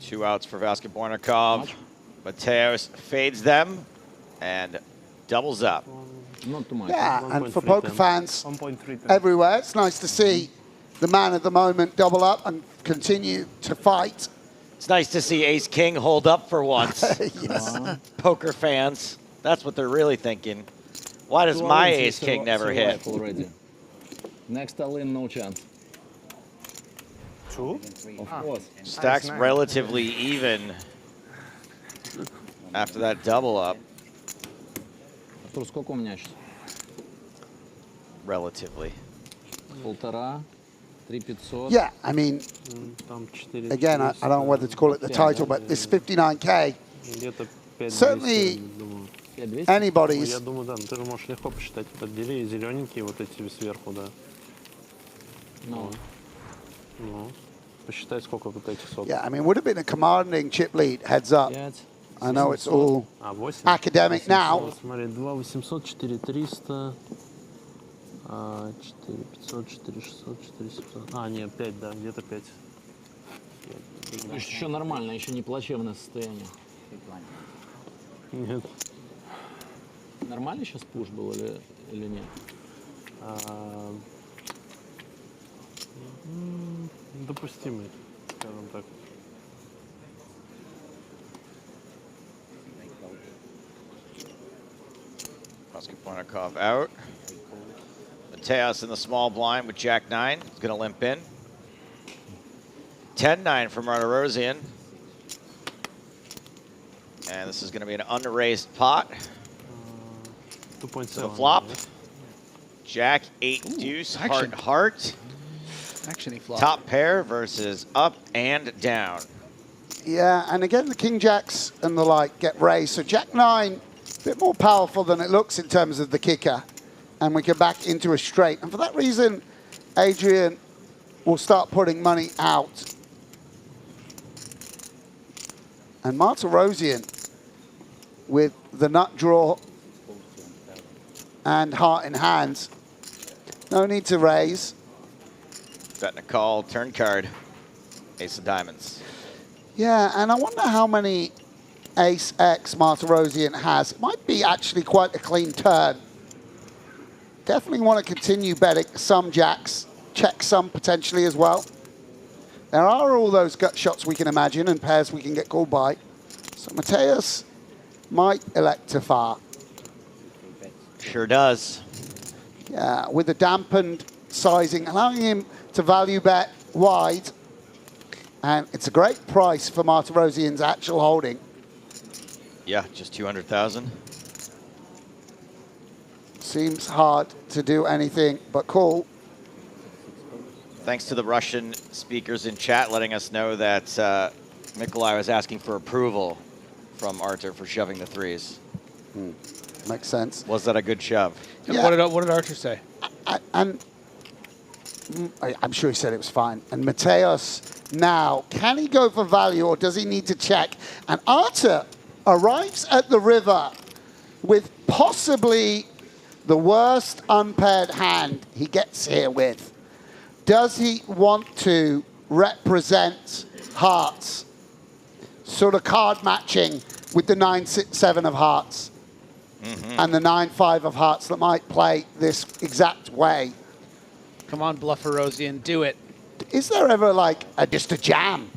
Two outs for Vaskebonnikov. Mateus fades them and doubles up. Not too much. Yeah, and for poker fans everywhere, it's nice to see the man of the moment double up and continue to fight It's nice to see Ace King hold up for once. Yes. Poker fans, that's what they're really thinking. Why does my Ace King never hit? Already. Next all-in, no chance. Two? Of course. Stacks relatively even after that double up. Артур, сколько у меня сейчас? Relatively. 1,5, 3,500. Yeah, I mean, again, I don't know whether to call it the title, but this 59K, certainly anybody's. Я думаю, да, ты же можешь легко посчитать. Отдели зелененькие вот эти сверху, да. Ну. Ну, посчитай, сколько вот этих соток. Yeah, I mean, would have been a commanding chip lead, heads up. I know it's all academic now. Смотри, 2 800, 4 300, 4 500, 4 600, 4 700. А, нет, 5, да, где-то 5. То есть еще нормально, еще не плачевное состояние. Нет. Нормально сейчас пуш был или нет? Допустимый, скажем так. Moskopounikov out. Mateos in the small blind with Jack-9. He's going to limp in. 10-9 for Martirosian. And this is going to be an unraised pot. 2.7. To the flop. Jack 8 deuce, heart, heart. Actually, flop. Top pair versus up and down. Yeah, and again, the King Jacks and the like get raised. So Jack 9, a bit more powerful than it looks in terms of the kicker. And we get back into a straight. And for that reason, Adrian will start putting money out. And Martirosian with the nut draw and heart in hand. No need to raise. Betting a call, turn card. Ace of diamonds. Yeah, and I wonder how many Ace X Martirosian has. It might be actually quite a clean turn. Definitely want to continue betting some jacks, check some potentially as well. There are all those gut shots we can imagine and pairs we can get called by. So Mateos might elect to far. Sure does. Yeah, with a dampened sizing, allowing him to value bet wide. And it's a great price for Martirosian's actual holding. Yeah, just 200,000. Seems hard to do anything but call. Thanks to the Russian speakers in chat letting us know that Nikolai was asking for approval from Artur for shoving the threes. Makes sense. Was that a good shove? Yeah. What did Artur say? I'm sure he said it was fine. And Mateos now, can he go for value or does he need to check? And Artur arrives at the river with possibly the worst unpaired hand he gets here with. Does he want to represent hearts? Sort of card matching with the 9-7 of hearts and the 9-5 of hearts that might play this exact way. Come on, Blufferosian, do it. Is there ever like just a jam?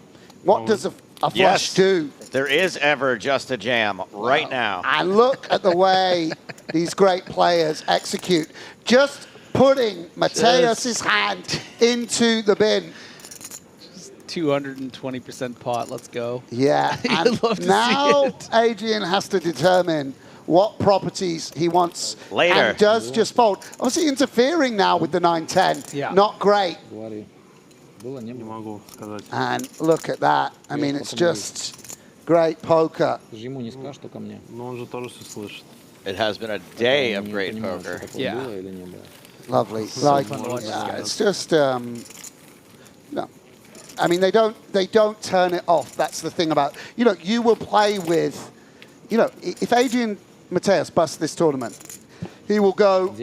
What does a flush do? There is ever just a jam right now. And look at the way these great players execute. Just putting Mateos' hand into the bin. 220% pot, let's go. Yeah, and love to now see it. Adrian has to determine what properties he wants later. And does just fold. Obviously interfering now with the 9-10. Yeah. Not great. Не могу сказать. And look at that. I mean, it's just great poker. Ему не скажешь, что ко мне. Но он же тоже все слышит. It has been a day of great poker. Yeah. Lovely. So like, fun to watch yeah, these it's just no. I mean, they don't turn it off. That's the thing about, you will play with, if Adrian Mateos busts this tournament, he will go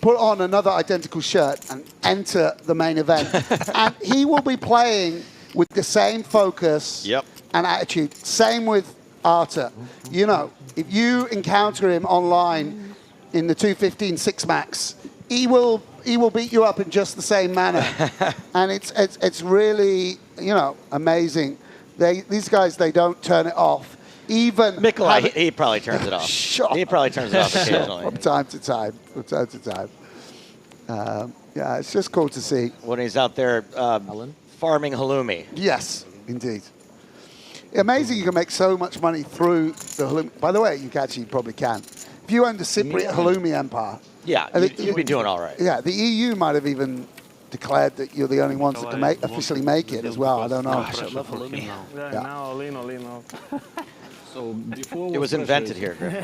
put on another identical shirt and enter the main event. And he will be playing with the same focus and attitude. Same with Artur. If you encounter him online in the 215 6-max, he will beat you up in just the same manner. And it's really, amazing these guys, they don't turn it off. Even Mikolaj, he probably turns it off. Sure. He probably turns it off occasionally. From time to time. Yeah, it's just cool to see. When he's out there farming halloumi. Yes, indeed. Amazing you can make so much money through the halloumi. By the way, you probably can. If you owned the Cypriot halloumi empire. Yeah, you'd be doing all right. Yeah, the EU might have even declared that you're the only ones that can officially make it as well. I don't know. Gosh, I love halloumi. Yeah, now Lino. So before it was invented here, Griff.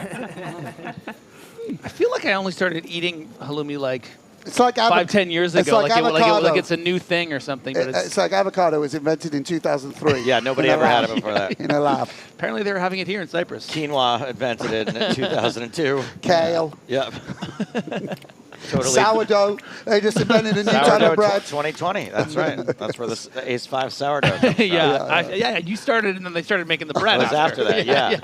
I feel like I only started eating halloumi like it's like 5-10 years ago. Like it's a new thing or something. But it's like avocado was invented in 2003. Yeah, nobody ever had it before that. In a lab. Apparently they were having it here in Cyprus. Quinoa invented it in 2002. Kale. Yep. Totally. Sourdough. They just invented a new type of bread. 2020. That's right. That's where the Ace 5 sourdough comes from. Yeah, you started and then they started making the bread. It was after that, yeah.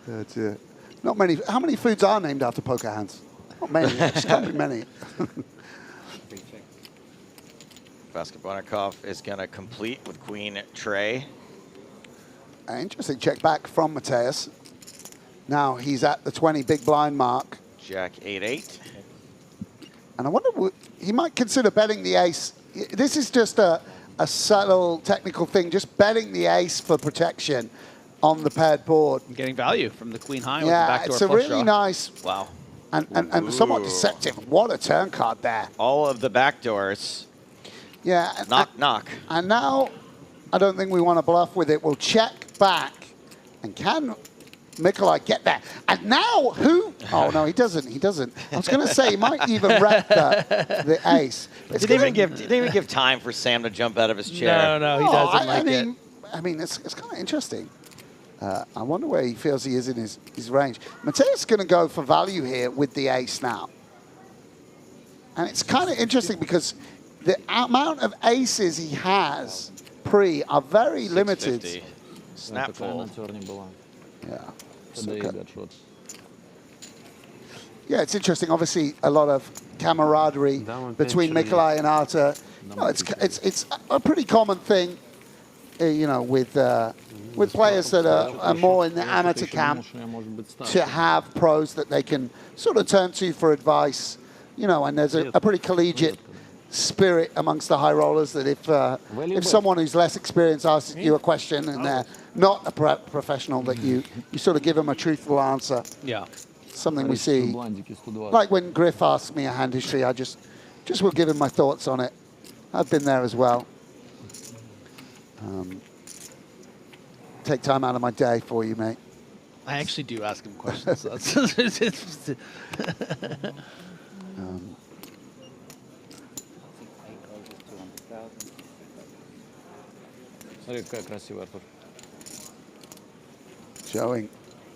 That's it. Not many. How many foods are named after poker hands? Not many. Just can't be many. Vaskovanikov is going to complete with Queen Trey. Interesting check back from Mateus. Now he's at the 20 big blind mark. Jack 8-8. And I wonder, he might consider betting the ace. This is just a subtle technical thing, just betting the ace for protection on the paired board. Getting value from the queen high with the Yeah, backdoor it's a flush really draw. nice. Wow. And somewhat deceptive. What a turn card there. All of the backdoors. Yeah. Knock. And now, I don't think we want to bluff with it. We'll check back. And can Mikolaj get there? And now who? Oh, no, he doesn't. He doesn't. I was going to say, he might even rep the ace. Didn't even give time for Sam to jump out of his chair. No, he doesn't like it. I mean, it's kind of interesting. I wonder where he feels he is in his range. Mateus is going to go for value here with the ace now. And it's kind of interesting because the amount of aces he has pre are very limited. Snap fold. Yeah. Yeah, it's interesting. Obviously, a lot of camaraderie between Mikolaj and Artur. No, it's a pretty common thing, you know, with players that are more in the amateur camp to have pros that they can sort of turn to for advice, you know. And there's a pretty collegiate spirit amongst the high rollers that if someone who's less experienced asks you a question and they're not a professional, that you sort of give them a truthful answer. Yeah. Something we see. Like when Griff asks me a hand history, I just will give him my thoughts on it. I've been there as well. Take time out of my day for you, mate. I actually do ask him questions. Showing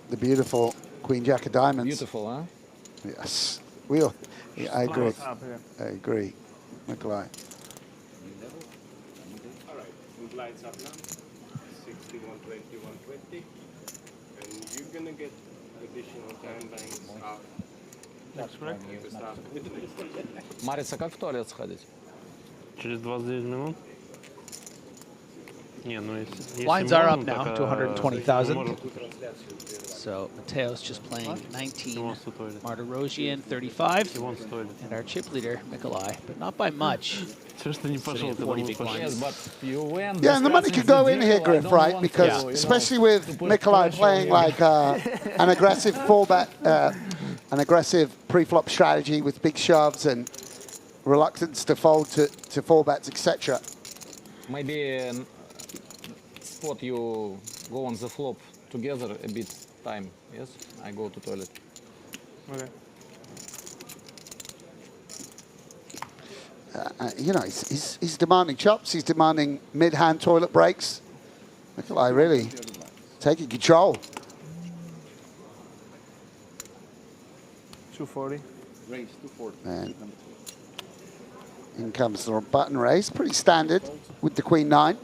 the beautiful Queen Jack of Diamonds. Beautiful, huh? Yes. I agree. I agree. Mikolaj. All right. Lights up now. 60, 120, 120. And you're going to get additional 10 banks out. That's correct. Марица, как в туалет сходить? Через 29 минут. Не, ну если Lines are up можно, now так, to 120,000. можно. So Mateos just playing 19, Martirosyan 35, and our chip leader Mikolaj, but not by much. Sitting at 40 big blinds. Yeah, and the money could go in here, Griff, right? Because especially with Mikolaj playing like an aggressive four-bet, an aggressive pre-flop strategy with big shoves and reluctance to fold to four-bets, etc. Maybe spot you go on the flop together a bit time, yes? I go to toilet. Okay. You know, he's demanding chops. He's demanding mid-hand toilet breaks. Mikolaj really taking control. 240. Raise 240. And in comes the button raise. Pretty standard with the Queen 9.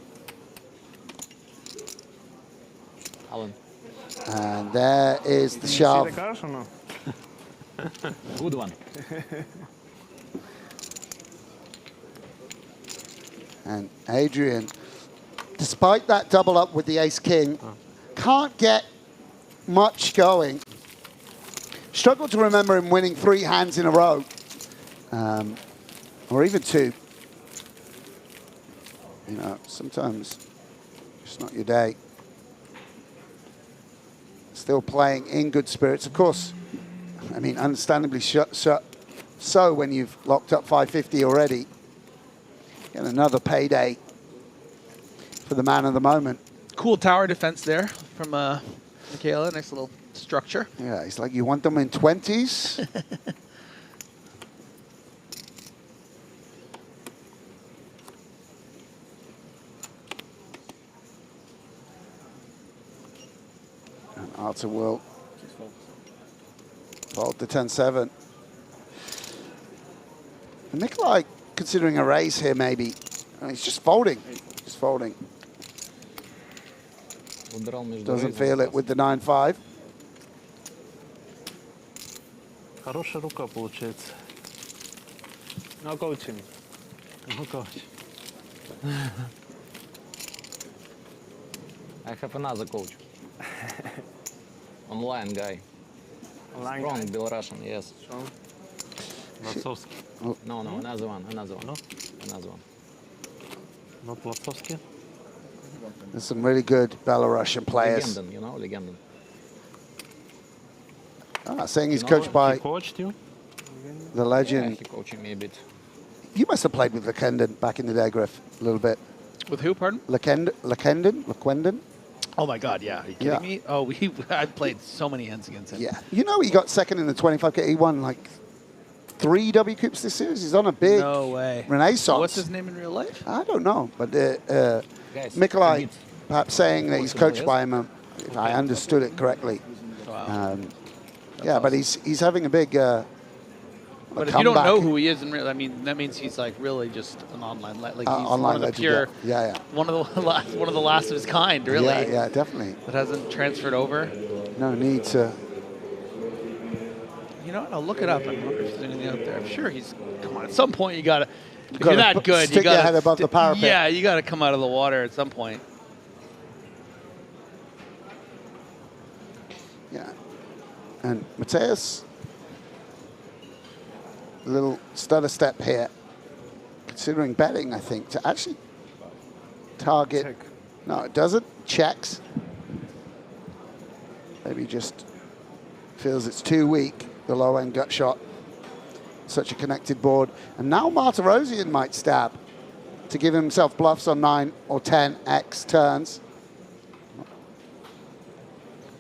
Alan. And there is the Did you shove. see the cards or no? Good one. And Adrian despite that double up with the ace-king, can't get much going. Struggled to remember him winning 3 hands in a row, or even 2. You know, sometimes it's not your day. Still playing in good spirits. Of course, I mean, understandably so when you've locked up 550 already. Get another payday for the man of the moment. Cool tower defense there from Michaela. Nice little structure. Yeah, it's like you want them in 20s. And Arthur will fold the 10-7. And Nikolai considering a raise here, maybe. And he's just folding. Just folding. Doesn't feel it with the 9-5. Хорошая рука получается. No coaching. No coach. I have another coach. Online guy. Online Strong guy? Belarusian, yes. Strong. Лацовский. No, another one. Another one. Not Лацовский. There's some really good Belarusian players. Legendin, you know, Legendin. Saying he's coached by Coached you? the legend. Yeah, he coaching me a bit. You must have played with Lekendon back in the day, Griff, a little bit. With who, pardon? Lequendon? Oh my God, yeah. Are you kidding me? Oh, I played so many hands against him. Yeah. You know he got second in the 25K. He won like 3 W Coops this series. He's on a big renaissance. What's his name in real life? I don't know, but Mikolai perhaps saying that he's coached by him, if I understood it correctly. Wow. Yeah, but he's having a big But if you don't know who he is in real, I mean, that means he's like really just an online, like he's online one of the legend, pure, yeah. one of the last of his kind, really. Yeah, definitely. That hasn't transferred over. No need to. You know what? I'll look it up. I wonder if there's anything out there. I'm sure he's. Come on, at some point you gotta. If you're that good, you stick gotta your head above the parapet. Yeah, you gotta come out of the water at some point. Yeah. And Mateus, a little stutter step here, considering betting, I think, to actually target. Check. No, it doesn't. Checks. Maybe just feels it's too weak, the low end gut shot. Such a connected board. And now Martirosian might stab to give himself bluffs on 9 or 10x turns.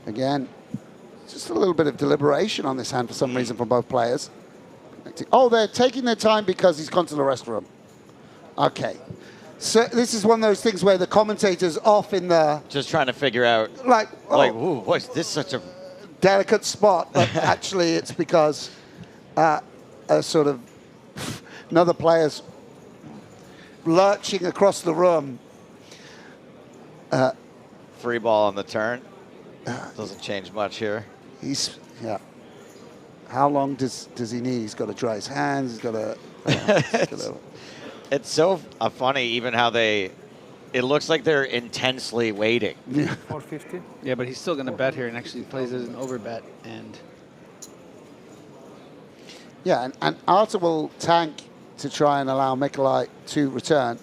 Again, just a little bit of deliberation on this hand for some reason from both players. Oh, they're taking their time because he's gone to the restroom. Okay. So this is one of those things where the commentator's off in the... Just trying to figure out, like, ooh, what's this such a... delicate spot, but actually it's because a sort of another player's lurching across the room. Free ball on the turn. Doesn't change much here. Yeah. How long does he need? He's got to dry his hands. He's got to... It's so funny, even how it looks like they're intensely waiting. Yeah. 450. Yeah, but he's still going to bet here and actually plays it as an overbet. And yeah, and Arthur will tank to try and allow Mikolai to return.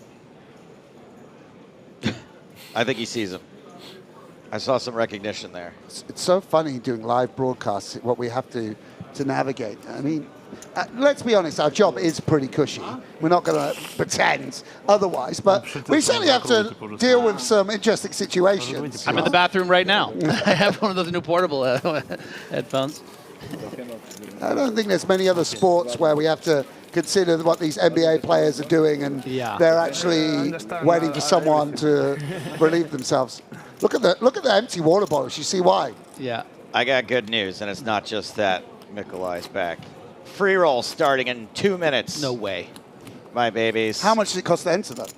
I think he sees him. I saw some recognition there. It's so funny doing live broadcasts, what we have to navigate. I mean, let's be honest, our job is pretty cushy. We're not going to pretend otherwise, but we certainly have to deal with some interesting situations. I'm in the bathroom right now. I have one of those new portable headphones. I don't think there's many other sports where we have to consider what these NBA players are doing and they're actually waiting for someone to relieve themselves. Look at the empty water bottles. You see why? Yeah. I got good news, and it's not just that Mikolai's back. Free roll starting in 2 minutes. No way. My babies. How much does it cost to enter them?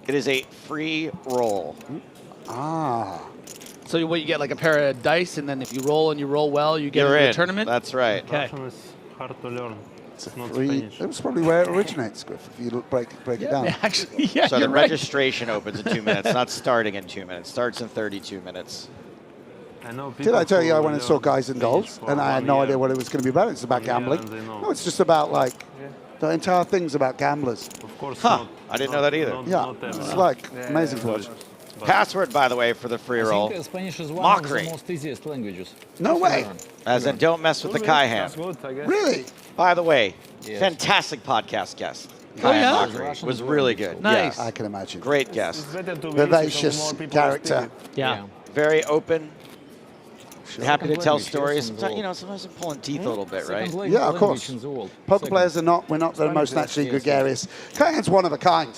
It is a free roll. Ah. So what, you get like a pair of dice, and then if you roll and you roll well, you get You're into in. the tournament? That's right. Okay. Russian is hard to learn. It's a not free. Spanish. That's probably where it originates, Griff. If you break it down. Actually, yeah, So the you're right. registration opens in 2 minutes, not starting in 2 minutes. Starts in 32 minutes. I know Did I tell you I who went and saw learn Guys and Spanish Dolls, for and I had 1 no year. idea what it was going to be about? It's about gambling. and they know. No, it's just about like the entire thing's about gamblers. Of course Huh. not. I didn't know that either. Yeah, it's like amazing to watch. Password, by the way, for the free I roll. think Spanish is one Mockery. of the most easiest languages. No way. As in, don't mess with the Kai hand. That's good, I guess. Really? By the way, Yes. fantastic podcast guest. Oh, Kai yeah? Mockery was really good. Nice. Yeah. I can imagine. Great guest. It's better to be Vivacious easy so more people character. speak it. Yeah. Very open. Happy to Second tell language, stories. yes, Sometimes, involved. sometimes I'm pulling teeth a little bit, right? Second language Yeah, of course. in the world. Poker Second. players are not. We're not the most naturally yes, gregarious. Kayan's one of a kind.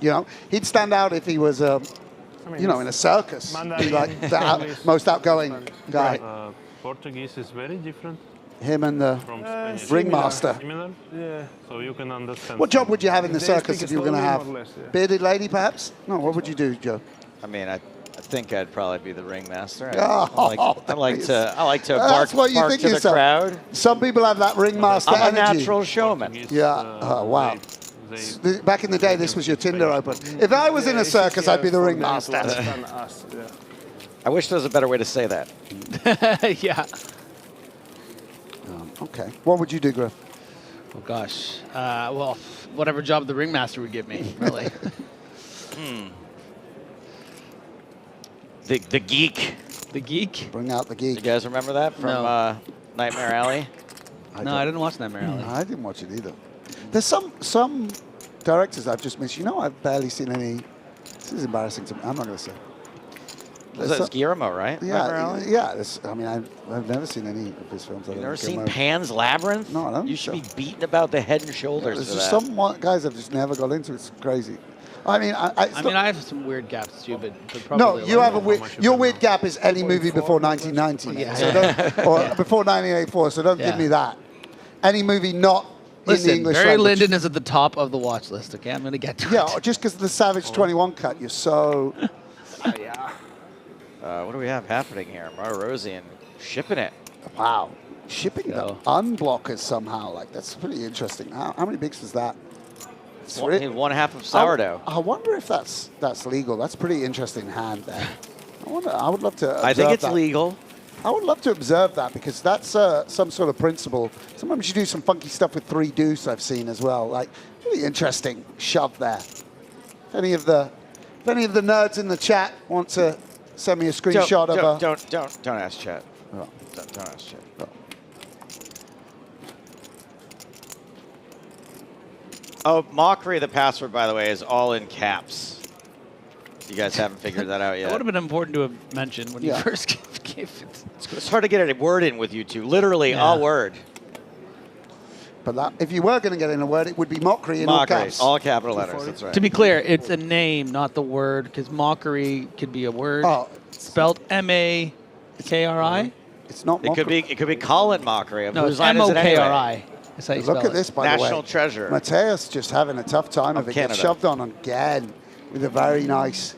You know, he'd stand out if he was, you know, in a circus. Be like the most outgoing guy. Portuguese is very different Him and the from Spanish. ringmaster. Similar? Yeah. So you can understand. What job would you have in the They circus speak if you were going to slowly, have? more or less, yeah. Bearded lady, perhaps? No. What would you do, Joe? I mean, I think I'd probably be the ringmaster. Oh, I like to That's bark, what you bark think to the yourself. crowd. Some people have that ringmaster I'm a energy. natural showman. Yeah. Oh, wow. Back in the day, this was your Tinder open. If I was in a circus, I'd be the ringmaster. I wish there was a better way to say that. Yeah. Okay. What would you do, Griff? Oh gosh. Well, whatever job the ringmaster would give me, really. The geek. The geek? Bring out the geek. You guys remember that from No. Nightmare Alley? I didn't watch Nightmare Alley. I didn't watch it either. There's some directors I've just missed. You know, I've barely seen any. This is embarrassing to me. I'm not going to say. That's Guillermo, right? Nightmare Yeah, Alley? yeah. I mean, I've never seen any of his films. You've never seen Pan's Labyrinth? No, I don't. You should be beaten about the head and shoulders There's for just that. some guys I've just never got into. It's crazy. I mean, I have some weird gaps too, but probably no, you have a weird. Your weird gap is any movie before 1990, Yeah. so don't, or before 1984. So don't give me that. Any movie not in Listen, the English Barry language. Lyndon is at the top of the watch list. Okay, I'm going to get to Yeah, it. just because of the Savage 21 cut, you're so. What do we have happening here? Marorosian shipping it. Wow, shipping the unblockers somehow. Like that's pretty interesting. How many bigs was that? It's One half of sourdough. I wonder if that's legal. That's pretty interesting hand there. I would love to. I think observe it's that. legal. I would love to observe that because that's some sort of principle. Sometimes you do some funky stuff with 3 deuce I've seen as well. Like really interesting shove there. If any of the nerds in the chat want to send me a screenshot of a. Don't ask chat. Oh. Don't ask chat. Oh. Oh, Mockery, the password, by the way, is all in caps. You guys haven't figured that out yet. That would have been important to have mentioned when you Yeah. first gave it. It's hard to get a word in with you two. Literally, a word. But that, if you were going to get in a word, it would be mockery in Mockery, all caps. all capital letters. That's right. To be clear, it's a name, not the word, because mockery could be a word. Oh. Spelled M-A-K-R-I? It's not It could be Colin Mockery. No, Whose it's line is it anyway? M-O-K-R-I. That's how you Look spell at this, it. by the way. National treasure. Mateus just having a tough time of it. Gets Canada. shoved on again with a very nice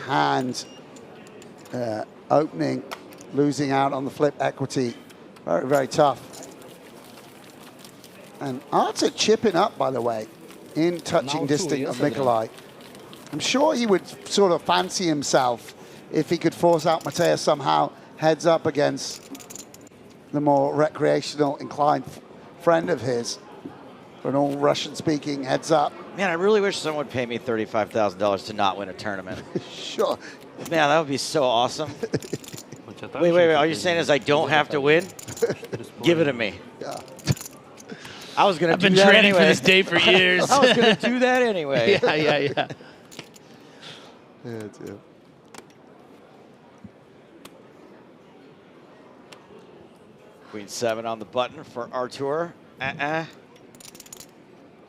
hand opening, losing out on the flip equity. Very, very tough. And Artur chipping up, by the way, in touching Now distance too, of yes, Nikolai. I'm sure he would sort of fancy himself if he could force out Mateus somehow heads up against the more recreational inclined friend of his. For an all Russian-speaking heads up. Man, I really wish someone would pay me $35,000 to not win a tournament. Sure. Man, that would be so awesome. Wait. All you're saying is I don't have to win? Give it to me. Yeah. I was going to do I've been that training anyway. for this day for years. I was going to do that anyway. Yeah. Yeah, too. Queen 7 on the button for Artur.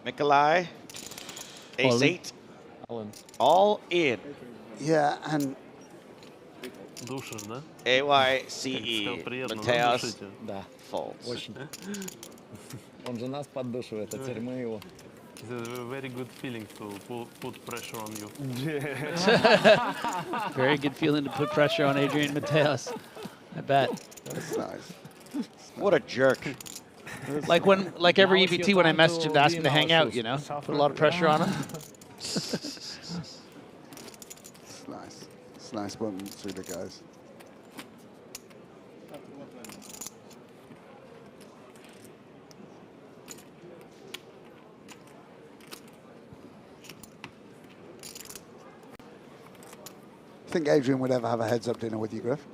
Nikolai. Ace 8. All in. Yeah, and Душишь, да? AYCE. Приятно, да, Mateus душите? Да. folds. Очень. Он же нас поддушивает, а теперь мы его. It's a very good feeling to put pressure on you. Very good feeling to put pressure on Adrian Mateus. I bet. that's nice. What a jerk. Like every EPT when I message him to ask him to hang out, you know, put a lot of pressure on him. It's nice. It's nice one through the guys. Think Adrian would ever have a heads-up dinner with you, Griff?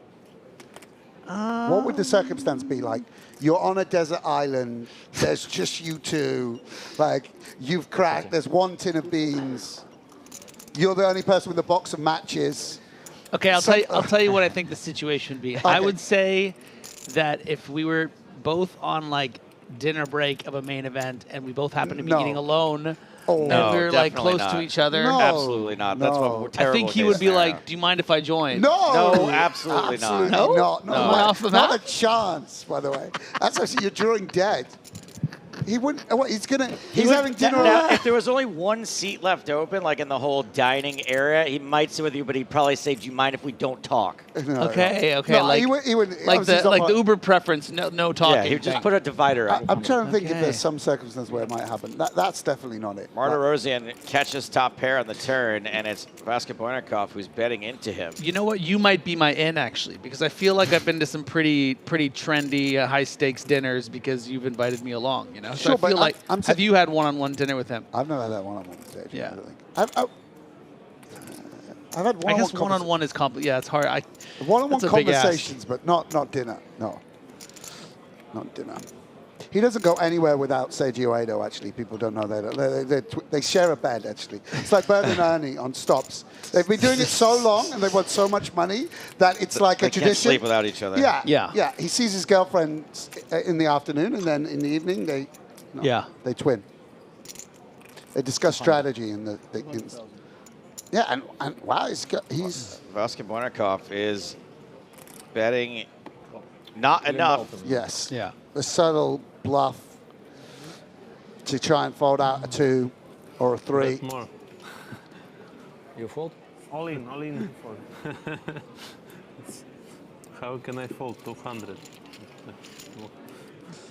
What would the circumstance be like? You're on a desert island. There's just you two. Like, you've cracked. There's one tin of beans. You're the only person with a box of matches. Okay, I'll tell you what I think the situation would be. Okay. I would say that if we were both on like dinner break of a main event and we both happen to be eating alone, and we're like close to each other. No, absolutely not. That's what we're terrible. I think he would be like, "Do you mind if I join?" No, absolutely not. No, not a chance. By the way, that's actually you're drawing dead. He wouldn't. He's having dinner. Now, if there was only one seat left open, like in the whole dining area, he might sit with you, but he'd probably say, "Do you mind if we don't talk?" Okay. No, like, he would, like the Uber preference, no talking. Yeah, he would just put a divider up. I'm trying to think if there's some circumstance where it might happen. That's definitely not it. Martirosyan catches top pair on the turn, and it's Vaskebonikov who's betting into him. You know what? You might be my in, actually, because I feel like I've been to some pretty trendy, high-stakes dinners because you've invited me along, you know? So Sure, I feel like, have you had one-on-one dinner with him? I've never had that one-on-one with Adrian. Yeah. I don't think. I've had one-on-one. I guess one-on-one is yeah, it's hard. One-on-one conversations, but not dinner. No, not dinner. He doesn't go anywhere without Seiji Uedo, actually. People don't know that. They share a bed, actually. It's like Bert and Ernie on stops. They've been doing it so long and they've won so much money that it's like a tradition. They can't sleep without each other. Yeah. He sees his girlfriend in the afternoon, and then in the evening they twin. They discuss strategy and and wow, he's Vaskebonikov is betting not enough. Yes. Yeah. A subtle bluff to try and fold out a 2 or a 3. More. You fold? All in. How can I fold 200?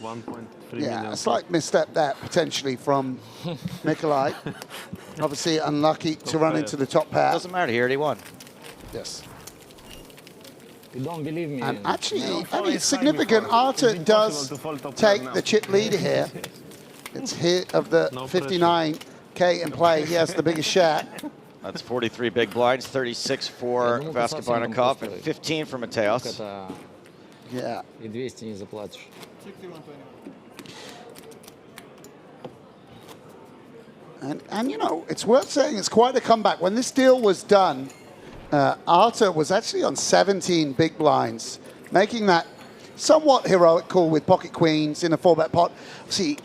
1.3 million. A slight misstep there potentially from Nikolai. Obviously unlucky to run into the top pair. Doesn't matter. He already won. Yes. You don't believe me. And actually, it's significant. Artur does take the chip leader here. It's hit of the 59K in play. He has the biggest share. That's 43 big blinds, 36 for Vaskebonikov, and 15 for Mateos. Yeah. И 200 не заплатишь. And you know, it's worth saying it's quite a comeback. When this deal was done, Artur was actually on 17 big blinds, making that somewhat heroic call with pocket queens in a 4-bet pot. See,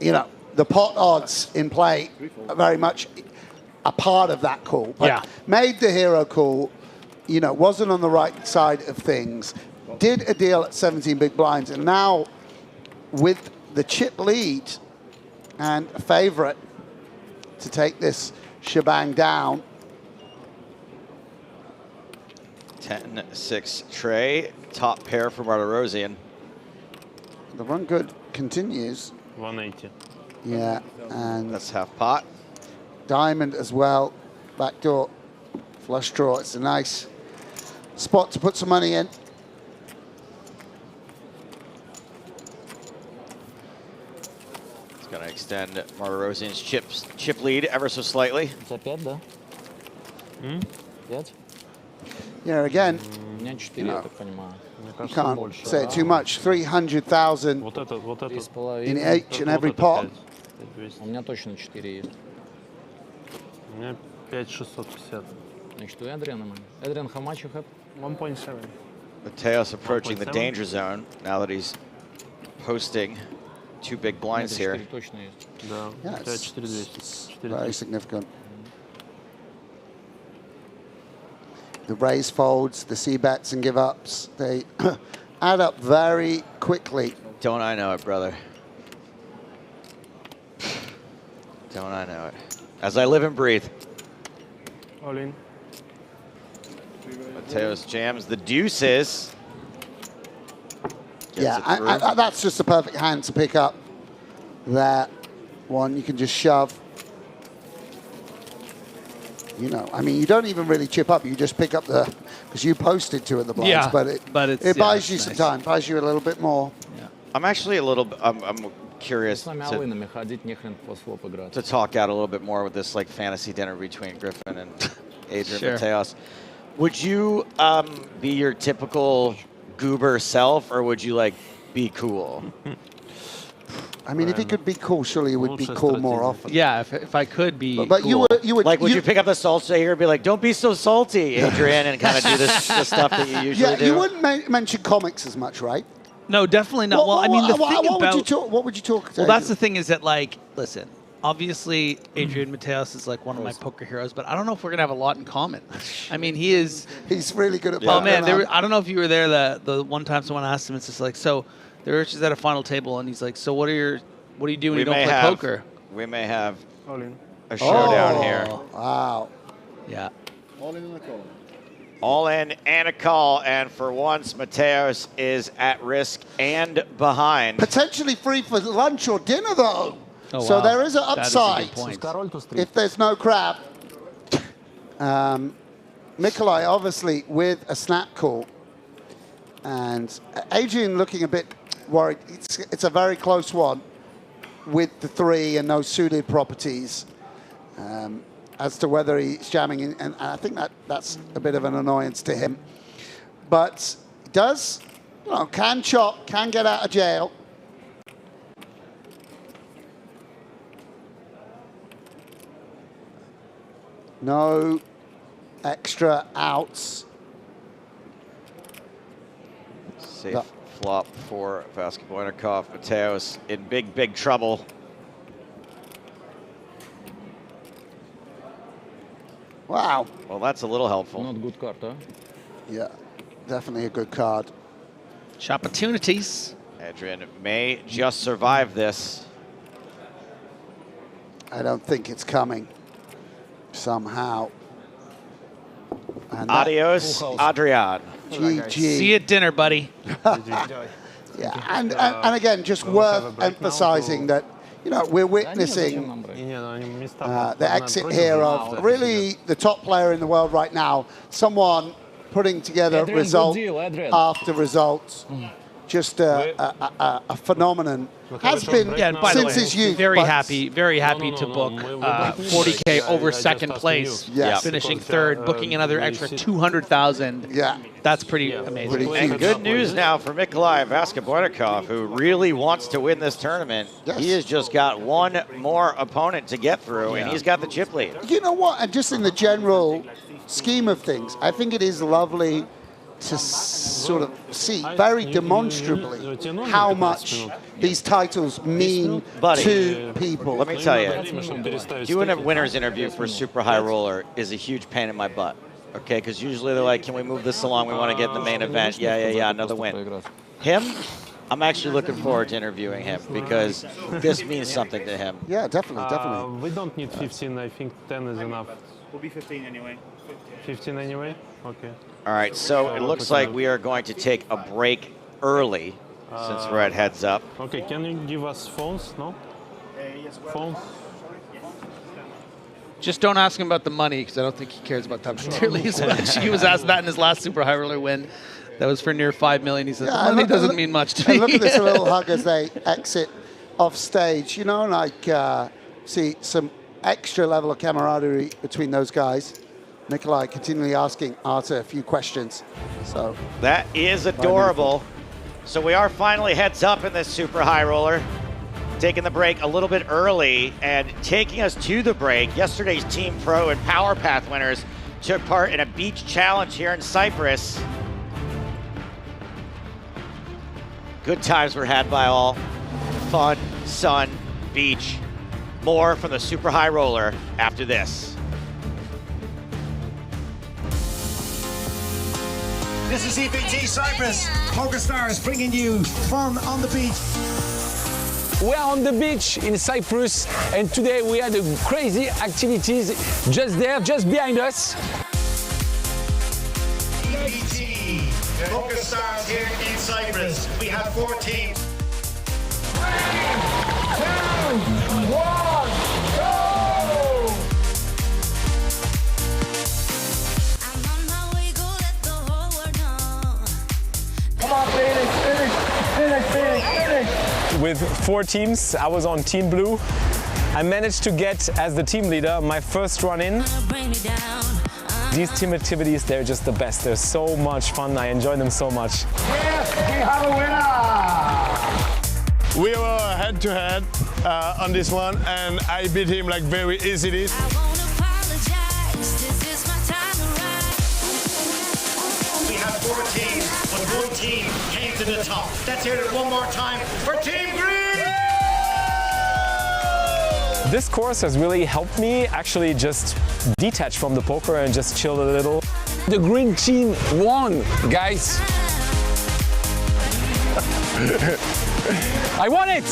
you know, the pot odds in play are very much a part of that call. But made the hero call, you know, wasn't on the right side of things, did a deal at 17 big blinds, and now with the chip lead and a favorite to take this shebang down. 10-6 tray, top pair for Martirosyan. The run good continues. 180. Yeah, and that's half pot. Diamond as well. Backdoor flush draw. It's a nice spot to put some money in. It's going to extend Martirosyan's chip lead ever so slightly. Опять, да? 5? Yeah, again, У меня 4, я так понимаю. you can't say it too much. 300,000 in each and every pot. У меня точно 4 есть. У меня 5650. Значит, у Эдриана. Эдриан, how much you have? 1.7. Mateos approaching the danger zone now that he's posting 2 big blinds here. Yeah, it's very significant. The raise folds, the C-bets and give-ups, they add up very quickly. Don't I know it, brother? Don't I know it? As I live and breathe. All in. Mateos jams the deuces. Yeah, and that's just the perfect hand to pick up. That one, you can just shove. You know, I mean, you don't even really chip up. You just pick up the, because you posted two of the blinds, it buys you some time, buys you a little bit more. I'm actually a little, I'm curious to talk out a little bit more with this like fantasy dinner between Griffin and Adrian Mateos. Would you be your typical goober self, or would you like be cool? I mean, if he could be cool, surely he would be cool more often. Yeah, if I could be But cool. you would like, would you pick up the salsa here and be like, don't be so salty, Adrian, and kind of do this the stuff that you usually do? You wouldn't mention comics as much, right? No, definitely not. Well, I mean, the thing about... What would you talk Well, that's the thing is that, like, listen, obviously, Adrian Mateos is like one of my poker heroes, but I don't know if we're going to have a lot in common. I mean, he is... He's really good at poker. Oh, man, I don't know if you were there the one time someone asked him, it's just like, so they're just at a final table, and he's like, so what do you do when you don't play poker? We may have a showdown here. Wow. Yeah. All in a call. All in and a call, and for once, Mateos is at risk and behind. Potentially free for lunch or dinner, though. Oh, so wow. there is an That is a upside good point. if there's no crab. Nikolai, obviously, with a snap call. And Adrian looking a bit worried. It's a very close one with the three and no suited properties. As to whether he's jamming in, and I think that's a bit of an annoyance to him. But does, can chop, can get out of jail. No extra outs. Safe flop for Vasquez-Boynikov. Mateos in big, big trouble. Wow. Well, that's a little helpful. Not good card, huh? Yeah, definitely a good card. Opportunities. Adrian may just survive this. I don't think it's coming somehow. And Adios, Adrian. GG. See you at dinner, buddy. Yeah, and again, just worth emphasizing that, we're witnessing the exit here of really the top player in the world right now, someone putting together result after result. Just a phenomenon. Has been since his youth. Very happy to book 40K over second place, finishing third, booking another extra 200,000. Yeah, that's pretty amazing. And good news now for Nikolai Vasquez-Boynikov, who really wants to win this tournament. Yes. He has just got one more opponent to get through, and he's got the chip lead. You know what? And just in the general scheme of things, I think it is lovely to sort of see very demonstrably how much these titles mean to people. Let me tell you, doing a winner's interview for Super High Roller is a huge pain in my butt. Okay, because usually they're like, can we move this along? We want to get in the main event. Yeah, another win. Him, I'm actually looking forward to interviewing him because this means something to him. Yeah, definitely. We don't need 15. I think 10 is enough. We'll be 15 anyway. 15 anyway? Okay. All right, so it looks like we are going to take a break early since we're at heads up. Okay, can you give us phones, no? Phones? Just don't ask him about the money, because I don't think he cares about that particularly as much. He was asked that in his last Super High Roller win. That was for near 5 million. He said, money doesn't mean much to me. Look at this little hug as they exit off stage. See some extra level of camaraderie between those guys. Nikolai continually asking Artur a few questions. So that is adorable. So we are finally heads up in this Super High Roller. Taking the break a little bit early and taking us to the break. Yesterday's Team Pro and Power Path winners took part in a beach challenge here in Cyprus. Good times were had by all. Fun, sun, beach. More from the Super High Roller after this. This is EPT Cyprus, Poker Stars bringing you fun on the beach. We are on the beach in Cyprus, and today we had crazy activities just there, just behind us. EPT, the Poker Stars here in Cyprus. We have 4 teams. 3, 2, 1, go! Come on, Felix, finish. With 4 teams, I was on Team Blue. I managed to get, as the team leader, my first run in. These team activities, they're just the best. They're so much fun. I enjoy them so much. Yes, we have a winner! We were head-to-head on this one, and I beat him like very easily. We have 4 teams, but 1 team came to the top. Let's hear it one more time for Team Green! This course has really helped me actually just detach from the poker and just chill a little. The green team won, guys. I won it!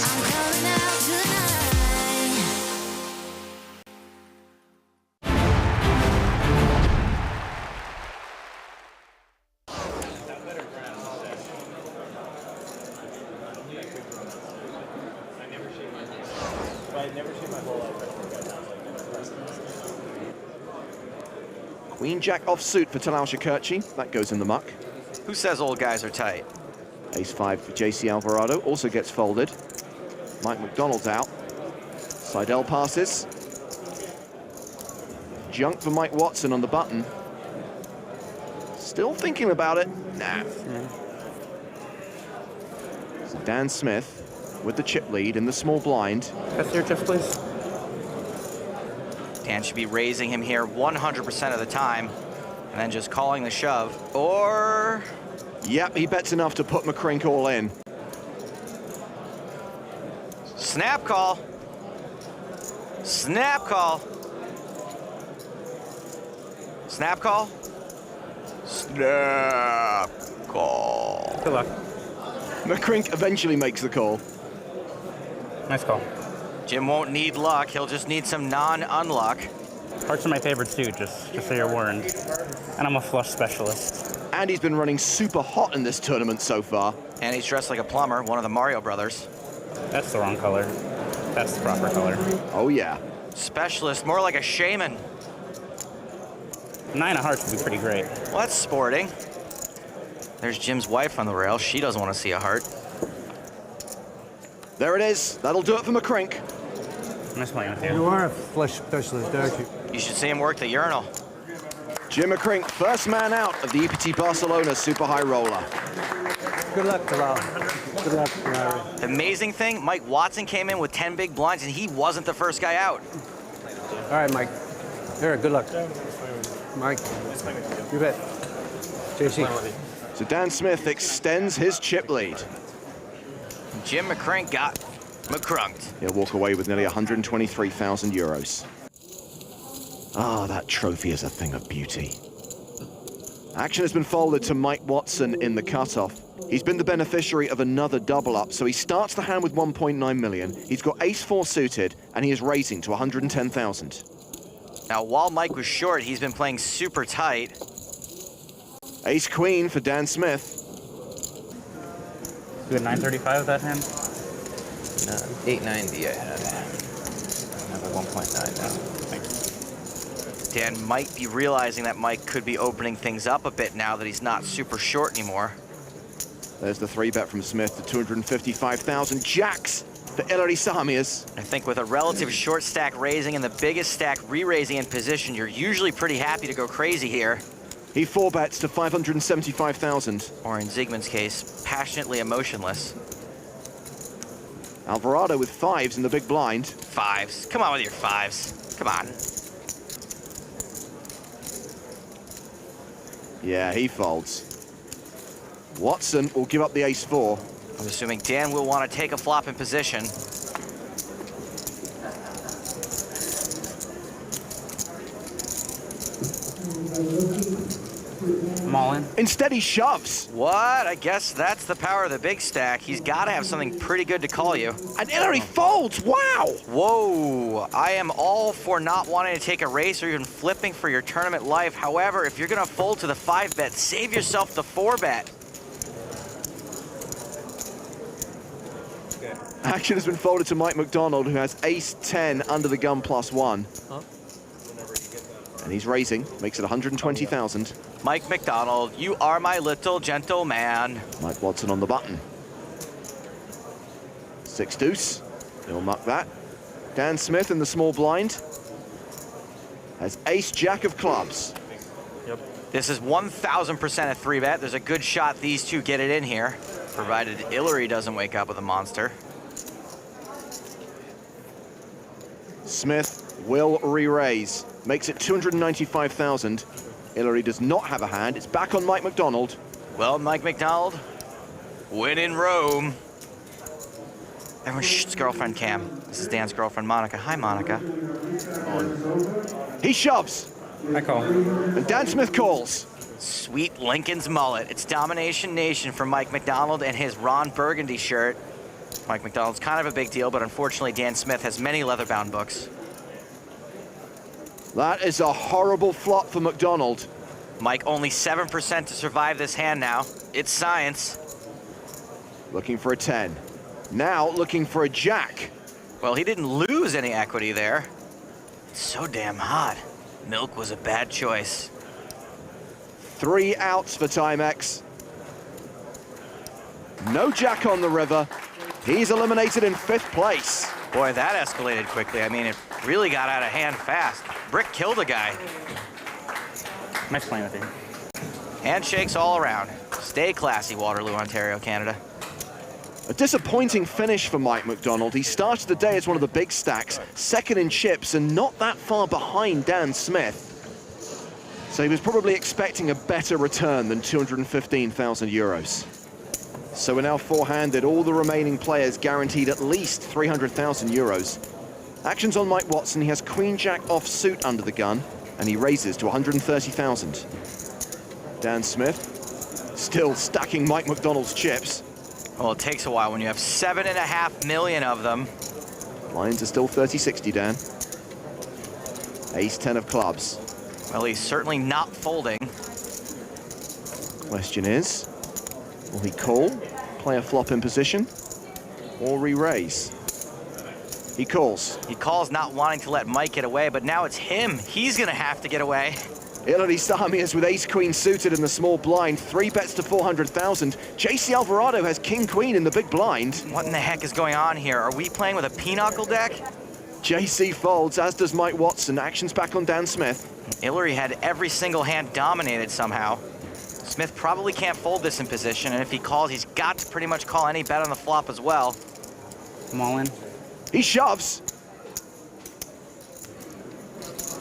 Queen Jack offsuit for Talal Shakurchi. That goes in the muck. Who says old guys are tight? Ace-5 for JC Alvarado also gets folded. Mike McDonald's out. Seidel passes. Junk for Mike Watson on the button. Still thinking about it. Nah. So Dan Smith with the chip lead in the small blind. That's your chips, please. Dan should be raising him here 100% of the time and then just calling the shove. Or... Yep, he bets enough to put McCrink all in. Snap call. Snap call. Snap call. Snap call. Good luck. McCrink eventually makes the call. Nice call. Jim won't need luck. He'll just need some non-unluck. Hearts are my favorite suit, just so you're warned. And I'm a flush specialist. And he's been running super hot in this tournament so far. And he's dressed like a plumber, one of the Mario brothers. That's the wrong color. That's the proper color. Oh, yeah. Specialist, more like a shaman. 9 of hearts would be pretty great. Well, that's sporting. There's Jim's wife on the rail. She doesn't want to see a heart. There it is. That'll do it for McCrink. I'm just playing with you. You are a flush specialist, aren't you? You should see him work the urinal. Jim McCrink, first man out of the EPT Barcelona Super High Roller. Good luck, Talal. Good luck, Larry. The amazing thing, Mike Watson came in with 10 big blinds, and he wasn't the first guy out. All right, Mike. Eric, good luck. Mike, you bet. JC. So Dan Smith extends his chip lead. Jim McCrink got McCrunked. He'll walk away with nearly 123,000 euros. Ah, that trophy is a thing of beauty. Action has been folded to Mike Watson in the cutoff. He's been the beneficiary of another double up, so he starts the hand with 1.9 million. He's got ace-4 suited, and he is raising to 110,000. Now, while Mike was short, he's been playing super tight. Ace-queen for Dan Smith. You had 935 with that hand? 890 I had. I have a 1.9 now. Thanks. Dan might be realizing that Mike could be opening things up a bit now that he's not super short anymore. There's the 3-bet from Smith to 255,000. Jacks for Ilari Samias. I think with a relative short stack raising and the biggest stack re-raising in position, you're usually pretty happy to go crazy here. He 4-bets to 575,000. Or in Ziegman's case, passionately emotionless. Alvarado with 5s in the big blind. 5s. Come on with your 5s. Come on. Yeah, he folds. Watson will give up the ace-4. I'm assuming Dan will want to take a flop in position. I'm all in. Instead, he shoves. What? I guess that's the power of the big stack. He's got to have something pretty good to call you. And Ilari folds. Wow. Whoa. I am all for not wanting to take a race or even flipping for your tournament life. However, if you're going to fold to the 5-bet, save yourself the 4-bet. Action has been folded to Mike McDonald, who has ace-10 under the gun +1. Huh? And he's raising, makes it 120,000. Mike McDonald, you are my little gentleman. Mike Watson on the button. 6 deuce. He'll muck that. Dan Smith in the small blind has ace-jack of clubs. Yep. This is 1,000% a 3-bet. There's a good shot these two get it in here, provided Hillary doesn't wake up with a monster. Smith will re-raise. Makes it 295,000. Hillary does not have a hand. It's back on Mike McDonald. Well, Mike McDonald, win in Rome. Everyone, shh, it's girlfriend Cam. This is Dan's girlfriend, Monica. Hi, Monica. He shoves. I call. And Dan Smith calls. Sweet Lincoln's mullet. It's Domination Nation for Mike McDonald and his Ron Burgundy shirt. Mike McDonald's kind of a big deal, but unfortunately Dan Smith has many leather-bound books. That is a horrible flop for McDonald. Mike, only 7% to survive this hand now. It's science. Looking for a 10. Now looking for a jack. Well, he didn't lose any equity there. It's so damn hot. Milk was a bad choice. 3 outs for Timex. No jack on the river. He's eliminated in 5th place. Boy, that escalated quickly. I mean, it really got out of hand fast. Brick killed a guy. Nice playing with you. Handshakes all around. Stay classy, Waterloo, Ontario, Canada. A disappointing finish for Mike McDonald. He started the day as one of the big stacks, second in chips, and not that far behind Dan Smith. So he was probably expecting a better return than 215,000 euros. So we're now four-handed. All the remaining players guaranteed at least 300,000 euros. Action's on Mike Watson. He has Queen-Jack offsuit under the gun, and he raises to 130,000. Dan Smith still stacking Mike McDonald's chips. Well, it takes a while when you have 7.5 million of them. Lines are still 30-60, Dan. Ace-10 of clubs. Well, he's certainly not folding. Question is, will he call, play a flop in position, or re-raise? He calls. He calls, not wanting to let Mike get away, but now it's him. He's gonna have to get away. Hillary Samias with ace-queen suited in the small blind, 3 bets to 400,000. JC Alvarado has king-queen in the big blind. What in the heck is going on here? Are we playing with a pinochle deck? JC folds, as does Mike Watson. Action's back on Dan Smith. Hillary had every single hand dominated somehow. Smith probably can't fold this in position, and if he calls, he's got to pretty much call any bet on the flop as well. I'm all in. He shoves.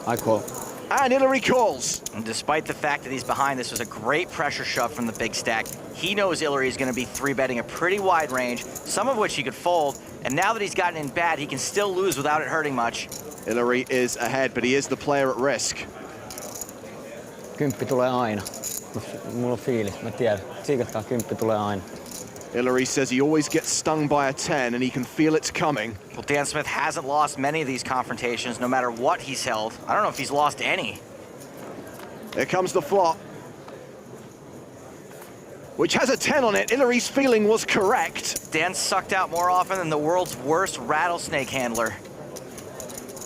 I call. And Hillary calls. And despite the fact that he's behind, this was a great pressure shove from the big stack. He knows Hillary is going to be 3-betting a pretty wide range, some of which he could fold, and now that he's gotten in bad, he can still lose without it hurting much. Hillary is ahead, but he is the player at risk. Kymppi tulee aina. Mulla on fiilis, mä tiedän. Siikattaa kymppi tulee aina. Hillary says he always gets stung by a 10 and he can feel it's coming. Well, Dan Smith hasn't lost many of these confrontations, no matter what he's held. I don't know if he's lost any. Here comes the flop, which has a 10 on it. Hillary's feeling was correct. Dan sucked out more often than the world's worst rattlesnake handler.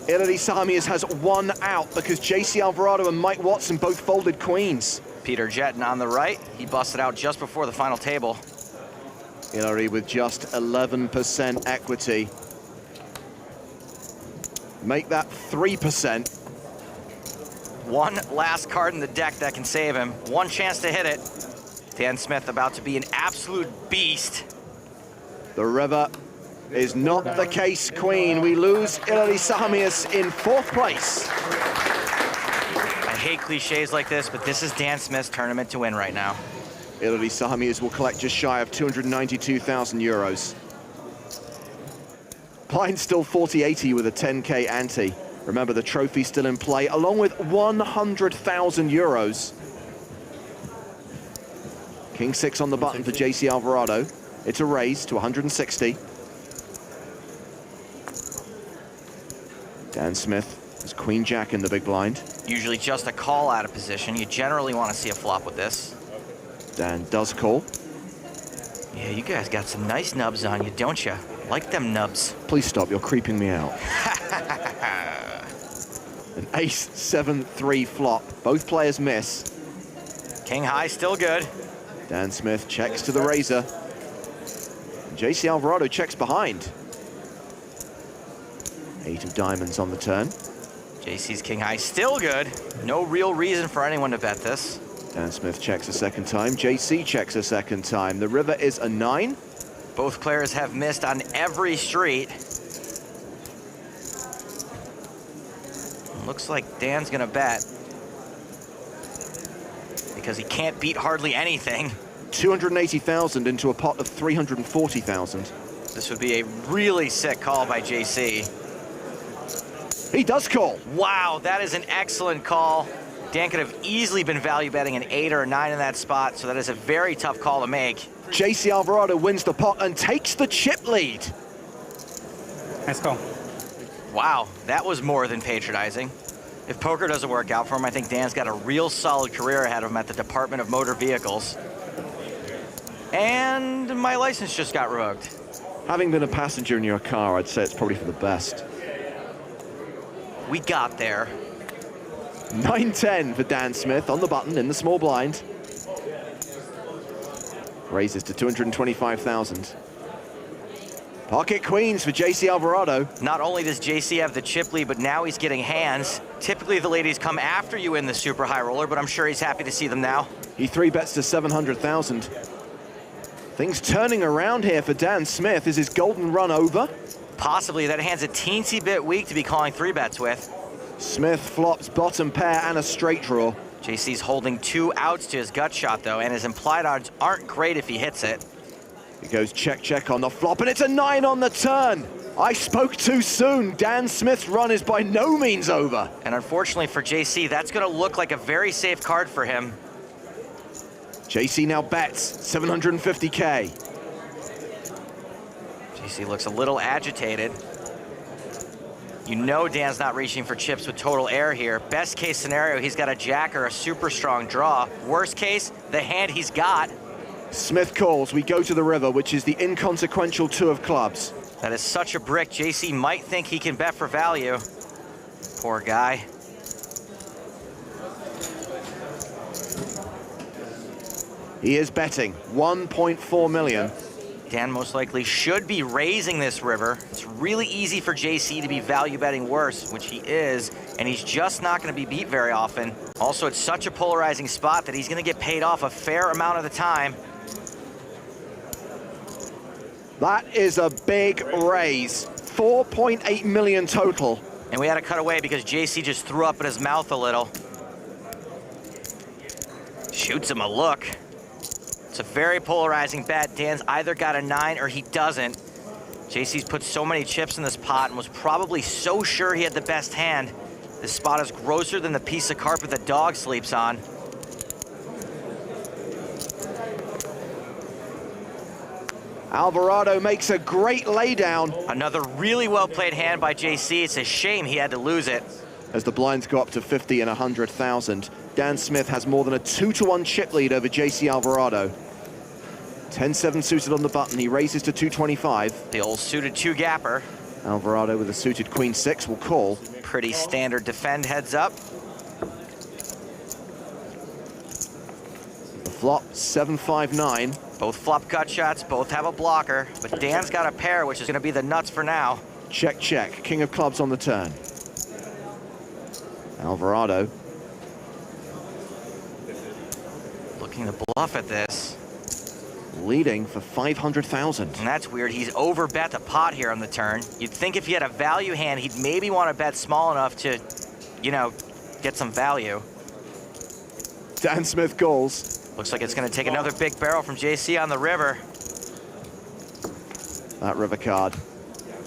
Hillary Samias has 1 out because JC Alvarado and Mike Watson both folded queens. Peter Jetton on the right. He busted out just before the final table. Hillary with just 11% equity. Make that 3%. One last card in the deck that can save him. One chance to hit it. Dan Smith about to be an absolute beast. The river is not the case, queen. We lose Hillary Samias in 4th place. I hate cliches like this, but this is Dan Smith's tournament to win right now. Hillary Samias will collect just shy of 292,000 euros. Blind still 40-80 with a 10K ante. Remember, the trophy's still in play, along with 100,000 euros. King 6 on the button for JC Alvarado. It's a raise to 160. Dan Smith has Queen Jack in the big blind. Usually just a call out of position. You generally want to see a flop with this. Dan does call. Yeah, you guys got some nice nubs on you, don't you? Like them nubs. Please stop, you're creeping me out. An ace, 7-3 flop. Both players miss. King high, still good. Dan Smith checks to the razor. JC Alvarado checks behind. 8 of diamonds on the turn. JC's king high, still good. No real reason for anyone to bet this. Dan Smith checks a second time. JC checks a second time. The river is a 9. Both players have missed on every street. Looks like Dan's gonna bet, because he can't beat hardly anything. 280,000 into a pot of 340,000. This would be a really sick call by JC. He does call. Wow, that is an excellent call. Dan could have easily been value betting an 8 or a 9 in that spot, so that is a very tough call to make. JC Alvarado wins the pot and takes the chip lead. Nice call. Wow, that was more than patronizing. If poker doesn't work out for him, I think Dan's got a real solid career ahead of him at the Department of Motor Vehicles. And my license just got revoked. Having been a passenger in your car, I'd say it's probably for the best. We got there. 9-10 for Dan Smith on the button in the small blind. Raises to 225,000. Pocket queens for JC Alvarado. Not only does JC have the chip lead, but now he's getting hands. Typically the ladies come after you in the super high roller, but I'm sure he's happy to see them now. He 3-bets to 700,000. Things turning around here for Dan Smith. Is his golden run over? Possibly. That hand's a teensy bit weak to be calling 3-bets with. Smith flops bottom pair and a straight draw. JC's holding 2 outs to his gut shot, though, and his implied odds aren't great if he hits it. He goes check, check on the flop, and it's a 9 on the turn. I spoke too soon. Dan Smith's run is by no means over. And unfortunately for JC, that's going to look like a very safe card for him. JC now bets 750K. JC looks a little agitated. You know Dan's not reaching for chips with total air here. Best case scenario, he's got a jack or a super strong draw. Worst case, the hand he's got. Smith calls. We go to the river, which is the inconsequential 2 of clubs. That is such a brick. JC might think he can bet for value. Poor guy. He is betting 1.4 million. Dan most likely should be raising this river. It's really easy for JC to be value betting worse, which he is, and he's just not going to be beat very often. Also, it's such a polarizing spot that he's going to get paid off a fair amount of the time. That is a big raise. 4.8 million total. And we had to cut away because JC just threw up in his mouth a little. Shoots him a look. It's a very polarizing bet. Dan's either got a 9 or he doesn't. JC's put so many chips in this pot and was probably so sure he had the best hand. This spot is grosser than the piece of carpet the dog sleeps on. Alvarado makes a great laydown. Another really well-played hand by JC. It's a shame he had to lose it. As the blinds go up to 50 and 100,000, Dan Smith has more than a 2-to-1 chip lead over JC Alvarado. 10-7 suited on the button. He raises to 225. The old suited 2-gapper. Alvarado with a suited queen 6 will call. Pretty standard defend heads up. The flop 7-5-9. Both flop gut shots, both have a blocker, but Dan's got a pair, which is going to be the nuts for now. Check, check. King of clubs on the turn. Alvarado. Looking to bluff at this. Leading for 500,000. And that's weird. He's overbet the pot here on the turn. You'd think if he had a value hand, he'd maybe want to bet small enough to, you know, get some value. Dan Smith calls. Looks like it's going to take another big barrel from JC on the river. That river card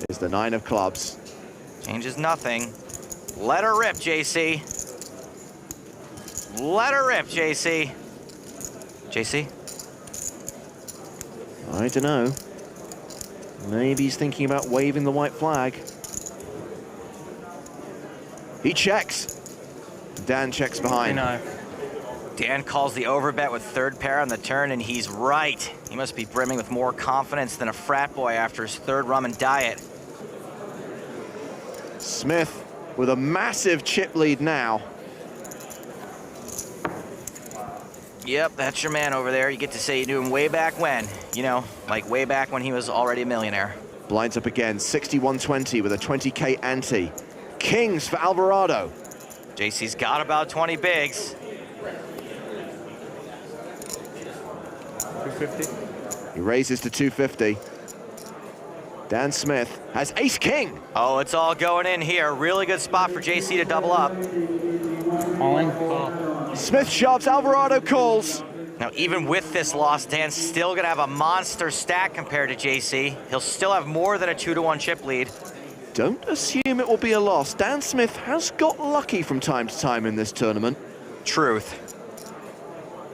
is the 9 of clubs. Changes nothing. Let her rip, JC. Let her rip, JC. JC? I don't know. Maybe he's thinking about waving the white flag. He checks. Dan checks behind. I know. Dan calls the overbet with third pair on the turn, and he's right. He must be brimming with more confidence than a frat boy after his third rum and diet. Smith with a massive chip lead now. Yep, that's your man over there. You get to say you knew him way back when. You know, like way back when he was already a millionaire. Blinds up again, 61-20 with a 20K ante. Kings for Alvarado. JC's got about 20 bigs. 250. He raises to 250. Dan Smith has ace-king. Oh, it's all going in here. Really good spot for JC to double up. All in. Smith shoves, Alvarado calls. Now, even with this loss, Dan's still going to have a monster stack compared to JC. He'll still have more than a 2-to-1 chip lead. Don't assume it will be a loss. Dan Smith has got lucky from time to time in this tournament. Truth.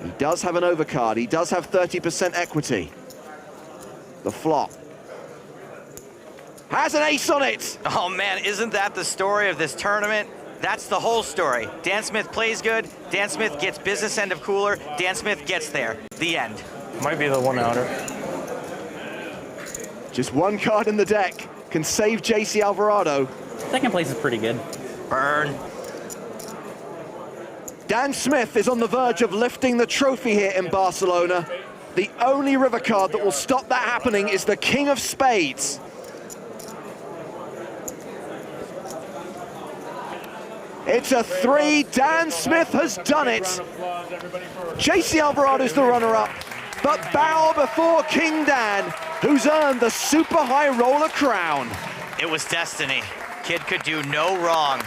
He does have an overcard. He does have 30% equity. The flop has an ace on it. Oh man, isn't that the story of this tournament? That's the whole story. Dan Smith plays good. Dan Smith gets business end of cooler. Dan Smith gets there. The end. Might be the one-outer. Just one card in the deck can save JC Alvarado. Second place is pretty good. Burn. Dan Smith is on the verge of lifting the trophy here in Barcelona. The only river card that will stop that happening is the King of Spades. It's a 3. Dan Smith has done it. JC Alvarado's the runner-up, but bow before King Dan, who's earned the super high roller crown. It was destiny. Kid could do no wrong.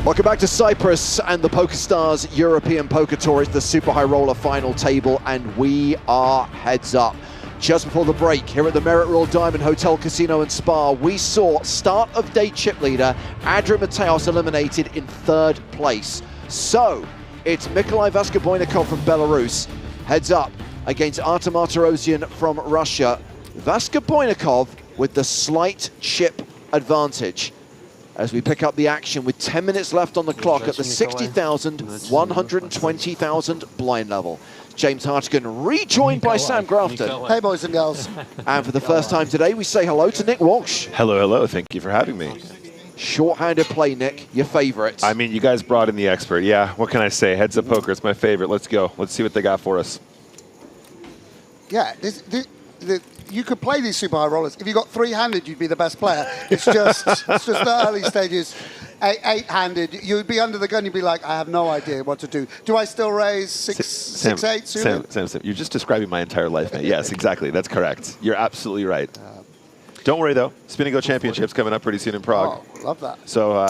Welcome back to Cyprus and the PokerStars European Poker Tour. It's the Super High Roller final table, and we are heads up. Just before the break, here at the Merit Royal Diamond Hotel, Casino and Spa, we saw start of day chip leader Adrian Mateos eliminated in third place. So it's Mikolai Vaskobojnikov from Belarus heads up against Artem Martirosyan from Russia. Vaskobojnikov with the slight chip advantage as we pick up the action with 10 minutes left on the clock at the 60,000, 120,000 blind level. James Hartigan rejoined by Sam Grafton. Hey, boys and girls. And for the first time today, we say hello to Nick Walsh. Hello, hello. Thank you for having me. Short-handed play, Nick, your favorite. I mean, you guys brought in the expert. Yeah, what can I say? Heads up poker, it's my favorite. Let's go. Let's see what they got for us. Yeah, you could play these super high rollers. If you got three-handed, you'd be the best player. It's just the early stages. Eight-handed, you'd be under the gun. You'd be like, I have no idea what to do. Do I still raise 6-8? Sam, you're just describing my entire life, mate. Yes, exactly. That's correct. You're absolutely right. Don't worry, though. Spin and Go Championships coming up pretty soon in Prague. Oh, love that. So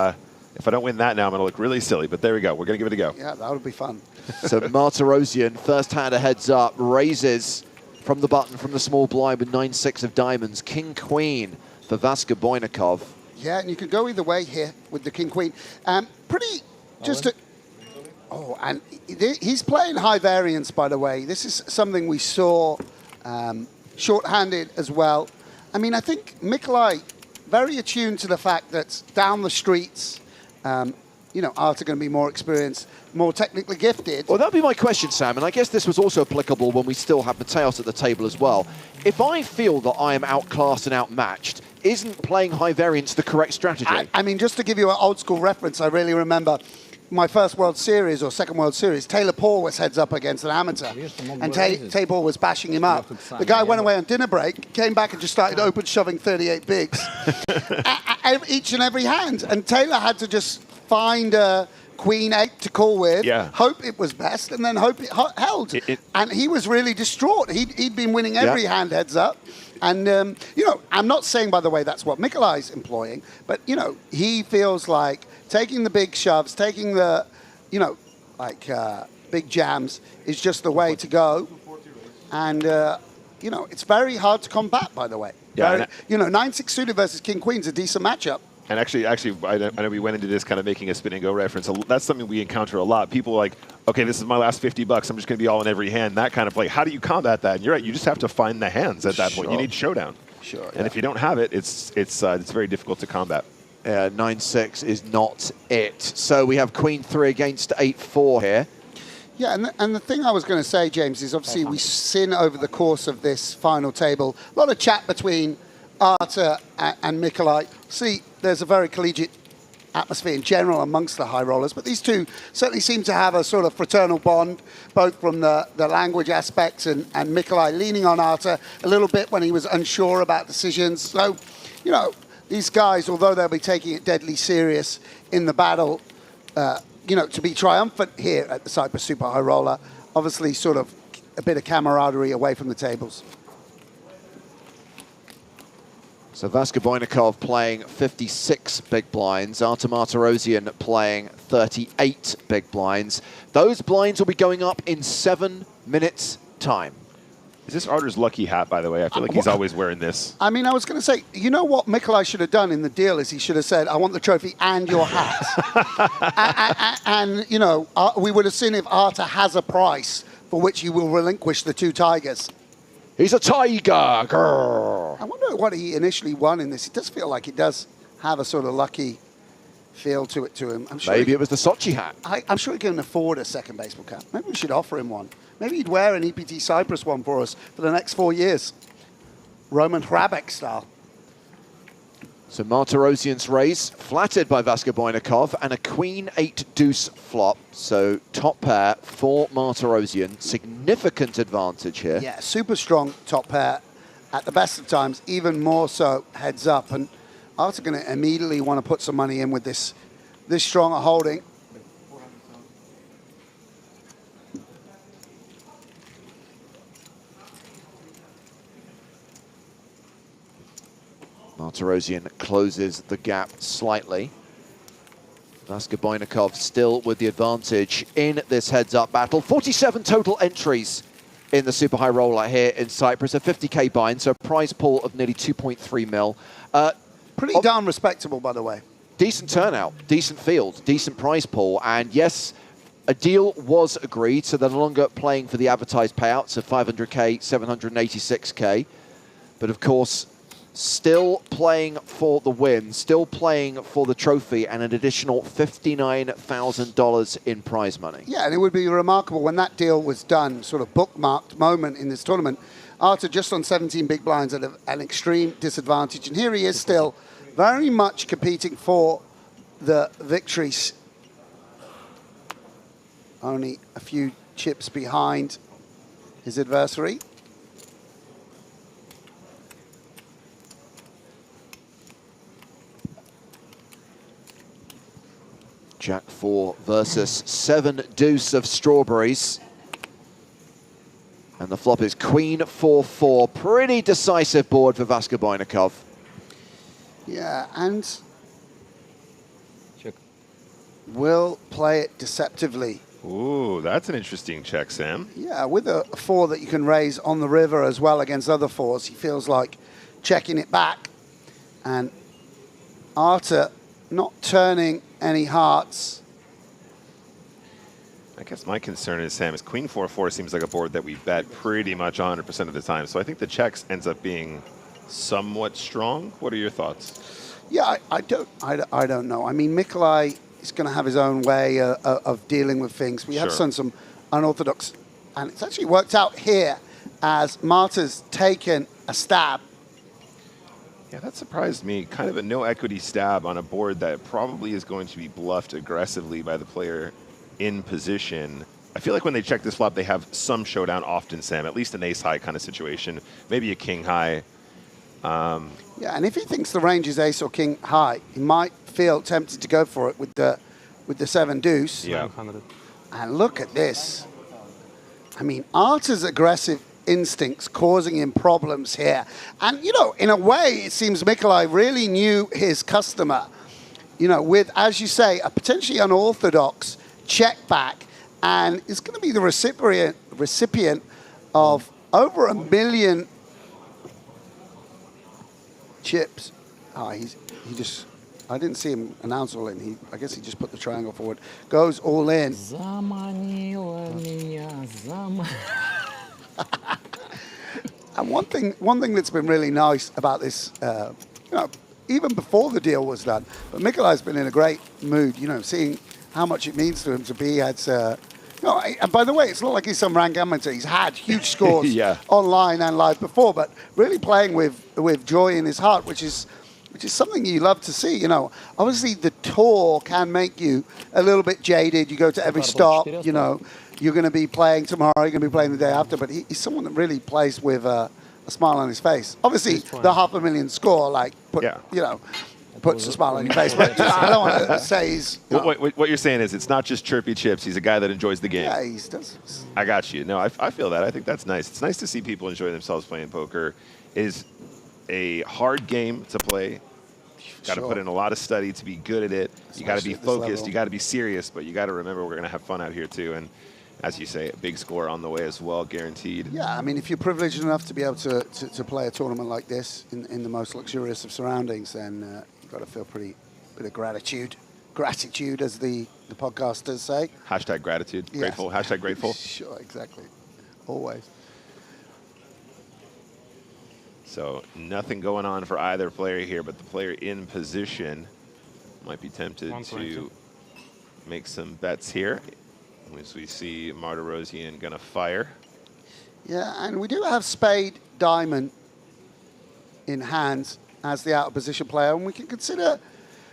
if I don't win that now, I'm going to look really silly. But there we go. We're going to give it a go. Yeah, that would be fun. So Martirosyan, first hand a heads up, raises from the button from the small blind with 9-6 of diamonds. King-Queen for Vaskobojnikov. Yeah, and you could go either way here with the King-Queen. And he's playing high variance, by the way. This is something we saw short-handed as well. I mean, I think Mikolai very attuned to the fact that down the streets, Art are going to be more experienced, more technically gifted. Well, that would be my question, Sam, and I guess this was also applicable when we still have Mateos at the table as well. If I feel that I am outclassed and outmatched, isn't playing high variance the correct strategy? I mean, just to give you an old school reference, I really remember my first World Series or second World Series, Taylor Paul was heads up against an amateur, and Taylor Paul was bashing him up. The guy went away on dinner break, came back and just started open shoving 38 bigs, each and every hand, and Taylor had to just find a Queen 8 to call with, hope it was best, and then hope it held. And he was really distraught. He'd been winning every hand heads up. And, I'm not saying, by the way, that's what Mikolai's employing, but, he feels like taking the big shoves, taking the, big jams is just the way to go. And you know, it's very hard to combat, by the way. Yeah, Very, you know, 9-6 suited versus King Queen's a decent matchup. And actually, I know we went into this kind of making a spin and go reference. That's something we encounter a lot. People are like, okay, this is my last $50. I'm just going to be all in every hand. That kind of play. How do you combat that? And you're right. You just have to find the hands at that point. You need showdown. Sure. And if you don't have it, it's very difficult to combat. 9-6 is not it. So we have Queen 3 against 8-4 here. Yeah, and the thing I was going to say, James, is obviously we've seen over the course of this final table a lot of chat between Artur and Mikolaj. See, there's a very collegiate atmosphere in general amongst the high rollers, but these two certainly seem to have a sort of fraternal bond, both from the language aspects and Mikolaj leaning on Artur a little bit when he was unsure about decisions. So, you know, these guys, although they'll be taking it deadly serious in the battle, you know, to be triumphant here at the CYPRUS Super High Roller, obviously sort of a bit of camaraderie away from the tables. So Vaska Boynikov playing 56 big blinds, Artur Martirosyan playing 38 big blinds. Those blinds will be going up in 7 minutes' time. Is this Artur's lucky hat, by the way? I feel like he's always wearing this. I mean, I was going to say, you know what Mikolaj should have done in the deal is he should have said, I want the trophy and your hat. and, you know, we would have seen if Artur has a price for which he will relinquish the 2 tigers. He's a tiger. Grrr. I wonder what he initially won in this. It does feel like it does have a sort of lucky feel to it to him. I'm sure Maybe it was the Sochi hat. I'm sure he can afford a second baseball cap. Maybe we should offer him one. Maybe he'd wear an EPT CYPRUS one for us for the next 4 years. Roman Hrabek style. So Martirosyan's raise, flattered by Vaska Boynikov, and a Queen 8 deuce flop. So top pair for Martirosyan. Significant advantage here. Yeah, super strong top pair at the best of times, even more so heads up. And Artur going to immediately want to put some money in with this strong a holding. Martirosyan closes the gap slightly. Vaska Boynikov still with the advantage in this heads-up battle. 47 total entries in the Super High Roller here in CYPRUS. A 50k bind, so a prize pool of nearly 2.3 mil. Pretty darn respectable, by the way. Decent turnout, decent field, decent prize pool. And yes, a deal was agreed, so they're no longer playing for the advertised payouts of 500k, 786k. But of course, still playing for the win, still playing for the trophy, and an additional $59,000 in prize money. Yeah, and it would be remarkable when that deal was done, sort of bookmarked moment in this tournament. Artur just on 17 big blinds at an extreme disadvantage, and here he is still very much competing for the victories. Only a few chips behind his adversary. Jack 4 versus 7 deuce of strawberries. And the flop is Queen 4-4. Pretty decisive board for Vaska Boynikov. Yeah, and will play it deceptively. Ooh, that's an interesting check, Sam. Yeah, with a 4 that you can raise on the river as well against other 4s, he feels like checking it back. And Artur not turning any hearts. I guess my concern is, Sam, is Queen 4-4 seems like a board that we bet pretty much 100% of the time. So I think the checks ends up being somewhat strong. What are your thoughts? Yeah, I don't know. I mean, Mikolaj is going to have his own way of dealing with things. We have seen some unorthodox, and it's actually worked out here as Marta's taken a stab. Yeah, that surprised me. Kind of a no equity stab on a board that probably is going to be bluffed aggressively by the player in position. I feel like when they check this flop, they have some showdown often, Sam, at least an ace high kind of situation, maybe a king high. Yeah, and if he thinks the range is ace or king high, he might feel tempted to go for it with the 7 deuce. Yeah. And look at this. I mean, Artur's aggressive instincts causing him problems here. And, you know, in a way, it seems Mikolaj really knew his customer, you know, with, as you say, a potentially unorthodox check back, and is going to be the recipient of over 1 million chips. Oh, he just, I didn't see him announce all in. I guess he just put the triangle forward. Goes all in. Заманила меня, And one thing that's been really nice about this, even before the deal was done, but Mikolai's been in a great mood, seeing how much it means to him to be at, and by the way, it's not like he's some rank amateur. He's had huge scores online and live before, but really playing with joy in his heart, which is something you love to see. Obviously the tour can make you a little bit jaded. You go to every stop, you're going to be playing tomorrow, you're going to be playing the day after, but he's someone that really plays with a smile on his face. Obviously, the 500,000 score, puts a smile on your face. But I don't want to say he's... What you're saying is it's not just chirpy chips. He's a guy that enjoys the game. Yeah, he does. I got you. No, I feel that. I think that's nice. It's nice to see people enjoy themselves playing poker. It is a hard game to play. Got to put in a lot of study to be good at it. You got to be focused. You got to be serious, but you got to remember we're going to have fun out here too. And as you say, a big score on the way as well, guaranteed. Yeah, I mean, if you're privileged enough to be able to play a tournament like this in the most luxurious of surroundings, then you've got to feel bit of gratitude. Gratitude, as the podcasters say. Hashtag gratitude. Yes. Grateful. Hashtag grateful. Sure, exactly. Always. So nothing going on for either player here, but the player in position might be tempted to make some bets here. As we see Martirosyan gonna fire. Yeah, and we do have spade diamond in hand as the out of position player, and we can consider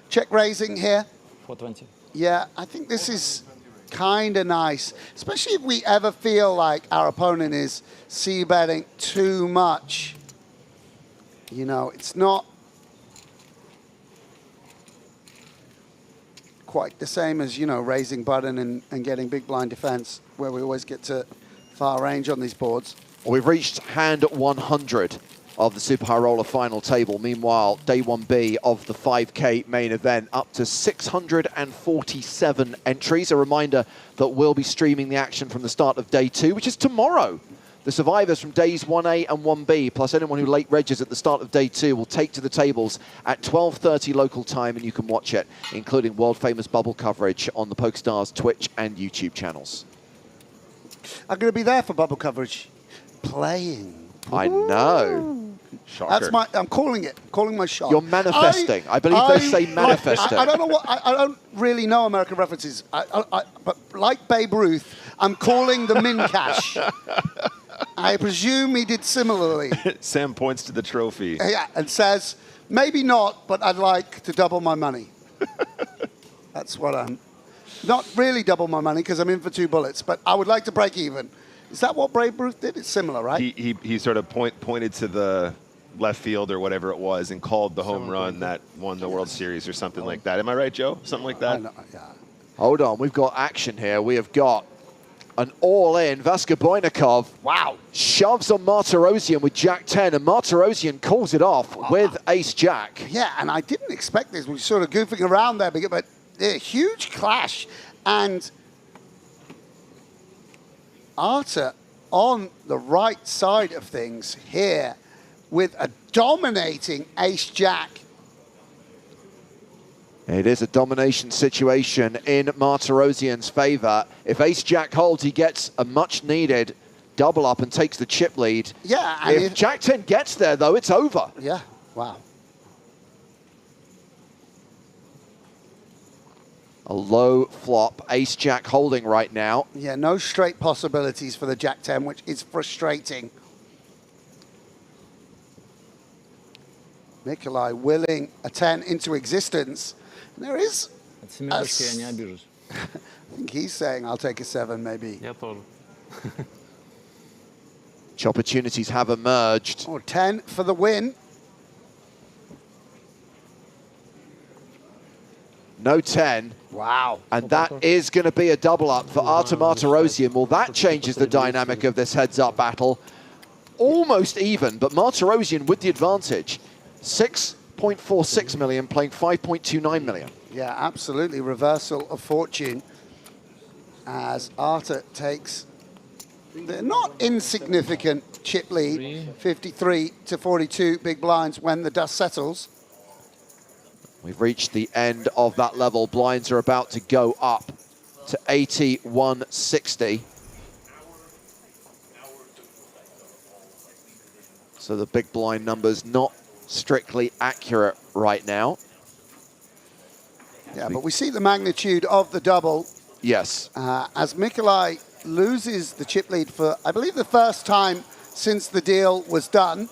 check raising here. 420. Yeah, I think this is kind of nice, especially if we ever feel like our opponent is c-betting too much. It's not quite the same as, raising button and getting big blind defense, where we always get to far range on these boards. Well, we've reached hand 100 of the Super High Roller final table. Meanwhile, day 1B of the 5K main event, up to 647 entries. A reminder that we'll be streaming the action from the start of day 2, which is tomorrow. The survivors from days 1A and 1B, plus anyone who late regs at the start of day 2, will take to the tables at 12:30 local time, and you can watch it, including world-famous bubble coverage on the PokerStars Twitch and YouTube channels. I'm going to be there for bubble coverage. Playing. I know. Shocker. I'm calling it. Calling my shot. You're manifesting. I believe they say manifesting. I don't know what. I don't really know American references. But like Babe Ruth, I'm calling the min cash. I presume he did similarly. Sam points to the trophy. Yeah, and says, maybe not, but I'd like to double my money. That's what I'm... Not really double my money, because I'm in for 2 bullets, but I would like to break even. Is that what Babe Ruth did? It's similar, right? He sort of pointed to the left field or whatever it was and called the home run that won the World Series or something like that. Am I right, Joe? Something like that? Yeah. Hold on, we've got action here. We have got an all-in. Vaska Boynikov shoves on Martirosyan with Jack-10, and Martirosyan calls it off with Ace-Jack. Yeah, and I didn't expect this. We were sort of goofing around there, but a huge clash. And Arta on the right side of things here with a dominating Ace-Jack. It is a domination situation in Martirosyan's favor. If Ace-Jack holds, he gets a much-needed double up and takes the chip lead. Yeah. And if Jack-10 gets there, though, it's over. Yeah, wow. A low flop, Ace-Jack holding right now. Yeah, no straight possibilities for the Jack-10, which is frustrating. Mikolai willing a 10 into existence. And there is... I think he's saying, I'll take a 7, maybe. Opportunities have emerged. Or 10 for the win. No 10. Wow. And that is going to be a double up for Arta Martirosyan. Well, that changes the dynamic of this heads-up battle. Almost even, but Martirosyan with the advantage. 6.46 million playing 5.29 million. Yeah, absolutely. Reversal of fortune as Arta takes They're not insignificant chip lead, 53 to 42 big blinds when the dust settles. We've reached the end of that level. Blinds are about to go up to 8160. So the big blind numbers not strictly accurate right now. Yeah, but we see the magnitude of the double. Yes. As Mikolai loses the chip lead for, I believe, the first time since the deal was done.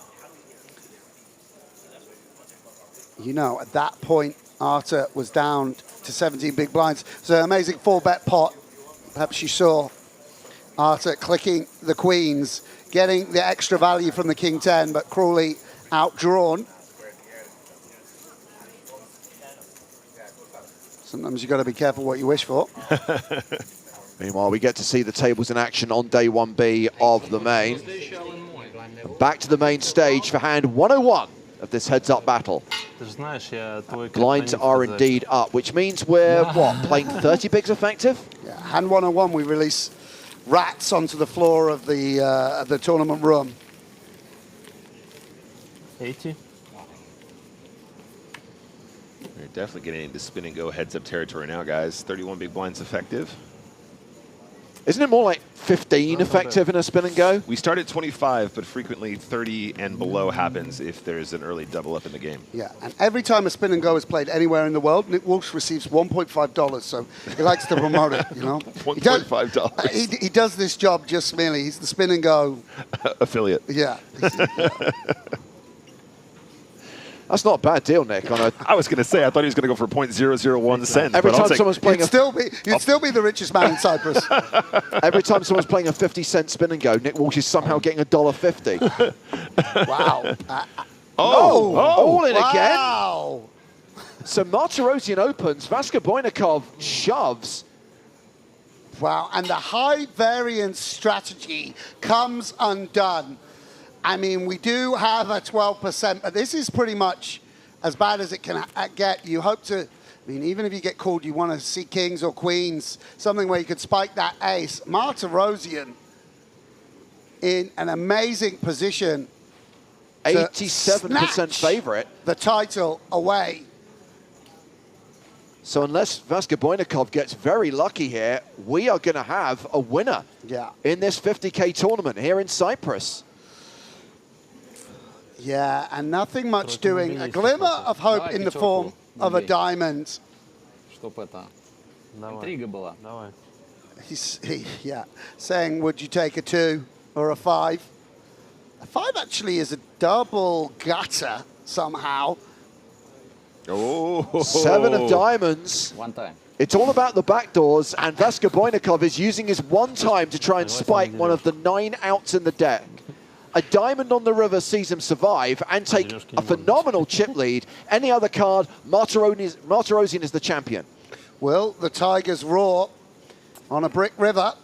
You know, at that point, Arta was down to 17 big blinds. So an amazing 4-bet pot. Perhaps you saw Arta clicking the queens, getting the extra value from the king 10, but cruelly outdrawn. Sometimes you've got to be careful what you wish for. Meanwhile, we get to see the tables in action on day 1B of the main. And back to the main stage for hand 101 of this heads-up battle. Blinds are indeed up, which means we're, what, playing 30 bigs effective? Yeah, hand 101, we release rats onto the floor of the tournament room. 80. We're definitely getting into spin and go heads up territory now, guys. 31 big blinds effective. Isn't it more like 15 effective in a spin and go? We start at 25, but frequently 30 and below happens if there's an early double up in the game. Yeah, and every time a spin and go is played anywhere in the world, Nick Walsh receives $1.5, so he likes to promote it, you know. $1.5. He does this job just merely. He's the spin and go affiliate. Yeah. That's not a bad deal, Nick. I was going to say, I thought he was going to go for 0.001 cents. Every time someone's playing you'd still be the richest man in Cyprus. Every time someone's playing a 50-cent spin and go, Nick Walsh is somehow getting $1.50. Wow. All in again. Wow. So Martirosian opens, Vaska Boynikov shoves. Wow, and the high variance strategy comes undone. I mean, we do have a 12%, but this is pretty much as bad as it can get. You hope to, I mean, even if you get called, you want to see kings or queens, something where you could spike that ace. Martirosian in an amazing position. 87% favorite. The title away. So unless Vaska Boynikov gets very lucky here, we are going to have a winner in this 50K tournament here in Cyprus. Yeah, and nothing much doing. A glimmer of hope in the form of a diamond. He's saying, would you take a 2 or a 5? A 5 actually is a double gutter somehow. Oh. 7 of diamonds. One time. It's all about the backdoors, and Vaska Boynikov is using his one time to try and spike one of the 9 outs in the deck. A diamond on the river sees him survive and take a phenomenal chip lead. Any other card, Martirosian is the champion. Well, the Tigers roar on a brick river.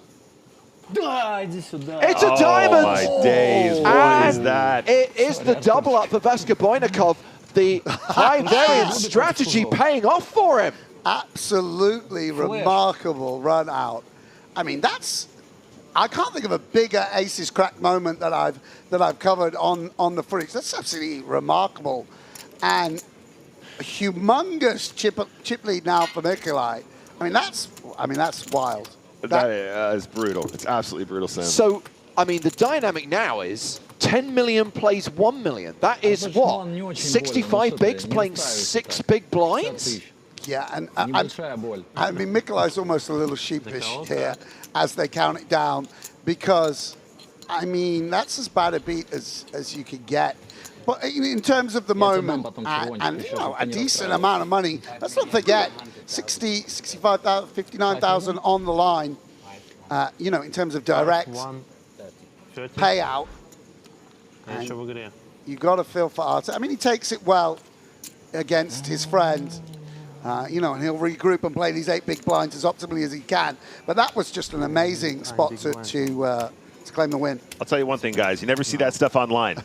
It's a diamond! Oh my days, what is that? It is the double up for Vaska Boynikov. The high variance strategy paying off for him. Absolutely remarkable run out. I mean, I can't think of a bigger aces crack moment that I've covered on the freaks. That's absolutely remarkable, and a humongous chip lead now for Mikolai. I mean that's wild. That is brutal. It's absolutely brutal, Sam. So I mean the dynamic now is 10 million plays 1 million. That is what 65 bigs playing 6 big blinds. Yeah, and I mean Mikolai's almost a little sheepish here as they count it down, because, I mean, that's as bad a beat as you could get. But in terms of the moment, and you know, a decent amount of money, let's not forget, 60, 65,000, 59,000 on the line, you know, in terms of direct payout. You got to feel for Arta. I mean, he takes it well against his friend. You know, and he'll regroup and play these 8 big blinds as optimally as he can. But that was just an amazing spot to claim the win. I'll tell you one thing, guys. You never see that stuff online.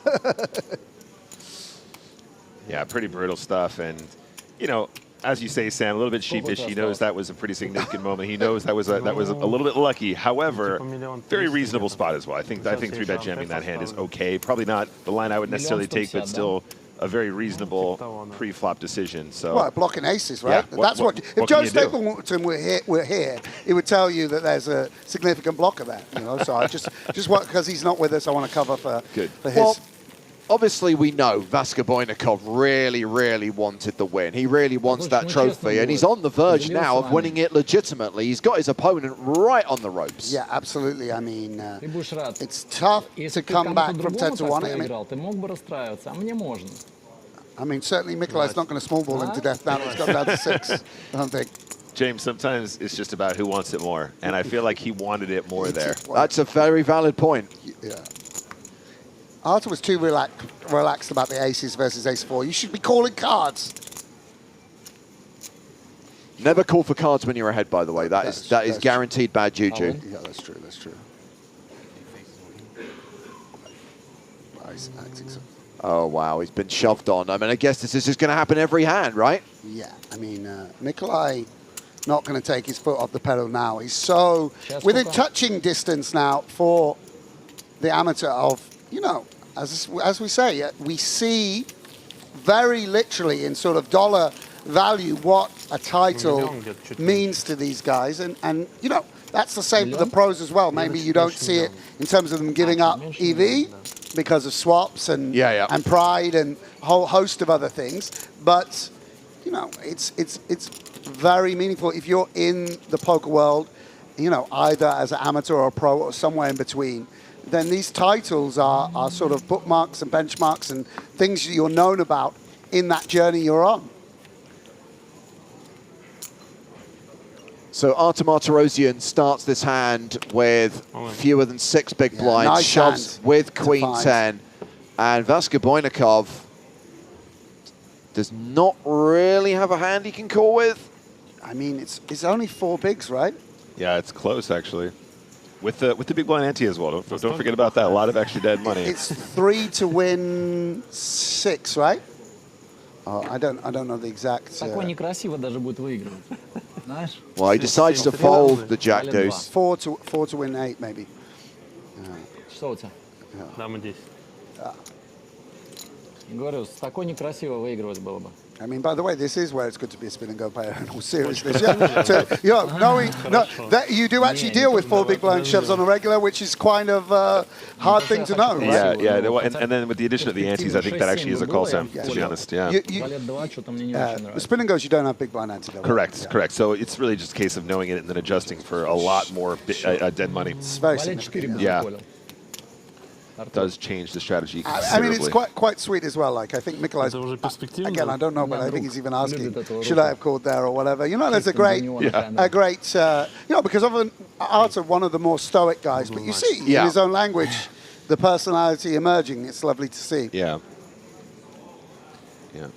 Yeah, pretty brutal stuff. And, you know, as you say, Sam, a little bit sheepish. He knows that was a pretty significant moment. He knows that was a little bit lucky. However, very reasonable spot as well. I think 3-bet jamming that hand is okay. Probably not the line I would necessarily take, but still a very reasonable pre-flop decision. So well, blocking aces, right? Yeah, That's what if Joe Stapleton were here, he would tell you that there's a significant blocker there. You know, so I just because he's not with us, I want to cover for his. Well, obviously, we know Vaska Boynikov really, really wanted the win. He really wants that trophy, and he's on the verge now of winning it legitimately. He's got his opponent right on the ropes. Yeah, absolutely. I mean, it's tough to come back from 10-1. I mean, certainly Mikolai's not going to small ball him to death now that he's got down to 6, I don't think. James, sometimes it's just about who wants it more, and I feel like he wanted it more there. That's a very valid point. Yeah. Arthur was too relaxed about the aces versus ace-4. You should be calling cards. Never call for cards when you're ahead, by the way. That is guaranteed bad juju. Yeah, that's true. That's true. Oh, wow. He's been shoved on. I mean, I guess this is just going to happen every hand, right? Yeah. I mean, Nikolai not going to take his foot off the pedal now. He's so within touching distance now for the amateur of, you know, as we say, we see very literally in sort of dollar value what a title means to these guys. And you know, that's the same for the pros as well. Maybe you don't see it in terms of them giving up EV because of swaps and and pride and a whole host of other things. But, you know, it's very meaningful if you're in the poker world, you know, either as an amateur or a pro or somewhere in between. Then these titles are sort of bookmarks and benchmarks and things you're known about in that journey you're on. So Artem Martirosyan starts this hand with fewer than 6 big blinds, nice shoves hand with Queen 10, and Vaska Boynikov does not really have a hand he can call with. I mean, it's only 4 bigs, right? Yeah, it's close actually. With the big blind ante as well. Don't forget about that. A lot of extra dead money. It's 3 to win 6, right? Oh, I don't know the exact. Well, he decides to fold the Jack Deuce. 4 to win 8, maybe. I mean, by the way, this is where it's good to be a spin and go player in all seriousness. That you do actually deal with 4 big blind shoves on a regular, which is kind of a hard thing to know, right? Yeah. And then with the addition of the antes, I think that actually is a call, Sam, to be honest. Yeah. The spin and goes, you don't have big blind ante. Correct. So it's really just a case of knowing it and then adjusting for a lot more dead money. It's very significant. Yeah. Does change the strategy I mean, it's quite sweet as well. Like, I think Mikolai's, again, I don't know, but I think he's even asking, should I have called there or whatever? You know, there's a great, you know, because of Arthur, one of the more stoic guys, but you see in his own language, the personality emerging. It's lovely to see. Yeah. I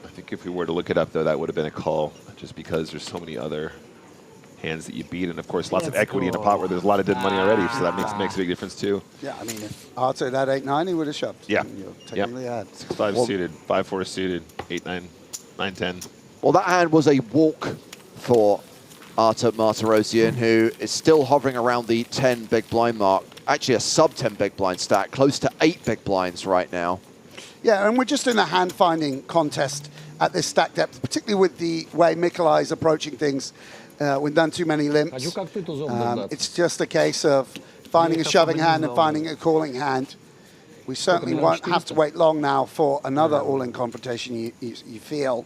think if we were to look it up, though, that would have been a call, just because there's so many other hands that you beat, and of course lots of equity in a pot where there's a lot of dead money already, so that makes a big difference too. Yeah, I mean, if Arthur had 8-9, he would have shoved. Yeah. Technically had 6-5 suited, 5-4 suited, 8-9, 9-10. Well, that hand was a walk for Artem Martirosyan, who is still hovering around the 10 big blind mark. Actually, a sub 10 big blind stack, close to 8 big blinds right now. Yeah, and we're just in a hand-finding contest at this stack depth, particularly with the way Mikolai is approaching things. We've done too many limps. It's just a case of finding a shoving hand and finding a calling hand. We certainly won't have to wait long now for another all-in confrontation, you feel.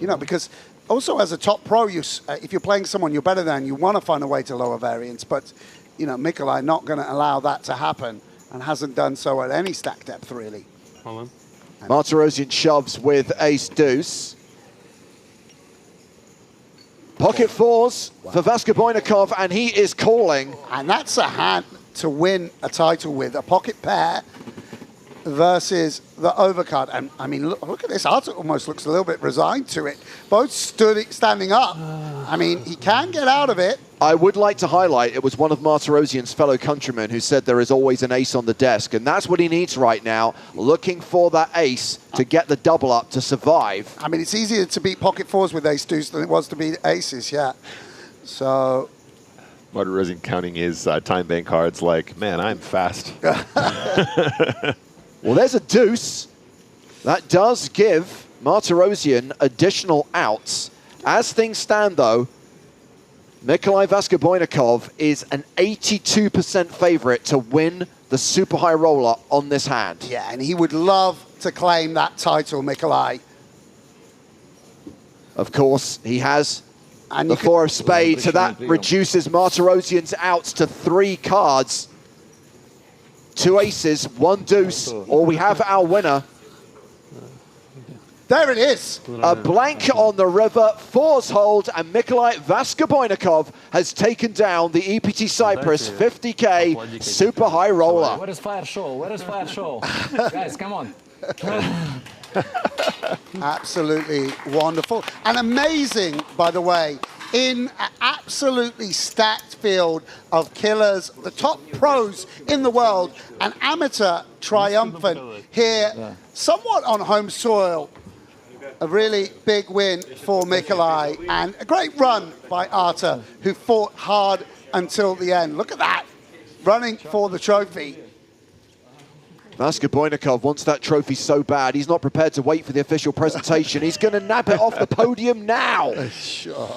You know, because also as a top pro, if you're playing someone you're better than, you want to find a way to lower variance. But, you know, Mikolai not going to allow that to happen and hasn't done so at any stack depth, really. Martirosyan shoves with ace-deuce. Pocket 4s for Vaska Boynikov, and he is calling. And that's a hand to win a title with, a pocket pair versus the overcard. And I mean, look at this. Arthur almost looks a little bit resigned to it. Both standing up. I mean, he can get out of it. I would like to highlight, it was one of Martirosian's fellow countrymen who said there is always an ace on the desk, and that's what he needs right now, looking for that ace to get the double up to survive. I mean, it's easier to beat pocket fours with ace deuce than it was to beat aces, yeah. So... Martirosian counting his time bank cards like, man, I'm fast. Well, there's a deuce. That does give Martirosian additional outs. As things stand, though, Nikolai Vaskoboinikov is an 82% favorite to win the super high roller on this hand. Yeah, and he would love to claim that title, Nikolai. Of course, he has the four of spades, so that reduces Martirosian's outs to 3 cards. 2 aces, 1 deuce, or we have our winner. There it is. A blank on the river, 4s hold, and Nikolai Vaskoboinikov has taken down the EPT Cyprus 50K super high roller. Where is Fire Show? Where is Fire Show? Guys, come on. Absolutely wonderful. And amazing, by the way, in an absolutely stacked field of killers, the top pros in the world, an amateur triumphant here, somewhat on home soil. A really big win for Nikolai, and a great run by Artur, who fought hard until the end. Look at that, running for the trophy. Vaskoboinikov wants that trophy so bad, he's not prepared to wait for the official presentation. He's going to nab it off the podium now. Sure.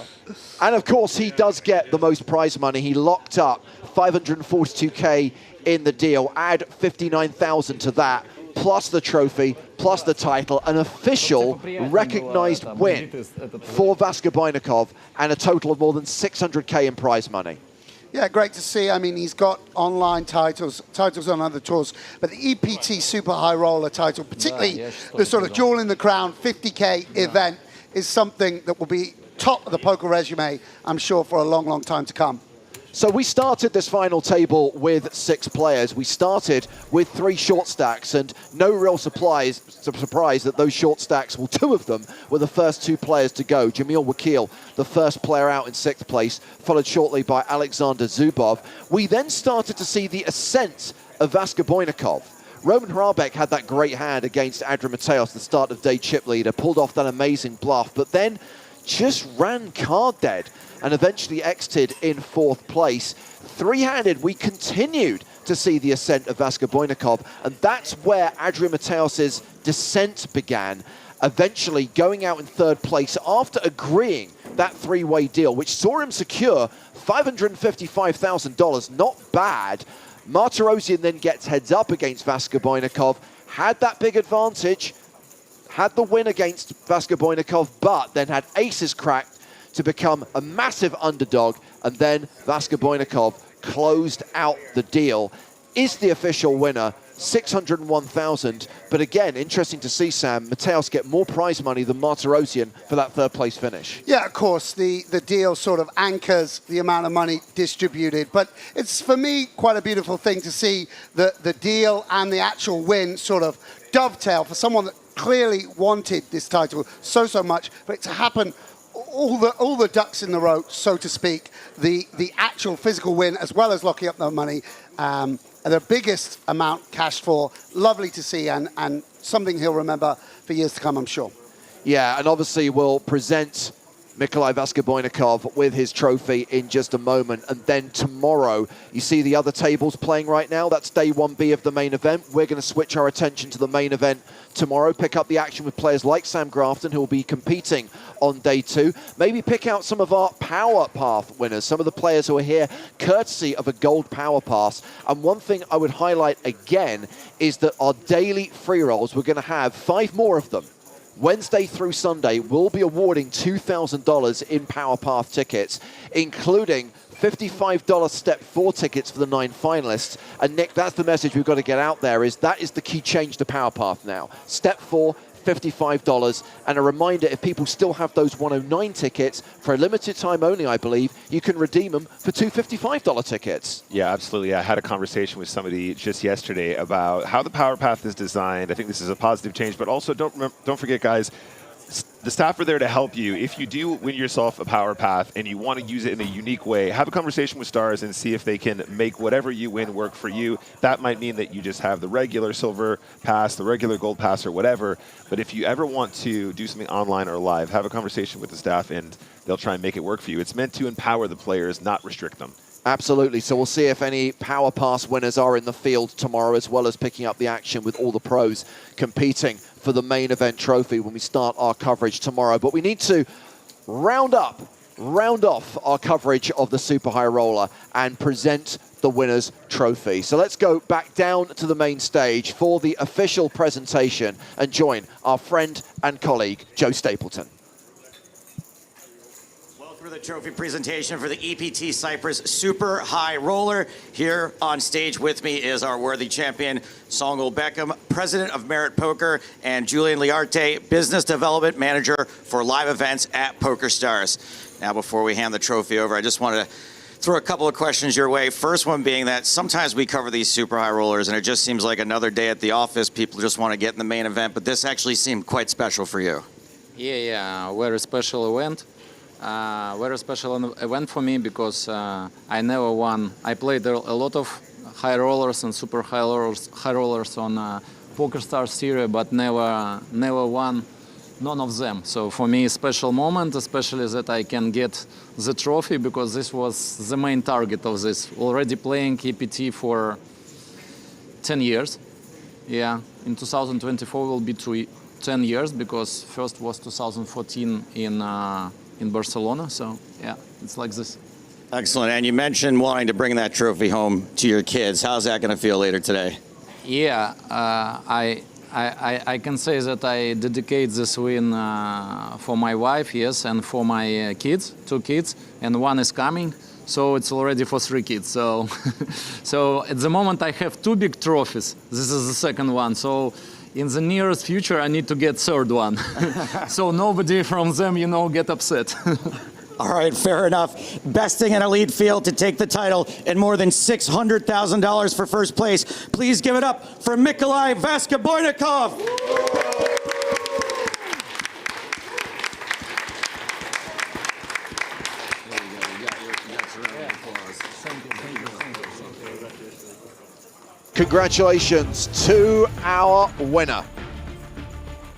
And of course, he does get the most prize money. He locked up 542K in the deal. Add 59,000 to that, plus the trophy, plus the title, an official recognized win for Vaskoboinikov, and a total of more than 600K in prize money. Yeah, great to see. I mean, he's got online titles on other tours, but the EPT Super High Roller title, particularly the sort of jewel in the crown 50K event, is something that will be top of the poker resume, I'm sure, for a long, long time to come. So we started this final table with 6 players. We started with 3 short stacks, and no real surprise that those short stacks, well, 2 of them were the first 2 players to go. Jamil Wakil, the first player out in 6th place, followed shortly by Alexander Zubov. We then started to see the ascent of Vaskoboinikov. Roman Hrabek had that great hand against Adrian Mateos, the start of day chip leader, pulled off that amazing bluff, but then just ran card dead and eventually exited in 4th place. 3-handed, we continued to see the ascent of Vaskoboinikov, and that's where Adrian Mateos' descent began, eventually going out in 3rd place after agreeing that 3-way deal, which saw him secure $555,000, not bad. Martirosian then gets heads up against Vaskoboinikov, had that big advantage, had the win against Vaskoboinikov, but then had aces cracked to become a massive underdog, and then Vaskoboinikov closed out the deal. Is the official winner, 601,000, but again, interesting to see, Sam, Mateos get more prize money than Martirosian for that 3rd place finish. Yeah, of course, the deal sort of anchors the amount of money distributed, but it's, for me, quite a beautiful thing to see the deal and the actual win sort of dovetail for someone that clearly wanted this title so much, but to happen all the ducks in the row, so to speak, the actual physical win as well as locking up the money, and the biggest amount cashed for. Lovely to see, and something he'll remember for years to come, I'm sure. Yeah, and obviously we'll present Nikolai Vaskoboinikov with his trophy in just a moment. And then tomorrow, you see the other tables playing right now. That's day 1B of the main event. We're going to switch our attention to the main event tomorrow, pick up the action with players like Sam Grafton, who will be competing on day 2. Maybe pick out some of our Power Path winners, some of the players who are here courtesy of a gold Power Pass. And one thing I would highlight again is that our daily free rolls, we're going to have 5 more of them. Wednesday through Sunday, we'll be awarding $2,000 in Power Path tickets, including $55 Step 4 tickets for the 9 finalists. And Nick, that's the message we've got to get out there, is that is the key change to Power Path now. Step 4, $55. And a reminder, if people still have those 109 tickets, for a limited time only, I believe, you can redeem them for 2 $55 tickets. Yeah, absolutely. I had a conversation with somebody just yesterday about how the Power Path is designed. I think this is a positive change, but also don't forget, guys, The staff are there to help you. If you do win yourself a power path and you want to use it in a unique way, have a conversation with Stars and see if they can make whatever you win work for you. That might mean that you just have the regular silver pass, the regular gold pass, or whatever. But if you ever want to do something online or live, have a conversation with the staff and they'll try and make it work for you. It's meant to empower the players, not restrict them. Absolutely. So we'll see if any Power Pass winners are in the field tomorrow, as well as picking up the action with all the pros competing for the main event trophy when we start our coverage tomorrow. But we need to round off our coverage of the Super High Roller and present the winner's trophy. So let's go back down to the main stage for the official presentation and join our friend and colleague, Joe Stapleton. For the trophy presentation for the EPT CYPRUS Super High Roller. Here on stage with me is our worthy champion, Songul Beckham, President of Merit Poker, and Julian Liarte, Business Development Manager for Live Events at PokerStars. Now, before we hand the trophy over, I just wanted to throw a couple of questions your way. First one being that sometimes we cover these super high rollers and it just seems like another day at the office. People just want to get in the main event, but this actually seemed quite special for you. Yeah, very special event. Very special event for me because I never won. I played a lot of high rollers and super high rollers on PokerStars series, but never won none of them. So for me, a special moment, especially that I can get the trophy, because this was the main target of this. Already playing EPT for 10 years. Yeah, in 2024 will be 10 years, because first was 2014 in Barcelona. So yeah, it's like this. Excellent. And you mentioned wanting to bring that trophy home to your kids. How's that going to feel later today? Yeah, I can say that I dedicate this win for my wife, yes, and for my kids, 2 kids, and 1 is coming. So it's already for 3 kids. So, so at the moment I have 2 big trophies. This is the second one. So in the nearest future I need to get 3rd one. So nobody from them, you know, get upset. All right, fair enough. Besting an elite field to take the title and more than $600,000 for first place. Please give it up for Mikolai Vaskoboynikov. Congratulations to our winner.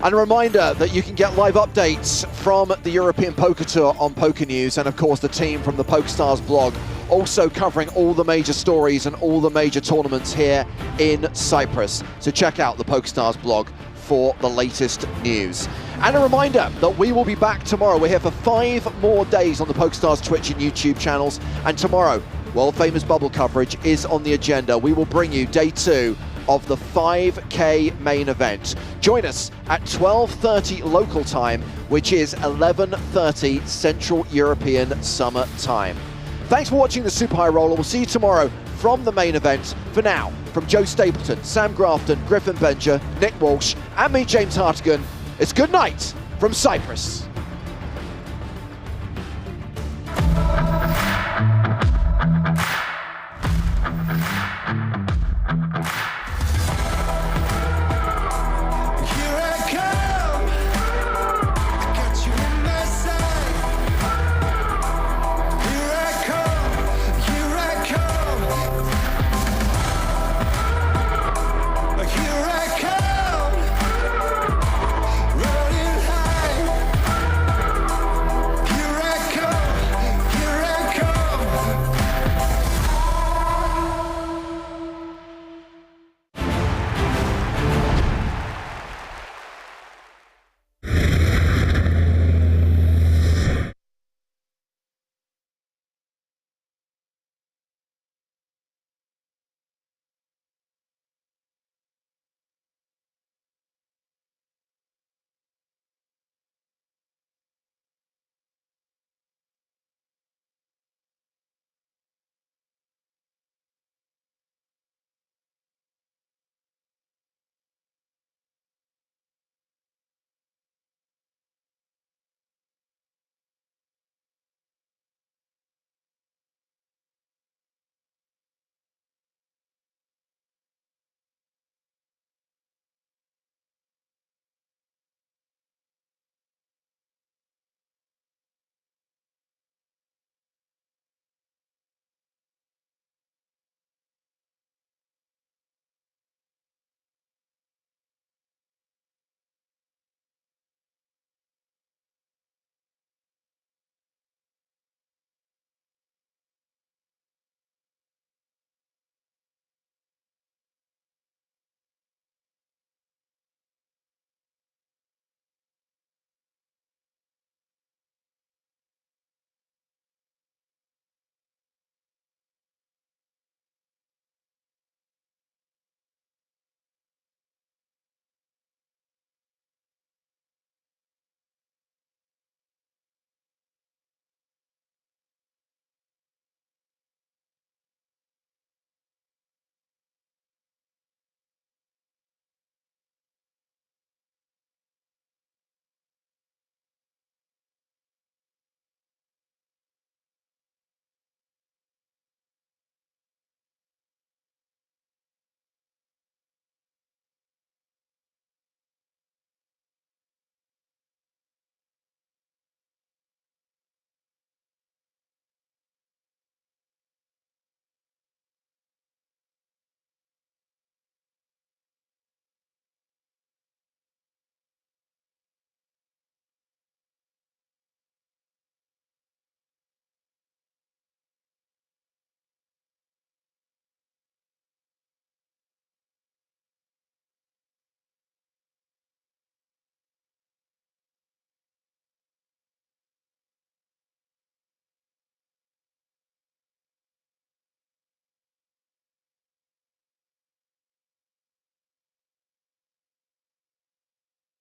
And a reminder that you can get live updates from the European Poker Tour on Poker News, and of course the team from the PokerStars blog also covering all the major stories and all the major tournaments here in Cyprus. So check out the PokerStars blog for the latest news. And a reminder that we will be back tomorrow. We're here for 5 more days on the PokerStars Twitch and YouTube channels, and tomorrow world famous bubble coverage is on the agenda. We will bring you day 2 of the 5K main event. Join us at 12:30 local time, which is 11:30 Central European Summer Time. Thanks for watching the Super High Roller. We'll see you tomorrow from the main event. For now, from Joe Stapleton, Sam Grafton, Griffin Benjer, Nick Walsh, and me, James Hartigan, it's good night from Cyprus.